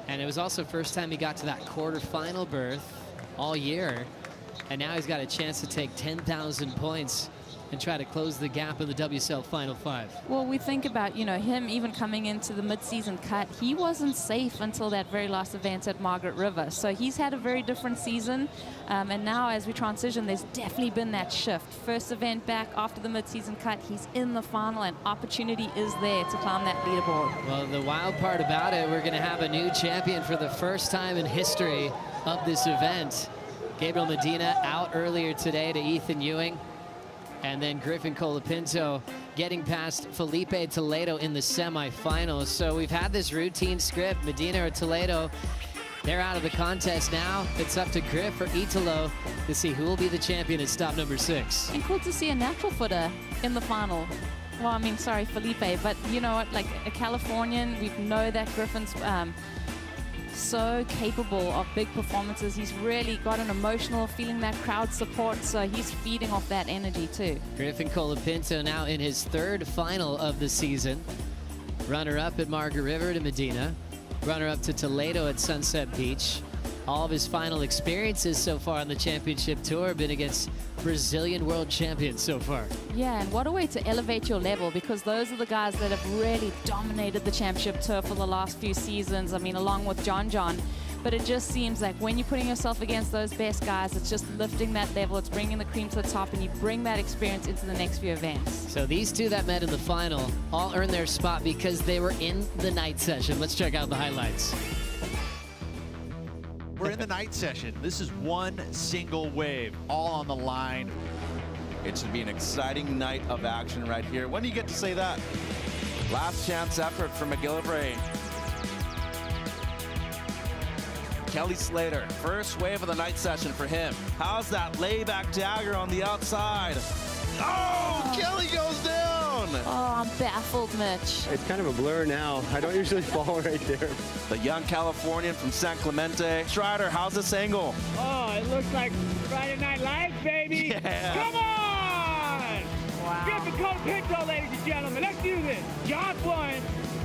and it was also first time he got to that quarterfinal berth all year, and now he's got a chance to take 10,000 points and try to close the gap in the WSL Final 5. Well, we think about, you know, him even coming into the mid-season cut. He wasn't safe until that very last event at Margaret River. So he's had a very different season. And now as we transition, there's definitely been that shift. First event back after the mid-season cut, he's in the final, and opportunity is there to climb that leaderboard. Well, the wild part about it, we're going to have a new champion for the first time in history of this event. Gabriel Medina out earlier today to Ethan Ewing. And then Griffin Colapinto getting past Felipe Toledo in the semifinals. So we've had this routine script. Medina or Toledo, they're out of the contest now. It's up to Griff or Italo to see who will be the champion at stop number 6. And cool to see a natural footer in the final. Well, I mean, sorry, Felipe, but you know what, like a Californian, we know that Griffin's so capable of big performances. He's really got an emotional, feeling that crowd support, so he's feeding off that energy too. Griffin Colapinto now in his 3rd final of the season. Runner-up at Margaret River to Medina. Runner-up to Toledo at Sunset Beach. All of his final experiences so far on the championship tour have been against Brazilian world champions so far. Yeah, and what a way to elevate your level, because those are the guys that have really dominated the championship tour for the last few seasons. I mean, along with John. But it just seems like when you're putting yourself against those best guys, it's just lifting that level. It's bringing the cream to the top, and you bring that experience into the next few events. So these two that met in the final all earned their spot because they were in the night session. Let's check out the highlights. We're in the night session. This is one single wave, all on the line. It should be an exciting night of action right here. When do you get to say that? Last chance effort for McGillivray. Kelly Slater, first wave of the night session for him. How's that layback dagger on the outside? Oh, Kelly goes down! Oh, I'm baffled, Mitch. It's kind of a blur now. I don't usually fall right there. The young Californian from San Clemente. Strider, how's this angle? Oh, it looks like Friday Night Lights, baby. Yeah. Come on! Wow. Griffin Colapinto, ladies and gentlemen. Let's do this. John's won.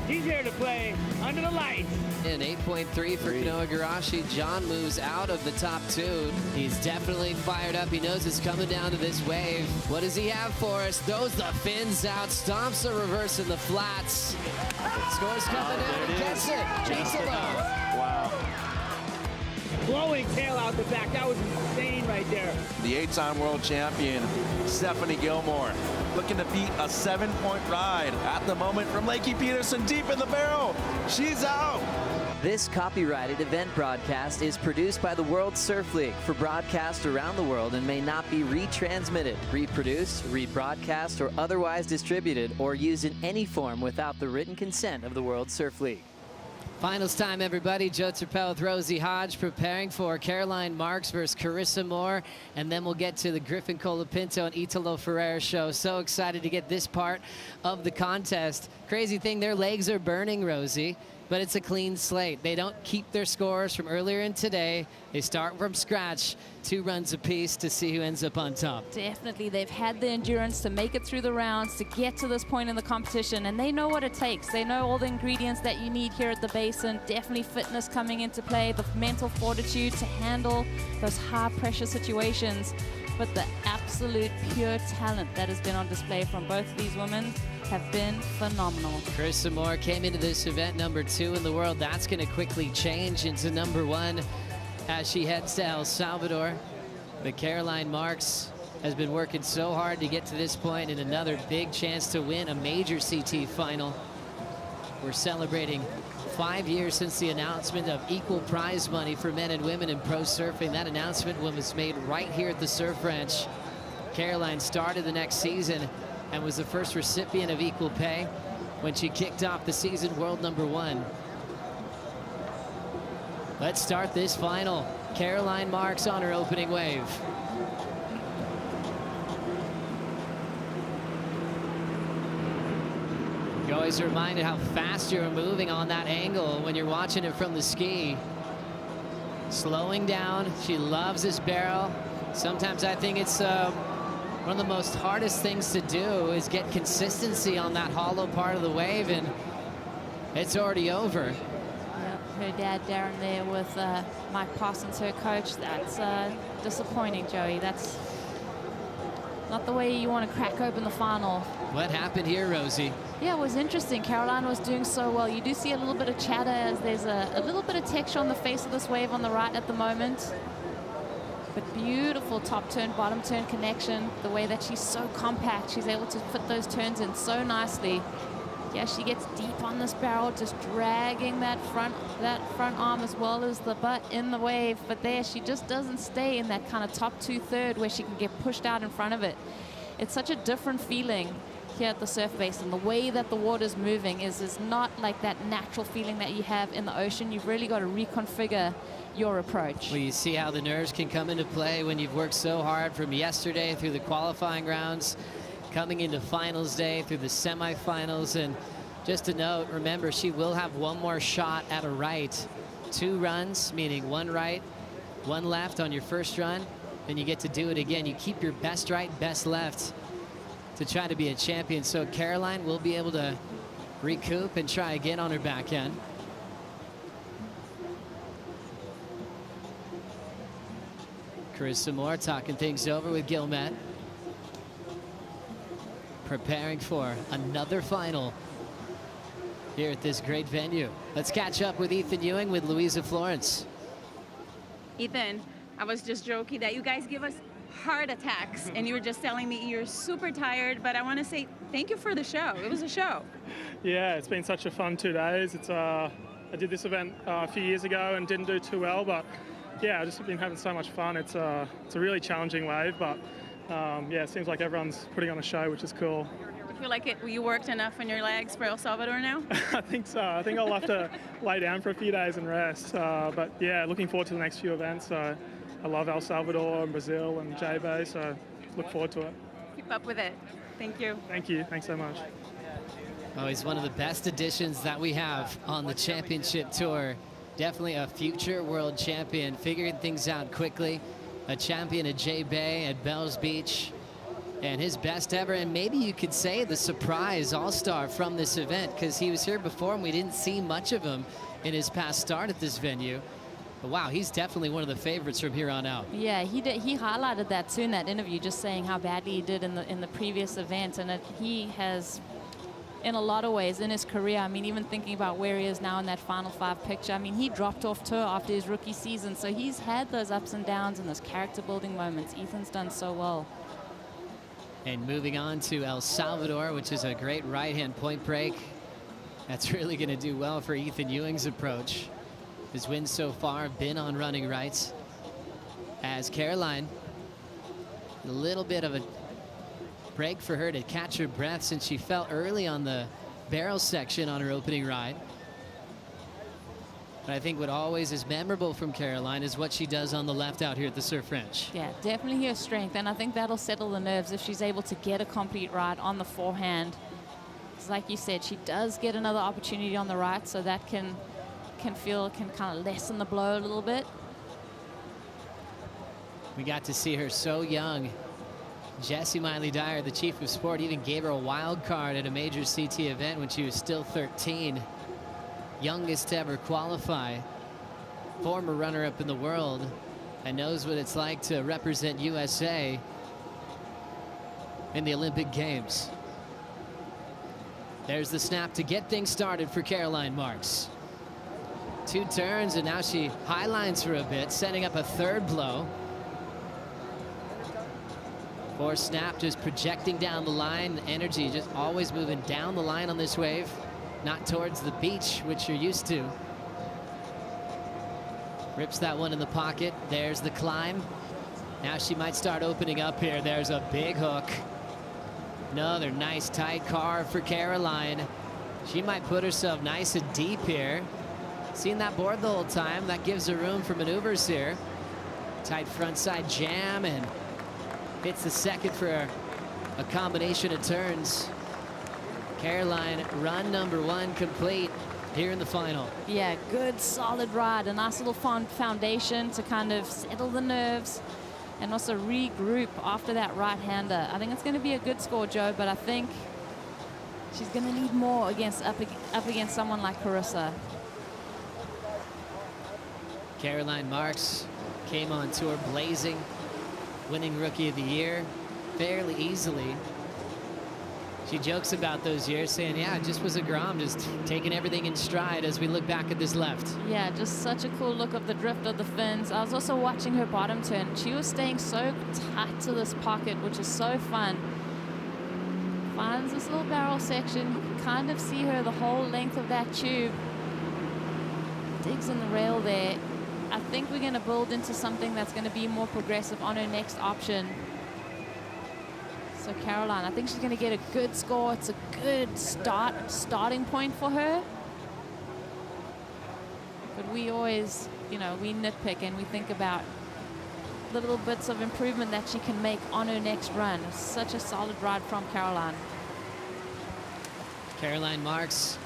He's here to play under the lights. And 8.3 for Kanoa Garashi. John moves out of the top 2. He's definitely fired up. He knows it's coming down to this wave. What does he have for us? Throws the fins out, stomps a reverse in the flats. Scores coming in and gets it. Wow. Blowing tail out the back. That was insane right there. The 8-time world champion, Stephanie Gilmore, looking to beat a 7-point ride at the moment from Lakey Peterson deep in the barrel. She's out. This copyrighted event broadcast is produced by the World Surf League for broadcast around the world and may not be retransmitted, reproduced, rebroadcast, or otherwise distributed or used in any form without the written consent of the World Surf League. Finals time, everybody. Joe Turpel with Rosie Hodge preparing for Caroline Marks versus Carissa Moore. And then we'll get to the Griffin Colapinto and Italo Ferreira show. So excited to get this part of the contest. Crazy thing, their legs are burning, Rosie, but it's a clean slate. They don't keep their scores from earlier in today. They start from scratch, 2 runs apiece to see who ends up on top. Definitely, they've had the endurance to make it through the rounds, to get to this point in the competition, and they know what it takes. They know all the ingredients that you need here at the basin. Definitely fitness coming into play, the mental fortitude to handle those high-pressure situations. But the absolute pure talent that has been on display from both of these women have been phenomenal. Carissa Moore came into this event number 2 in the world. That's going to quickly change into number 1 as she heads to El Salvador. But Caroline Marks has been working so hard to get to this point, and another big chance to win a major CT final. We're celebrating 5 years since the announcement of equal prize money for men and women in pro surfing. That announcement was made right here at the Surf Ranch. Caroline started the next season and was the first recipient of equal pay when she kicked off the season world number 1. Let's start this final. Caroline Marks on her opening wave. You're always reminded how fast you're moving on that angle when you're watching it from the ski. Slowing down, she loves this barrel. Sometimes I think it's one of the most hardest things to do is get consistency on that hollow part of the wave, and it's already over. Her dad, Darren, there with Mike Parsons, her coach. That's disappointing, Joey. That's not the way you want to crack open the final. What happened here, Rosie? Yeah, it was interesting. Caroline was doing so well. You do see a little bit of chatter as there's a little bit of texture on the face of this wave on the right at the moment. But beautiful top turn, bottom turn connection. The way that she's so compact, she's able to fit those turns in so nicely. Yeah, she gets deep on this barrel, just dragging that front arm as well as the butt in the wave. But there, she just doesn't stay in that kind of top 2/3 where she can get pushed out in front of it. It's such a different feeling here at the surf basin. The way that the water's moving is not like that natural feeling that you have in the ocean. You've really got to reconfigure your approach. Well, you see how the nerves can come into play when you've worked so hard from yesterday through the qualifying rounds, coming into finals day through the semifinals. And just a note, remember, she will have one more shot at a right. 2 runs, meaning 1 right, 1 left on your first run. Then you get to do it again. You keep your best right, best left to try to be a champion. So Caroline will be able to recoup and try again on her backhand. Carissa Moore talking things over with Gilmet. Preparing for another final here at this great venue. Let's catch up with Ethan Ewing with Louisa Florence. Ethan, I was just joking that you guys give us heart attacks, and you were just telling me you're super tired, but I want to say thank you for the show. It was a show. Yeah, it's been such a fun 2 days. It's I did this event a few years ago and didn't do too well, but yeah, I've just been having so much fun. It's a really challenging wave, but yeah, it seems like everyone's putting on a show, which is cool. You feel like you worked enough on your legs for El Salvador now? I think so. I think I'll have to lay down for a few days and rest. But yeah, looking forward to the next few events. I love El Salvador and Brazil and J-Bay, so look forward to it. Keep up with it. Thank you. Thank you. Thanks so much. Oh, he's one of the best additions that we have on the championship tour. Definitely a future world champion, figuring things out quickly. A champion at J-Bay, at Bells Beach, and his best ever, and maybe you could say the surprise all-star from this event, because he was here before and we didn't see much of him in his past start at this venue. But wow, he's definitely one of the favorites from here on out. Yeah, he did. He highlighted that too in that interview, just saying how badly he did in the previous event, and that he has, in a lot of ways, in his career, I mean, even thinking about where he is now in that Final 5 picture, I mean, he dropped off tour after his rookie season, so he's had those ups and downs and those character-building moments. Ethan's done so well. And moving on to El Salvador, which is a great right-hand point break. That's really going to do well for Ethan Ewing's approach. His wins so far have been on running rights. As Caroline, a little bit of a break for her to catch her breath since she fell early on the barrel section on her opening ride. But I think what always is memorable from Caroline is what she does on the left out here at the Surf Ranch. Yeah, definitely her strength, and I think that'll settle the nerves if she's able to get a complete ride on the forehand. It's like you said, she does get another opportunity on the right, so that can kind of lessen the blow a little bit. We got to see her so young. Jessie Miley Dyer, the chief of sport, even gave her a wild card at a major CT event when she was still 13. Youngest to ever qualify. Former runner-up in the world, and knows what it's like to represent USA in the Olympic Games. There's the snap to get things started for Caroline Marks. 2 turns, and now she highlines for a bit, setting up a third blow. 4 snap, just projecting down the line. Energy just always moving down the line on this wave, not towards the beach, which you're used to. Rips that one in the pocket. There's the climb. Now she might start opening up here. There's a big hook. Another nice tight carve for Caroline. She might put herself nice and deep here. Seen that board the whole time. That gives her room for maneuvers here. Tight front side jam, and hits the second for a combination of turns. Caroline, run number 1 complete here in the final. Yeah, good solid ride, a nice little foundation to kind of settle the nerves and also regroup after that right-hander. I think it's going to be a good score, Joe, but I think she's going to need more up against someone like Carissa. Caroline Marks came on tour blazing, winning Rookie of the Year fairly easily. She jokes about those years, saying, yeah, it just was a Grom, just taking everything in stride as we look back at this left. Yeah, just such a cool look of the drift of the fins. I was also watching her bottom turn. She was staying so tight to this pocket, which is so fun. Finds this little barrel section. You can kind of see her the whole length of that tube. Digs in the rail there. I think we're going to build into something that's going to be more progressive on her next option. So Caroline, I think she's going to get a good score. It's a good starting point for her. But we always, you know, we nitpick and we think about the little bits of improvement that she can make on her next run. Such a solid ride from Caroline. Caroline Marks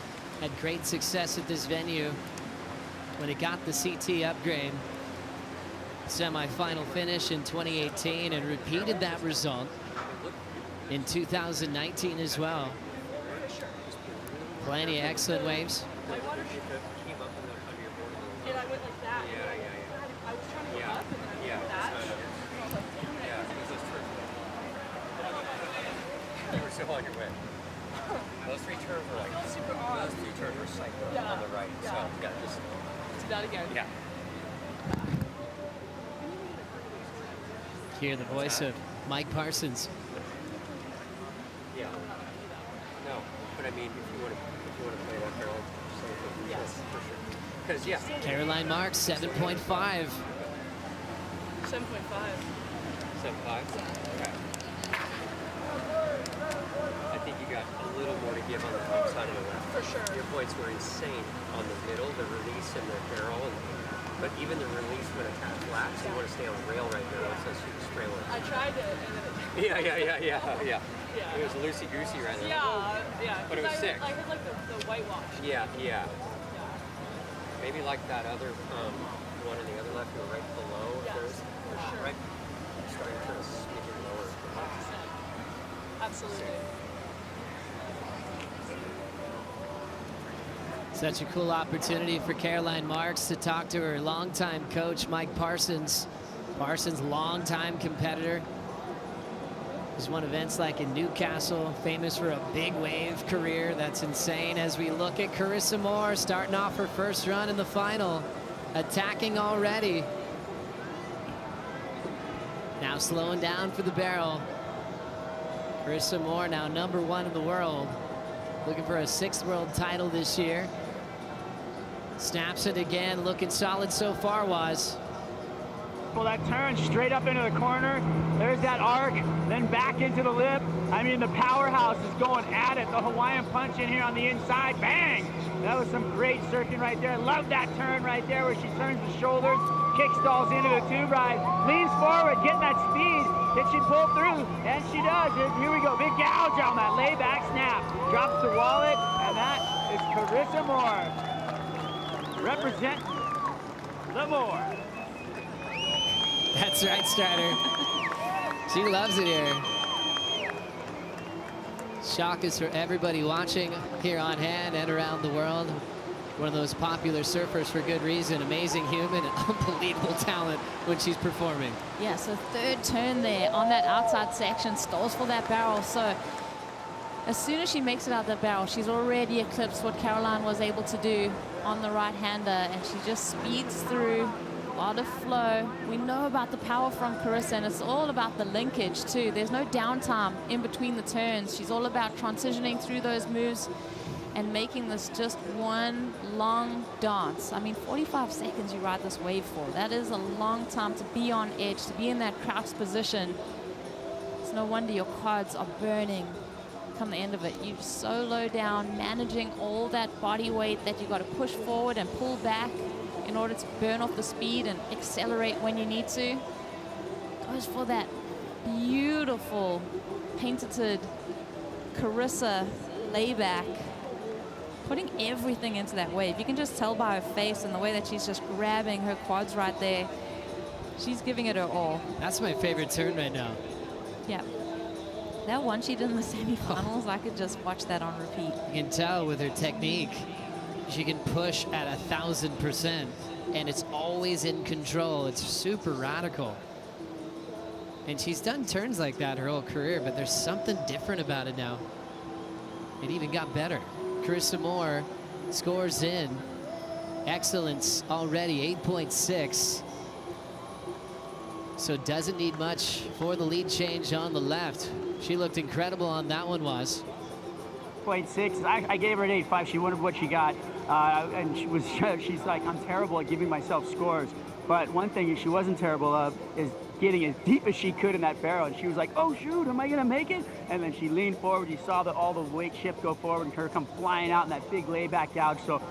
had great success at this venue when it got the CT upgrade. Semi-final finish in 2018 and repeated that result in 2019 as well. Plenty of excellent waves. So on your way. Those 3 turns were like, those 3 turns were cycling on the right. So yeah, just do that again. Yeah. Hear the voice of Mike Parsons. Yeah. No, but I mean, if you want to play that Caroline, yes, for sure. Because yeah. Caroline Marks, 7.5. 7.5. 7.5. Okay. I think you got a little more to give on the outside of the left. For sure. Your points were insane on the middle, the release and the barrel, but even the release when it flaps, you want to stay on the rail right now. It says super straight line. I tried to. Yeah. It was loosey-goosey right now. Yeah. But it was sick. I had like the whitewash. Yeah. Maybe like that other one on the other left, you were right below. Yes, for sure. Right, starting to turn a smidgen lower. Absolutely. Such a cool opportunity for Caroline Marks to talk to her longtime coach, Mike Parsons. Parsons, longtime competitor. He's won events like in Newcastle, famous for a big wave career. That's insane. As we look at Carissa Moore starting off her first run in the final, attacking already. Now slowing down for the barrel. Carissa Moore now #1 in the world. Looking for a 6th world title this year. Snaps it again, looking solid so far, Waz. Well, that turn straight up into the corner. There's that arc, then back into the lip. I mean, the powerhouse is going at it. The Hawaiian punch in here on the inside, bang! That was some great surfing right there. Love that turn right there where she turns the shoulders, kick stalls into the tube ride, leans forward, getting that speed. Can she pull through? And she does. Here we go. Big gouge on that layback snap. Drops the wallet, and that is Carissa Moore. Represent the Moore. That's right, Strider. She loves it here. Shock is for everybody watching here on hand and around the world. One of those popular surfers for good reason. Amazing human and unbelievable talent when she's performing. Yeah, so third turn there on that outside section, stalls for that barrel. So as soon as she makes it out that barrel, she's already eclipsed what Caroline was able to do on the right-hander, and she just speeds through. A lot of flow. We know about the power from Carissa, and it's all about the linkage too. There's no downtime in between the turns. She's all about transitioning through those moves and making this just one long dance. I mean, 45 seconds you ride this wave for. That is a long time to be on edge, to be in that crouched position. It's no wonder your quads are burning come the end of it. You're so low down, managing all that body weight that you got to push forward and pull back in order to burn off the speed and accelerate when you need to. Goes for that beautiful painted Carissa layback, putting everything into that wave. You can just tell by her face and the way that she's just grabbing her quads right there. She's giving it her all. That's my favorite turn right now. Yeah. That one she did in the semifinals, I could just watch that on repeat. You can tell with her technique, she can push at 1,000%, and it's always in control. It's super radical. And she's done turns like that her whole career, but there's something different about it now. It even got better. Carissa Moore scores in. Excellence already, 8.6. So doesn't need much for the lead change on the left. She looked incredible on that one, was. 0.6. I gave her an 8.5. She wondered what she got, and she's like, I'm terrible at giving myself scores. But one thing she wasn't terrible of is getting as deep as she could in that barrel. And she was like, oh shoot, am I gonna make it? And then she leaned forward. You saw all the weight shift go forward and her come flying out in that big layback gouge. So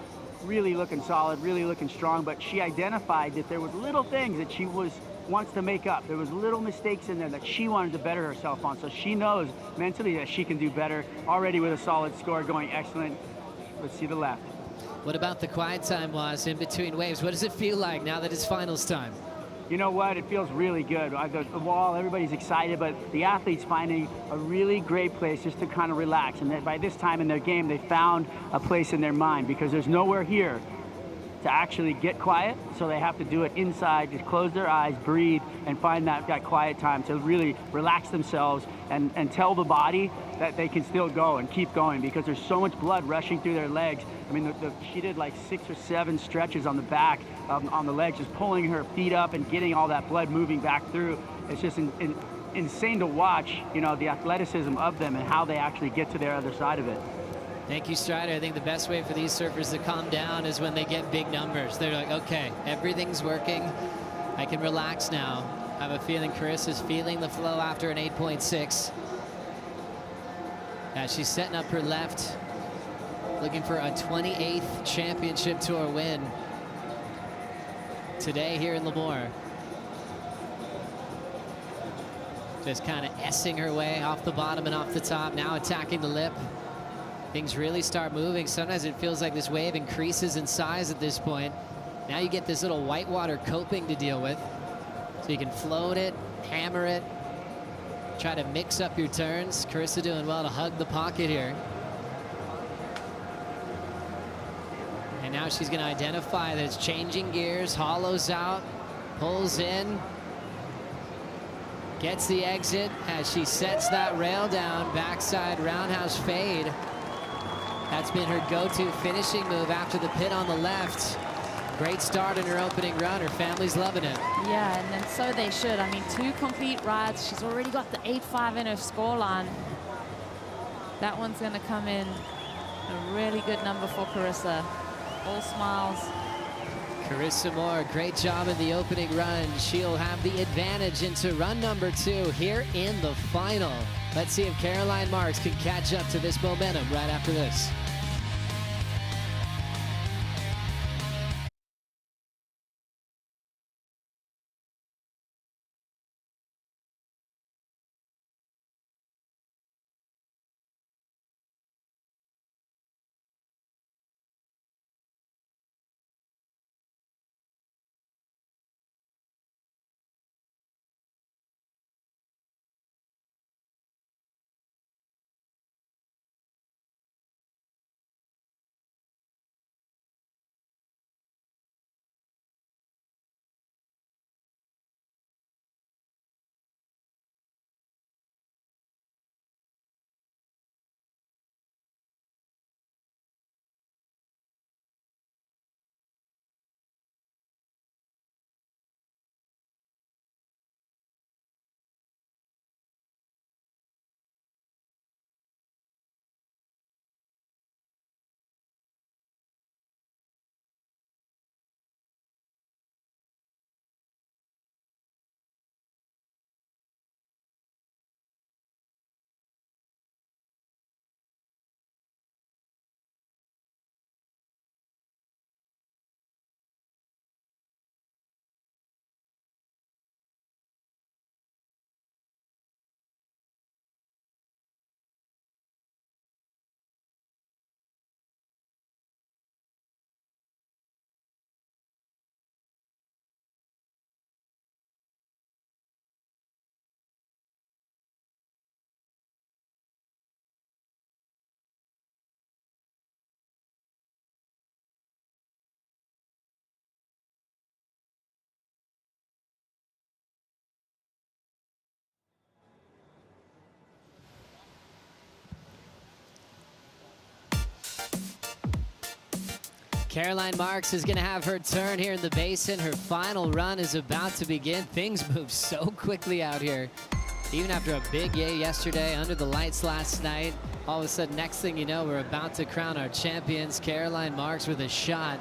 really looking solid, really looking strong. But she identified that there was little things that she wants to make up. There was little mistakes in there that she wanted to better herself on. So she knows mentally that she can do better. Already with a solid score, going excellent. Let's see the left. What about the quiet time, was in between waves? What does it feel like now that it's finals time? You know what? It feels really good. I go to the wall, everybody's excited, but the athletes finding a really great place just to kind of relax. And by this time in their game, they found a place in their mind, because there's nowhere here to actually get quiet, so they have to do it inside, just close their eyes, breathe, and find that quiet time to really relax themselves and tell the body that they can still go and keep going, because there's so much blood rushing through their legs. I mean, she did like 6 or 7 stretches on the back, on the legs, just pulling her feet up and getting all that blood moving back through. It's just insane to watch, you know, the athleticism of them and how they actually get to their other side of it. Thank you, Strider. I think the best way for these surfers to calm down is when they get big numbers. They're like, okay, everything's working. I can relax now. I have a feeling Carissa's feeling the flow after an 8.6. As she's setting up her left, looking for a 28th championship tour win today here in Lemoore. Just kind of S-ing her way off the bottom and off the top, now attacking the lip. Things really start moving. Sometimes it feels like this wave increases in size at this point. Now you get this little whitewater coping to deal with. So you can float it, hammer it, try to mix up your turns. Carissa doing well to hug the pocket here. And now she's going to identify that it's changing gears, hollows out, pulls in, gets the exit as she sets that rail down, backside roundhouse fade. That's been her go-to finishing move after the pit on the left. Great start in her opening run. Her family's loving it. Yeah, and then so they should. I mean, 2 complete rides. She's already got the 8.5 in her scoreline. That one's going to come in a really good number for Carissa. All smiles. Carissa Moore, great job in the opening run. She'll have the advantage into run number 2 here in the final. Let's see if Caroline Marks can catch up to this momentum right after this. Caroline Marks is going to have her turn here in the basin. Her final run is about to begin. Things move so quickly out here. Even after a big yay yesterday under the lights last night, all of a sudden, next thing you know, we're about to crown our champions. Caroline Marks with a shot,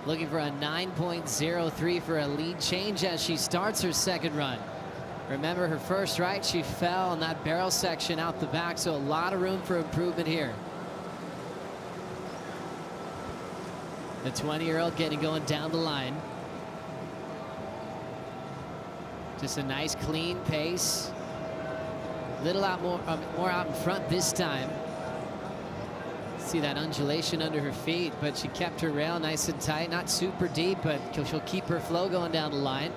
looking for a 9.03 for a lead change as she starts her second run. Remember her first right, she fell on that barrel section out the back, so a lot of room for improvement here. The 20-year-old getting going down the line. Just a nice clean pace. Little out more out in front this time. See that undulation under her feet, but she kept her rail nice and tight. Not super deep, but she'll keep her flow going down the line.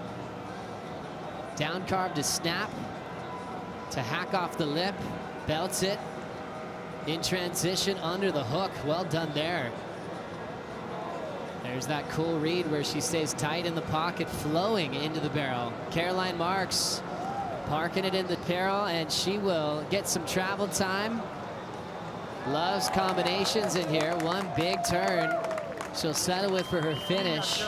Down carve to snap, to hack off the lip, belts it. In transition under the hook. Well done there. There's that cool read where she stays tight in the pocket, flowing into the barrel. Caroline Marks parking it in the barrel, and she will get some travel time. Loves combinations in here. One big turn she'll settle with for her finish.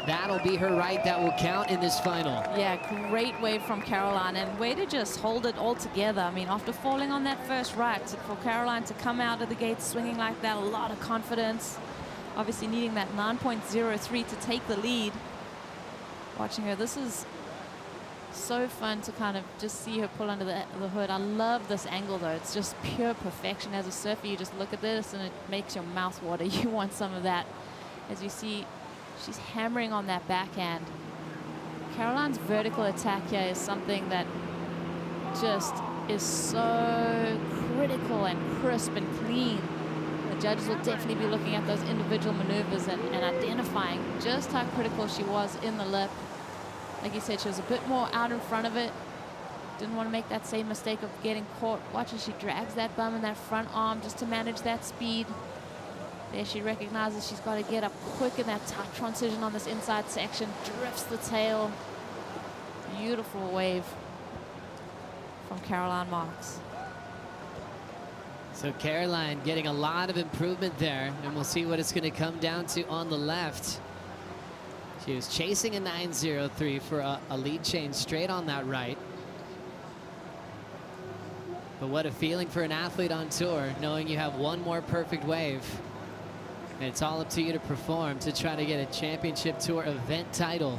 That'll be her right that will count in this final. Yeah, great wave from Caroline, and way to just hold it all together. I mean, after falling on that first right, for Caroline to come out of the gate swinging like that, a lot of confidence. Obviously needing that 9.03 to take the lead. Watching her, this is so fun to kind of just see her pull under the hood. I love this angle though. It's just pure perfection. As a surfer, you just look at this and it makes your mouth water. You want some of that. As you see, she's hammering on that backhand. Caroline's vertical attack here is something that just is so critical and crisp and clean. The judges will definitely be looking at those individual maneuvers and identifying just how critical she was in the lip. Like you said, she was a bit more out in front of it. Didn't want to make that same mistake of getting caught. Watch as she drags that bum in that front arm just to manage that speed. There she recognizes she's got to get up quick in that tight transition on this inside section. Drifts the tail. Beautiful wave from Caroline Marks. So Caroline getting a lot of improvement there, and we'll see what it's going to come down to on the left. She was chasing a 9.03 for a lead change straight on that right. But what a feeling for an athlete on tour, knowing you have one more perfect wave. And it's all up to you to perform to try to get a championship tour event title.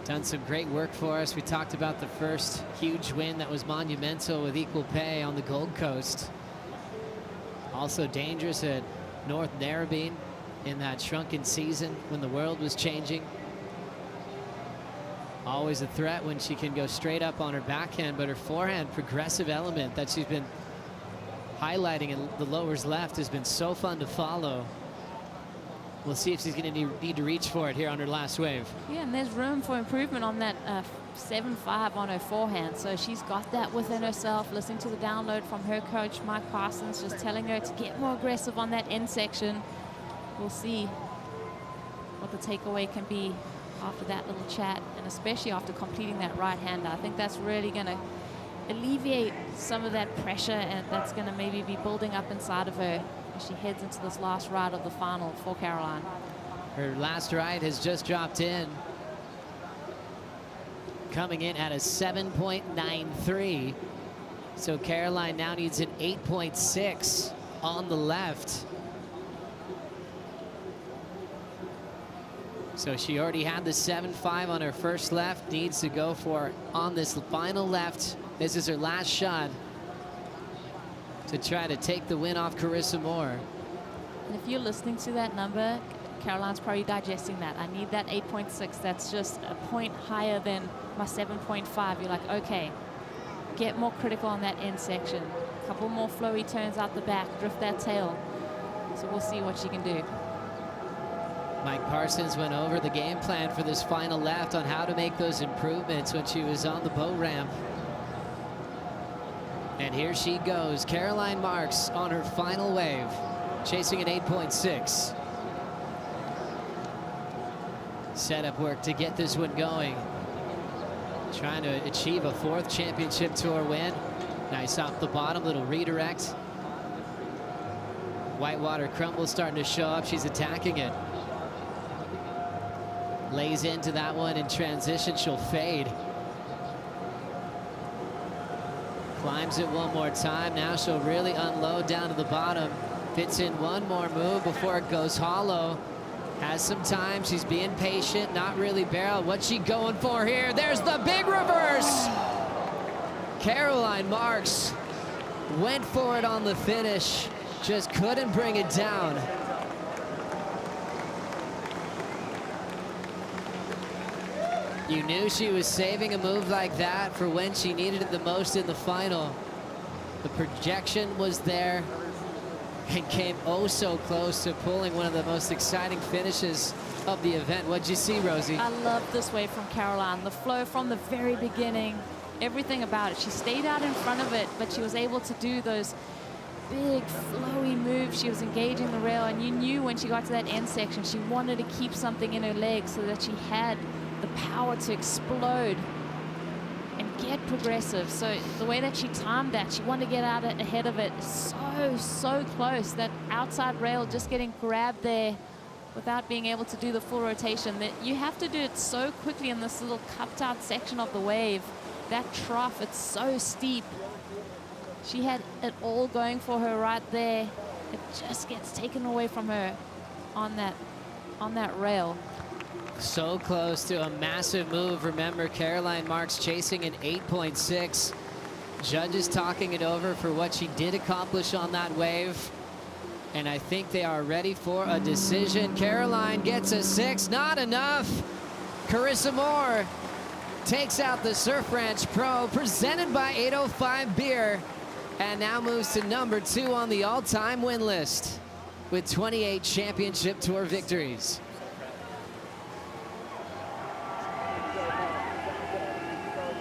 Done some great work for us. We talked about the first huge win that was monumental with equal pay on the Gold Coast. Also dangerous at North Narrabeen in that shrunken season when the world was changing. Always a threat when she can go straight up on her backhand, but her forehand progressive element that she's been highlighting in the lowers left has been so fun to follow. We'll see if she's going to need to reach for it here on her last wave. Yeah, and there's room for improvement on that 7.5 on her forehand. So she's got that within herself, listening to the download from her coach, Mike Parsons, just telling her to get more aggressive on that end section. We'll see what the takeaway can be after that little chat, and especially after completing that right-hander. I think that's really going to alleviate some of that pressure, and that's going to maybe be building up inside of her as she heads into this last ride of the final for Caroline. Her last ride has just dropped in, coming in at a 7.93. So Caroline now needs an 8.6 on the left. So she already had the 7.5 on her first left, needs to go for on this final left. This is her last shot to try to take the win off Carissa Moore. And if you're listening to that number, Caroline's probably digesting that. I need that 8.6. That's just a point higher than my 7.5. You're like, okay, get more critical on that end section. A couple more flowy turns out the back, drift that tail. So we'll see what she can do. Mike Parsons went over the game plan for this final left on how to make those improvements when she was on the boat ramp. And here she goes, Caroline Marks on her final wave, chasing an 8.6. Setup work to get this one going. Trying to achieve a 4th championship tour win. Nice off the bottom, little redirect. Whitewater crumble starting to show up. She's attacking it. Lays into that one in transition. She'll fade. Climbs it one more time. Now she'll really unload down to the bottom. Fits in one more move before it goes hollow. Has some time. She's being patient. Not really barrel. What's she going for here? There's the big reverse. Caroline Marks went for it on the finish. Just couldn't bring it down. You knew she was saving a move like that for when she needed it the most in the final. The projection was there and came oh so close to pulling one of the most exciting finishes of the event. What'd you see, Rosie? I love this wave from Caroline. The flow from the very beginning, everything about it. She stayed out in front of it, but she was able to do those big flowy moves. She was engaging the rail, and you knew when she got to that end section, she wanted to keep something in her legs so that she had the power to explode and get progressive. So the way that she timed that, she wanted to get out ahead of it. So close. That outside rail just getting grabbed there without being able to do the full rotation. That you have to do it so quickly in this little cupped out section of the wave. That trough, it's so steep. She had it all going for her right there. It just gets taken away from her on that rail. So close to a massive move. Remember, Caroline Marks chasing an 8.6. Judges talking it over for what she did accomplish on that wave. And I think they are ready for a decision. Caroline gets a 6, not enough. Carissa Moore takes out the Surf Ranch Pro, presented by 805 Beer, and now moves to number 2 on the all-time win list with 28 championship tour victories.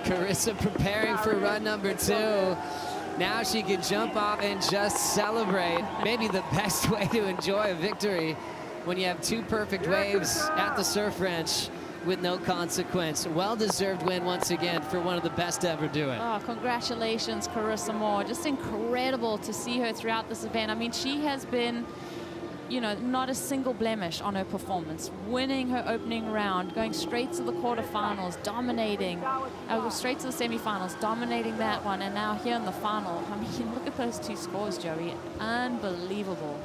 Carissa preparing for run number 2. Now she can jump off and just celebrate. Maybe the best way to enjoy a victory when you have 2 perfect waves at the Surf Ranch with no consequence. Well-deserved win once again for one of the best to ever do it. Oh, congratulations, Carissa Moore. Just incredible to see her throughout this event. I mean, she has been, you know, not a single blemish on her performance. Winning her opening round, going straight to the quarterfinals, dominating, straight to the semifinals, dominating that one, and now here in the final. I mean, look at those 2 scores, Joey. Unbelievable.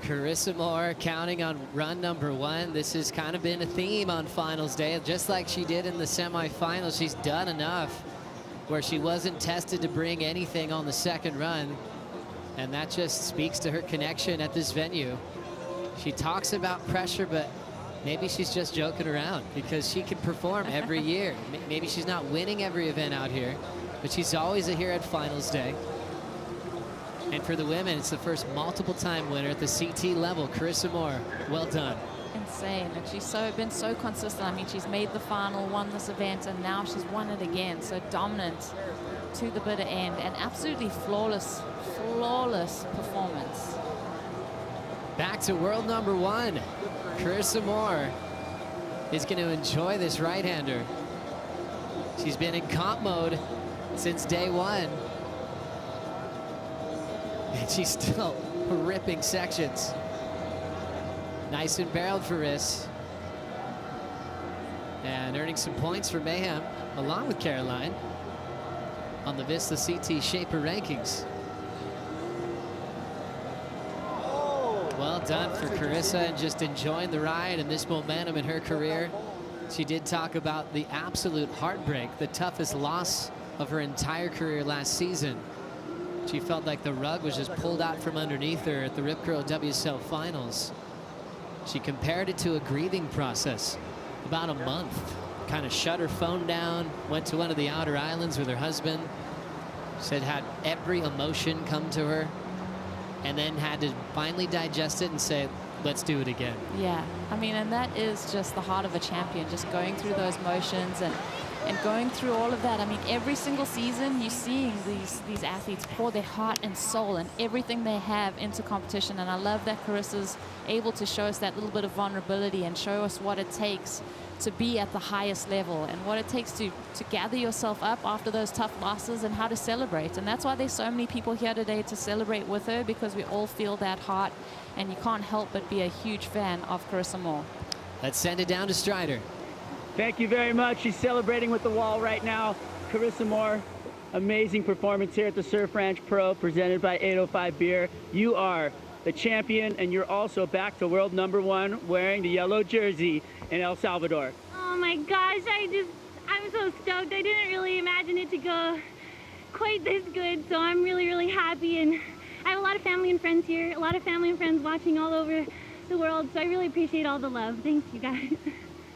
Carissa Moore counting on run number 1. This has kind of been a theme on finals day. Just like she did in the semifinals, she's done enough where she wasn't tested to bring anything on the second run. And that just speaks to her connection at this venue. She talks about pressure, but maybe she's just joking around because she can perform every year. Maybe she's not winning every event out here, but she's always here at finals day. And for the women, it's the first multiple-time winner at the CT level. Carissa Moore, well done. Insane. And she's been so consistent. I mean, she's made the final, won this event, and now she's won it again. So dominant to the bitter end, and absolutely flawless performance. Back to world number 1. Carissa Moore is going to enjoy this right-hander. She's been in comp mode since day 1. And she's still ripping sections. Nice and barreled for Riss. And earning some points for Mayhem, along with Caroline, on the Vista CT Shaper rankings. Well done for Carissa, and just enjoying the ride and this momentum in her career. She did talk about the absolute heartbreak, the toughest loss of her entire career last season. She felt like the rug was just pulled out from underneath her at the Rip Curl WSL Finals. She compared it to a grieving process. About a month, kind of shut her phone down, went to one of the outer islands with her husband, said had every emotion come to her, and then had to finally digest it and say, let's do it again. Yeah, I mean, and that is just the heart of a champion, just going through those motions and And going through all of that, I mean, every single season you're seeing these athletes pour their heart and soul and everything they have into competition. And I love that Carissa's able to show us that little bit of vulnerability and show us what it takes to be at the highest level and what it takes to gather yourself up after those tough losses and how to celebrate. And that's why there's so many people here today to celebrate with her, because we all feel that heart, and you can't help but be a huge fan of Carissa Moore. Let's send it down to Strider. Thank you very much. She's celebrating with the wall right now. Carissa Moore, amazing performance here at the Surf Ranch Pro presented by 805 Beer. You are the champion, and you're also back to world #1 wearing the yellow jersey in El Salvador. Oh my gosh, I'm so stoked. I didn't really imagine it to go quite this good, so I'm really, really happy. And I have a lot of family and friends here, a lot of family and friends watching all over the world, so I really appreciate all the love. Thanks, you guys.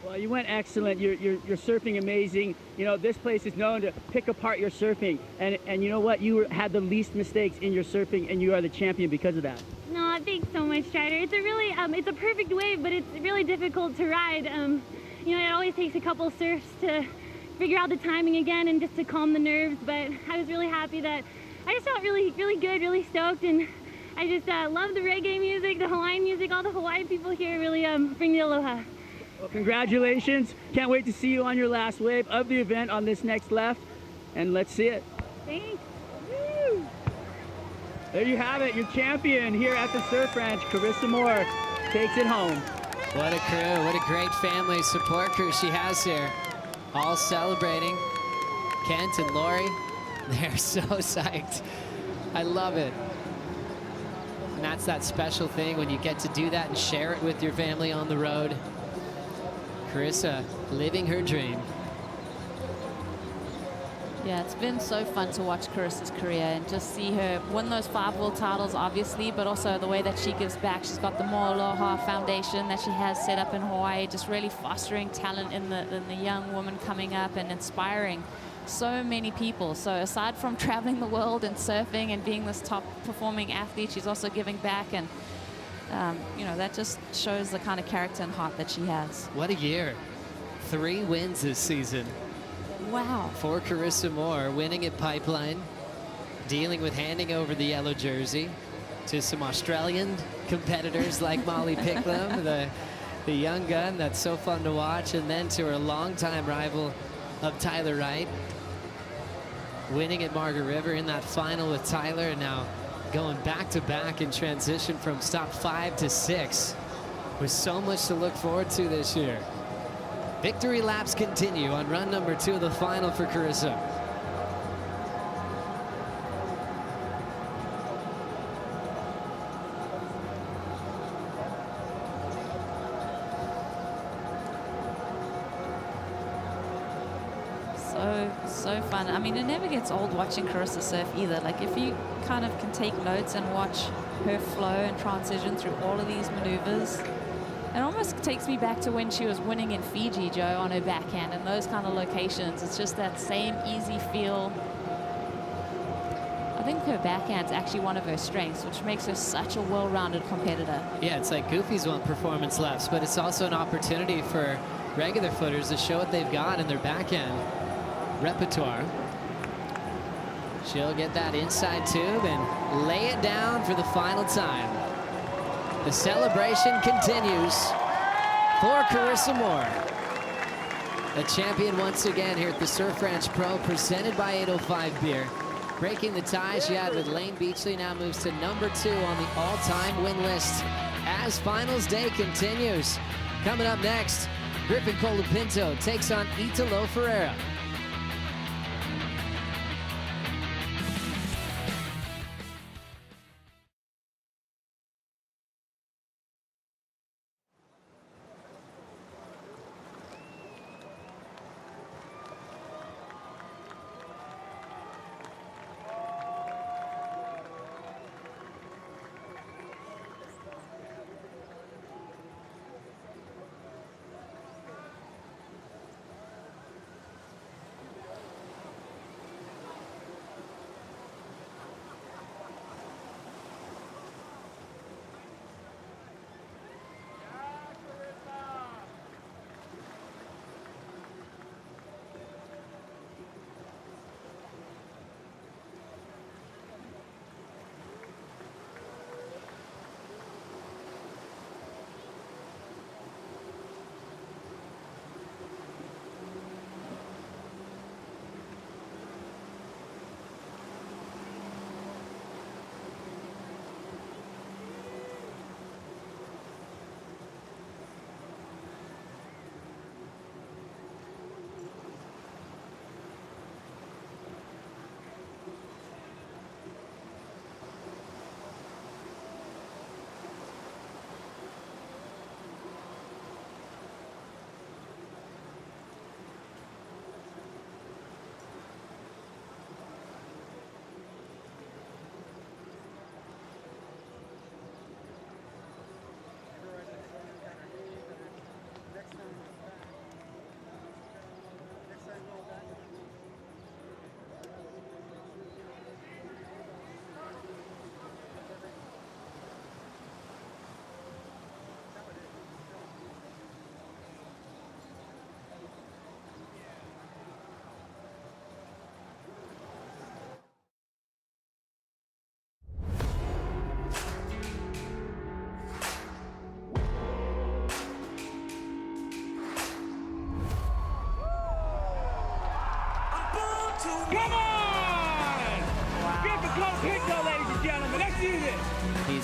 Well, you went excellent. You're surfing amazing. You know, this place is known to pick apart your surfing, and you know what? You had the least mistakes in your surfing, and you are the champion because of that. No, thanks so much, Strider. It's a really, it's a perfect wave, but it's really difficult to ride. You know, it always takes a couple surfs to figure out the timing again and just to calm the nerves, but I was really happy that I just felt really, really good, really stoked, and I just love the reggae music, the Hawaiian music. All the Hawaiian people here really bring the aloha. Well, congratulations. Can't wait to see you on your last wave of the event on this next left, and let's see it. Thanks. Woo! There you have it, your champion here at the Surf Ranch. Carissa Moore takes it home. What a crew, what a great family support crew she has here. All celebrating. Kent and Lori, they're so psyched. I love it. And that's that special thing when you get to do that and share it with your family on the road. Carissa living her dream. Yeah, it's been so fun to watch Carissa's career and just see her win those 5 world titles, obviously, but also the way that she gives back. She's got the Mo Aloha Foundation that she has set up in Hawaii, just really fostering talent in the young woman coming up and inspiring so many people. So aside from traveling the world and surfing and being this top performing athlete, she's also giving back, and you know, that just shows the kind of character and heart that she has. What a year. 3 wins this season. Wow. For Carissa Moore, winning at Pipeline, dealing with handing over the yellow jersey to some Australian competitors like Molly Picklum, the young gun that's so fun to watch, and then to her longtime rival of Tyler Wright, winning at Margaret River in that final with Tyler, and now going back-to-back in transition from stop 5 to 6 with so much to look forward to this year. Victory laps continue on run number 2 of the final for Carissa. So fun. I mean, it never gets old watching Carissa surf either. Like, if you kind of can take notes and watch her flow and transition through all of these maneuvers, it almost takes me back to when she was winning in Fiji, Joe, on her backhand and those kind of locations. It's just that same easy feel. I think her backhand's actually one of her strengths, which makes her such a well-rounded competitor. Yeah, it's like Goofy's want performance lefts, but it's also an opportunity for regular footers to show what they've got in their backhand repertoire. She'll get that inside tube and lay it down for the final time. The celebration continues for Carissa Moore. The champion once again here at the Surf Ranch Pro, presented by 805 Beer. Breaking the tie she had with Lane Beachley, now moves to number 2 on the all-time win list as finals day continues. Coming up next, Griffin Colapinto takes on Italo Ferreira.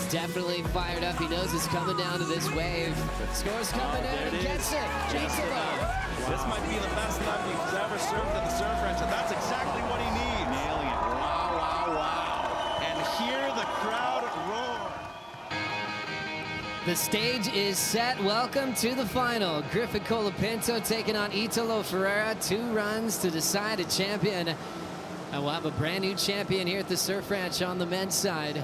definitely fired up. He knows it's coming down to this wave. Scores coming in and gets it. This might be the best time he's ever served at the Surf Ranch, and that's exactly what he needs. Nailing it. Wow, wow, wow. And hear the crowd roar. The stage is set. Welcome to the final. Griffin Colapinto taking on Italo Ferreira. 2 runs to decide a champion. And we'll have a brand new champion here at the Surf Ranch on the men's side.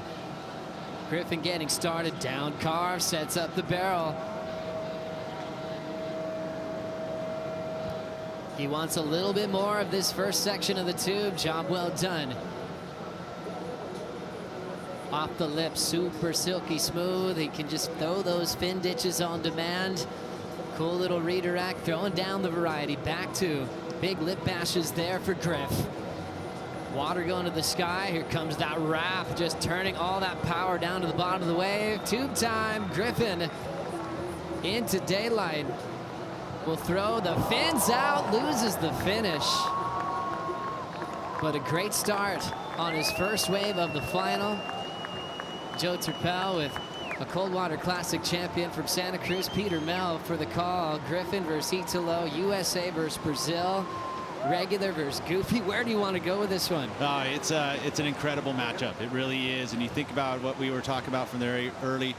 Griffin getting started. Down carve, sets up the barrel. He wants a little bit more of this first section of the tube. Job well done. Off the lip, super silky smooth. He can just throw those fin ditches on demand. Cool little redirect, throwing down the variety. Back to big lip bashes there for Griff. Water going to the sky. Here comes that wrap, just turning all that power down to the bottom of the wave. Tube time, Griffin into daylight. Will throw the fins out, loses the finish. But a great start on his first wave of the final. Joe Turpel with a Coldwater Classic champion from Santa Cruz, Peter Mel for the call. Griffin versus Italo, USA versus Brazil. Regular versus Goofy. Where do you want to go with this one? It's an incredible matchup. It really is. And you think about what we were talking about from the very early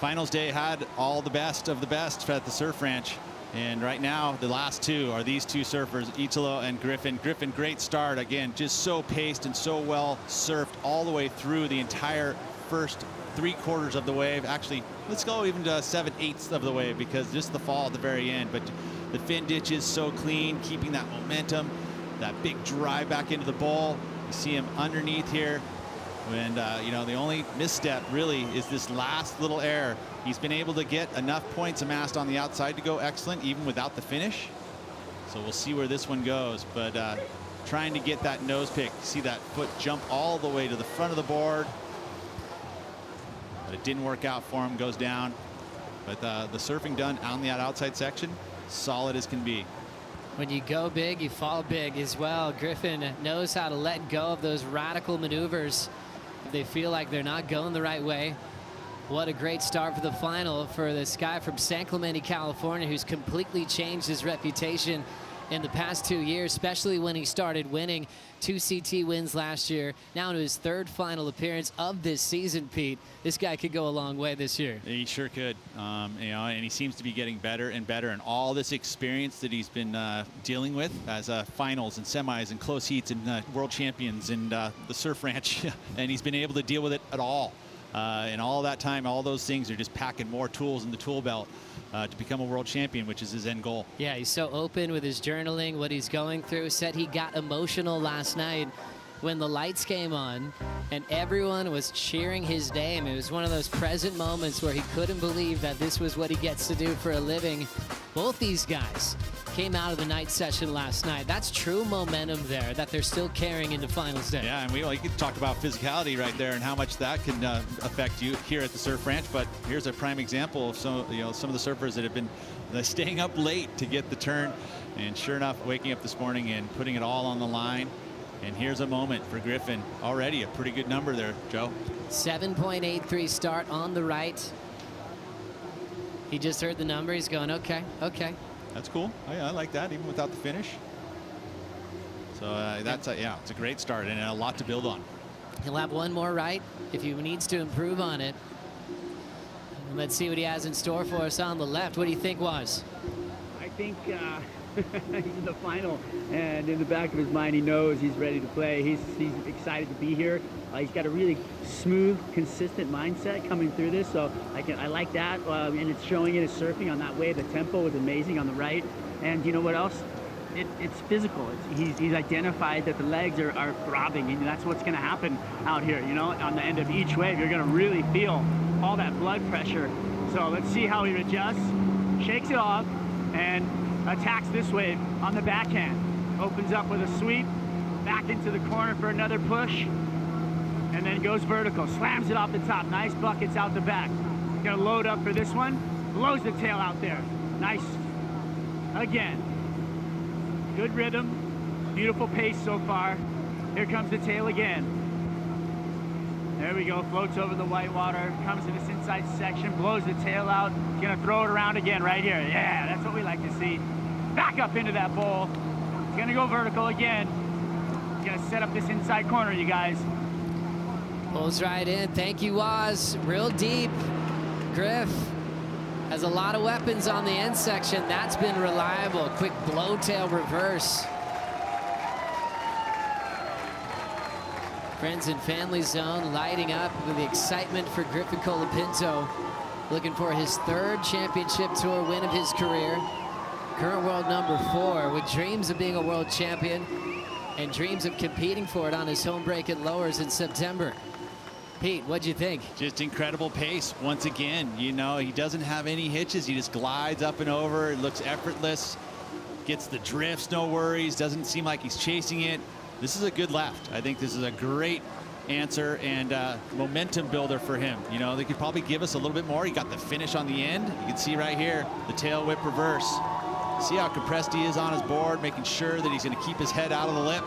finals day, had all the best of the best at the Surf Ranch. And right now, the last two are these two surfers, Italo and Griffin. Griffin, great start. Again, just so paced and so well surfed all the way through the entire first 3/4 of the wave. Actually, let's go even to 7/8 of the wave, because just the fall at the very end. But the fin ditch is so clean, keeping that momentum, that big drive back into the bowl. You see him underneath here. And, you know, the only misstep really is this last little error. He's been able to get enough points amassed on the outside to go excellent, even without the finish. So we'll see where this one goes. But trying to get that nose pick, see that foot jump all the way to the front of the board. But it didn't work out for him, goes down. But the surfing done on that outside section, solid as can be. When you go big, you fall big as well. Griffin knows how to let go of those radical maneuvers if they feel like they're not going the right way. What a great start for the final for this guy from San Clemente, California, who's completely changed his reputation in the past 2 years, especially when he started winning 2 CT wins last year. Now to his 3rd final appearance of this season, Pete. This guy could go a long way this year. He sure could. You know, and he seems to be getting better and better. And all this experience that he's been dealing with as finals and semis and close heats and world champions and the Surf Ranch, and he's been able to deal with it at all. And all that time, all those things are just packing more tools in the tool belt to become a world champion, which is his end goal. Yeah, he's so open with his journaling, what he's going through. Said he got emotional last night when the lights came on and everyone was cheering his name. It was one of those present moments where he couldn't believe that this was what he gets to do for a living. Both these guys came out of the night session last night. That's true momentum there that they're still carrying into finals day. Yeah, and we could talk about physicality right there and how much that can affect you here at the Surf Ranch. But here's a prime example of some of the surfers that have been staying up late to get the turn, and sure enough, waking up this morning and putting it all on the line. And here's a moment for Griffin. Already a pretty good number there, Joe. 7.83 start on the right. He just heard the number. He's going, okay, okay. That's cool. Oh, yeah, I like that, even without the finish. So that's yeah, it's a great start and a lot to build on. He'll have one more right if he needs to improve on it. And let's see what he has in store for us on the left. What do you think, Was? I think he's in the final, and in the back of his mind, he knows he's ready to play. He's excited to be here. He's got a really smooth, consistent mindset coming through this, so I like that, and it's showing in his surfing on that wave. The tempo was amazing on the right, and you know what else? It's physical. He's identified that the legs are throbbing, and that's what's going to happen out here. You know, on the end of each wave, you're going to really feel all that blood pressure. So let's see how he adjusts, shakes it off, and attacks this wave on the backhand. Opens up with a sweep, back into the corner for another push, and then goes vertical. Slams it off the top. Nice buckets out the back. Gonna load up for this one. Blows the tail out there. Nice. Again. Good rhythm. Beautiful pace so far. Here comes the tail again. There we go, floats over the whitewater, comes to this inside section, blows the tail out. He's gonna throw it around again right here. Yeah, that's what we like to see. Back up into that bowl. He's gonna go vertical again. He's gonna set up this inside corner, you guys. Pulls right in. Thank you, Waz. Real deep. Griff has a lot of weapons on the end section. That's been reliable. Quick blow tail reverse. Friends and family zone lighting up with the excitement for Griffin Colapinto. Looking for his 3rd championship tour win of his career. Current world number 4 with dreams of being a world champion and dreams of competing for it on his home break at Lowers in September. Pete, what'd you think? Just incredible pace once again. You know, he doesn't have any hitches. He just glides up and over. It looks effortless. Gets the drifts, no worries. Doesn't seem like he's chasing it. This is a good left. I think this is a great answer and momentum builder for him. You know, they could probably give us a little bit more. He got the finish on the end. You can see right here, the tail whip reverse. See how compressed he is on his board, making sure that he's going to keep his head out of the lip.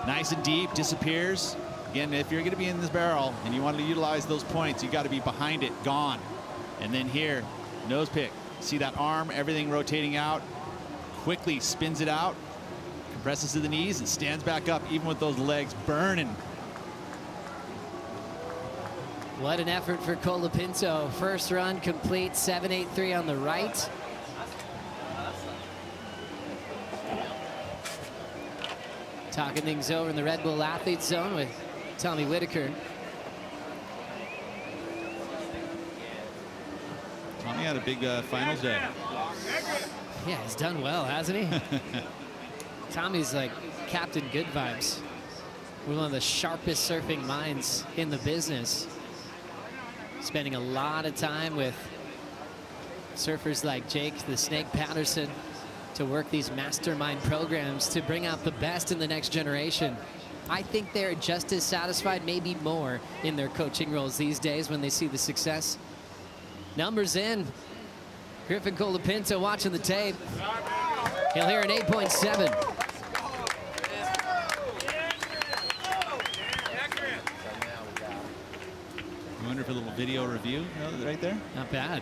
Nice and deep, disappears. Again, if you're going to be in this barrel and you want to utilize those points, you got to be behind it, gone. And then here, nose pick. See that arm, everything rotating out. Quickly spins it out, compresses to the knees, and stands back up, even with those legs burning. What an effort for Colapinto. First run complete, 7.83 on the right. Talking things over in the Red Bull Athlete Zone with Tommy Whitaker. Tommy had a big finals day. Yeah, he's done well, hasn't he? Tommy's like Captain Good Vibes. One of the sharpest surfing minds in the business. Spending a lot of time with surfers like Jake the Snake Patterson to work these mastermind programs to bring out the best in the next generation. I think they're just as satisfied, maybe more, in their coaching roles these days when they see the success. Numbers in. Griffin Colapinto watching the tape. He'll hear an 8.7. I wonder if a little video review right there. Not bad.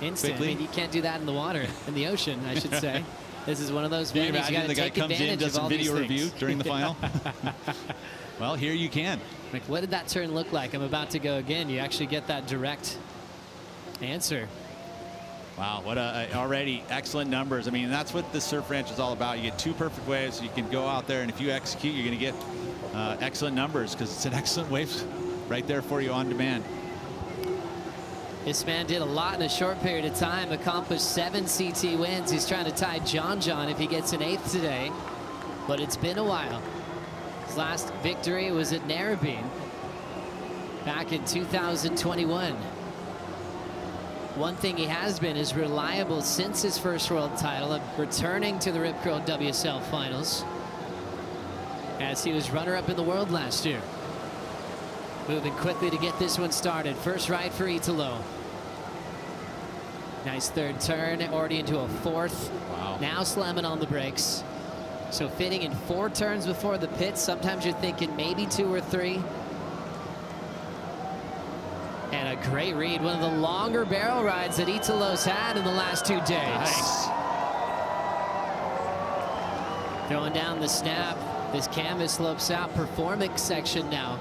Instant. Quickly. I mean, you can't do that in the water, in the ocean, I should say. This is one of those Can you venues you got imagine to the guy take comes in, advantage does of some all video these review things. during the final? Well, here you can. Like, what did that turn look like? I'm about to go again. You actually get that direct answer. Wow, what already excellent numbers. I mean, that's what the surf ranch is all about. You get 2 perfect waves, so you can go out there, and if you execute, you're going to get excellent numbers because it's an excellent wave right there for you on demand. This man did a lot in a short period of time, accomplished 7 CT wins. He's trying to tie John if he gets an 8th today, but it's been a while. His last victory was at Narrabeen back in 2021. One thing he has been is reliable since his first world title, returning to the Rip Curl WSL Finals, as he was runner-up in the world last year. Moving quickly to get this one started. First right for Italo. Nice third turn, already into a 4th. Wow. Now slamming on the brakes. So fitting in 4 turns before the pit. Sometimes you're thinking maybe 2 or 3. And a great read. One of the longer barrel rides that Italo's had in the last 2 days. Nice. Throwing down the snap. This canvas slopes out. Performance section now.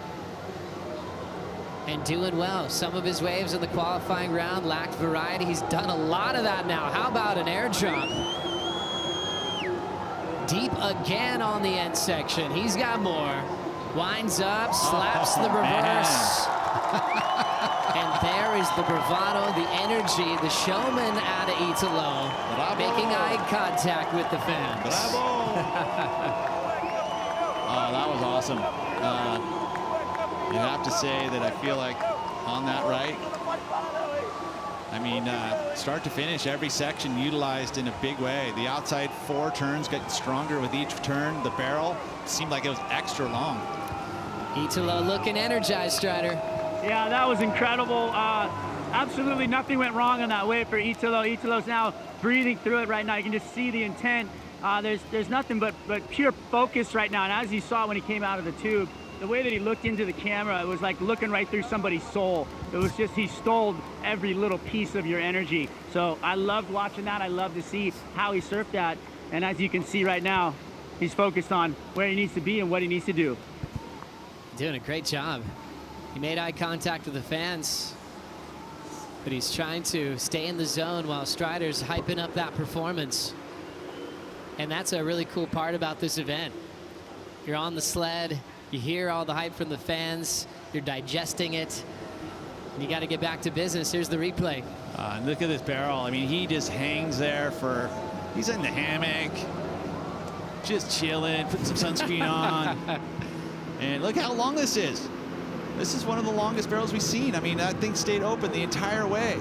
And doing well. Some of his waves in the qualifying round lacked variety. He's done a lot of that now. How about an air drop? Deep again on the end section. He's got more. Winds up, slaps the reverse. And there is the bravado, the energy, the showman out of Italo. Making eye contact with the fans. Oh, that was awesome. You have to say that I feel like on that right, I mean, start to finish, every section utilized in a big way. The outside 4 turns getting stronger with each turn. The barrel seemed like it was extra long. Italo looking energized, Strider. Yeah, that was incredible. Absolutely nothing went wrong on that wave for Italo. Italo's now breathing through it right now. You can just see the intent. There's nothing but pure focus right now. And as you saw when he came out of the tube, the way that he looked into the camera, it was like looking right through somebody's soul. It was just, he stole every little piece of your energy. So I loved watching that. I love to see how he surfed that. And as you can see right now, he's focused on where he needs to be and what he needs to do. Doing a great job. He made eye contact with the fans, but he's trying to stay in the zone while Strider's hyping up that performance. And that's a really cool part about this event. You're on the sled, you hear all the hype from the fans, you're digesting it, and you got to get back to business. Here's the replay. And look at this barrel. I mean, he just hangs there for, he's in the hammock, just chilling, putting some sunscreen on. And look how long this is. This is one of the longest barrels we've seen. I mean, that thing stayed open the entire way.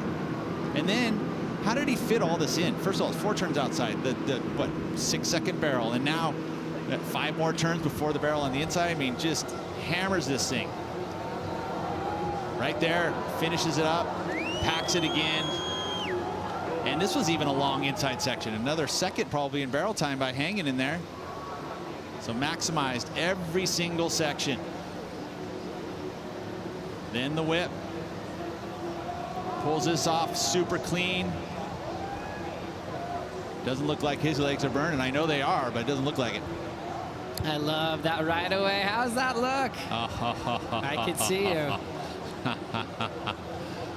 And then, how did he fit all this in? First of all, it's 4 turns outside, the what, 6-second barrel, and now 5 more turns before the barrel on the inside. I mean, just hammers this thing. Right there, finishes it up, packs it again. And this was even a long inside section. Another second probably in barrel time by hanging in there. So maximized every single section. Then the whip. Pulls this off super clean. Doesn't look like his legs are burning. I know they are, but it doesn't look like it. I love that right away. How's that look? I can see you.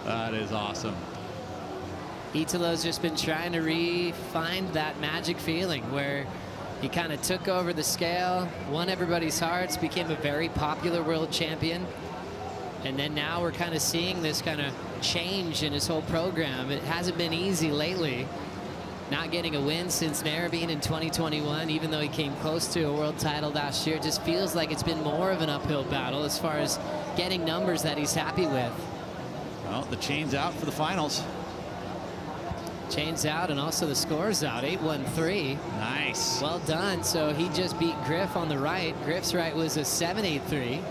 That is awesome. Italo's just been trying to re-find that magic feeling where he kind of took over the scale, won everybody's hearts, became a very popular world champion. And then now we're kind of seeing this kind of change in his whole program. It hasn't been easy lately. Not getting a win since Narrabeen in 2021, even though he came close to a world title last year. It just feels like it's been more of an uphill battle as far as getting numbers that he's happy with. Well, the chain's out for the finals. Chain's out and also the score's out, 8-1-3. Nice. Well done. So he just beat Griff on the right. Griff's right was a 7-8-3.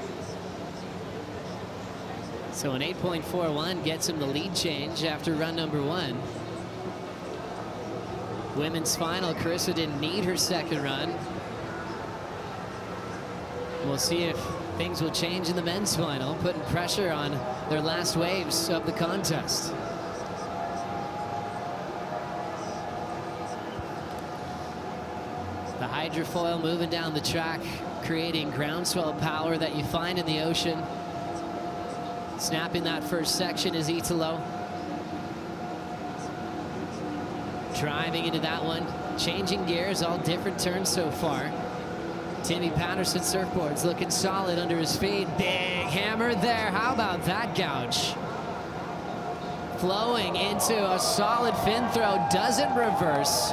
So an 8.41 gets him the lead change after run number 1. Women's final, Carissa didn't need her second run. We'll see if things will change in the men's final, putting pressure on their last waves of the contest. The hydrofoil moving down the track, creating groundswell power that you find in the ocean. Snapping that first section is Italo. Driving into that one, changing gears, all different turns so far. Timmy Patterson surfboard's looking solid under his feet. Big hammer there. How about that gouge? Flowing into a solid fin throw, doesn't reverse.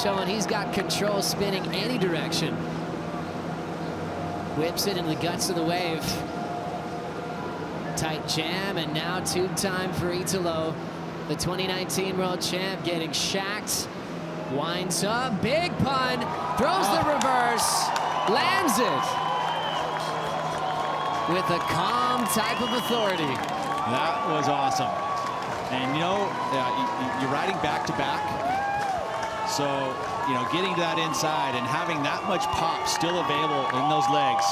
Showing he's got control, spinning any direction. Whips it in the guts of the wave. Tight jam, and now tube time for Italo. The 2019 world champ getting shacked. Winds up, big pun, throws the reverse, lands it with a calm type of authority. That was awesome. And you know, you're riding back to back. So, you know, getting to that inside and having that much pop still available in those legs.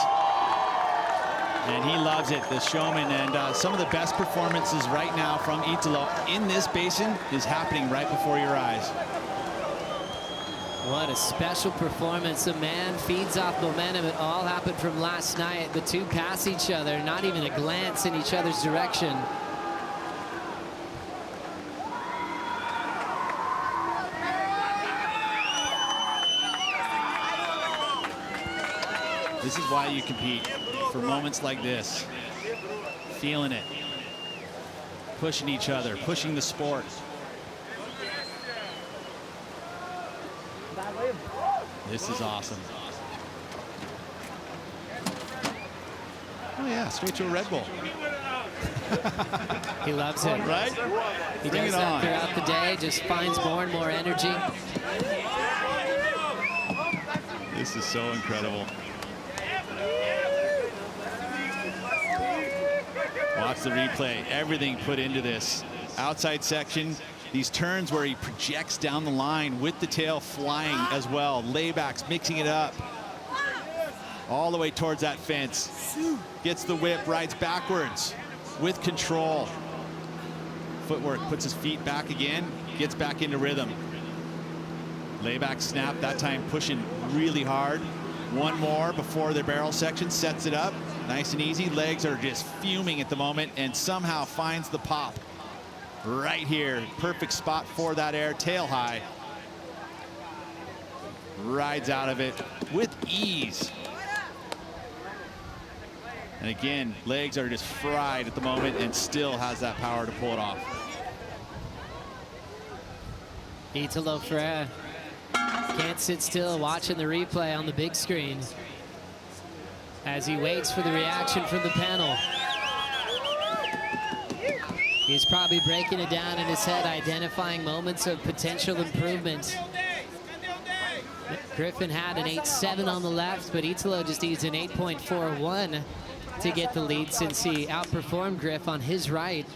And he loves it, the showman. And some of the best performances right now from Italo in this basin is happening right before your eyes. What a special performance. The man feeds off momentum. It all happened from last night. The two pass each other, not even a glance in each other's direction. This is why you compete, for moments like this. Feeling it. Pushing each other, pushing the sport. This is awesome. Oh yeah, straight to a Red Bull. He loves it. Right? He Bring does it that on. throughout the day, just finds more and more energy. This is so incredible. Watch the replay. Everything put into this. Outside section. These turns where he projects down the line with the tail flying as well. Laybacks, mixing it up. all the way towards that fence. Gets the whip, rides backwards with control. Footwork, puts his feet back again, gets back into rhythm. Layback snap, that time pushing really hard. One more before the barrel section, sets it up. Nice and easy. Legs are just fuming at the moment and somehow finds the pop right here. Perfect spot for that air, tail high. Rides out of it with ease. And again, legs are just fried at the moment and still has that power to pull it off. Italo Ferreira can't sit still watching the replay on the big screen as he waits for the reaction from the panel. He's probably breaking it down in his head, identifying moments of potential improvement. Griffin had an 8.7 on the left, but Italo just needs an 8.41 to get the lead since he outperformed Griff on his right.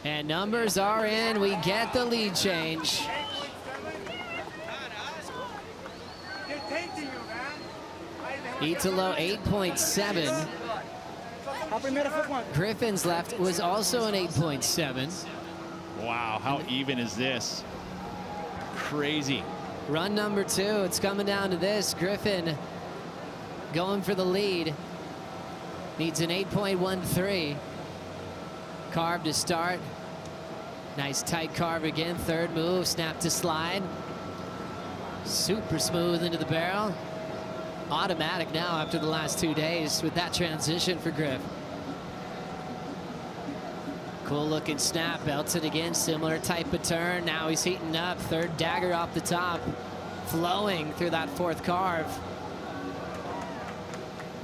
And numbers are in. We get the lead change. Italo 8.7. Griffin's left was also an 8.7. Wow, how even is this? Crazy. Run number 2, it's coming down to this. Griffin going for the lead. Needs an 8.13. Carve to start. Nice tight carve again. Third move, snap to slide. Super smooth into the barrel. Automatic now after the last 2 days with that transition for Griff. Cool looking snap, belts it again, similar type of turn. Now he's heating up, third dagger off the top, flowing through that fourth carve.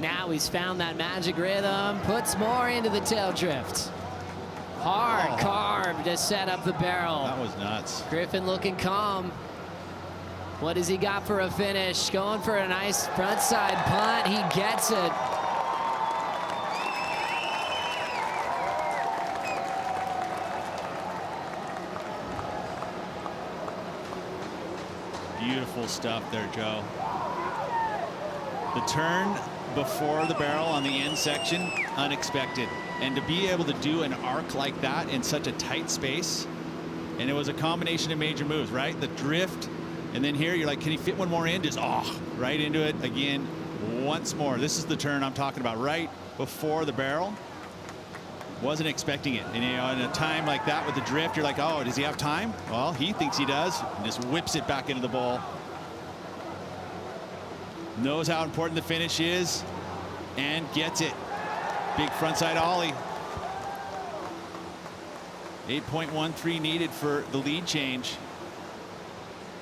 Now he's found that magic rhythm, puts more into the tail drift. Hard carve to set up the barrel. That was nuts. Griffin looking calm. What does he got for a finish? Going for a nice frontside punt, he gets it. Beautiful stuff there, Joe. The turn before the barrel on the end section, unexpected. And to be able to do an arc like that in such a tight space, and it was a combination of major moves, right? The drift, and then here you're like, can he fit one more in? Just, right into it again, once more. This is the turn I'm talking about, right before the barrel. Wasn't expecting it. And you know, in a time like that with the drift, you're like, oh, does he have time? Well, he thinks he does, and just whips it back into the bowl. Knows how important the finish is, and gets it. Big frontside ollie. 8.13 needed for the lead change.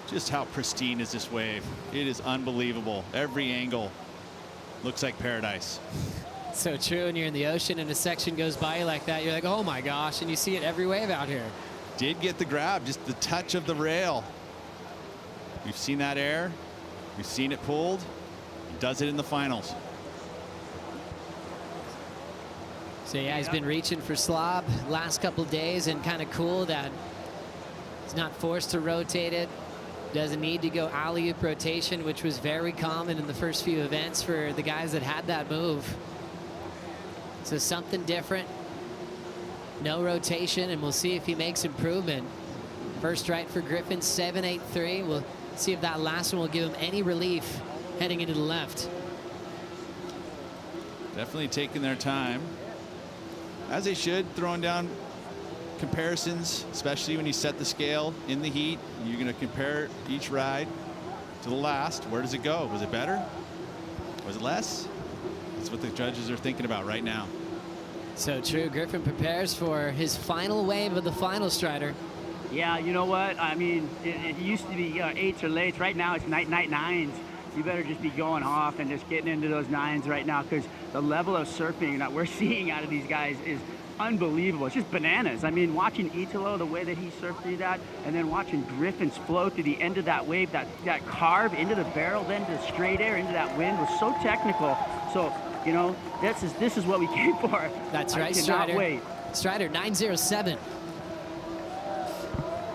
Just how pristine is this wave? It is unbelievable. Every angle looks like paradise. So true, when you're in the ocean and a section goes by you like that, you're like, oh my gosh, and you see it every wave out here. Did get the grab, just the touch of the rail. We've seen that air. We've seen it pulled. He does it in the finals. So yeah, he's been reaching for slob last couple days, and kind of cool that he's not forced to rotate it. Doesn't need to go alley-oop rotation, which was very common in the first few events for the guys that had that move. So something different. No rotation, and we'll see if he makes improvement. First right for Griffin, 7.83. We'll see if that last one will give him any relief heading into the left. Definitely taking their time, as they should, throwing down comparisons, especially when you set the scale in the heat. You're going to compare each ride to the last. Where does it go? Was it better? Was it less? That's what the judges are thinking about right now. So true. Griffin prepares for his final wave of the final strider. Yeah, you know what? I mean, it used to be 8s or lates. Right now it's night 9s. You better just be going off and just getting into those 9s right now, because the level of surfing that we're seeing out of these guys is unbelievable. It's just bananas. I mean, watching Italo, the way that he surfed through that, and then watching Griffin's flow through the end of that wave, that carve into the barrel, then to straight air into that wind was so technical. So, you know, this is what we came for. That's right, Strider. Strider 907.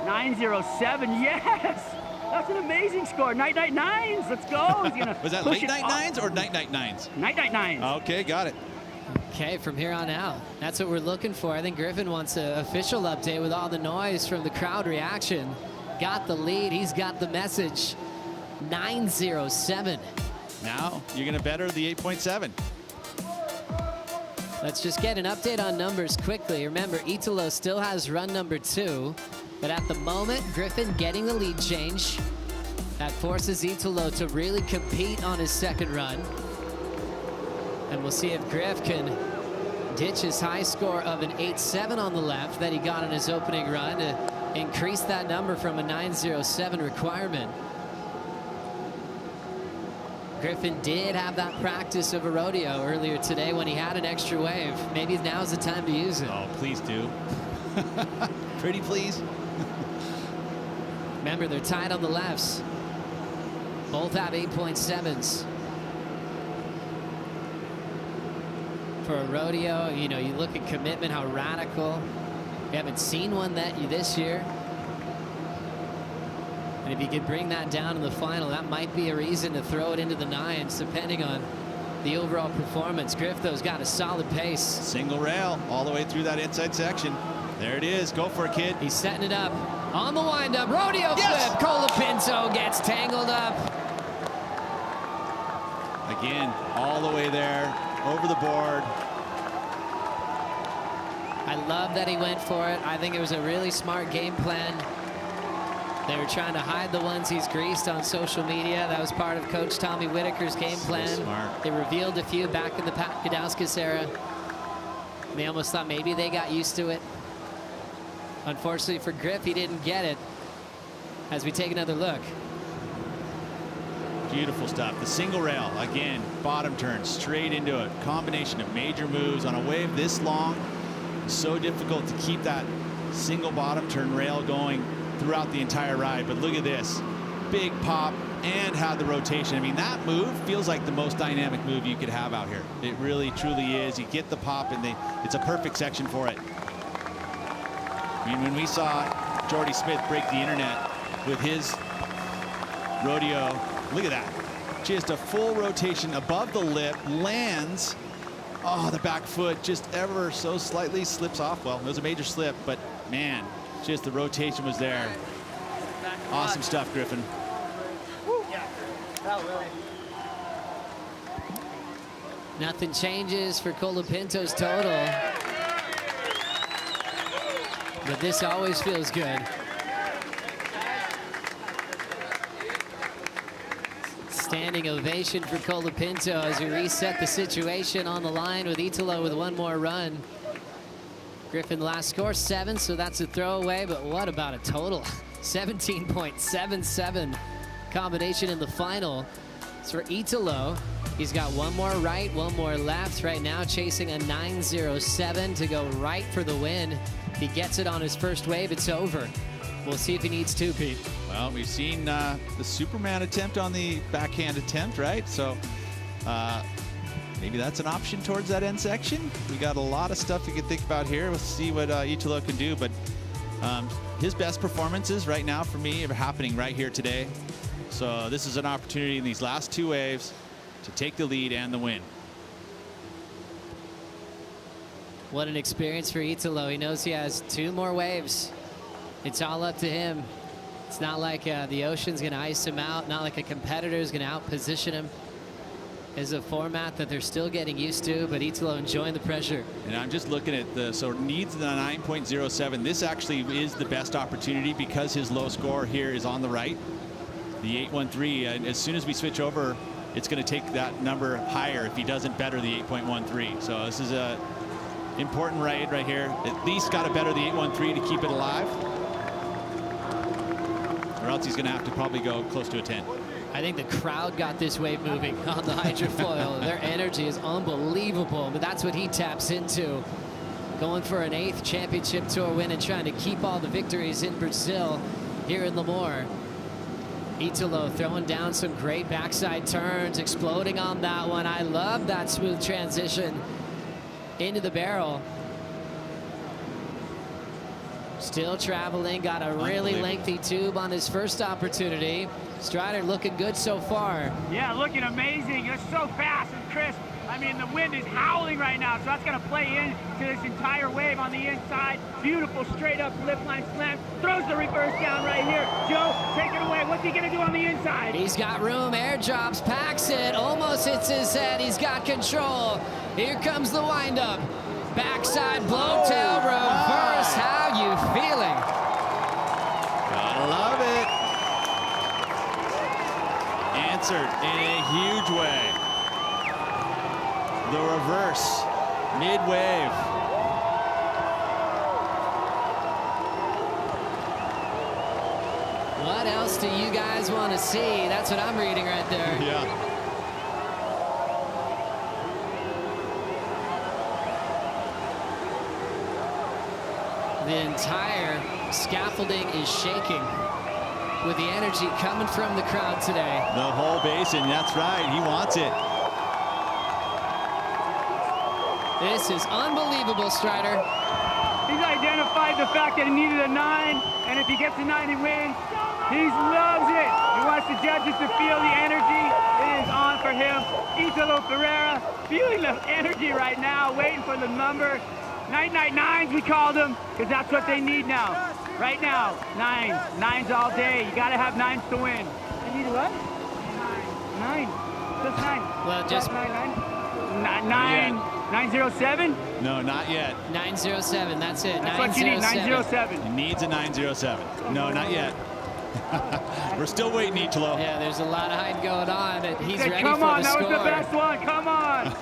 9:07. Yes! That's an amazing score. Night nines. Let's go. He's gonna Was that push late it night up. nines or night nines? Night nines. Okay, got it. Okay, from here on out, that's what we're looking for. I think Griffin wants an official update with all the noise from the crowd reaction. Got the lead. He's got the message. 9:07. Now you're going to better the 8.7. Let's just get an update on numbers quickly. Remember, Italo still has run number 2, but at the moment, Griffin getting the lead change. That forces Italo to really compete on his second run. And we'll see if Griff can ditch his high score of an 8.7 on the left that he got in his opening run to increase that number from a 9:07 requirement. Griffin did have that practice of a rodeo earlier today when he had an extra wave. Maybe now's the time to use it. Oh, please do. Pretty please. Remember, they're tied on the lefts. Both have 8.7s. For a rodeo, you know, you look at commitment, how radical. We haven't seen one this year. And if you could bring that down in the final, that might be a reason to throw it into the 9s, depending on the overall performance. Griff, though, has got a solid pace. Single rail all the way through that inside section. There it is. Go for it, kid. He's setting it up. On the windup, rodeo flip. Colapinto gets tangled up. Again, all the way there, over the board. I love that he went for it. I think it was a really smart game plan. They were trying to hide the ones he's greased on social media. That was part of Coach Tommy Whitaker's game plan. Smart. They revealed a few back in the Pat Gudauskas era. They almost thought maybe they got used to it. Unfortunately for Griff, he didn't get it. As we take another look. Beautiful stuff. The single rail, again, bottom turn, straight into it. Combination of major moves on a wave this long. So difficult to keep that single bottom turn rail going throughout the entire ride. But look at this. Big pop and had the rotation. I mean, that move feels like the most dynamic move you could have out here. It really, truly is. You get the pop and it's a perfect section for it. I mean, when we saw Jordy Smith break the internet with his rodeo, look at that. Just a full rotation above the lip, lands. Oh, the back foot just ever so slightly slips off. Well, it was a major slip, but man, just the rotation was there. Awesome stuff, Griffin. Nothing changes for Colapinto's total. But this always feels good. Standing ovation for Colapinto as we reset the situation on the line with Italo with one more run. Griffin last score 7, so that's a throwaway, but what about a total? 17.77 combination in the final. It's for Italo. He's got one more right, one more left. Right now chasing a 9:07 to go right for the win. If he gets it on his first wave, it's over. We'll see if he needs 2, Pete. Well, we've seen the Superman attempt on the backhand attempt, right? So maybe that's an option towards that end section. We got a lot of stuff you can think about here. We'll see what Italo can do, but his best performances right now for me are happening right here today. So this is an opportunity in these last 2 waves to take the lead and the win. What an experience for Italo. He knows he has 2 more waves. It's all up to him. It's not like the ocean's going to ice him out, not like a competitor's going to out-position him. It's a format that they're still getting used to, but Italo enjoying the pressure. And I'm just looking at so needs the 9.07. This actually is the best opportunity because his low score here is on the right. The 8.13, and as soon as we switch over, it's going to take that number higher if he doesn't better the 8.13. So this is a important ride right here. At least got to better the 8.13 to keep it alive. Or else he's going to have to probably go close to a 10. I think the crowd got this wave moving on the hydrofoil. Their energy is unbelievable, but that's what he taps into. Going for an 8th championship tour win and trying to keep all the victories in Brazil here in Lemoore. Italo throwing down some great backside turns, exploding on that one. I love that smooth transition into the barrel. Still traveling, got a really lengthy tube on his first opportunity. Strider looking good so far. Yeah, looking amazing. You're so fast and crisp. I mean, the wind is howling right now, so that's going to play into this entire wave on the inside. Beautiful straight up lip line slam. Throws the reverse down right here. Joe, take it away. What's he going to do on the inside? He's got room, air drops, packs it, almost hits his head. He's got control. Here comes the windup. Backside blowtail reverse. How you feeling? Gotta love it. Answered in a huge way. The reverse, mid-wave. What else do you guys want to see? That's what I'm reading right there. Yeah. The entire scaffolding is shaking with the energy coming from the crowd today. The whole basin, that's right, he wants it. This is unbelievable, Strider. He's identified the fact that he needed a 9, and if he gets a 9, he wins. He loves it. He wants the judges to feel the energy. It is on for him. Italo Ferreira feeling the energy right now, waiting for the number. Night nines, we called them, because that's what they need now. Right now, 9s. 9s all day. You got to have 9s to win. You need what? 9. Just 9. Well, just 9. 907? No, not yet. 907, that's it. That's what you need, 907. He needs a 907. No, not yet. We're still waiting, Italo. Yeah, there's a lot of hype going on, but he's ready Come for on, the that score. was the best one. Come on.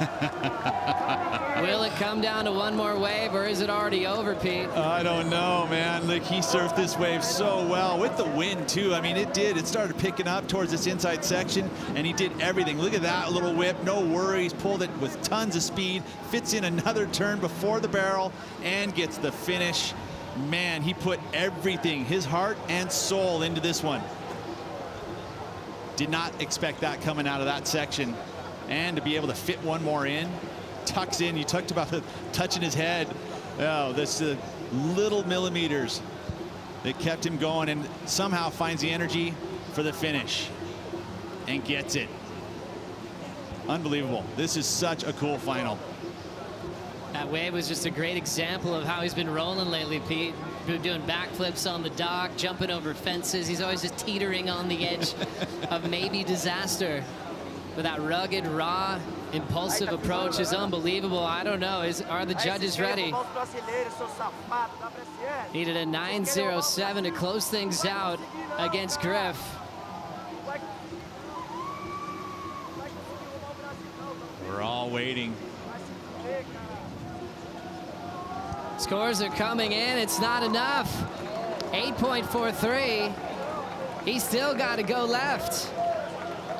Will it come down to one more wave, or is it already over, Pete? I don't know, man. Look, he surfed this wave so well with the wind, too. I mean, it did. It started picking up towards this inside section, and he did everything. Look at that little whip. No worries. Pulled it with tons of speed. Fits in another turn before the barrel and gets the finish. Man, he put everything, his heart and soul, into this one. Did not expect that coming out of that section. And to be able to fit one more in, tucks in. You talked about touching his head. Oh, this little millimeters that kept him going, and somehow finds the energy for the finish and gets it. Unbelievable. This is such a cool final. That wave was just a great example of how he's been rolling lately, Pete. Been doing backflips on the dock, jumping over fences. He's always just teetering on the edge of maybe disaster. But that rugged, raw, impulsive approach is unbelievable. I don't know. Are the judges ready? Needed a 907 to close things out against Griff. We're all waiting. Scores are coming in. It's not enough. 8.43. He's still got to go left.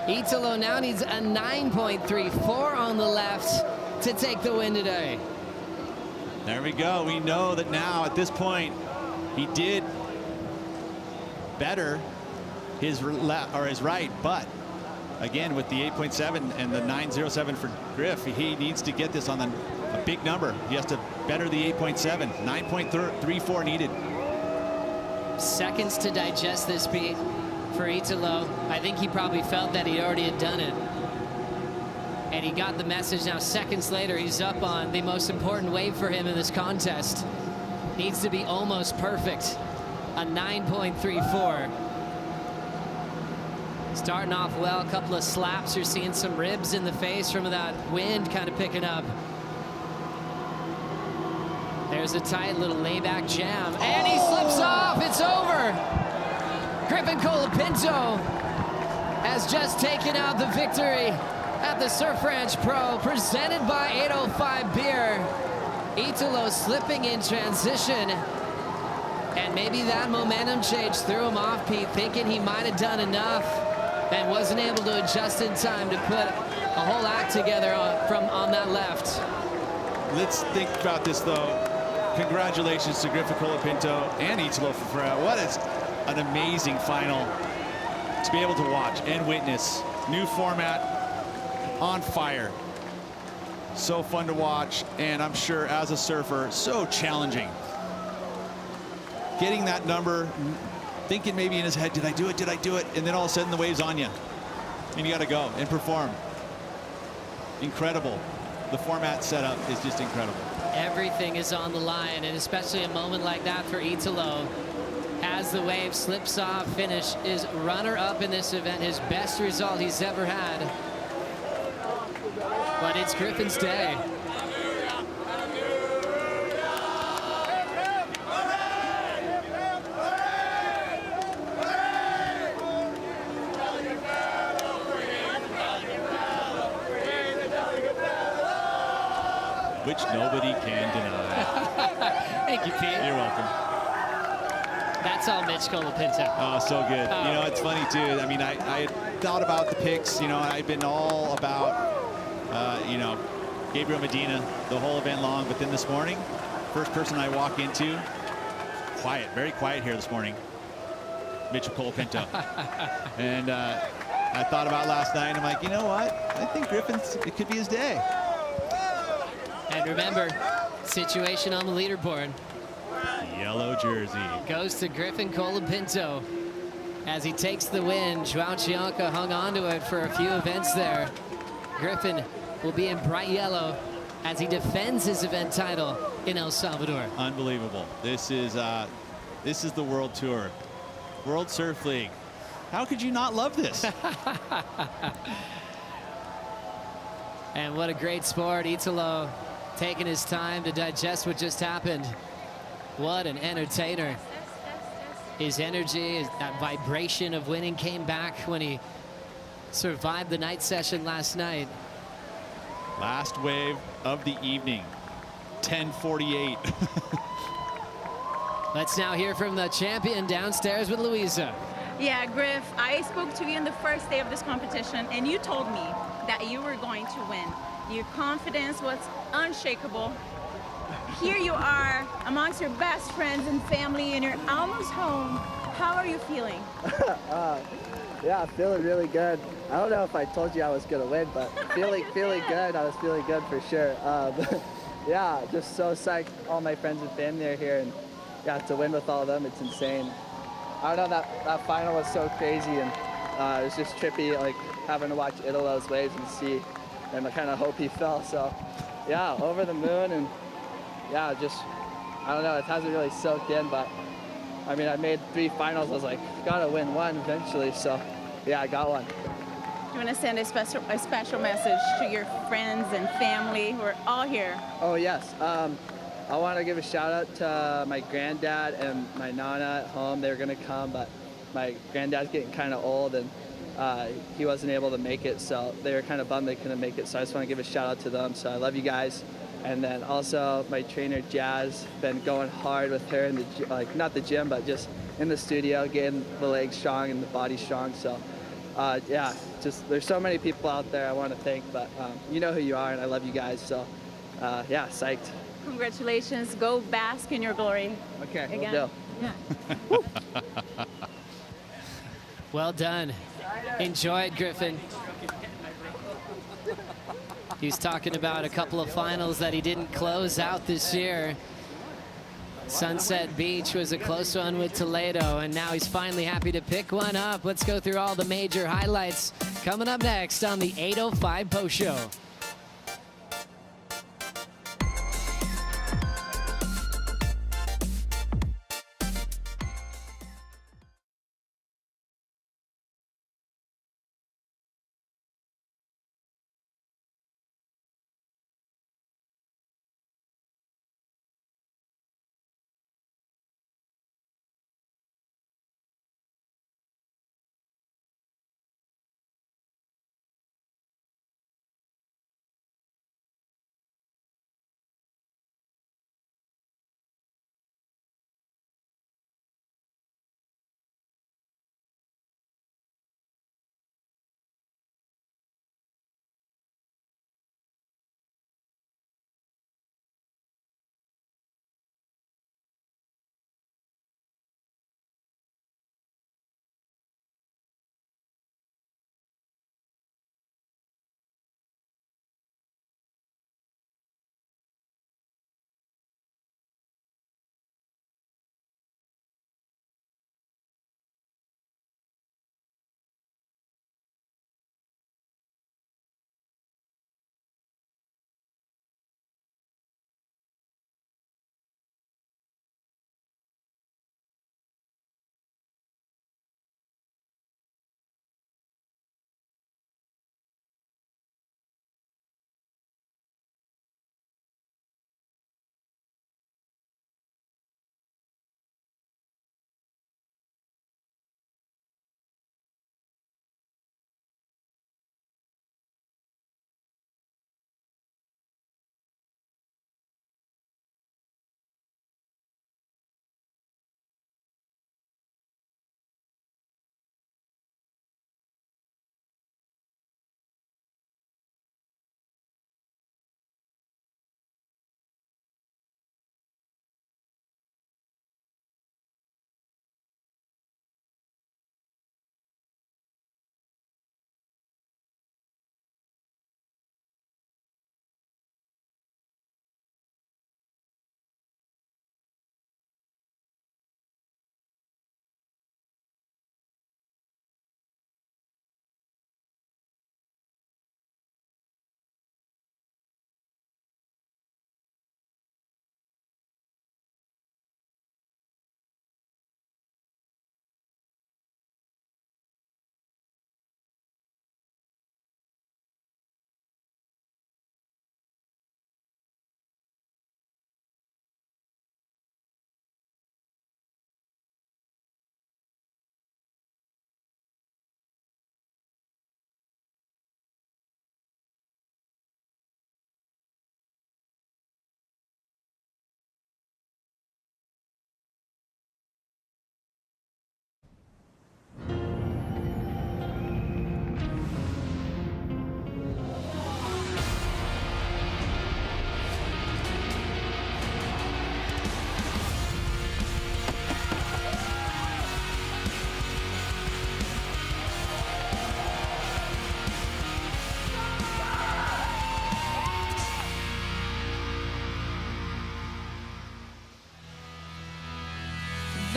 Italo now needs a 9.34 on the left to take the win today. There we go. We know that now at this point he did better his left or his right, but again with the 8.7 and the 907 for Griff, he needs to get this on a big number. He has to better the 8.7. 9.34 needed. Seconds to digest this beat for Italo. I think he probably felt that he already had done it. And he got the message. Now seconds later, he's up on the most important wave for him in this contest. Needs to be almost perfect. A 9.34. Starting off well, a couple of slaps. You're seeing some ribs in the face from that wind kind of picking up. There's a tight little layback jam, and he slips off. It's over. Griffin Colapinto has just taken out the victory at the Surf Ranch Pro, presented by 805 Beer. Italo slipping in transition, and maybe that momentum change threw him off, Pete, thinking he might have done enough and wasn't able to adjust in time to put a whole act together on that left. Let's think about this, though. Congratulations to Griffin Colapinto and Italo Ferreira. What is an amazing final to be able to watch and witness. New format, on fire. So fun to watch, and I'm sure as a surfer, so challenging. getting that number, thinking maybe in his head, did I do it? Did I do it? And then all of a sudden the wave's on you. And you got to go and perform. Incredible. The format setup is just incredible. Everything is on the line, and especially a moment like that for Italo. As the wave slips off, finish is runner-up in this event, his best result he's ever had. But it's Griffin's day. Which nobody can deny. Thank you, Pete. You're welcome. That's all Mitch Colapinto. Oh, so good. Oh. You know, it's funny, too. I mean, I had thought about the picks, you know, and I've been all about, you know, Gabriel Medina the whole event long. But then this morning, first person I walk into, quiet, very quiet here this morning, Mitchell Colapinto. And I thought about last night, and I'm like, you know what? I think Griffin's, it could be his day. And remember, situation on the leaderboard. Yellow jersey. Goes to Griffin Colapinto. As he takes the win, Joao Chianca hung on to it for a few events there. Griffin will be in bright yellow as he defends his event title in El Salvador. Unbelievable. This is the World Tour. World Surf League. How could you not love this? And what a great sport. Italo taking his time to digest what just happened. What an entertainer. His energy, that vibration of winning came back when he survived the night session last night. Last wave of the evening, 10:48. Let's now hear from the champion downstairs with Louisa. Yeah, Griff, I spoke to you in the first day of this competition, and you told me that you were going to win. Your confidence was unshakable. Here you are amongst your best friends and family, and you're almost home. How are you feeling? Yeah, feeling really good. I don't know if I told you I was gonna win, but feeling good. I was feeling good for sure. Yeah, just so psyched. All my friends and family are here, and yeah, to win with all of them, it's insane. I don't know, that final was so crazy, and it was just trippy, like having to watch Italo's waves and see, and I kind of hope he fell. So yeah, over the moon, and yeah, just I don't know, it hasn't really soaked in, but I mean, I made 3 finals. I was like, gotta win one eventually. So yeah, I got one. Do you want to send a special message to your friends and family who are all here? Oh yes, I want to give a shout out to my granddad and my nana at home. They were gonna come, but my granddad's getting kind of old, and he wasn't able to make it, so they were kind of bummed they couldn't make it. So I just want to give a shout out to them. So I love you guys. And then also my trainer Jazz, been going hard with her in the like not the gym, but just in the studio, getting the legs strong and the body strong. So yeah, just there's so many people out there I want to thank, but you know who you are, and I love you guys. So yeah, psyched. Congratulations. Go bask in your glory. Okay, again. will do. Yeah. Well done. Enjoy it, Griffin. He's talking about a couple of finals that he didn't close out this year. Sunset Beach was a close one with Toledo, and now he's finally happy to pick one up. Let's go through all the major highlights coming up next on the 805 Post Show.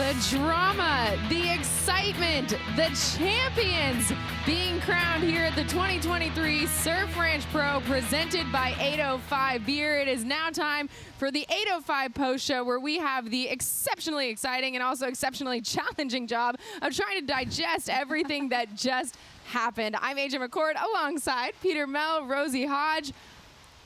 the drama, the excitement, the champions being crowned here at the 2023 Surf Ranch Pro presented by 805 Beer. It is now time for the 805 post show, where we have the exceptionally exciting and also exceptionally challenging job of trying to digest everything that just happened. I'm AJ McCord alongside Peter Mel, Rosie Hodge.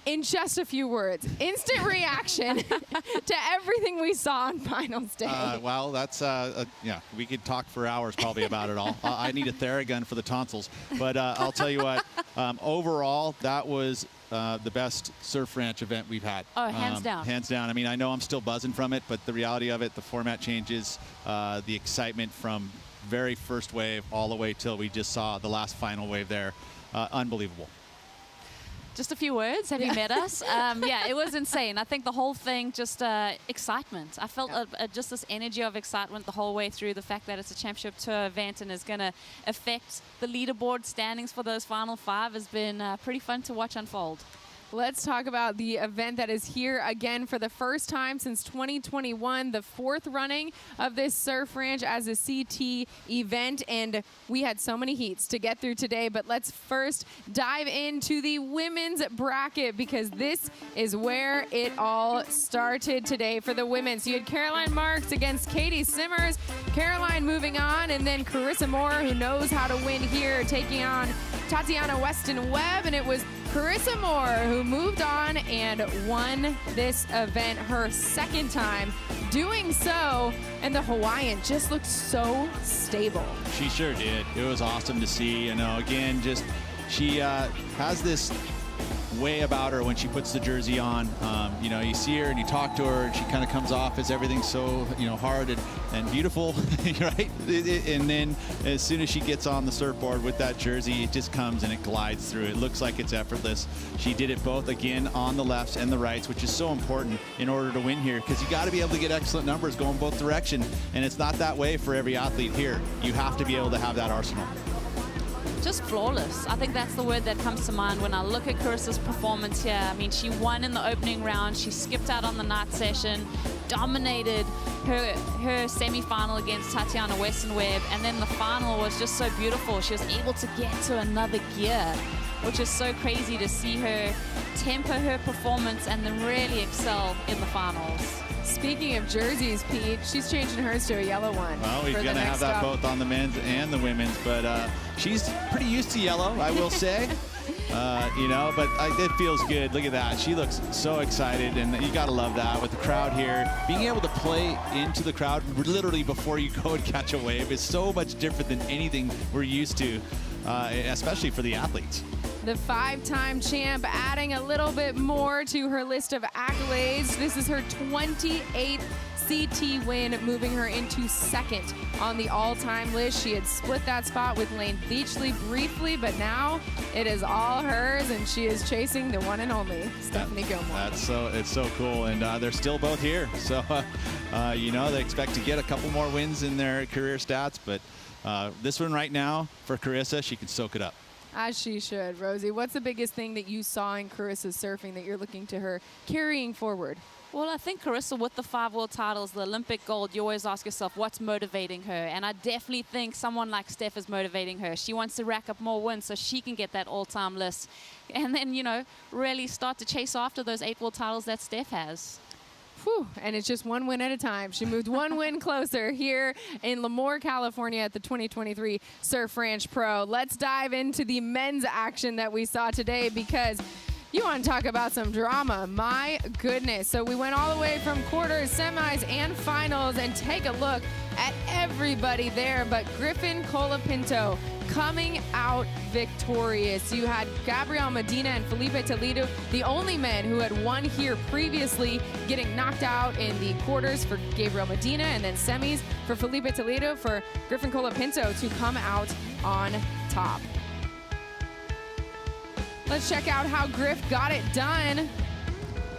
In just a few words, instant reaction to everything we saw on finals day. Well, that's, yeah, we could talk for hours probably about it all. I need a Theragun for the tonsils. But I'll tell you what, overall, that was the best Surf Ranch event we've had. Oh, hands down. Hands down. I mean, I know I'm still buzzing from it, but the reality of it, the format changes, the excitement from very first wave all the way till we just saw the last final wave there. Unbelievable. Just a few words. Have you met us? Yeah, it was insane. I think the whole thing, just excitement. I felt just this energy of excitement the whole way through. The fact that it's a championship tour event and is going to affect the leaderboard standings for those final 5 has been pretty fun to watch unfold. Let's talk about the event that is here again for the first time since 2021, the 4th running of this Surf Ranch as a CT event. And we had so many heats to get through today, but let's first dive into the women's bracket, because this is where it all started today for the women. So you had Caroline Marks against Katie Simmers, Caroline moving on, and then Carissa Moore, who knows how to win here, taking on Tatiana Weston Webb, and it was Carissa Moore who moved on and won this event her 2nd time doing so, and the Hawaiian just looked so stable. She sure did. It was awesome to see. You know, again, just she has this way about her when she puts the jersey on. You know, you see her and you talk to her, and she kind of comes off as everything's so, you know, hard and beautiful, right? And then as soon as she gets on the surfboard with that jersey, it just comes and it glides through. It looks like it's effortless. She did it both, again, on the lefts and the rights, which is so important in order to win here, because you got to be able to get excellent numbers going both direction, and it's not that way for every athlete here. You have to be able to have that arsenal. Just flawless. I think that's the word that comes to mind when I look at Carissa's performance here. I mean, she won in the opening round. She skipped out on the night session, dominated her semi-final against Tatiana Weston Webb, and then the final was just so beautiful. She was able to get to another gear, which is so crazy to see her temper her performance and then really excel in the finals. Speaking of jerseys, Pete, she's changing hers to a yellow one. Well, we're going to have that both on the men's and the women's, but she's pretty used to yellow, I will say. You know, but it feels good. Look at that. She looks so excited, and you got to love that with the crowd here. Being able to play into the crowd literally before you go and catch a wave is so much different than anything we're used to, especially for the athletes. The 5-time champ adding a little bit more to her list of accolades. This is her 28th CT win, moving her into 2nd on the all-time list. She had split that spot with Lane Leachley briefly, but now it is all hers, and she is chasing the one and only Stephanie Gilmore. It's so cool, and they're still both here. So, you know, they expect to get a couple more wins in their career stats, but this one right now for Carissa, she can soak it up. As she should. Rosie, what's the biggest thing that you saw in Carissa's surfing that you're looking to her carrying forward? Well, I think Carissa, with the 5 world titles, the Olympic gold, you always ask yourself, what's motivating her? And I definitely think someone like Steph is motivating her. She wants to rack up more wins so she can get that all-time list. And then, you know, really start to chase after those 8 world titles that Steph has. Whew, and it's just one win at a time. She moved one win closer here in Lemoore, California at the 2023 Surf Ranch Pro. Let's dive into the men's action that we saw today, because you want to talk about some drama. My goodness. So we went all the way from quarters, semis, and finals, and take a look at everybody there. But Griffin Colapinto coming out victorious. You had Gabriel Medina and Felipe Toledo, the only men who had won here previously, getting knocked out in the quarters for Gabriel Medina, and then semis for Felipe Toledo, for Griffin Colapinto to come out on top. Let's check out how Griff got it done.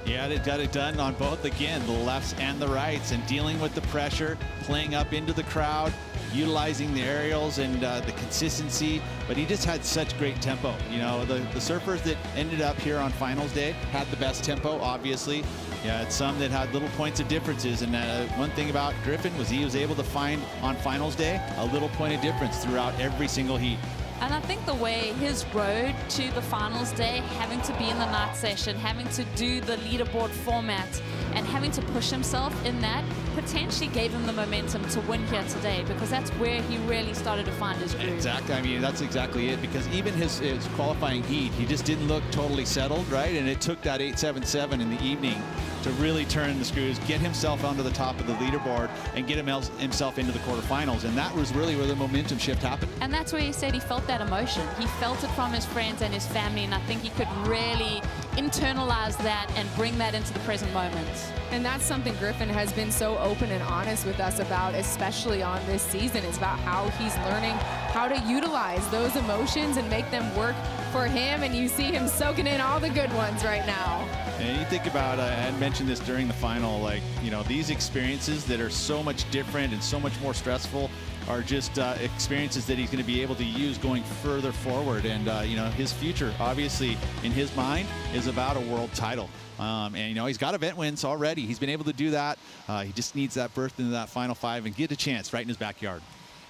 Yeah, they got it done on both, again, the lefts and the rights, and dealing with the pressure, playing up into the crowd, utilizing the aerials and the consistency, but he just had such great tempo. You know, the surfers that ended up here on finals day had the best tempo, obviously. Yeah, it's some that had little points of differences, and one thing about Griffin was he was able to find on finals day a little point of difference throughout every single heat. And I think the way his road to the finals day, having to be in the night session, having to do the leaderboard format, and having to push himself in that, potentially gave him the momentum to win here today, because that's where he really started to find his groove. Exactly. I mean, that's exactly it, because even his qualifying heat, he just didn't look totally settled, right? And it took that 8.77 in the evening to really turn the screws, get himself onto the top of the leaderboard, and get himself into the quarterfinals. And that was really where the momentum shift happened. And that's where he said he felt that emotion. He felt it from his friends and his family, and I think he could really internalize that and bring that into the present moment. And that's something Griffin has been so open and honest with us about, especially on this season, is about how he's learning how to utilize those emotions and make them work for him. And you see him soaking in all the good ones right now. And you think about, I mentioned this during the final, like, you know, these experiences that are so much different and so much more stressful are just experiences that he's going to be able to use going further forward. And, you know, his future, obviously, in his mind, is about a world title. And, you know, he's got event wins already. He's been able to do that. He just needs that berth into that Final Five and get a chance right in his backyard.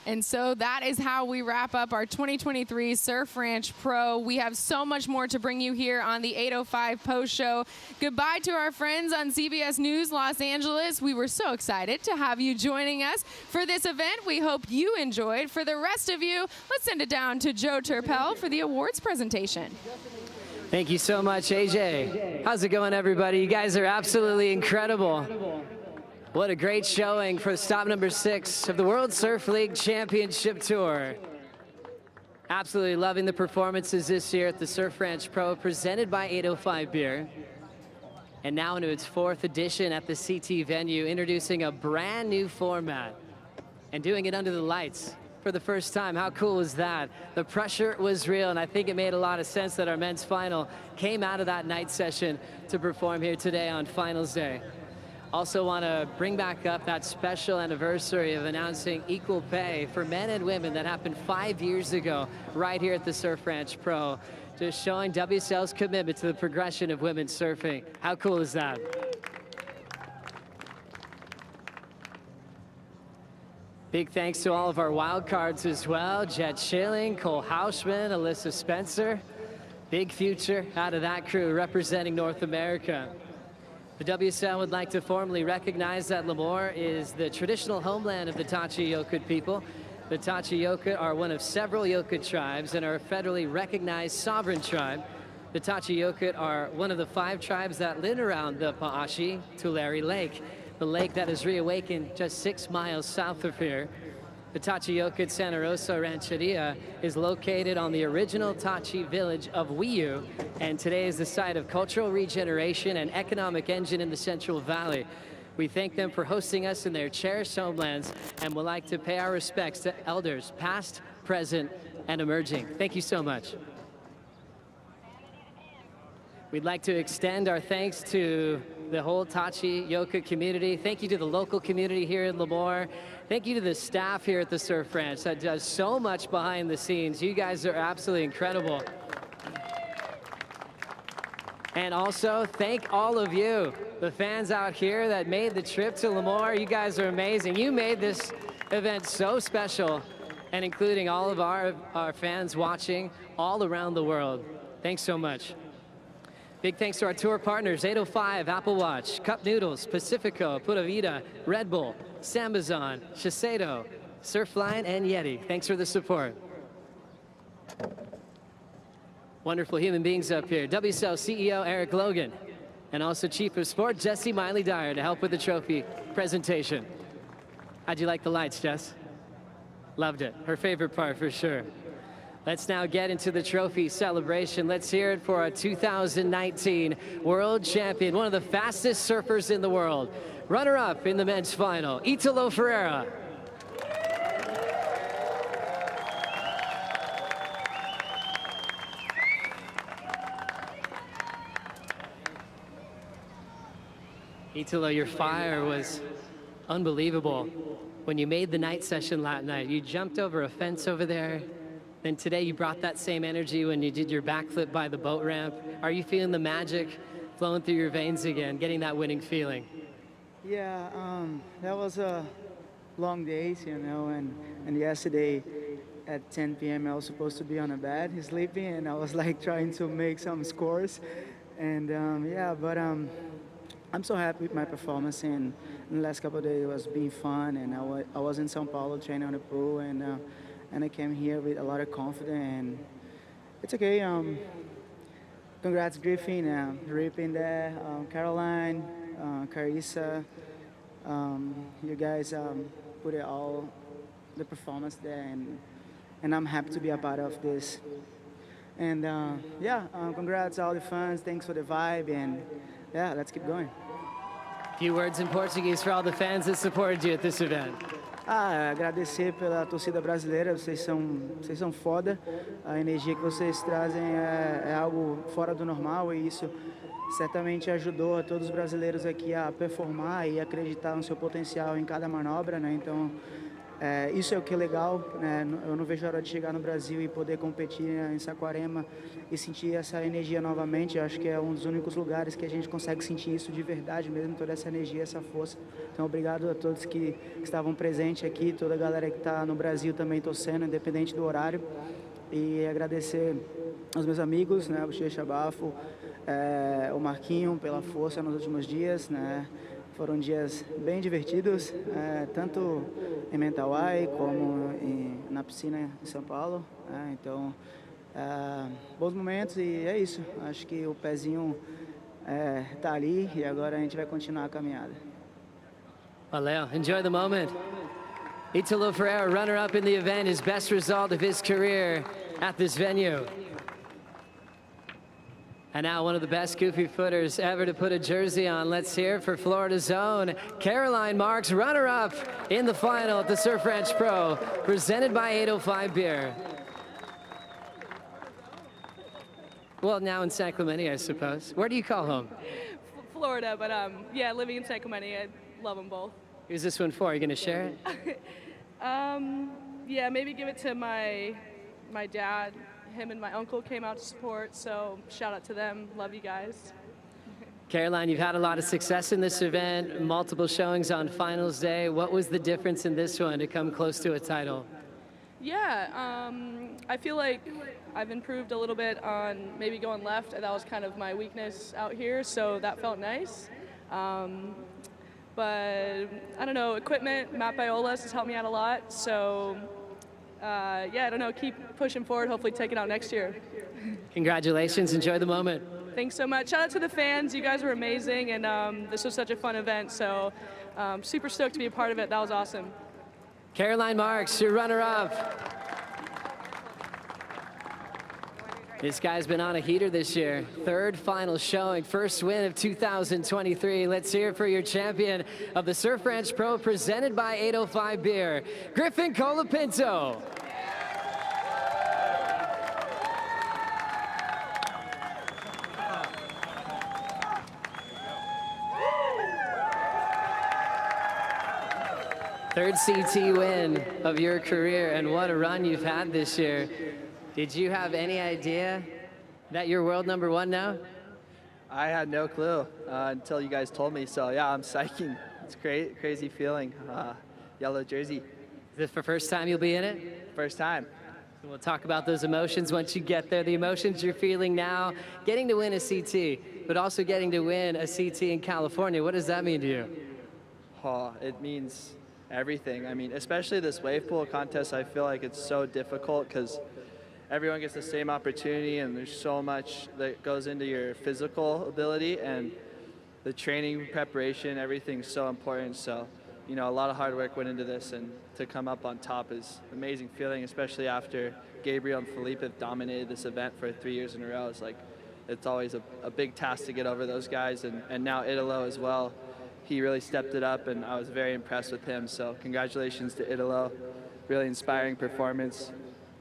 And so that is how we wrap up our 2023 Surf Ranch Pro. We have so much more to bring you here on the 805 Post Show. Goodbye to our friends on CBS News Los Angeles. We were so excited to have you joining us for this event. We hope you enjoyed. For the rest of you, let's send it down to Joe Turpel for the awards presentation. Thank you so much, AJ. How's it going, everybody? You guys are absolutely incredible. What a great showing for stop number 6 of the World Surf League Championship Tour. Absolutely loving the performances this year at the Surf Ranch Pro, presented by 805 Beer. And now into its 4th edition at the CT venue, introducing a brand new format and doing it under the lights for the first time. How cool was that? The pressure was real, and I think it made a lot of sense that our men's final came out of that night session to perform here today on finals day. Also want to bring back up that special anniversary of announcing equal pay for men and women that happened 5 years ago right here at the Surf Ranch Pro, just showing WSL's commitment to the progression of women's surfing. How cool is that? Big thanks to all of our wild cards as well. Jet Schilling, Cole Hausman, Alyssa Spencer. Big future out of that crew representing North America. The WSL would like to formally recognize that Lemoore is the traditional homeland of the Tachi Yokut people. The Tachi Yokut are one of several Yokut tribes and are a federally recognized sovereign tribe. The Tachi Yokut are one of the 5 tribes that live around the Pa'ashi Tulare Lake, the lake that is reawakened just 6 miles south of here. The Tachi Yokut Santa Rosa Rancheria is located on the original Tachi village of Wiyu, and today is the site of cultural regeneration and economic engine in the Central Valley. We thank them for hosting us in their cherished homelands and would like to pay our respects to elders past, present, and emerging. Thank you so much. We'd like to extend our thanks to the whole Tachi Yokut community. Thank you to the local community here in Lemoore. Thank you to the staff here at the Surf Ranch that does so much behind the scenes. You guys are absolutely incredible. And also, thank all of you, the fans out here that made the trip to Lemoore. You guys are amazing. You made this event so special, and including all of our fans watching all around the world. Thanks so much. Big thanks to our tour partners, 805, Apple Watch, Cup Noodles, Pacifico, Pura Vida, Red Bull, Sambazon, Shiseido, Surfline, and Yeti. Thanks for the support. Wonderful human beings up here. WSL CEO Eric Logan, and also Chief of Sport Jesse Miley Dyer to help with the trophy presentation. How'd you like the lights, Jess? Loved it. Her favorite part for sure. Let's now get into the trophy celebration. Let's hear it for our 2019 world champion, one of the fastest surfers in the world. Runner-up in the men's final, Italo Ferreira. Italo, your fire was Unbelievable. When you made the night session last night, you jumped over a fence over there. Then today you brought that same energy when you did your backflip by the boat ramp. Are you feeling the magic flowing through your veins again, getting that winning feeling? Yeah, that was a long days, you know, and yesterday at 10 p.m. I was supposed to be on a bed sleeping, and I was like trying to make some scores. And yeah, but I'm so happy with my performance, and in the last couple of days it was being fun, and I was in São Paulo training on the pool, and I came here with a lot of confidence, and it's okay. Congrats Griffin, Ripping there, Caroline, Carissa, you guys put it all, the performance there, and I'm happy to be a part of this. And yeah, congrats all the fans, thanks for the vibe, and yeah, let's keep going. A few words in Portuguese for all the fans that supported you at this event. Agradecer pela torcida brasileira, vocês são foda, a energia que vocês trazem é algo fora do normal, e isso certamente ajudou a todos os brasileiros aqui a performar e acreditar no seu potencial em cada manobra, né? Então, isso é o que é legal, né? Eu não vejo a hora de chegar no Brasil e poder competir, né, em Saquarema e sentir essa energia novamente. Eu acho que é um dos únicos lugares que a gente consegue sentir isso de verdade mesmo, toda essa energia, essa força. Então, obrigado a todos que estavam presentes aqui, toda a galera que está no Brasil também torcendo, independente do horário. E agradecer aos meus amigos, né, o Bochecha Bafo, o Marquinho pela força nos últimos dias, né? Foram dias bem divertidos, tanto em Mentawai como na piscina em São Paulo. Então, bons momentos, e é isso. Acho que o pezinho tá ali e agora a gente vai continuar a caminhada. Valeu, enjoy the moment. Italo Ferreira, runner-up in the event, his best result of his career at this venue. And now one of the best goofy footers ever to put a jersey on. Let's hear it for Florida's own Caroline Marks, runner-up in the final at the Surf Ranch Pro, presented by 805 Beer. Well, now in San Clemente, I suppose. Where do you call home? Florida, but yeah, living in San Clemente, I love them both. Who's this one for? Are you going to share it? Yeah, maybe give it to my dad. Him and my uncle came out to support, so shout out to them. Love you guys. Caroline, you've had a lot of success in this event, multiple showings on finals day. What was the difference in this one to come close to a title? Yeah, I feel like I've improved a little bit on maybe going left. That was kind of my weakness out here, so that felt nice. But I don't know, equipment, Matt Biolas has helped me out a lot, so yeah, I don't know, keep pushing forward, hopefully take it out next year. Congratulations, enjoy the moment. Thanks so much. Shout out to the fans, you guys were amazing, and this was such a fun event, so super stoked to be a part of it. That was awesome. Caroline Marks, your runner-up. This guy's been on a heater this year. Third final showing, first win of 2023. Let's hear it for your champion of the Surf Ranch Pro, presented by 805 Beer, Griffin Colapinto. Third CT win of your career, and what a run you've had this year. Did you have any idea that you're world #1 now? I had no clue until you guys told me, so yeah, I'm psyching. It's great, crazy feeling. Yellow jersey. Is this the first time you'll be in it? First time. So we'll talk about those emotions once you get there. The emotions you're feeling now, getting to win a CT, but also getting to win a CT in California. What does that mean to you? Oh, it means everything. I mean, especially this wave pool contest, I feel like it's so difficult because everyone gets the same opportunity, and there's so much that goes into your physical ability, and the training preparation, everything's so important. So, you know, a lot of hard work went into this, and to come up on top is an amazing feeling, especially after Gabriel and Felipe have dominated this event for 3 years in a row. It's like, it's always a big task to get over those guys, and now Italo as well. He really stepped it up, and I was very impressed with him. So congratulations to Italo, really inspiring performance.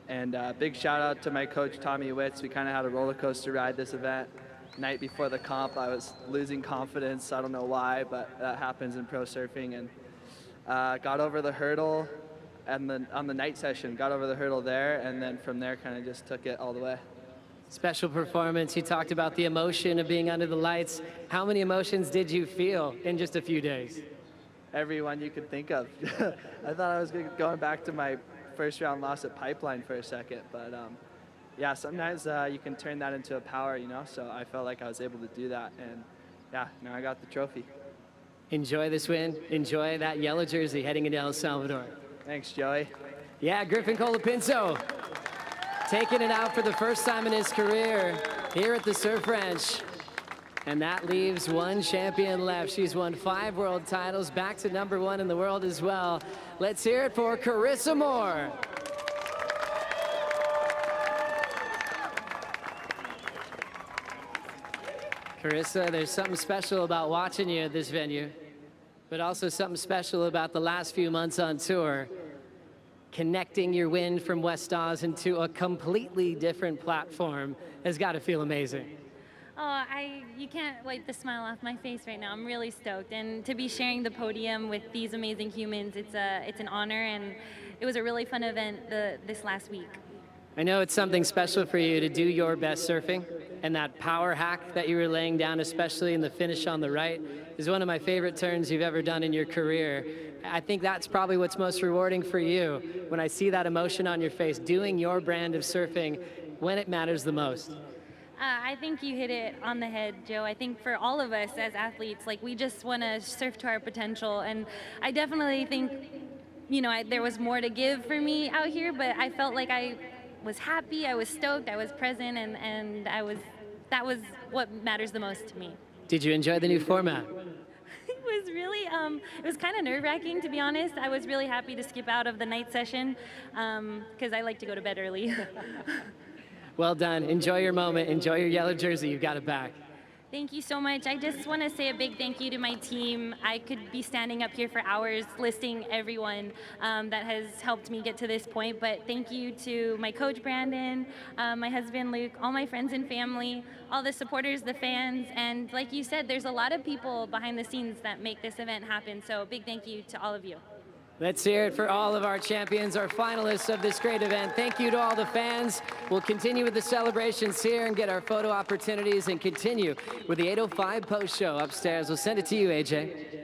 And big shout out to my coach, Tommy Witz. We kind of had a roller coaster ride this event. Night before the comp, I was losing confidence. I don't know why, but that happens in pro surfing. And got over the hurdle, and then on the night session, got over the hurdle there, and then from there kind of just took it all the way. Special performance. You talked about the emotion of being under the lights. How many emotions did you feel in just a few days? Every one you could think of. I thought I was going back to my first round loss at Pipeline for a second, but yeah, sometimes you can turn that into a power, you know, so I felt like I was able to do that, and yeah, now I got the trophy. Enjoy this win. Enjoy that yellow jersey heading into El Salvador. Thanks, Joey. Yeah, Griffin Colapinto taking it out for the first time in his career here at the Surf Ranch. And that leaves one champion left. She's won 5 world titles, back to #1 in the world as well. Let's hear it for Carissa Moore. Carissa, there's something special about watching you at this venue, but also something special about the last few months on tour. Connecting your win from West Oz into a completely different platform has got to feel amazing. Oh, you can't wipe the smile off my face right now. I'm really stoked, and to be sharing the podium with these amazing humans, it's an honor, and it was a really fun event this last week. I know it's something special for you to do your best surfing, and that power hack that you were laying down, especially in the finish on the right, is one of my favorite turns you've ever done in your career. I think that's probably what's most rewarding for you, when I see that emotion on your face, doing your brand of surfing when it matters the most. I think you hit it on the head, Joe. I think for all of us as athletes, like, we just want to surf to our potential, and I definitely think, you know, there was more to give for me out here, but I felt like I was happy, I was stoked, I was present, and that was what matters the most to me. Did you enjoy the new format? It was really, it was kind of nerve-wracking, to be honest. I was really happy to skip out of the night session because I like to go to bed early. Well done. Enjoy your moment. Enjoy your yellow jersey. You've got it back. Thank you so much. I just want to say a big thank you to my team. I could be standing up here for hours listing everyone that has helped me get to this point, but thank you to my coach, Brandon, my husband, Luke, all my friends and family, all the supporters, the fans, and like you said, there's a lot of people behind the scenes that make this event happen, so a big thank you to all of you. Let's hear it for all of our champions, our finalists of this great event. Thank you to all the fans. We'll continue with the celebrations here and get our photo opportunities and continue with the 805 post show upstairs. We'll send it to you, AJ.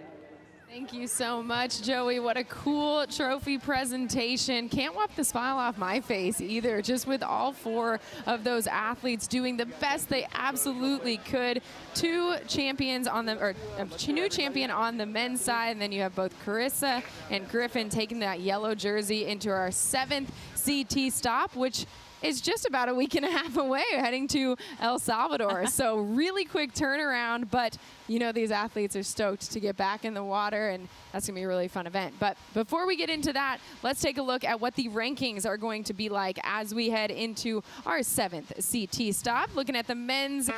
Thank you so much, Joey. What a cool trophy presentation. Can't wipe the smile off my face either, just with all 4 of those athletes doing the best they absolutely could. 2 champions on the, or a new champion on the men's side, and then you have both Carissa and Griffin taking that yellow jersey into our 7th CT stop, which is just about a week and a half away, heading to El Salvador. So really quick turnaround, but you know these athletes are stoked to get back in the water, and that's gonna be a really fun event. But before we get into that, let's take a look at what the rankings are going to be like as we head into our 7th CT stop. Looking at the men's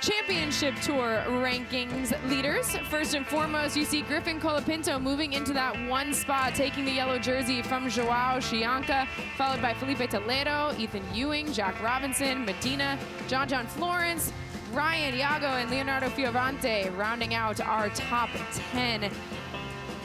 Championship Tour rankings leaders. First and foremost, you see Griffin Colapinto moving into that 1 spot, taking the yellow jersey from Joao Chianca, followed by Felipe Toledo, Ethan Ewing, Jack Robinson, Medina, John Florence, Ryan Iago, and Leonardo Fioravante, rounding out our top 10.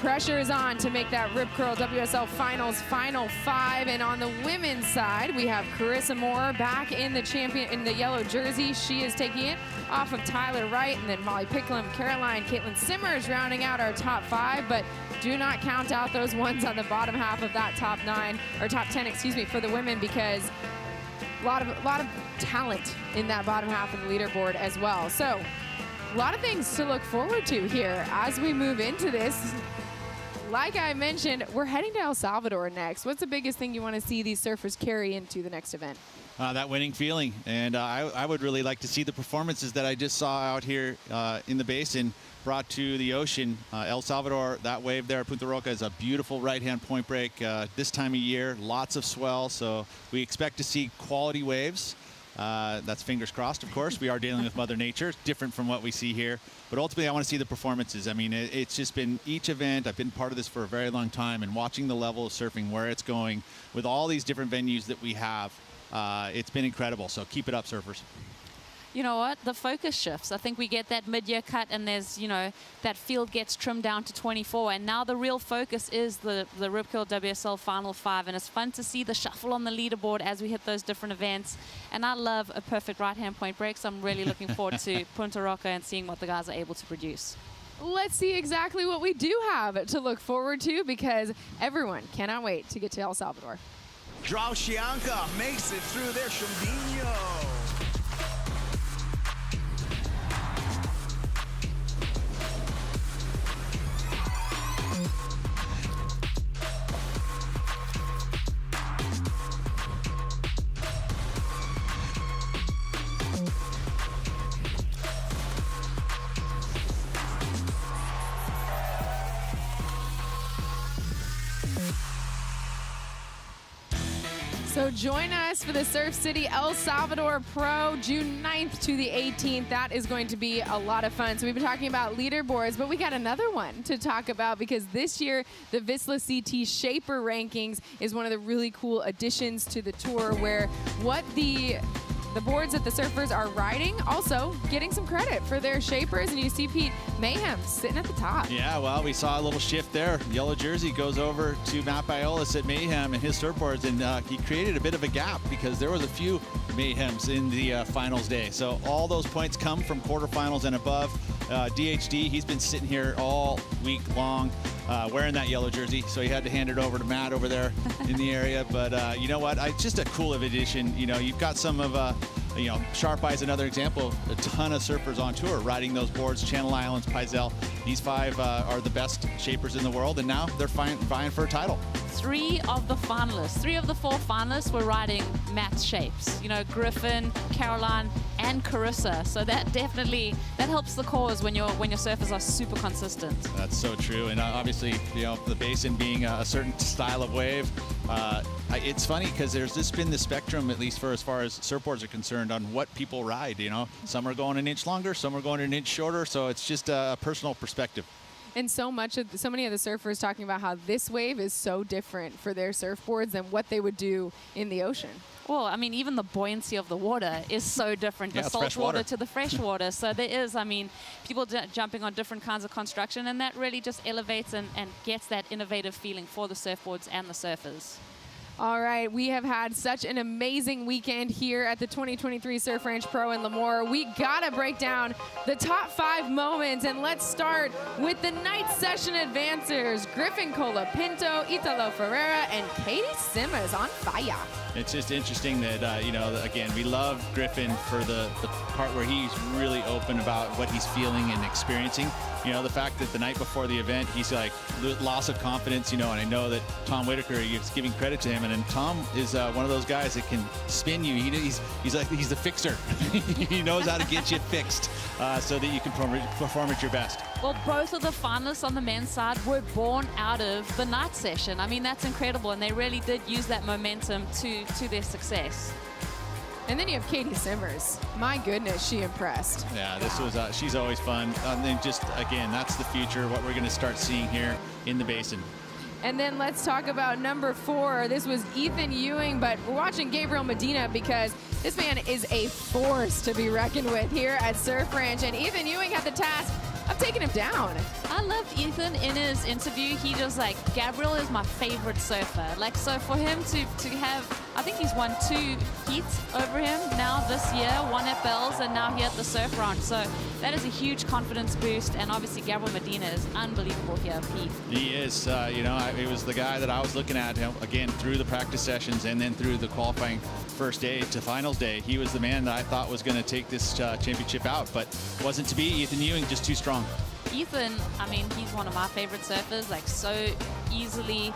Pressure is on to make that Rip Curl WSL Finals Final 5, and on the women's side, we have Carissa Moore back in the yellow jersey. She is taking it off of Tyler Wright, and then Molly Picklum, Caroline, Caitlin Simmers rounding out our top 5, but do not count out those ones on the bottom half of that top 9, or top 10, excuse me, for the women, because a lot of talent in that bottom half of the leaderboard as well. So a lot of things to look forward to here as we move into this. Like I mentioned, we're heading to El Salvador next. What's the biggest thing you want to see these surfers carry into the next event? That winning feeling, and I would really like to see the performances that I just saw out here in the basin brought to the ocean. El Salvador, that wave there at Punta Roca is a beautiful right-hand point break. This time of year, lots of swell, so we expect to see quality waves. That's fingers crossed, of course. We are dealing with Mother Nature. It's different from what we see here. But ultimately, I want to see the performances. I mean, it's just been each event. I've been part of this for a very long time, and watching the level of surfing, where it's going, with all these different venues that we have, it's been incredible. So keep it up, surfers. you know what, the focus shifts. I think we get that mid-year cut, and there's, you know, that field gets trimmed down to 24, and now the real focus is the Rip Curl WSL Final 5, and it's fun to see the shuffle on the leaderboard as we hit those different events. And I love a perfect right-hand point break, so I'm really looking forward to Punta Roca and seeing what the guys are able to produce. Let's see exactly what we do have to look forward to, because everyone cannot wait to get to El Salvador. Draushianka makes it through there. Chumbinho. So join us for the Surf City El Salvador Pro, June 9th to the 18th. That is going to be a lot of fun. So we've been talking about leaderboards, but we got another one to talk about, because this year the Vizsla CT Shaper Rankings is one of the really cool additions to the tour, where what the boards that the surfers are riding also getting some credit for their shapers. And you see Pete Mayhem sitting at the top. Yeah, well, we saw a little shift there. Yellow jersey goes over to Matt Biolis at Mayhem and his surfboards, and he created a bit of a gap because there was a few Mayhems in the finals day. So all those points come from quarterfinals and above. DHD, he's been sitting here all week long wearing that yellow jersey, so he had to hand it over to Matt over there in the area. But you know what? It's just a cool addition. You know, you've got some of you know, Sharp Eye's another example. A ton of surfers on tour riding those boards. Channel Islands, Paizel. These 5 are the best shapers in the world, and now they're vying for a title. 3 of the finalists, 3 of the 4 finalists were riding Matt's shapes. You know, Griffin, Caroline, and Carissa. So that definitely, that helps the cause when your surfers are super consistent. That's so true. And obviously, you know, the basin being a certain style of wave, it's funny because there's just been the spectrum, at least for as far as surfboards are concerned, on what people ride. You know, some are going an inch longer, some are going an inch shorter. So it's just a personal perspective. And so many of the surfers talking about how this wave is so different for their surfboards than what they would do in the ocean. Well, I mean, even the buoyancy of the water is so different, yeah, the salt water to the fresh water. So there is, I mean, people jumping on different kinds of construction, and that really just elevates and gets that innovative feeling for the surfboards and the surfers. All right, we have had such an amazing weekend here at the 2023 Surf Ranch Pro in Lemoore. We gotta break down the top 5 moments, and let's start with the night session advancers. Griffin Colapinto, Italo Ferreira, and Katie Simmers on fire. It's just interesting that, you know, again, we love Griffin for the part where he's really open about what he's feeling and experiencing. You know, the fact that the night before the event, he's like, loss of confidence, you know, and I know that Tom Whitaker is giving credit to him, and Tom is one of those guys that can spin you. He's the fixer. He knows how to get you fixed so that you can perform at your best. Well, both of the finalists on the men's side were born out of the night session. I mean, that's incredible, and they really did use that momentum to their success. And then you have Katie Simmers. My goodness, she impressed. Yeah, this was she's always fun. And just, again, that's the future, what we're going to start seeing here in the basin. And then let's talk about number 4. This was Ethan Ewing, but we're watching Gabriel Medina because this man is a force to be reckoned with here at Surf Ranch. And Ethan Ewing had the task of taking him down. I loved Ethan in his interview. He was like, Gabriel is my favorite surfer. Like, so for him to have, I think he's won 2 heats over him now this year, 1 at Bells and now here at the Surf Ranch. So that is a huge confidence boost. And obviously Gabriel Medina is unbelievable here, Pete. He is, you know, it was the guy that I was looking at, again, through the practice sessions and then through the qualifying first day to finals day. He was the man that I thought was going to take this championship out, but wasn't to be. Ethan Ewing just too strong. Ethan, I mean, he's one of my favorite surfers, like so easily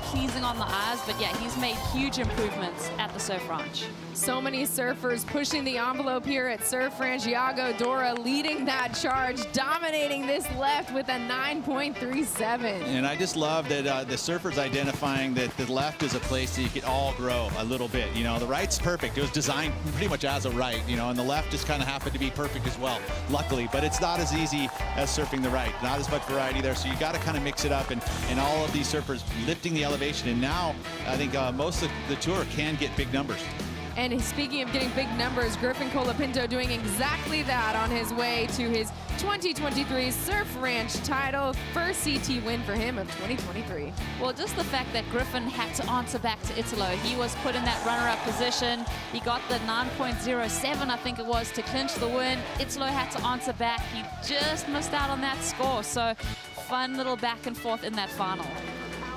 pleasing on the eyes, but yeah, he's made huge improvements at the Surf Ranch. So many surfers pushing the envelope here at Surf Ranch. Iago Dora leading that charge, dominating this left with a 9.37. And I just love that the surfers identifying that the left is a place that you could all grow a little bit. You know, the right's perfect. It was designed pretty much as a right, you know, and the left just kind of happened to be perfect as well, luckily. But it's not as easy as surfing the right. Not as much variety there, so you got to kind of mix it up. And all of these surfers lifting the elevation, and now I think most of the tour can get big numbers. And speaking of getting big numbers, Griffin Colapinto doing exactly that on his way to his 2023 Surf Ranch title. First CT win for him of 2023. Well, just the fact that Griffin had to answer back to Italo. He was put in that runner-up position. He got the 9.07, I think it was, to clinch the win. Italo had to answer back. He just missed out on that score. So fun little back and forth in that final.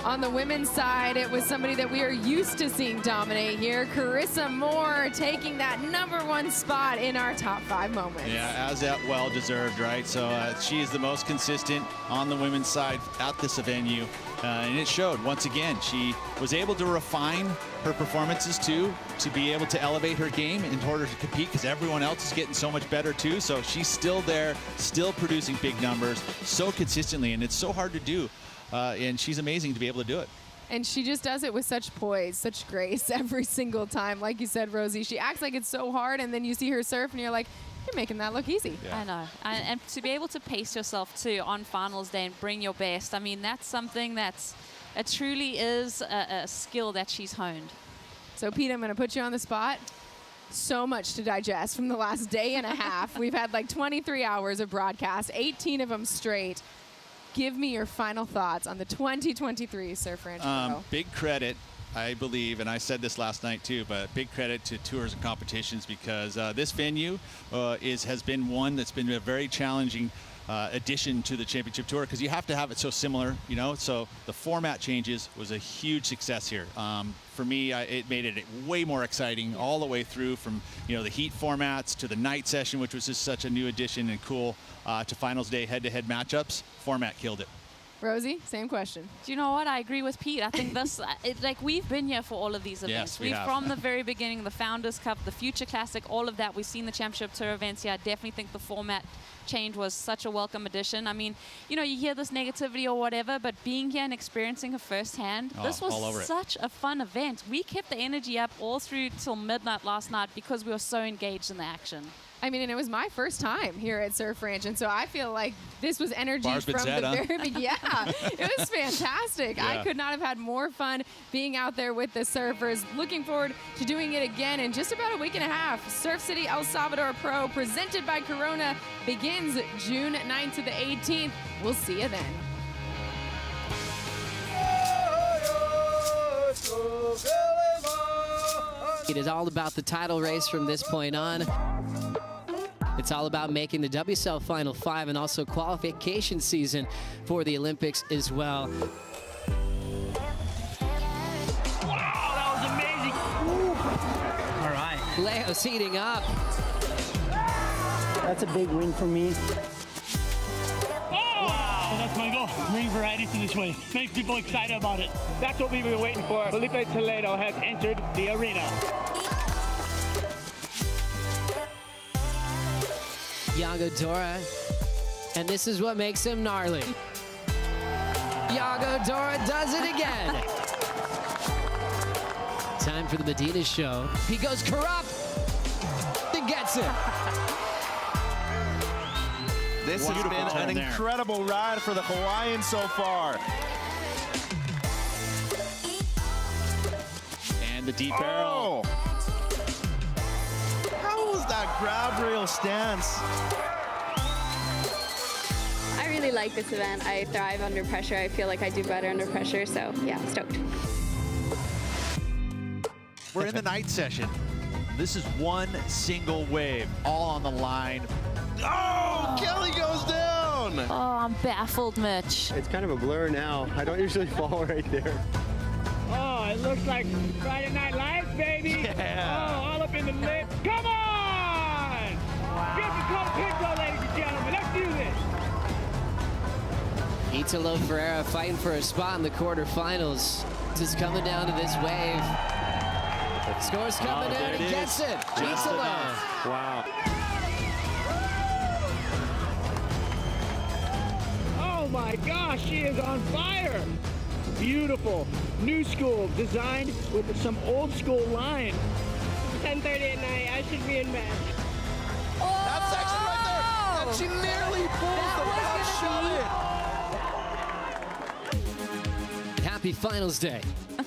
On the women's side, it was somebody that we are used to seeing dominate here. Carissa Moore taking that #1 spot in our top 5 moments. Yeah, as that well deserved, right? So she is the most consistent on the women's side at this venue. And it showed once again. She was able to refine her performances too, to be able to elevate her game in order to compete, because everyone else is getting so much better too. So she's still there, still producing big numbers so consistently, and it's so hard to do. And she's amazing to be able to do it. And she just does it with such poise, such grace every single time. Like you said, Rosie, she acts like it's so hard, and then you see her surf and you're like, you're making that look easy. Yeah. I know. And to be able to pace yourself too on finals day and bring your best, I mean, that's something it truly is a skill that she's honed. So Pete, I'm going to put you on the spot. So much to digest from the last day and a half. We've had like 23 hours of broadcast, 18 of them straight. Give me your final thoughts on the 2023 Surf Ranch Pro. Big credit, I believe, and I said this last night too, but big credit to Tours and Competitions, because this venue has been one that's been a very challenging addition to the Championship Tour, because you have to have it so similar, you know. So the format changes was a huge success here. For me, it made it way more exciting all the way through, from the heat formats to the night session, which was just such a new addition and cool, to finals day head-to-head matchups. Format killed it. Rosie, same question. Do you know what? I agree with Pete. I think this, like, we've been here for all of these events. Yes, we have. From the very beginning, the Founders Cup, the Future Classic, all of that. We've seen the Championship Tour events here. I definitely think the format change was such a welcome addition. I mean, you hear this negativity or whatever, but being here and experiencing it firsthand, this was such a fun event. We kept the energy up all through till midnight last night because we were so engaged in the action. I mean, and it was my first time here at Surf Ranch, and so I feel like this was energy Bar's from been the set, very beginning. Yeah, it was fantastic. Yeah. I could not have had more fun being out there with the surfers. Looking forward to doing it again in just about a week and a half. Surf City El Salvador Pro, presented by Corona, begins June 9th to the 18th. We'll see you then. It is all about the title race from this point on. It's all about making the WSL Final 5 and also qualification season for the Olympics as well. Wow, that was amazing. Ooh. All right. Leo's heating up. That's a big win for me. Wow, that's my goal. Bring variety to this wave. Make people excited about it. That's what we've been waiting for. Felipe Toledo has entered the arena. Iago Dora, and this is what makes him gnarly. Iago Dora does it again. Time for the Medina show. He goes corrupt and gets it. This has been an incredible ride for the Hawaiians so far. And the deep barrel. How was that grab rail stance? I really like this event. I thrive under pressure. I feel like I do better under pressure, so yeah, stoked. We're in the night session. This is one single wave, all on the line. Oh, Kelly goes down! Oh, I'm baffled, Mitch. It's kind of a blur now. I don't usually fall right there. Oh, it looks like Friday Night Lights, baby. Yeah. Oh, all up in the lip. Come on! Griffin Colapinto, ladies and gentlemen. Let's do this. Italo Ferreira fighting for a spot in the quarterfinals. This is coming down to this wave. Scores coming in, he gets it. Italo. Wow. Oh my gosh, she is on fire. Beautiful, new school, designed with some old school line. 10:30 at night, I should be in bed. That section right there! And she nearly pulls the shot in. Happy finals day.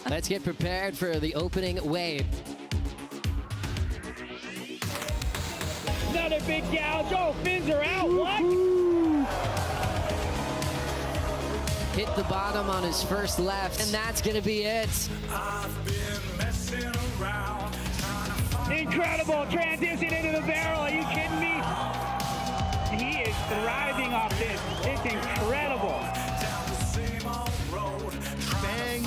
Let's get prepared for the opening wave. Another big gouge. Oh, fins are out. What? Hit the bottom on his first left, and that's going to be it. Incredible transition into the barrel. Are you kidding me? He is thriving off this. It's incredible. Bang,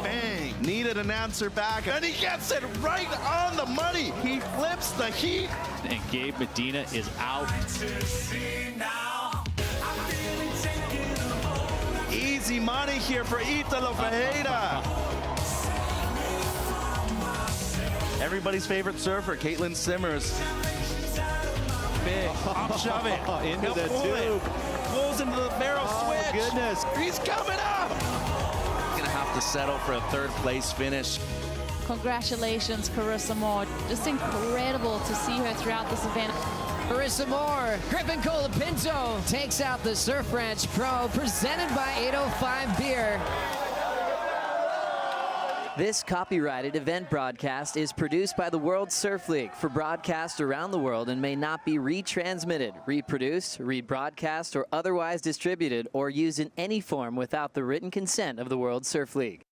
bang. Needed an answer back, and he gets it right on the money. He flips the heat. And Gabe Medina is out. Easy money here for Italo Ferreira. Everybody's favorite surfer, Caitlin Simmers. Big, up shove it. Into He'll the pull tube. it. Pulls into the barrel switch. Goodness. He's coming up. Gonna have to settle for a third place finish. Congratulations, Carissa Moore. Just incredible to see her throughout this event. Carissa Moore, Griffin Colapinto takes out the Surf Ranch Pro, presented by 805 Beer. This copyrighted event broadcast is produced by the World Surf League for broadcast around the world and may not be retransmitted, reproduced, rebroadcast, or otherwise distributed or used in any form without the written consent of the World Surf League.